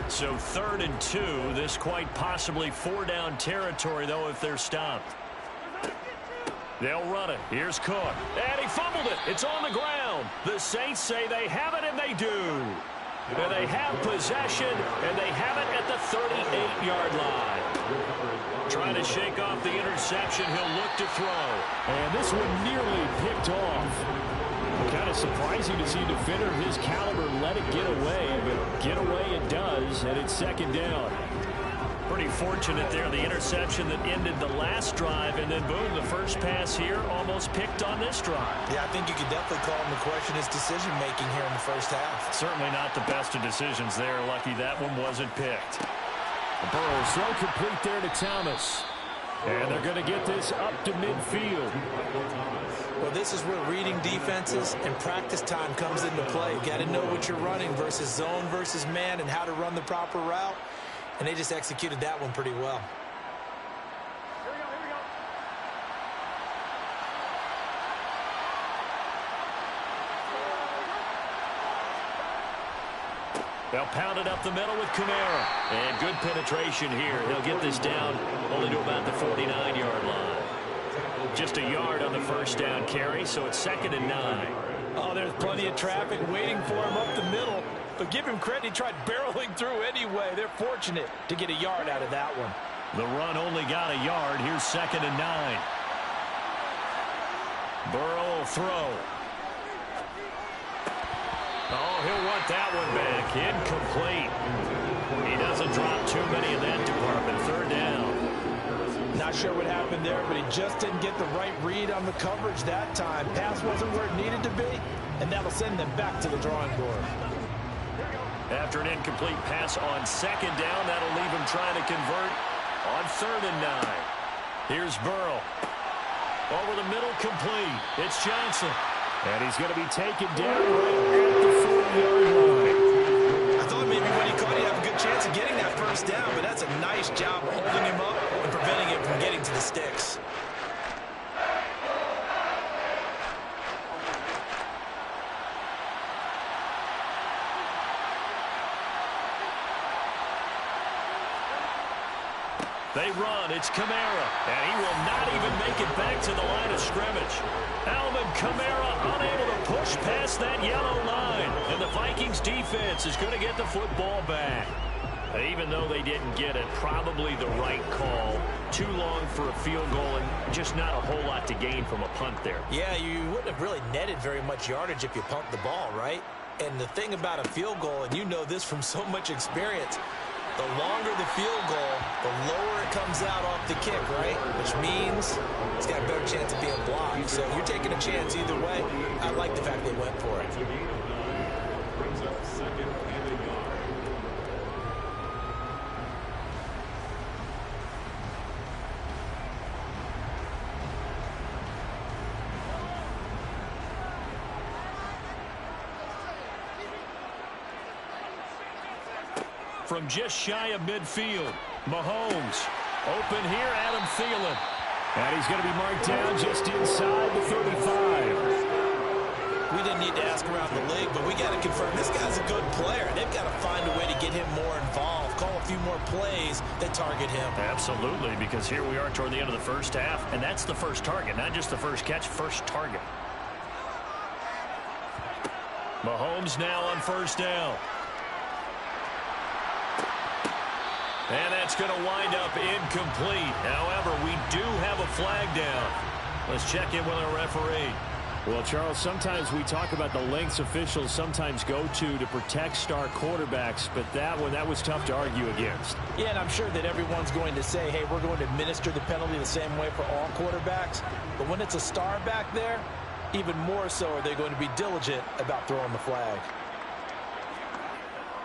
Speaker 12: So 3rd and 2. This quite possibly 4-down territory, though, if they're stopped. They'll run it. Here's Cook. And he fumbled it. It's on the ground. The Saints say they have it, and they do. And they have possession, and they have it at the 38-yard line. Trying to shake off the interception. He'll look to throw. And this one nearly picked off. Kind of surprising to see a defender of his caliber let it get away, but get away it does, and it's 2nd down. Pretty fortunate there, the interception that ended the last drive, and then boom, the first pass here almost picked on this drive.
Speaker 16: Yeah, I think you could definitely call him to question his decision-making here in the first half.
Speaker 12: Certainly not the best of decisions there. Lucky that one wasn't picked. Burrow throw complete there to Thomas. And they're going to get this up to midfield.
Speaker 16: Well, this is where reading defenses and practice time comes into play. You got to know what you're running versus zone versus man and how to run the proper route. And they just executed that one pretty well.
Speaker 12: They'll pound it up the middle with Kamara. And good penetration here. He'll get this down only to about the 49-yard line. Just a yard on the first down carry, so it's 2nd and 9.
Speaker 13: Oh, there's plenty of traffic waiting for him up the middle. But give him credit, he tried barreling through anyway. They're fortunate to get a yard out of that one.
Speaker 12: The run only got a yard. Here's 2nd and 9. Burrow will throw. Oh, he'll want that one back. Incomplete. He doesn't drop too many in that department. 3rd down.
Speaker 13: Not sure what happened there, but he just didn't get the right read on the coverage that time. Pass wasn't where it needed to be, and that'll send them back to the drawing board.
Speaker 12: After an incomplete pass on 2nd down, that'll leave him trying to convert on 3rd and 9. Here's Burrow. Over the middle, complete. It's Johnson. And he's going to be taken down right at the 40-yard line.
Speaker 16: I thought maybe when he caught, he'd have a good chance of getting that first down, but that's a nice job holding him up and preventing him from getting to the sticks.
Speaker 12: They run. It's Kamara. And he will not even make it back to the line of scrimmage. Alvin Kamara unable to push past that yellow line. And the Vikings defense is going to get the football back. Even though they didn't get it, probably the right call. Too long for a field goal and just not a whole lot to gain from a punt there.
Speaker 16: Yeah, you wouldn't have really netted very much yardage if you pumped the ball, right? And the thing about a field goal, and you know this from so much experience, the longer the field goal, the lower it comes out off the kick, right? Which means it's got a better chance of being blocked. So you're taking a chance either way. I like the fact they went for it.
Speaker 12: From just shy of midfield, Mahomes. Open here, Adam Thielen. And he's going to be marked down just inside the 35.
Speaker 16: We didn't need to ask around the league, but we got to confirm this guy's a good player. They've got to find a way to get him more involved, call a few more plays that target him.
Speaker 12: Absolutely, because here we are toward the end of the first half, and that's the first target, not just the first catch, first target. Mahomes now on first down. And that's going to wind up incomplete. However, we do have a flag down. Let's check in with our referee.
Speaker 14: Well, Charles, sometimes we talk about the lengths officials sometimes go to protect star quarterbacks, but that one, that was tough to argue against.
Speaker 13: Yeah, and I'm sure that everyone's going to say, hey, we're going to administer the penalty the same way for all quarterbacks. But when it's a star back there, even more so are they going to be diligent about throwing the flag.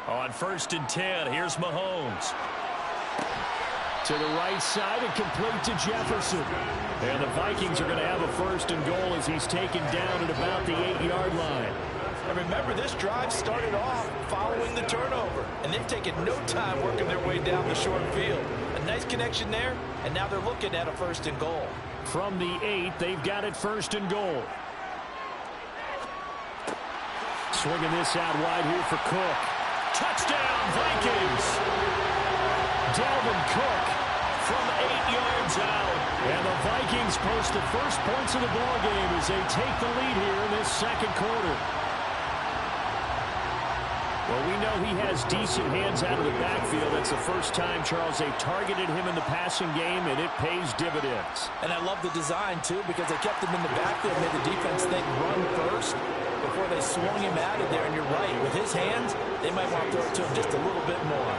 Speaker 12: On 1st and 10, here's Mahomes.
Speaker 14: To the right side and complete to Jefferson. And the Vikings are going to have a 1st and goal as he's taken down at about the 8-yard line.
Speaker 13: And remember, this drive started off following the turnover, and they've taken no time working their way down the short field. A nice connection there, and now they're looking at a 1st and goal.
Speaker 12: From the 8, they've got it 1st and goal. Swinging this out wide here for Cook. Touchdown, Vikings! Dalvin Cook from 8 yards out. And the Vikings post the first points of the ball game as they take the lead here in this 2nd quarter. Well, we know he has decent hands out of the backfield. That's the first time, Charles, they've targeted him in the passing game, and it pays dividends.
Speaker 13: And I love the design, too, because they kept him in the backfield, made the defense think run first before they swung him out of there. And you're right, with his hands, they might want to throw it to him just a little bit more.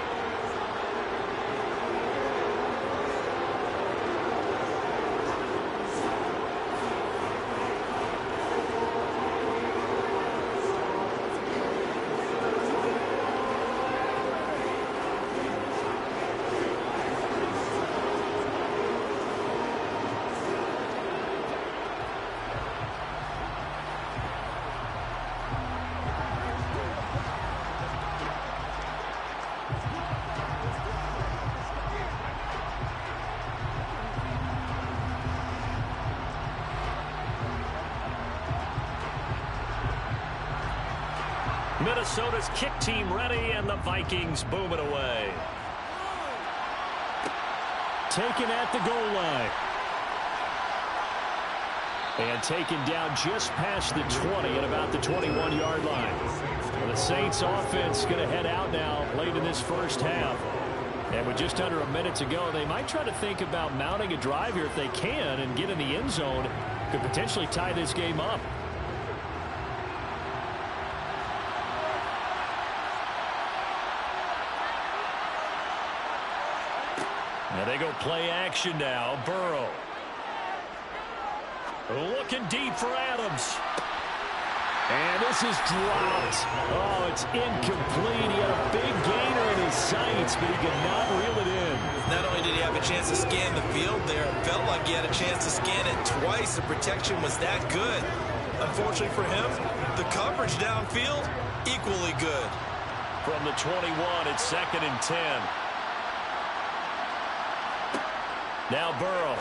Speaker 12: Minnesota's kick team ready, and the Vikings boom it away.
Speaker 14: Taken at the goal line. And taken down just past the 20 at about the 21-yard line. The Saints offense going to head out now late in this first half. And with just under a minute to go, they might try to think about mounting a drive here if they can and get in the end zone. Could potentially tie this game up.
Speaker 12: Now they go play action now. Burrow. Looking deep for Adams.
Speaker 14: And this is dropped. Oh, it's incomplete. He had a big gainer in his sights, but he could not reel it in.
Speaker 16: Not only did he have a chance to scan the field there, it felt like he had a chance to scan it twice. The protection was that good. Unfortunately for him, the coverage downfield, equally good.
Speaker 12: From the 21, it's 2nd and 10. Now Burrow.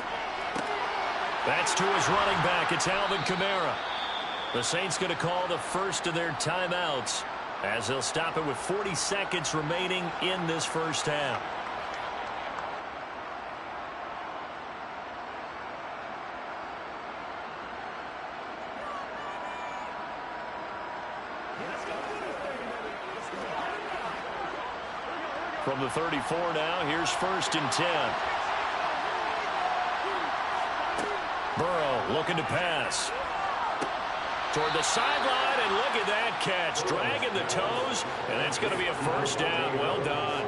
Speaker 12: That's to his running back. It's Alvin Kamara. The Saints going to call the first of their timeouts as they'll stop it with 40 seconds remaining in this first half. From the 34 now, here's 1st and 10. Burrow looking to pass. Toward the sideline, and look at that catch. Dragging the toes, and it's going to be a first down. Well done.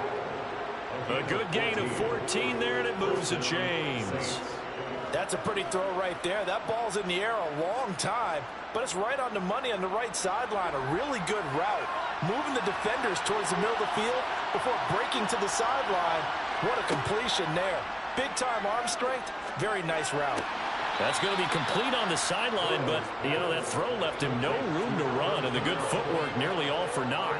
Speaker 12: A good gain of 14 there, and it moves the chains.
Speaker 13: That's a pretty throw right there. That ball's in the air a long time, but it's right on the money on the right sideline. A really good route. Moving the defenders towards the middle of the field before breaking to the sideline. What a completion there. Big-time arm strength. Very nice route.
Speaker 12: That's going to be complete on the sideline, but, you know, that throw left him no room to run, and the good footwork nearly all for naught.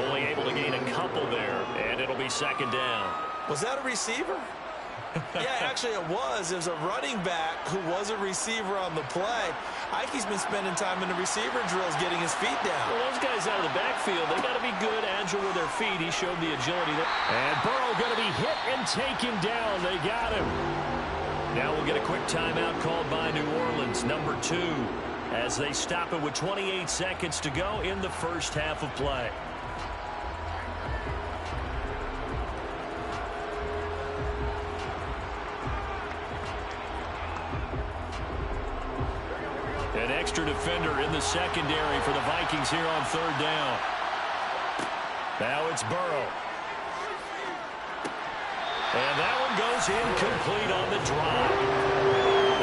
Speaker 12: Only able to gain a couple there, and it'll be 2nd down.
Speaker 16: Was that a receiver? Yeah, actually it was. It was a running back who was a receiver on the play. Ike's been spending time in the receiver drills getting his feet down.
Speaker 12: Well, those guys out of the backfield, they got to be good, agile with their feet. He showed the agility there.
Speaker 14: And Burrow going to be hit and taken down. They got him.
Speaker 12: Now we'll get a quick timeout called by New Orleans, number 2, as they stop it with 28 seconds to go in the first half of play. An extra defender in the secondary for the Vikings here on 3rd down. Now it's Burrow. And that one goes incomplete on the drop.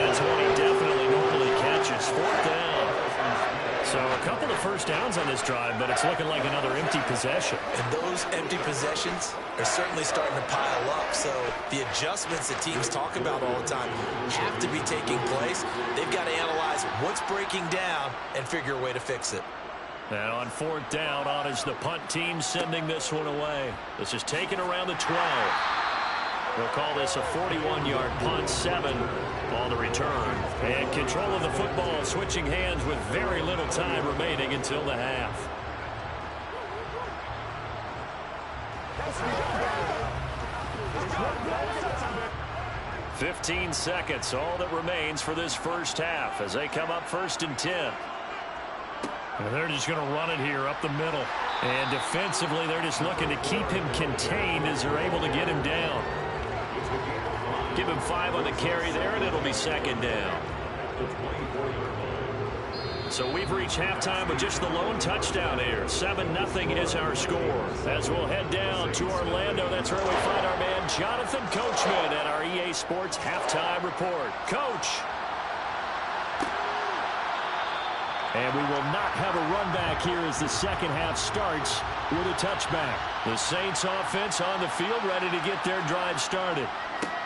Speaker 12: That's one he definitely normally catches. 4th down. So a couple of first downs on this drive, but it's looking like another empty possession.
Speaker 16: And those empty possessions are certainly starting to pile up. So the adjustments that teams talk about all the time have to be taking place. They've got to analyze what's breaking down and figure a way to fix it.
Speaker 12: And on 4th down, on is the punt team sending this one away. This is taken around the 12. We'll call this a 41-yard punt, 7 on the return. And control of the football switching hands with very little time remaining until the half. "15 seconds, all that remains for this first half as they come up 1st and 10. And they're just going to run it here up the middle. And defensively, they're just looking to keep him contained as they're able to get him down. Give him 5 on the carry there, and it'll be 2nd down. So we've reached halftime with just the lone touchdown here. 7-0 is our score. As we'll head down to Orlando, that's where we find our man Jonathan Coachman at our EA Sports Halftime Report. Coach.
Speaker 14: And we will not have a run back here as the second half starts with a touchback.
Speaker 12: The Saints offense on the field ready to get their drive started.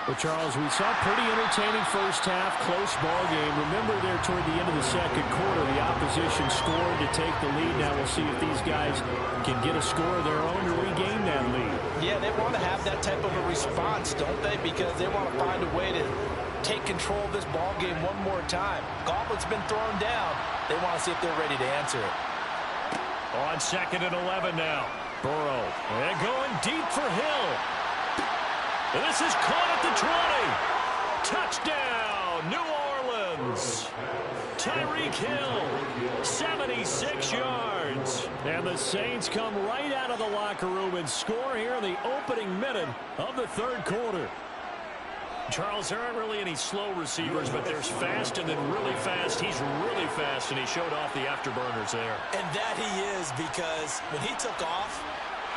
Speaker 14: Well, Charles, we saw a pretty entertaining first half, close ball game. Remember there toward the end of the second quarter, the opposition scored to take the lead. Now we'll see if these guys can get a score of their own to regain that lead.
Speaker 13: Yeah, they want to have that type of a response, don't they? Because they want to find a way to take control of this ball game one more time. Gauntlet's been thrown down. They want to see if they're ready to answer it.
Speaker 12: On 2nd and 11 now. Burrow. And going deep for Hill. And this is caught at the 20. Touchdown, New Orleans. Tyreek Hill, 76 yards. And the Saints come right out of the locker room and score here in the opening minute of the third quarter. Charles, there aren't really any slow receivers, but there's fast and then really fast. He's really fast, and he showed off the afterburners there.
Speaker 16: And that he is, because when he took off,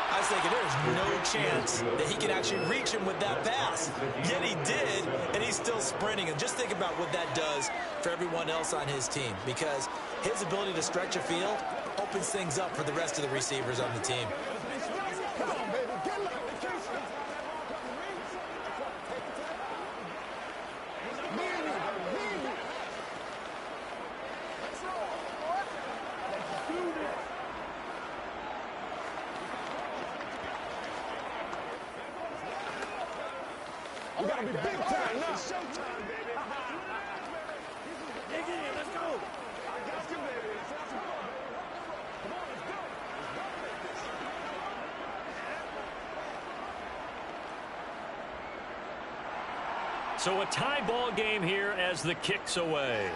Speaker 16: I was thinking there's no chance that he can actually reach him with that pass. Yet he did, and he's still sprinting. And just think about what that does for everyone else on his team, because his ability to stretch a field opens things up for the rest of the receivers on the team.
Speaker 19: We gotta be big time now. Showtime, baby. Dig in, let's go. I got you, baby. Come on, let's go.
Speaker 12: So a tie ball game here as the kick's away.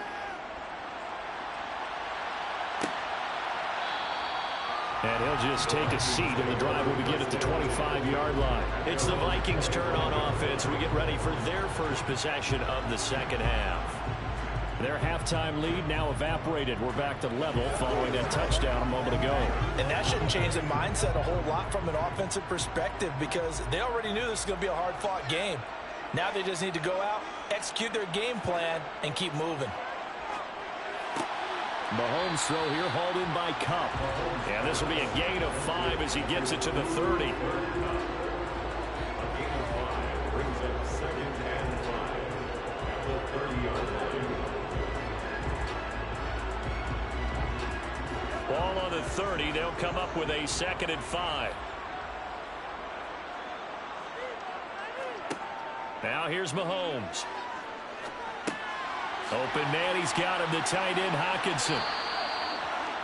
Speaker 12: And he'll just take a seat, and the drive will begin at the 25-yard line. It's the Vikings' turn on offense. We get ready for their first possession of the second half. Their halftime lead now evaporated. We're back to level following that touchdown a moment ago.
Speaker 13: And that shouldn't change the mindset a whole lot from an offensive perspective, because they already knew this was going to be a hard-fought game. Now they just need to go out, execute their game plan, and keep moving.
Speaker 12: Mahomes throw here hauled in by Kupp. And this will be a gain of 5 as he gets it to the 30. Ball on the 30. They'll come up with a 2nd and 5. Now here's Mahomes. Open man, he's got him, the tight end Hockenson.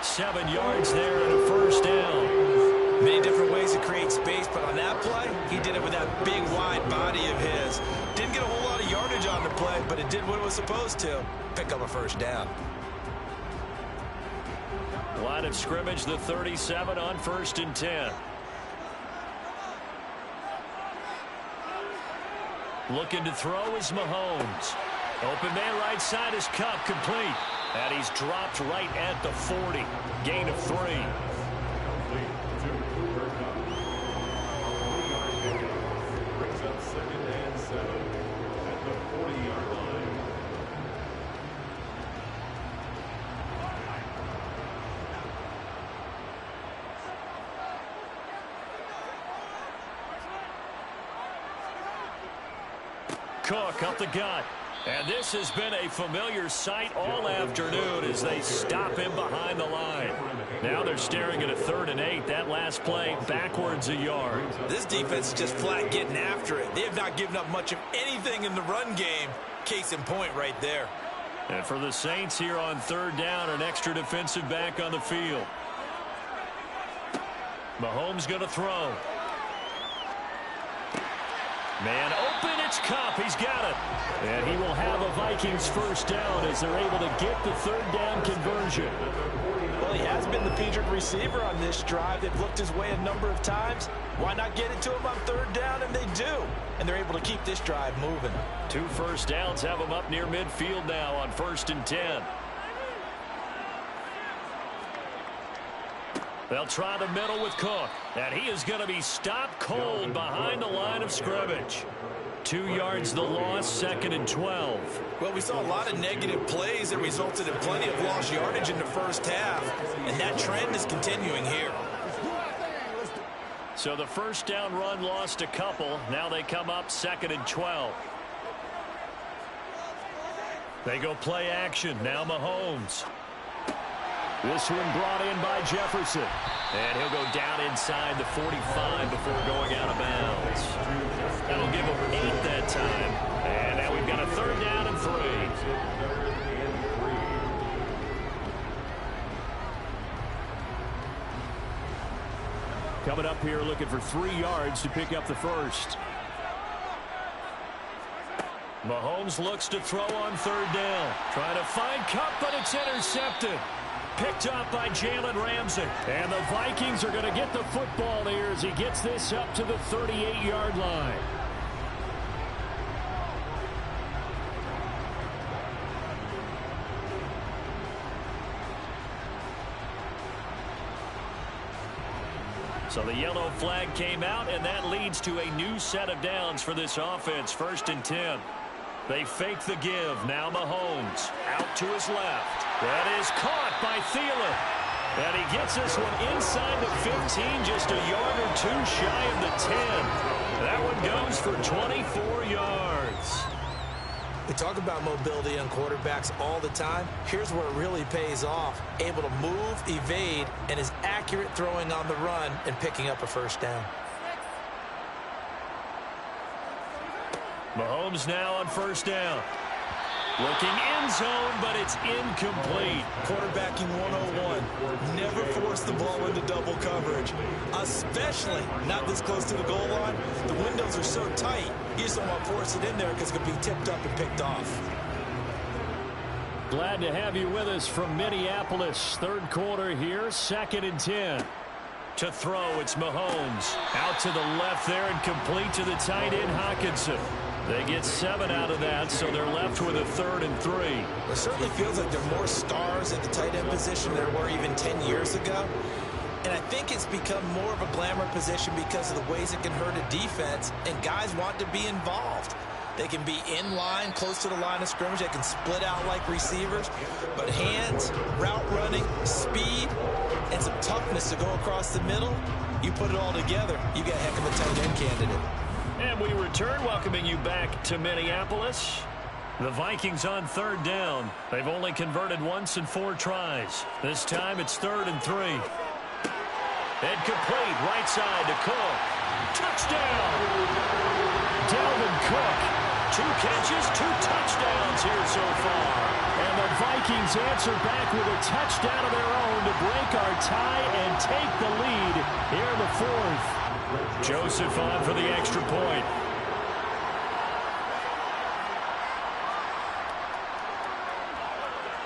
Speaker 12: 7 yards there and a first down.
Speaker 16: Many different ways to create space, but on that play, he did it with that big, wide body of his. Didn't get a whole lot of yardage on the play, but it did what it was supposed to. Pick up a first down.
Speaker 12: Line of scrimmage, the 37 on 1st and 10. Looking to throw is Mahomes. Open man right side is Kupp, complete. And he's dropped right at the 40. Gain of 3.
Speaker 21: Brings up 2nd and 7 at the 40-yard line.
Speaker 12: Cook up the gut. And this has been a familiar sight all afternoon as they stop him behind the line. Now they're staring at a 3rd and 8. That last play backwards a yard.
Speaker 16: This defense is just flat getting after it. They have not given up much of anything in the run game. Case in point right there.
Speaker 12: And for the Saints here on 3rd down, an extra defensive back on the field. Mahomes going to throw. Man open, it's Kupp. He's got it. And he will have a Vikings first down as they're able to get the 3rd down conversion.
Speaker 13: Well, he has been the featured receiver on this drive. They've looked his way a number of times. Why not get it to him on 3rd down? And they do. And they're able to keep this drive moving.
Speaker 12: 2 first downs have him up near midfield now on 1st and 10. They'll try the middle with Cook. And he is going to be stopped cold behind the line of scrimmage. 2 yards the loss, 2nd and 12.
Speaker 16: Well, we saw a lot of negative plays that resulted in plenty of lost yardage in the first half. And that trend is continuing here.
Speaker 12: So the first down run lost a couple. Now they come up 2nd and 12. They go play action. Now Mahomes. This one brought in by Jefferson. And he'll go down inside the 45 before going out of bounds. That'll give him 8 that time. And now we've got a 3rd down and 3.
Speaker 14: coming up here looking for 3 yards to pick up the first. Mahomes looks to throw on 3rd down. Trying to find Kupp, but it's intercepted. Picked up by Jalen Ramsey. And the Vikings are going to get the football here as he gets this up to the 38-yard line. So the yellow flag came out, and that leads to a new set of downs for this offense. 1st and 10. They fake the give. Now Mahomes out to his left. That is caught by Thielen. And he gets this one inside the 15, just a yard or 2 shy of the 10. That one goes for 24 yards.
Speaker 16: We talk about mobility on quarterbacks all the time. Here's where it really pays off. Able to move, evade, and is accurate throwing on the run and picking up a 1st down.
Speaker 14: Mahomes now on 1st down. Looking end zone, but it's incomplete.
Speaker 16: Quarterbacking 101. Never force the ball into double coverage, especially not this close to the goal line. The windows are so tight, you just don't want to force it in there because it could be tipped up and picked off.
Speaker 14: Glad to have you with us from Minneapolis. 3rd quarter here, 2nd and 10. To throw, it's Mahomes. Out to the left there and complete to the tight end, Hockenson. They get 7 out of that, so they're left with a 3rd and 3.
Speaker 16: It certainly feels like there are more stars at the tight end position than there were even 10 years ago. And I think it's become more of a glamour position because of the ways it can hurt a defense, and guys want to be involved. They can be in line, close to the line of scrimmage. They can split out like receivers. But hands, route running, speed, and some toughness to go across the middle, you put it all together, you got a heck of a tight end candidate.
Speaker 14: And we return, welcoming you back to Minneapolis. The Vikings on 3rd down. They've only converted once in 4 tries. This time it's 3rd and 3. And complete, right side to Cook. Touchdown! Dalvin Cook. 2 catches, 2 touchdowns here so far. And the Vikings answer back with a touchdown of their own to break our tie and take the lead here in the 4th. Joseph on for the extra point.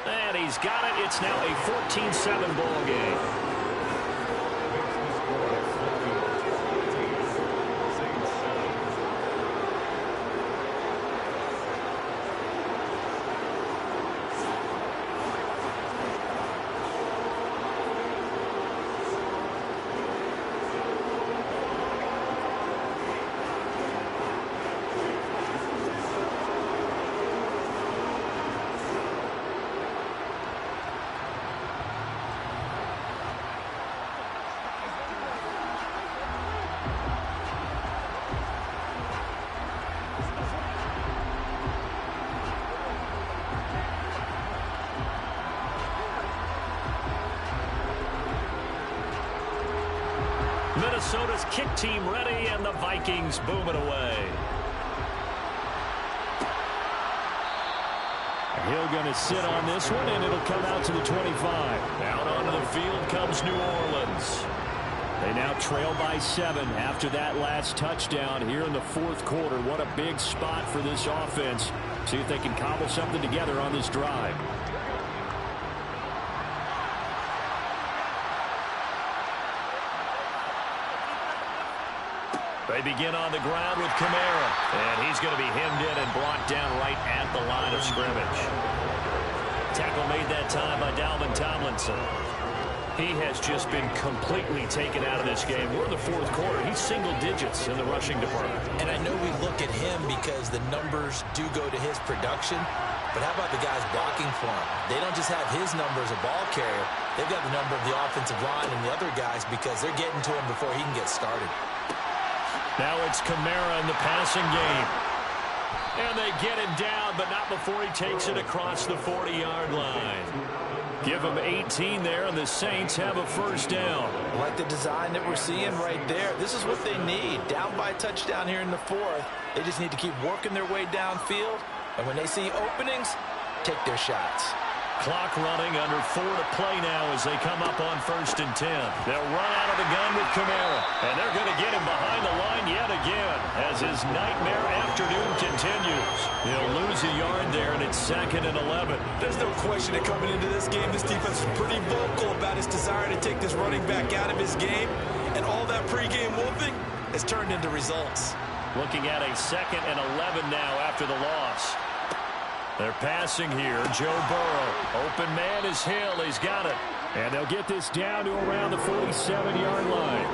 Speaker 14: And he's got it. It's now a 14-7 ball game. Minnesota's kick team ready, and the Vikings boom it away. Hill going to sit on this one, and it'll come out to the 25. Out onto the field comes New Orleans. They now trail by 7 after that last touchdown here in the 4th quarter. What a big spot for this offense. See if they can cobble something together on this drive. They begin on the ground with Kamara. And he's going to be hemmed in and brought down right at the line of scrimmage. Tackle made that time by Dalvin Tomlinson. He has just been completely taken out of this game. We're in the 4th quarter. He's single digits in the rushing department.
Speaker 16: And I know we look at him because the numbers do go to his production. But how about the guys blocking for him? They don't just have his number as a ball carrier. They've got the number of the offensive line and the other guys because they're getting to him before he can get started.
Speaker 14: Now it's Kamara in the passing game. And they get him down, but not before he takes it across the 40-yard line. Give them 18 there, and the Saints have a 1st down.
Speaker 16: I like the design that we're seeing right there. This is what they need. Down by a touchdown here in the 4th. They just need to keep working their way downfield. And when they see openings, take their shots.
Speaker 12: Clock running, under 4 to play now as they come up on 1st and 10. They'll run out of the gun with Kamara, and they're going to get him behind the line yet again as his nightmare afternoon continues. He'll lose a yard there, and it's 2nd and 11.
Speaker 16: There's no question that coming into this game, this defense is pretty vocal about his desire to take this running back out of his game, and all that pregame wolfing has turned into results.
Speaker 12: Looking at a 2nd and 11 now after the loss. They're passing here. Joe Burrow. Open man is Hill. He's got it.
Speaker 14: And they'll get this down to around the 47-yard line.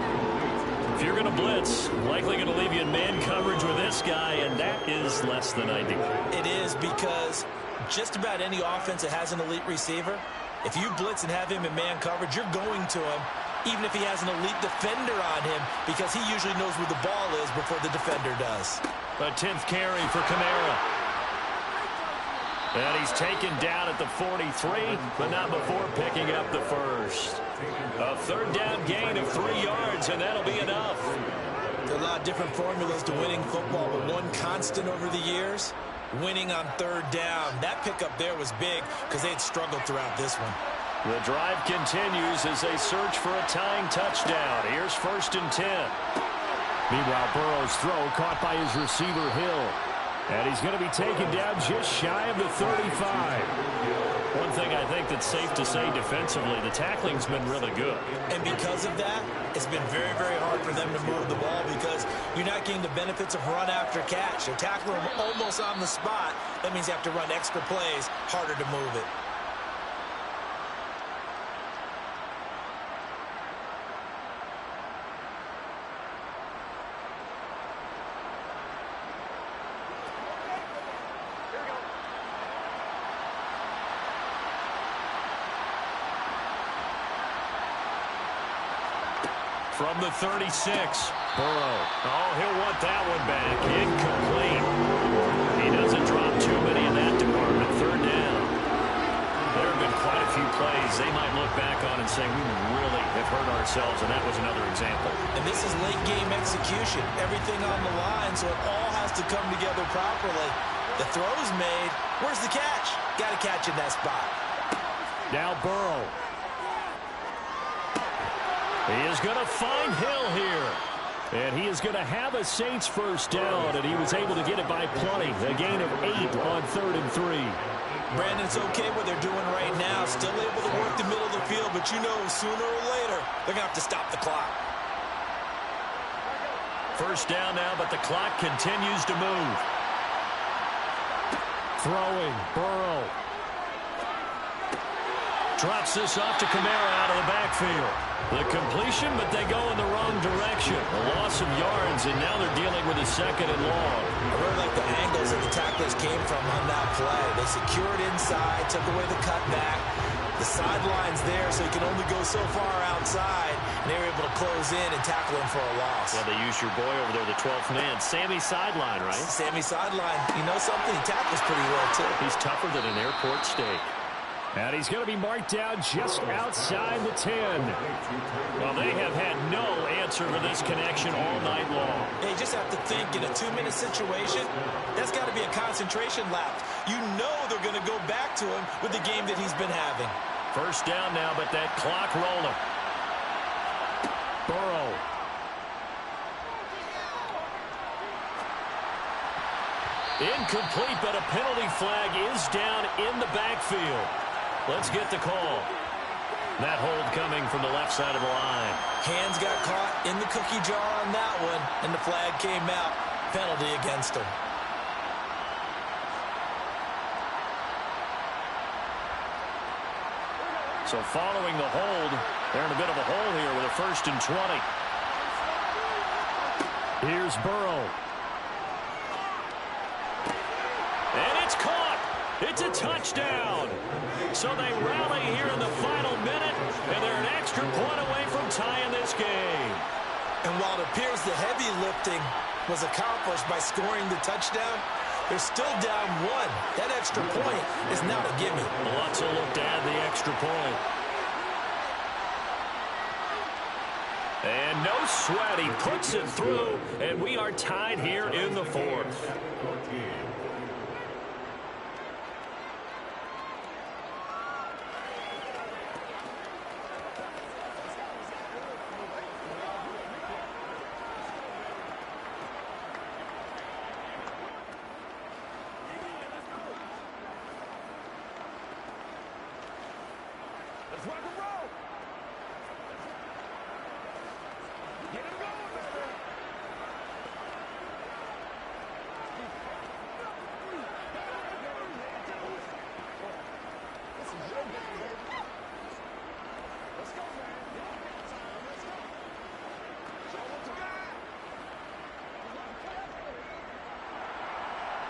Speaker 12: If you're going to blitz, likely going to leave you in man coverage with this guy, and that is less than ideal.
Speaker 16: It is, because just about any offense that has an elite receiver, if you blitz and have him in man coverage, you're going to him, even if he has an elite defender on him, because he usually knows where the ball is before the defender does.
Speaker 12: A 10th carry for Kamara. And he's taken down at the 43, but not before picking up the first. A 3rd down gain of 3 yards, and that'll be enough.
Speaker 16: There are a lot of different formulas to winning football, but one constant over the years, winning on 3rd down. That pickup there was big because they had struggled throughout this one.
Speaker 12: The drive continues as they search for a tying touchdown. Here's 1st and 10.
Speaker 14: Meanwhile, Burrow's throw caught by his receiver, Hill. And he's going to be taken down just shy of the 35.
Speaker 12: One thing I think that's safe to say defensively, the tackling's been really good.
Speaker 16: And because of that, it's been very, very hard for them to move the ball because you're not getting the benefits of run after catch. They tackle them almost on the spot. That means you have to run extra plays, harder to move it.
Speaker 12: From the 36, Burrow. Oh, he'll want that one back. Incomplete. He doesn't drop too many in that department. 3rd down. There have been quite a few plays they might look back on and say, we really have hurt ourselves, and that was another example.
Speaker 16: And this is late game execution. Everything on the line, so it all has to come together properly. The throw's made. Where's the catch? Got to catch in that spot.
Speaker 14: Now Burrow.
Speaker 12: He is going to find Hill here.
Speaker 14: And he is going to have a Saints 1st down, and he was able to get it by plenty. A gain of 8 on 3rd and 3.
Speaker 16: Brandon, it's okay what they're doing right now. Still able to work the middle of the field, but you know sooner or later they're going to have to stop the clock.
Speaker 12: 1st down now, but the clock continues to move.
Speaker 14: Throwing, Burrow.
Speaker 12: Drops this off to Kamara out of the backfield. The completion, but they go in the wrong direction. A loss of yards, and now they're dealing with a 2nd and long.
Speaker 16: I really like the angles that the tacklers came from on that play. They secured inside, took away the cutback. The sideline's there, so you can only go so far outside, and they were able to close in and tackle him for a loss.
Speaker 12: Yeah, they used your boy over there, the 12th man. Sammy Sideline, right?
Speaker 16: Sammy Sideline. You know something? He tackles pretty well, too.
Speaker 12: He's tougher than an airport steak.
Speaker 14: And he's going to be marked down just outside the 10.
Speaker 12: Well, they have had no answer for this connection all night long.
Speaker 16: They just have to think in a 2-minute situation, that's got to be a concentration lapse. You know they're going to go back to him with the game that he's been having.
Speaker 12: 1st down now, but that clock rolling.
Speaker 14: Burrow.
Speaker 12: Incomplete, but a penalty flag is down in the backfield. Let's get the call. That hold coming from the left side of the line.
Speaker 16: Hands got caught in the cookie jar on that one, and the flag came out. Penalty against him.
Speaker 12: So following the hold, they're in a bit of a hole here with a 1st and 20.
Speaker 14: Here's Burrow.
Speaker 12: And it's caught. It's a touchdown. So they rally here in the final minute, and they're an extra point away from tying this game.
Speaker 16: And while it appears the heavy lifting was accomplished by scoring the touchdown, they're still down 1. That extra point is not a gimme.
Speaker 12: Lots of look to add the extra point. And no sweat. He puts it through, and we are tied here in the 4th.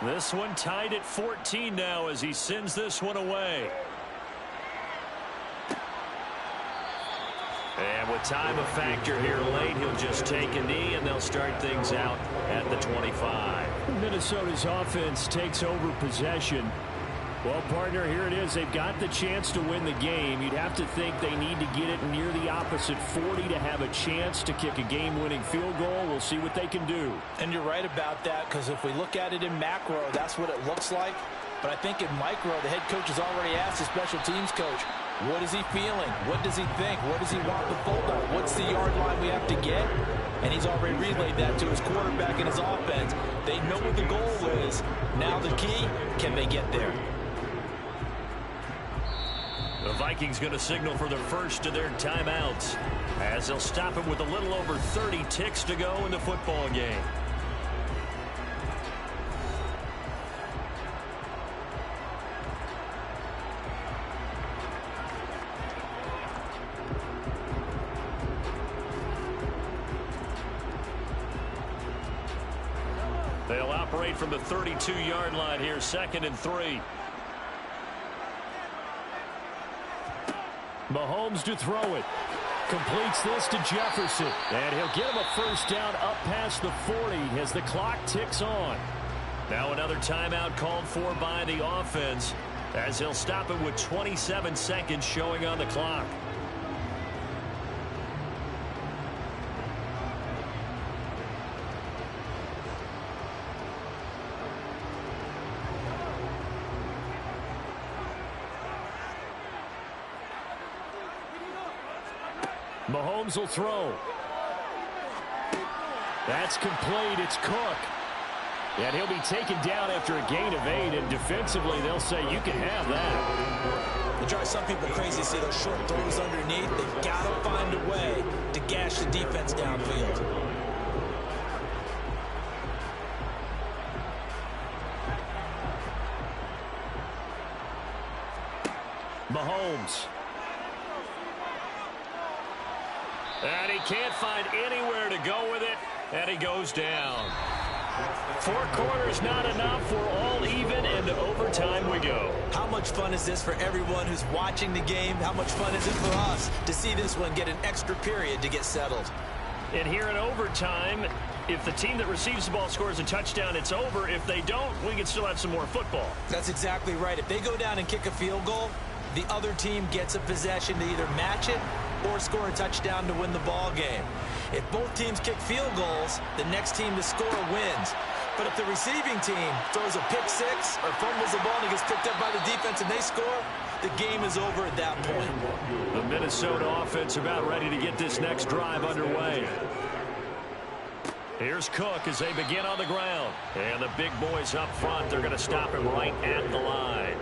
Speaker 12: This one tied at 14 now as he sends this one away. And with time a factor here late, he'll just take a knee and they'll start things out at the 25.
Speaker 14: Minnesota's offense takes over possession. Well, partner, here it is. They've got the chance to win the game. You'd have to think they need to get it near the opposite 40 to have a chance to kick a game-winning field goal. We'll see what they can do.
Speaker 13: And you're right about that, because if we look at it in macro, that's what it looks like. But I think in micro, the head coach has already asked the special teams coach, what is he feeling? What does he think? What does he want the football? What's the yard line we have to get? And he's already relayed that to his quarterback and his offense. They know what the goal is. Now the key, can they get there?
Speaker 12: The Vikings going to signal for the first of their timeouts as they'll stop it with a little over 30 ticks to go in the football game. They'll operate from the 32-yard line here, 2nd and 3.
Speaker 14: Mahomes to throw it. Completes this to Jefferson. And he'll get him a first down up past the 40 as the clock ticks on.
Speaker 12: Now another timeout called for by the offense as he'll stop it with 27 seconds showing on the clock.
Speaker 14: Mahomes will throw. That's complete. It's Cook. And he'll be taken down after a gain of 8. And defensively, they'll say you can have that.
Speaker 16: It drives some people crazy to see those short throws underneath. They've got to find a way to gash the defense downfield.
Speaker 12: Mahomes. And he can't find anywhere to go with it, and he goes down. 4 quarters not enough. We're all even, and to overtime we go.
Speaker 16: How much fun is this for everyone who's watching the game? How much fun is it for us to see this one get an extra period to get settled?
Speaker 12: And here in overtime, if the team that receives the ball scores a touchdown, it's over. If they don't, we can still have some more football.
Speaker 16: That's exactly right. If they go down and kick a field goal, the other team gets a possession to either match it or score a touchdown to win the ball game. If both teams kick field goals, the next team to score wins. But if the receiving team throws a pick six or fumbles the ball and it gets picked up by the defense and they score, the game is over at that point.
Speaker 12: The Minnesota offense about ready to get this next drive underway. Here's Cook as they begin on the ground. And the big boys up front, they're going to stop him right at the line.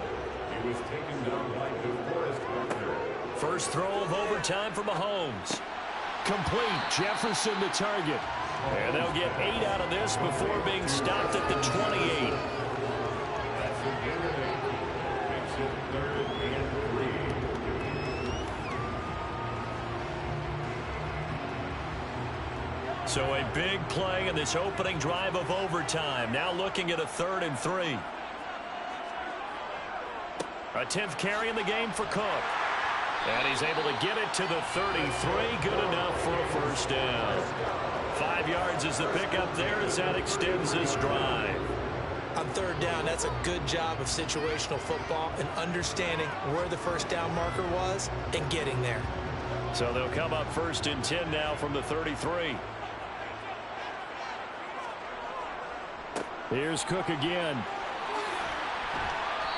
Speaker 21: He was taken down by DeForest Buckner.
Speaker 12: First throw of overtime for Mahomes.
Speaker 14: Complete. Jefferson the target.
Speaker 12: And they'll get 8 out of this before being stopped at the 28.
Speaker 21: That's a gain of 8. Makes it 3rd and 3.
Speaker 12: So a big play in this opening drive of overtime. Now looking at a 3rd and 3. A 10th carry in the game for Cook. And he's able to get it to the 33. Good enough for a first down. 5 yards is the pickup there as that extends this drive.
Speaker 16: On 3rd down, that's a good job of situational football and understanding where the first down marker was and getting there.
Speaker 12: So they'll come up 1st and 10 now from the 33.
Speaker 14: Here's Cook again.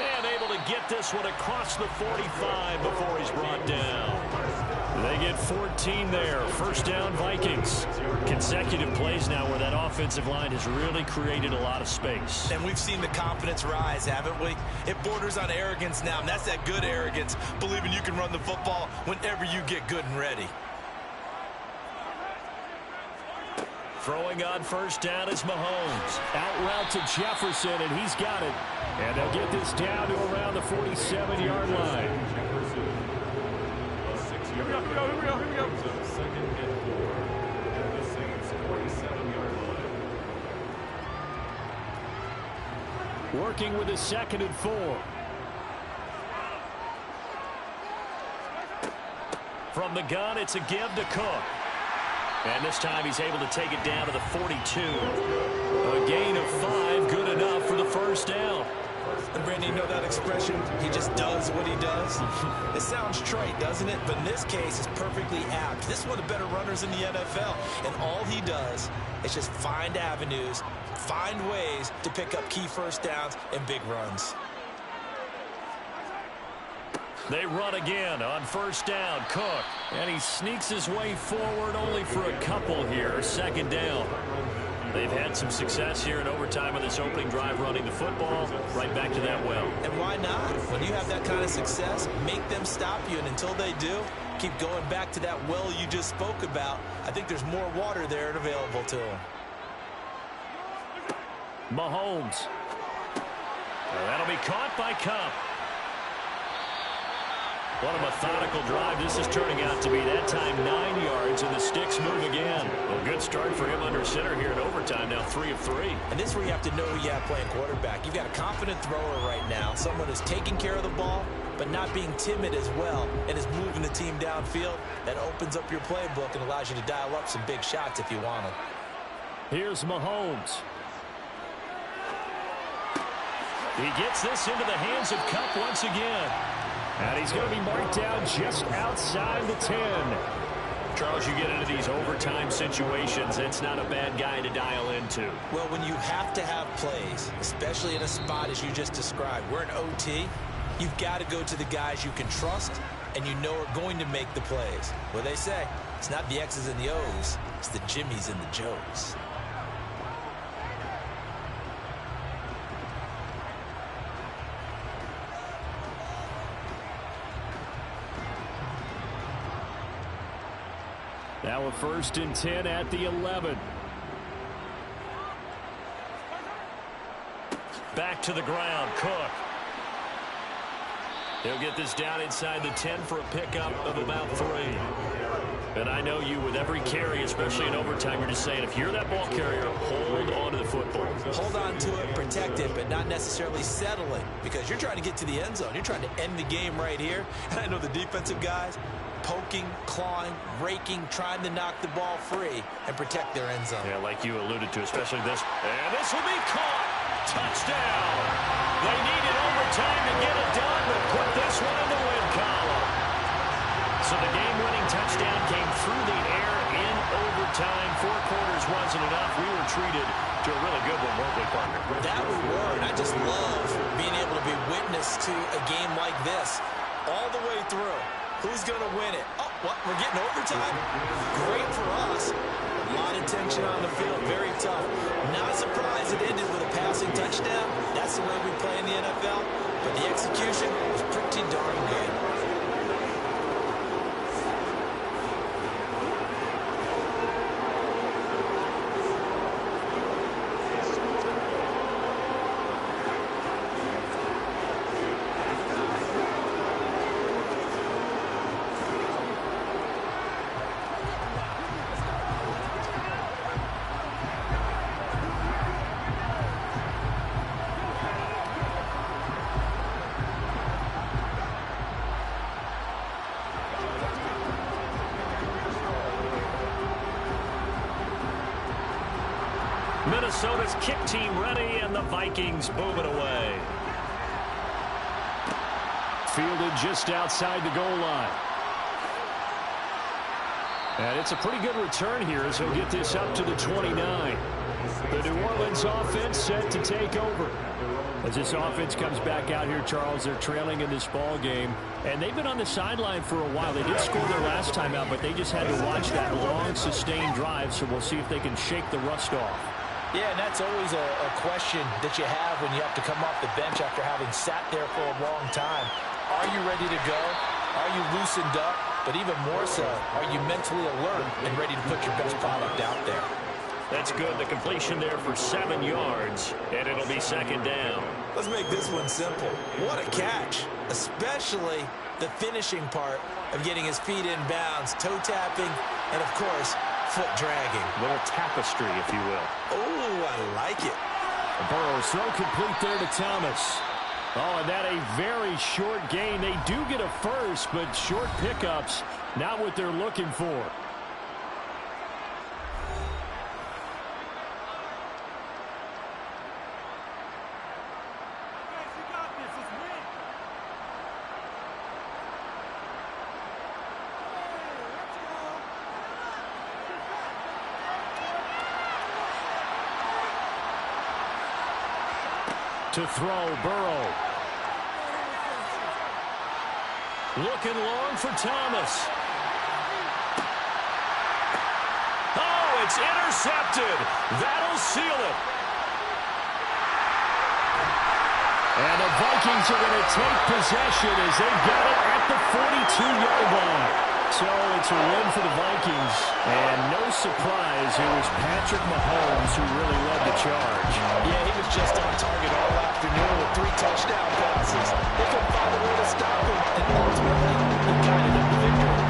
Speaker 12: And able to get this one across the 45 before he's brought down. They get at 14 there. First down, Vikings. Consecutive plays now where that offensive line has really created a lot of space.
Speaker 16: And we've seen the confidence rise, haven't we? It borders on arrogance now, and that's that good arrogance, believing you can run the football whenever you get good and ready.
Speaker 12: Throwing on first down is Mahomes. Out route to Jefferson, and he's got it. And they'll get this down to around the 47-yard line.
Speaker 21: Here we go. Second and 4 at the Saints' 47-yard line.
Speaker 12: Working with a 2nd and 4. From the gun, it's a give to Cook. And this time he's able to take it down to the 42. A gain of 5, good enough for the first down.
Speaker 16: And Brandon, you know that expression, he just does what he does? It sounds trite, doesn't it? But in this case, it's perfectly apt. This is one of the better runners in the NFL. And all he does is just find avenues, find ways to pick up key first downs and big runs.
Speaker 12: They run again on first down. Cook. And he sneaks his way forward only for a couple here. 2nd down. They've had some success here in overtime on this opening drive running the football. Right back to that well.
Speaker 16: And why not? When you have that kind of success, make them stop you. And until they do, keep going back to that well you just spoke about. I think there's more water there and available to them.
Speaker 12: Mahomes. Well, that'll be caught by Cup. What a methodical drive this is turning out to be. That time 9 yards, and the sticks move again. A good start for him under center here in overtime. Now 3 of 3.
Speaker 16: And this is where you have to know who you have playing quarterback. You've got a confident thrower right now. Someone who's taking care of the ball, but not being timid as well, and is moving the team downfield. That opens up your playbook and allows you to dial up some big shots if you want them.
Speaker 12: Here's Mahomes. He gets this into the hands of Cup once again. And he's going to be marked down just outside the 10. Charles, you get into these overtime situations, it's not a bad guy to dial into.
Speaker 16: Well, when you have to have plays, especially in a spot as you just described, we're in OT, you've got to go to the guys you can trust and you know are going to make the plays. Well, they say it's not the X's and the O's, it's the Jimmys and the Joes.
Speaker 12: Now a 1st and 10 at the 11. Back to the ground, Cook. He'll get this down inside the 10 for a pickup of about 3. And I know you, with every carry, especially in overtime, you're just saying, if you're that ball carrier, hold on to the football.
Speaker 16: Hold on to it, protect it, but not necessarily settling, because you're trying to get to the end zone. You're trying to end the game right here. And I know the defensive guys, poking, clawing, raking, trying to knock the ball free and protect their end zone.
Speaker 12: Yeah, like you alluded to, especially this. And this will be caught. Touchdown. They needed overtime to get it done, but put this one in the win column. So the game-winning touchdown came through the air in overtime. 4 quarters wasn't enough. We were treated to a really good one, weren't we, partner?
Speaker 16: That we were, and I just love being able to be witness to a game like this all the way through. Who's going to win it? Oh, what? We're getting overtime? Great for us. A lot of tension on the field. Very tough. Not surprised it ended with a passing touchdown. That's the way we play in the NFL. But the execution was pretty darn good.
Speaker 12: Minnesota's kick team ready, and the Vikings move it away. Fielded just outside the goal line. And it's a pretty good return here as he'll get this up to the 29. The New Orleans offense set to take over.
Speaker 14: As this offense comes back out here, Charles, they're trailing in this ball game, and they've been on the sideline for a while. They did score their last time out, but they just had to watch that long, sustained drive, so we'll see if they can shake the rust off.
Speaker 16: Yeah, and that's always a question that you have when you have to come off the bench after having sat there for a long time. Are you ready to go? Are you loosened up? But even more so, are you mentally alert and ready to put your best product out there?
Speaker 12: That's good. The completion there for 7 yards, and it'll be second down.
Speaker 16: Let's make this one simple. What a catch, especially the finishing part of getting his feet in bounds, toe tapping, and, of course, foot dragging.
Speaker 12: A little tapestry, if you will.
Speaker 16: Oh, I like it.
Speaker 14: Burrow's throw complete there to Thomas. Oh, and that a very short gain. They do get a first, but short pickups, not what they're looking for. To throw, Burrow. Looking long for Thomas. Oh, it's intercepted. That'll seal it. And the Vikings are going to take possession as they've got it at the 42-yard line. So it's a win for the Vikings. And no surprise, it was Patrick Mahomes who really led the charge.
Speaker 16: Yeah, he was just on target all afternoon with 3 touchdown passes. They couldn't find a way to stop him, and ultimately, he guided them to victory.